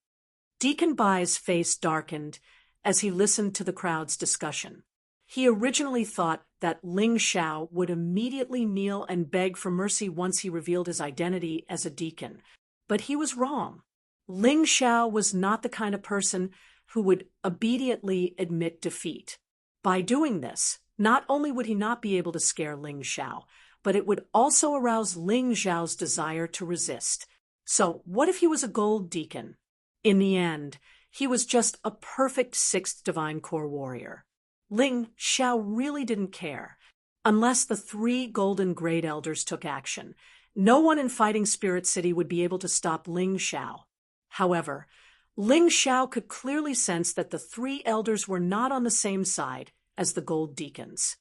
Deacon Bai's face darkened as he listened to the crowd's discussion. He originally thought that Ling Xiao would immediately kneel and beg for mercy once he revealed his identity as a deacon, but he was wrong. Ling Xiao was not the kind of person who would obediently admit defeat. By doing this, not only would he not be able to scare Ling Xiao, but it would also arouse Ling Xiao's desire to resist. So what if he was a Gold Deacon? In the end, he was just a perfect sixth Divine Core warrior. Ling Xiao really didn't care. Unless the 3 Golden Great Elders took action, no one in Fighting Spirit City would be able to stop Ling Xiao. However, Ling Xiao could clearly sense that the 3 elders were not on the same side as the Gold Deacons.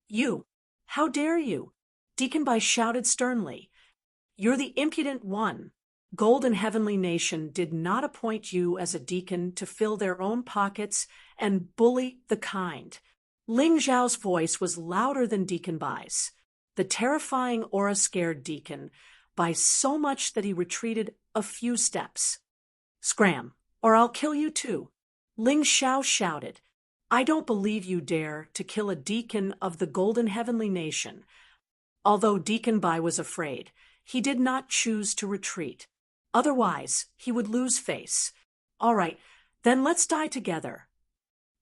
"You! How dare you?" Deacon Bai shouted sternly. "You're the impudent one. Golden Heavenly Nation did not appoint you as a deacon to fill their own pockets and bully the kind." Ling Xiao's voice was louder than Deacon Bai's. The terrifying aura scared Deacon Bai so much that he retreated a few steps. "Scram, or I'll kill you too." Ling Xiao shouted. "I don't believe you dare to kill a deacon of the Golden Heavenly Nation." Although Deacon Bai was afraid, he did not choose to retreat. Otherwise, he would lose face. All right, then let's die together.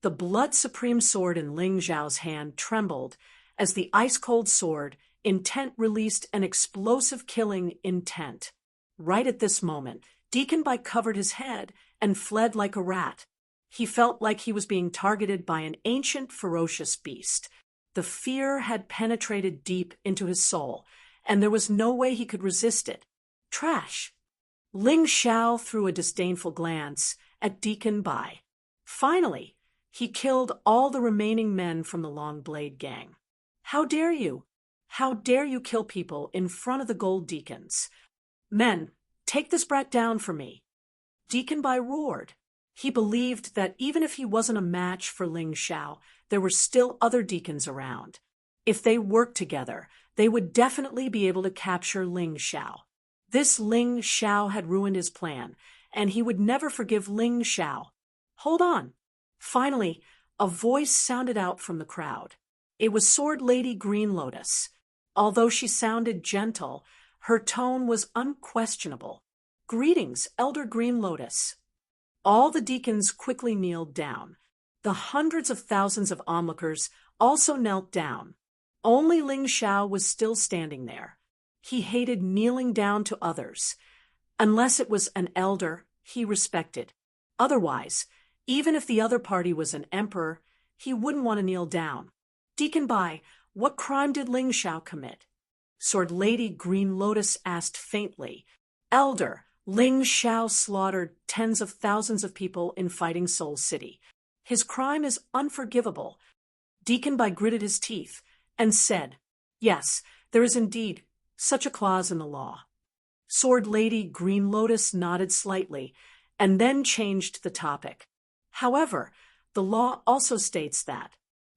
The blood-supreme sword in Ling Zhao's hand trembled as the ice-cold sword, intent, released an explosive killing intent. Right at this moment, Deacon Bai covered his head and fled like a rat. He felt like he was being targeted by an ancient, ferocious beast. The fear had penetrated deep into his soul, and there was no way he could resist it. Trash! Ling Xiao threw a disdainful glance at Deacon Bai. Finally, he killed all the remaining men from the Long Blade gang. How dare you? How dare you kill people in front of the gold deacons? Men, take this brat down for me. Deacon Bai roared. He believed that even if he wasn't a match for Ling Xiao, there were still other deacons around. If they worked together, they would definitely be able to capture Ling Xiao. This Ling Xiao had ruined his plan, and he would never forgive Ling Xiao. Hold on. Finally, a voice sounded out from the crowd. It was Sword Lady Green Lotus. Although she sounded gentle, her tone was unquestionable. Greetings, Elder Green Lotus. All the deacons quickly kneeled down. The hundreds of thousands of onlookers also knelt down. Only Ling Xiao was still standing there. He hated kneeling down to others. Unless it was an elder, he respected. Otherwise, even if the other party was an emperor, he wouldn't want to kneel down. Deacon Bai, what crime did Ling Xiao commit? Sword Lady Green Lotus asked faintly. Elder, Ling Xiao slaughtered tens of thousands of people in Fighting Soul City. His crime is unforgivable. Deacon Bai gritted his teeth and said, Yes, there is indeed such a clause in the law. Sword Lady Green Lotus nodded slightly and then changed the topic. However, the law also states that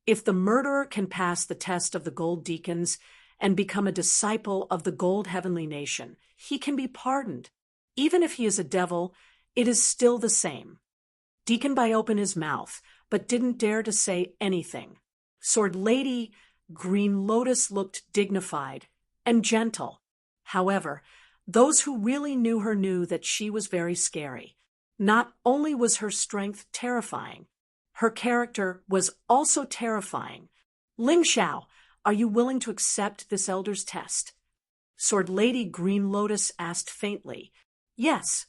if the murderer can pass the test of the Gold Deacons and become a disciple of the Gold Heavenly Nation, he can be pardoned. Even if he is a devil, it is still the same. Deacon Bai opened his mouth, but didn't dare to say anything. Sword Lady Green Lotus looked dignified and gentle. However, those who really knew her knew that she was very scary. Not only was her strength terrifying, her character was also terrifying. Ling Xiao, are you willing to accept this elder's test? Sword Lady Green Lotus asked faintly. Yes.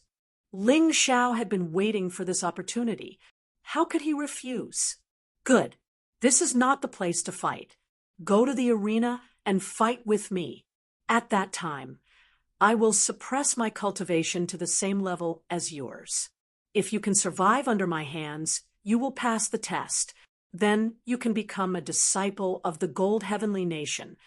Ling Xiao had been waiting for this opportunity. How could he refuse? Good. This is not the place to fight. Go to the arena and fight with me. At that time, I will suppress my cultivation to the same level as yours. If you can survive under my hands, you will pass the test. Then you can become a disciple of the Gold Heavenly Nation.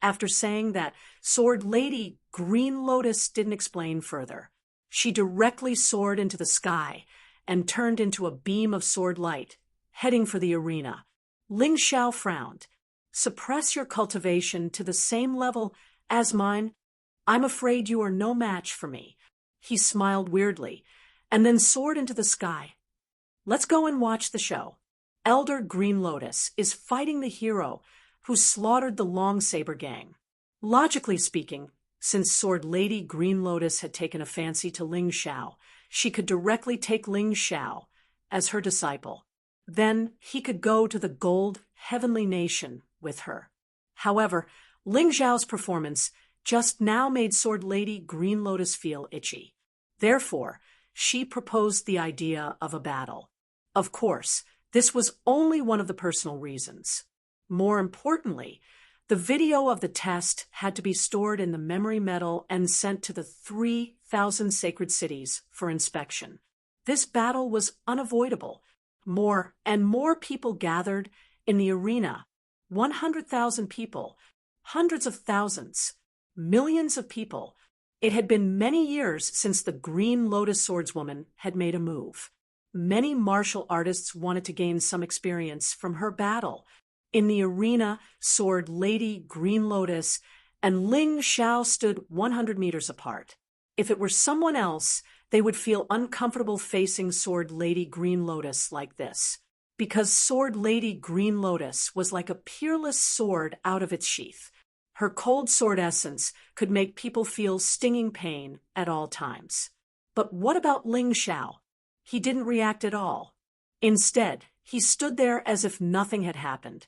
After saying that, Sword Lady Green Lotus didn't explain further. She directly soared into the sky and turned into a beam of sword light, heading for the arena. Ling Xiao frowned. Suppress your cultivation to the same level as mine? I'm afraid you are no match for me. He smiled weirdly, and then soared into the sky. Let's go and watch the show. Elder Green Lotus is fighting the hero who slaughtered the Longsaber gang. Logically speaking, since Sword Lady Green Lotus had taken a fancy to Ling Xiao, she could directly take Ling Xiao as her disciple. Then he could go to the Gold Heavenly Nation with her. However, Ling Xiao's performance just now made Sword Lady Green Lotus feel itchy. Therefore, she proposed the idea of a battle. Of course, this was only one of the personal reasons. More importantly, the video of the test had to be stored in the memory metal and sent to the 3,000 sacred cities for inspection. This battle was unavoidable. More and more people gathered in the arena. 100,000 people, hundreds of thousands, millions of people. It had been many years since the Green Lotus swordswoman had made a move. Many martial artists wanted to gain some experience from her battle. In the arena, Sword Lady Green Lotus and Ling Xiao stood 100 meters apart. If it were someone else, they would feel uncomfortable facing Sword Lady Green Lotus like this, because Sword Lady Green Lotus was like a peerless sword out of its sheath. Her cold sword essence could make people feel stinging pain at all times. But what about Ling Xiao? He didn't react at all. Instead, he stood there as if nothing had happened.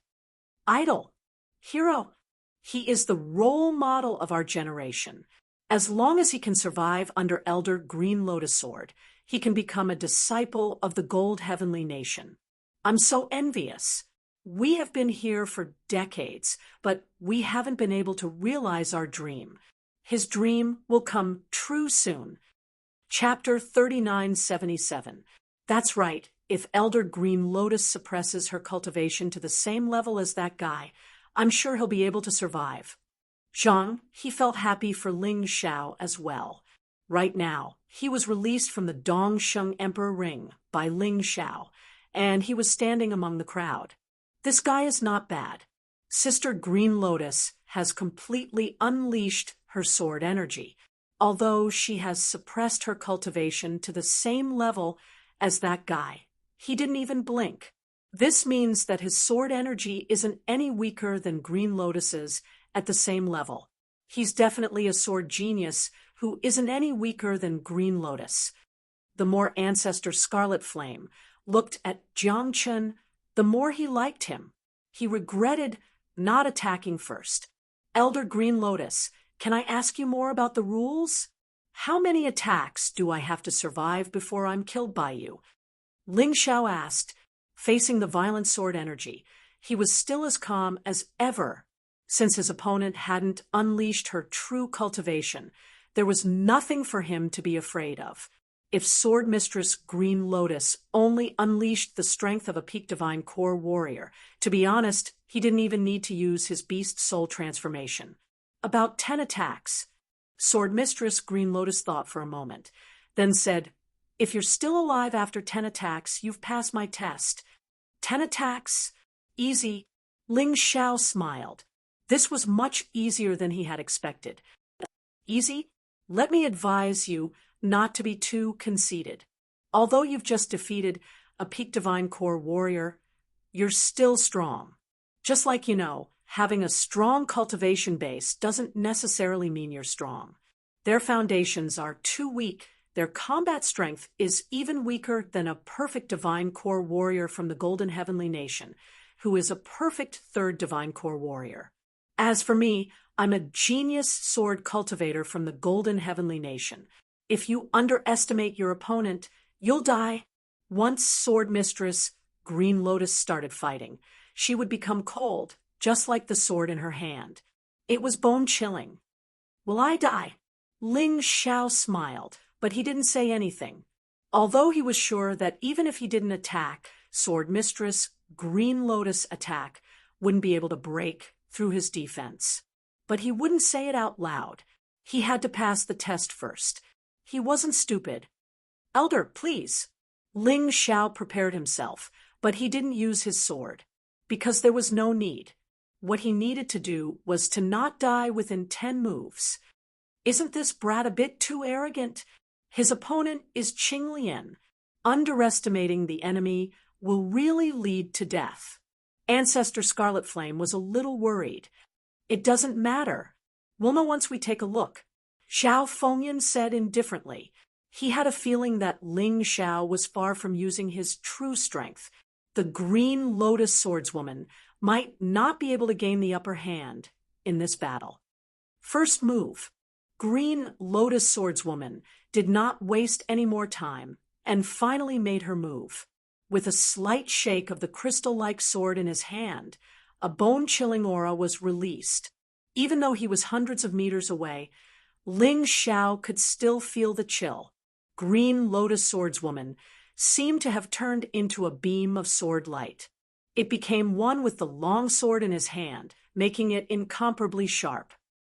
Idol. Hero. He is the role model of our generation. As long as he can survive under Elder Green Lotus Sword, he can become a disciple of the Gold Heavenly Nation. I'm so envious. We have been here for decades, but we haven't been able to realize our dream. His dream will come true soon. Chapter 3977. That's right. If Elder Green Lotus suppresses her cultivation to the same level as that guy, I'm sure he'll be able to survive. Zhang, he felt happy for Ling Xiao as well. Right now, he was released from the Dongsheng Emperor Ring by Ling Xiao, and he was standing among the crowd. This guy is not bad. Sister Green Lotus has completely unleashed her sword energy, although she has suppressed her cultivation to the same level as that guy. He didn't even blink. This means that his sword energy isn't any weaker than Green Lotus's at the same level. He's definitely a sword genius who isn't any weaker than Green Lotus. The more Ancestor Scarlet Flame looked at Jiang Chen, the more he liked him. He regretted not attacking first. Elder Green Lotus, can I ask you more about the rules? How many attacks do I have to survive before I'm killed by you? Ling Xiao asked, facing the violent sword energy. He was still as calm as ever, since his opponent hadn't unleashed her true cultivation. There was nothing for him to be afraid of. If Sword Mistress Green Lotus only unleashed the strength of a peak divine core warrior, to be honest, he didn't even need to use his beast soul transformation. About 10 attacks. Sword Mistress Green Lotus thought for a moment, then said, "If you're still alive after 10 attacks, you've passed my test." 10 attacks? Easy. Ling Xiao smiled. This was much easier than he had expected. Easy? Let me advise you not to be too conceited. Although you've just defeated a peak divine core warrior, you're still strong. Just like having a strong cultivation base doesn't necessarily mean you're strong. Their foundations are too weak. Their combat strength is even weaker than a perfect divine core warrior from the Golden Heavenly Nation, who is a perfect third divine core warrior. As for me, I'm a genius sword cultivator from the Golden Heavenly Nation. If you underestimate your opponent, you'll die. Once Sword Mistress Green Lotus started fighting, she would become cold, just like the sword in her hand. It was bone-chilling. "Will I die?" Ling Xiao smiled, but he didn't say anything. Although he was sure that even if he didn't attack, Sword Mistress Green Lotus attack wouldn't be able to break through his defense. But he wouldn't say it out loud. He had to pass the test first. He wasn't stupid. "Elder, please." Ling Xiao prepared himself, but he didn't use his sword, because there was no need. What he needed to do was to not die within 10 moves. Isn't this brat a bit too arrogant? His opponent is Qing Lian. Underestimating the enemy will really lead to death. Ancestor Scarlet Flame was a little worried. "It doesn't matter. We'll know once we take a look," Xiao Fengyan said indifferently. He had a feeling that Ling Xiao was far from using his true strength. The Green Lotus swordswoman might not be able to gain the upper hand in this battle. First move. Green Lotus swordswoman did not waste any more time and finally made her move. With a slight shake of the crystal-like sword in his hand, a bone-chilling aura was released. Even though he was hundreds of meters away, Ling Xiao could still feel the chill. Green Lotus swordswoman seemed to have turned into a beam of sword light. It became one with the long sword in his hand, making it incomparably sharp.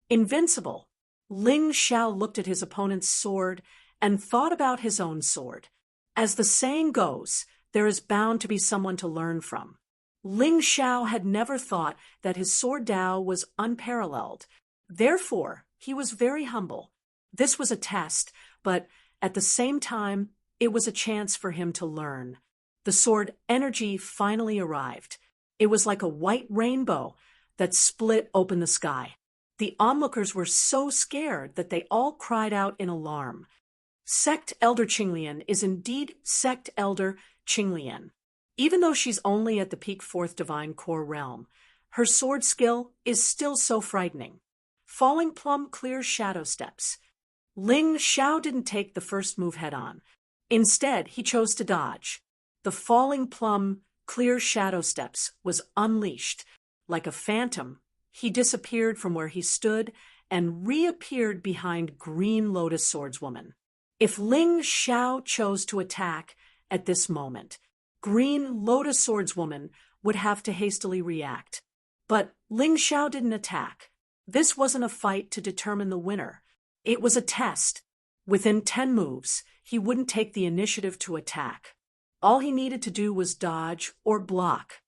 Invincible. Ling Xiao looked at his opponent's sword and thought about his own sword. As the saying goes, there is bound to be someone to learn from. Ling Xiao had never thought that his sword Dao was unparalleled. Therefore, he was very humble. This was a test, but at the same time, it was a chance for him to learn. The sword energy finally arrived. It was like a white rainbow that split open the sky. The onlookers were so scared that they all cried out in alarm. Sect Elder Qinglian is indeed Sect Elder Qinglian. Even though she's only at the peak 4th Divine Core realm, her sword skill is still so frightening. Falling plumb clear shadow steps. Ling Xiao didn't take the first move head-on. Instead, he chose to dodge. The falling plumb clear shadow steps was unleashed. Like a phantom, he disappeared from where he stood and reappeared behind Green Lotus Swordswoman. If Ling Xiao chose to attack at this moment, Green Lotus Swordswoman would have to hastily react. But Ling Xiao didn't attack. This wasn't a fight to determine the winner. It was a test. Within 10 moves, he wouldn't take the initiative to attack. All he needed to do was dodge or block.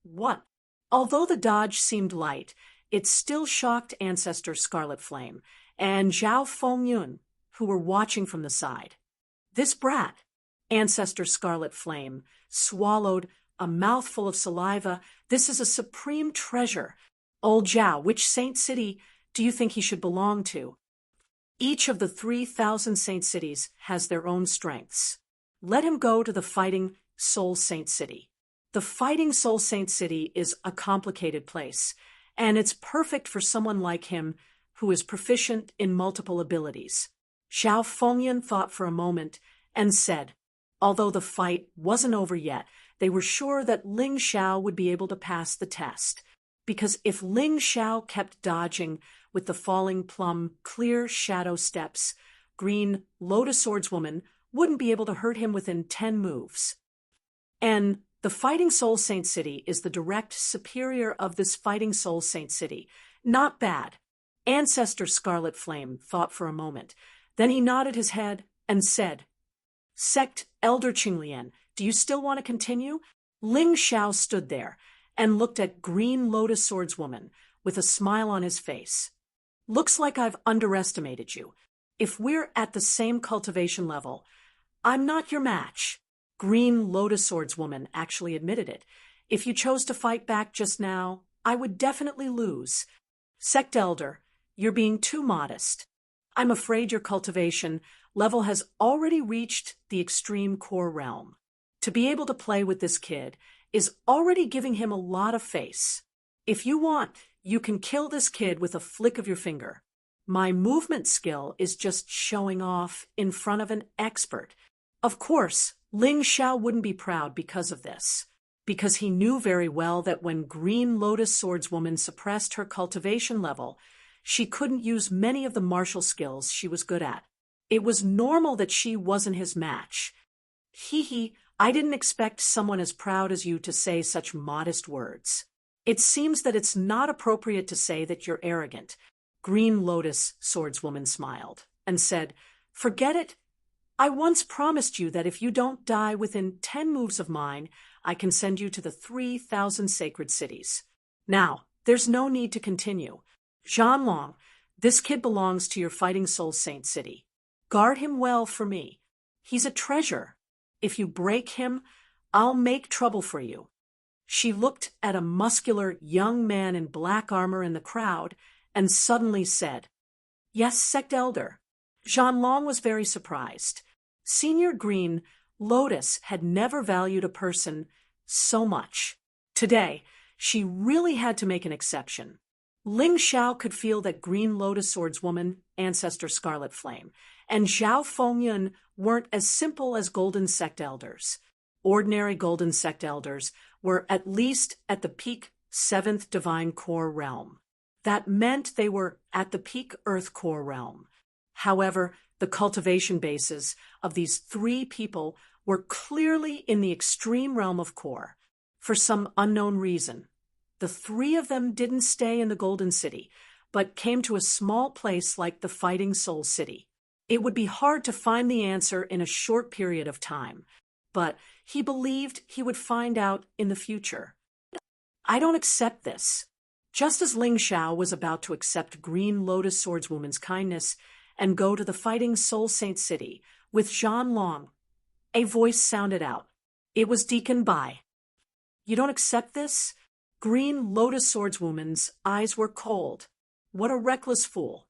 What? Although the dodge seemed light, it still shocked Ancestor Scarlet Flame and Zhao Fengyun, who were watching from the side. This brat, Ancestor Scarlet Flame, swallowed a mouthful of saliva. This is a supreme treasure. Old Zhao, which saint city do you think he should belong to? Each of the 3,000 saint cities has their own strengths. Let him go to the Fighting Soul Saint City. The Fighting Soul Saint City is a complicated place, and it's perfect for someone like him who is proficient in multiple abilities. Zhao Fengyun thought for a moment and said, although the fight wasn't over yet, they were sure that Ling Xiao would be able to pass the test, because if Ling Xiao kept dodging with the falling plumb clear shadow steps, Green Lotus Swordswoman wouldn't be able to hurt him within 10 moves. And the Fighting Soul Saint City is the direct superior of this Fighting Soul Saint City. Not bad. Ancestor Scarlet Flame thought for a moment. Then he nodded his head and said, Sect Elder Qinglian, do you still want to continue? Ling Xiao stood there and looked at Green Lotus Swordswoman with a smile on his face. Looks like I've underestimated you. If we're at the same cultivation level, I'm not your match. Green Lotus Swordswoman actually admitted it. If you chose to fight back just now, I would definitely lose. Sect Elder, you're being too modest. I'm afraid your cultivation level has already reached the extreme core realm. To be able to play with this kid is already giving him a lot of face. If you want, you can kill this kid with a flick of your finger. My movement skill is just showing off in front of an expert. Of course, Ling Xiao wouldn't be proud because of this, because he knew very well that when Green Lotus Swordswoman suppressed her cultivation level, she couldn't use many of the martial skills she was good at. It was normal that she wasn't his match. I didn't expect someone as proud as you to say such modest words. It seems that it's not appropriate to say that you're arrogant. Green Lotus Swordswoman smiled and said, Forget it. I once promised you that if you don't die within 10 moves of mine, I can send you to the 3,000 sacred cities. Now, there's no need to continue. Zhanlong, this kid belongs to your Fighting Soul Saint City. Guard him well for me. He's a treasure. If you break him, I'll make trouble for you. She looked at a muscular young man in black armor in the crowd and suddenly said, Yes, Sect Elder. Zhanlong was very surprised. Senior Green Lotus had never valued a person so much. Today, she really had to make an exception. Ling Xiao could feel that Green Lotus Swordswoman, Ancestor Scarlet Flame, and Zhao Fengyun weren't as simple as Golden Sect Elders. Ordinary Golden Sect Elders were at least at the peak 7th Divine Core realm. That meant they were at the peak Earth Core realm. However, the cultivation bases of these 3 people were clearly in the extreme realm of Core. For some unknown reason, the 3 of them didn't stay in the Golden City, but came to a small place like the Fighting Soul City. It would be hard to find the answer in a short period of time, but he believed he would find out in the future. I don't accept this. Just as Ling Xiao was about to accept Green Lotus Swordswoman's kindness and go to the Fighting Soul Saint City with Zhanlong, a voice sounded out. It was Deacon Bai. You don't accept this? Green Lotus Swordswoman's eyes were cold. What a reckless fool.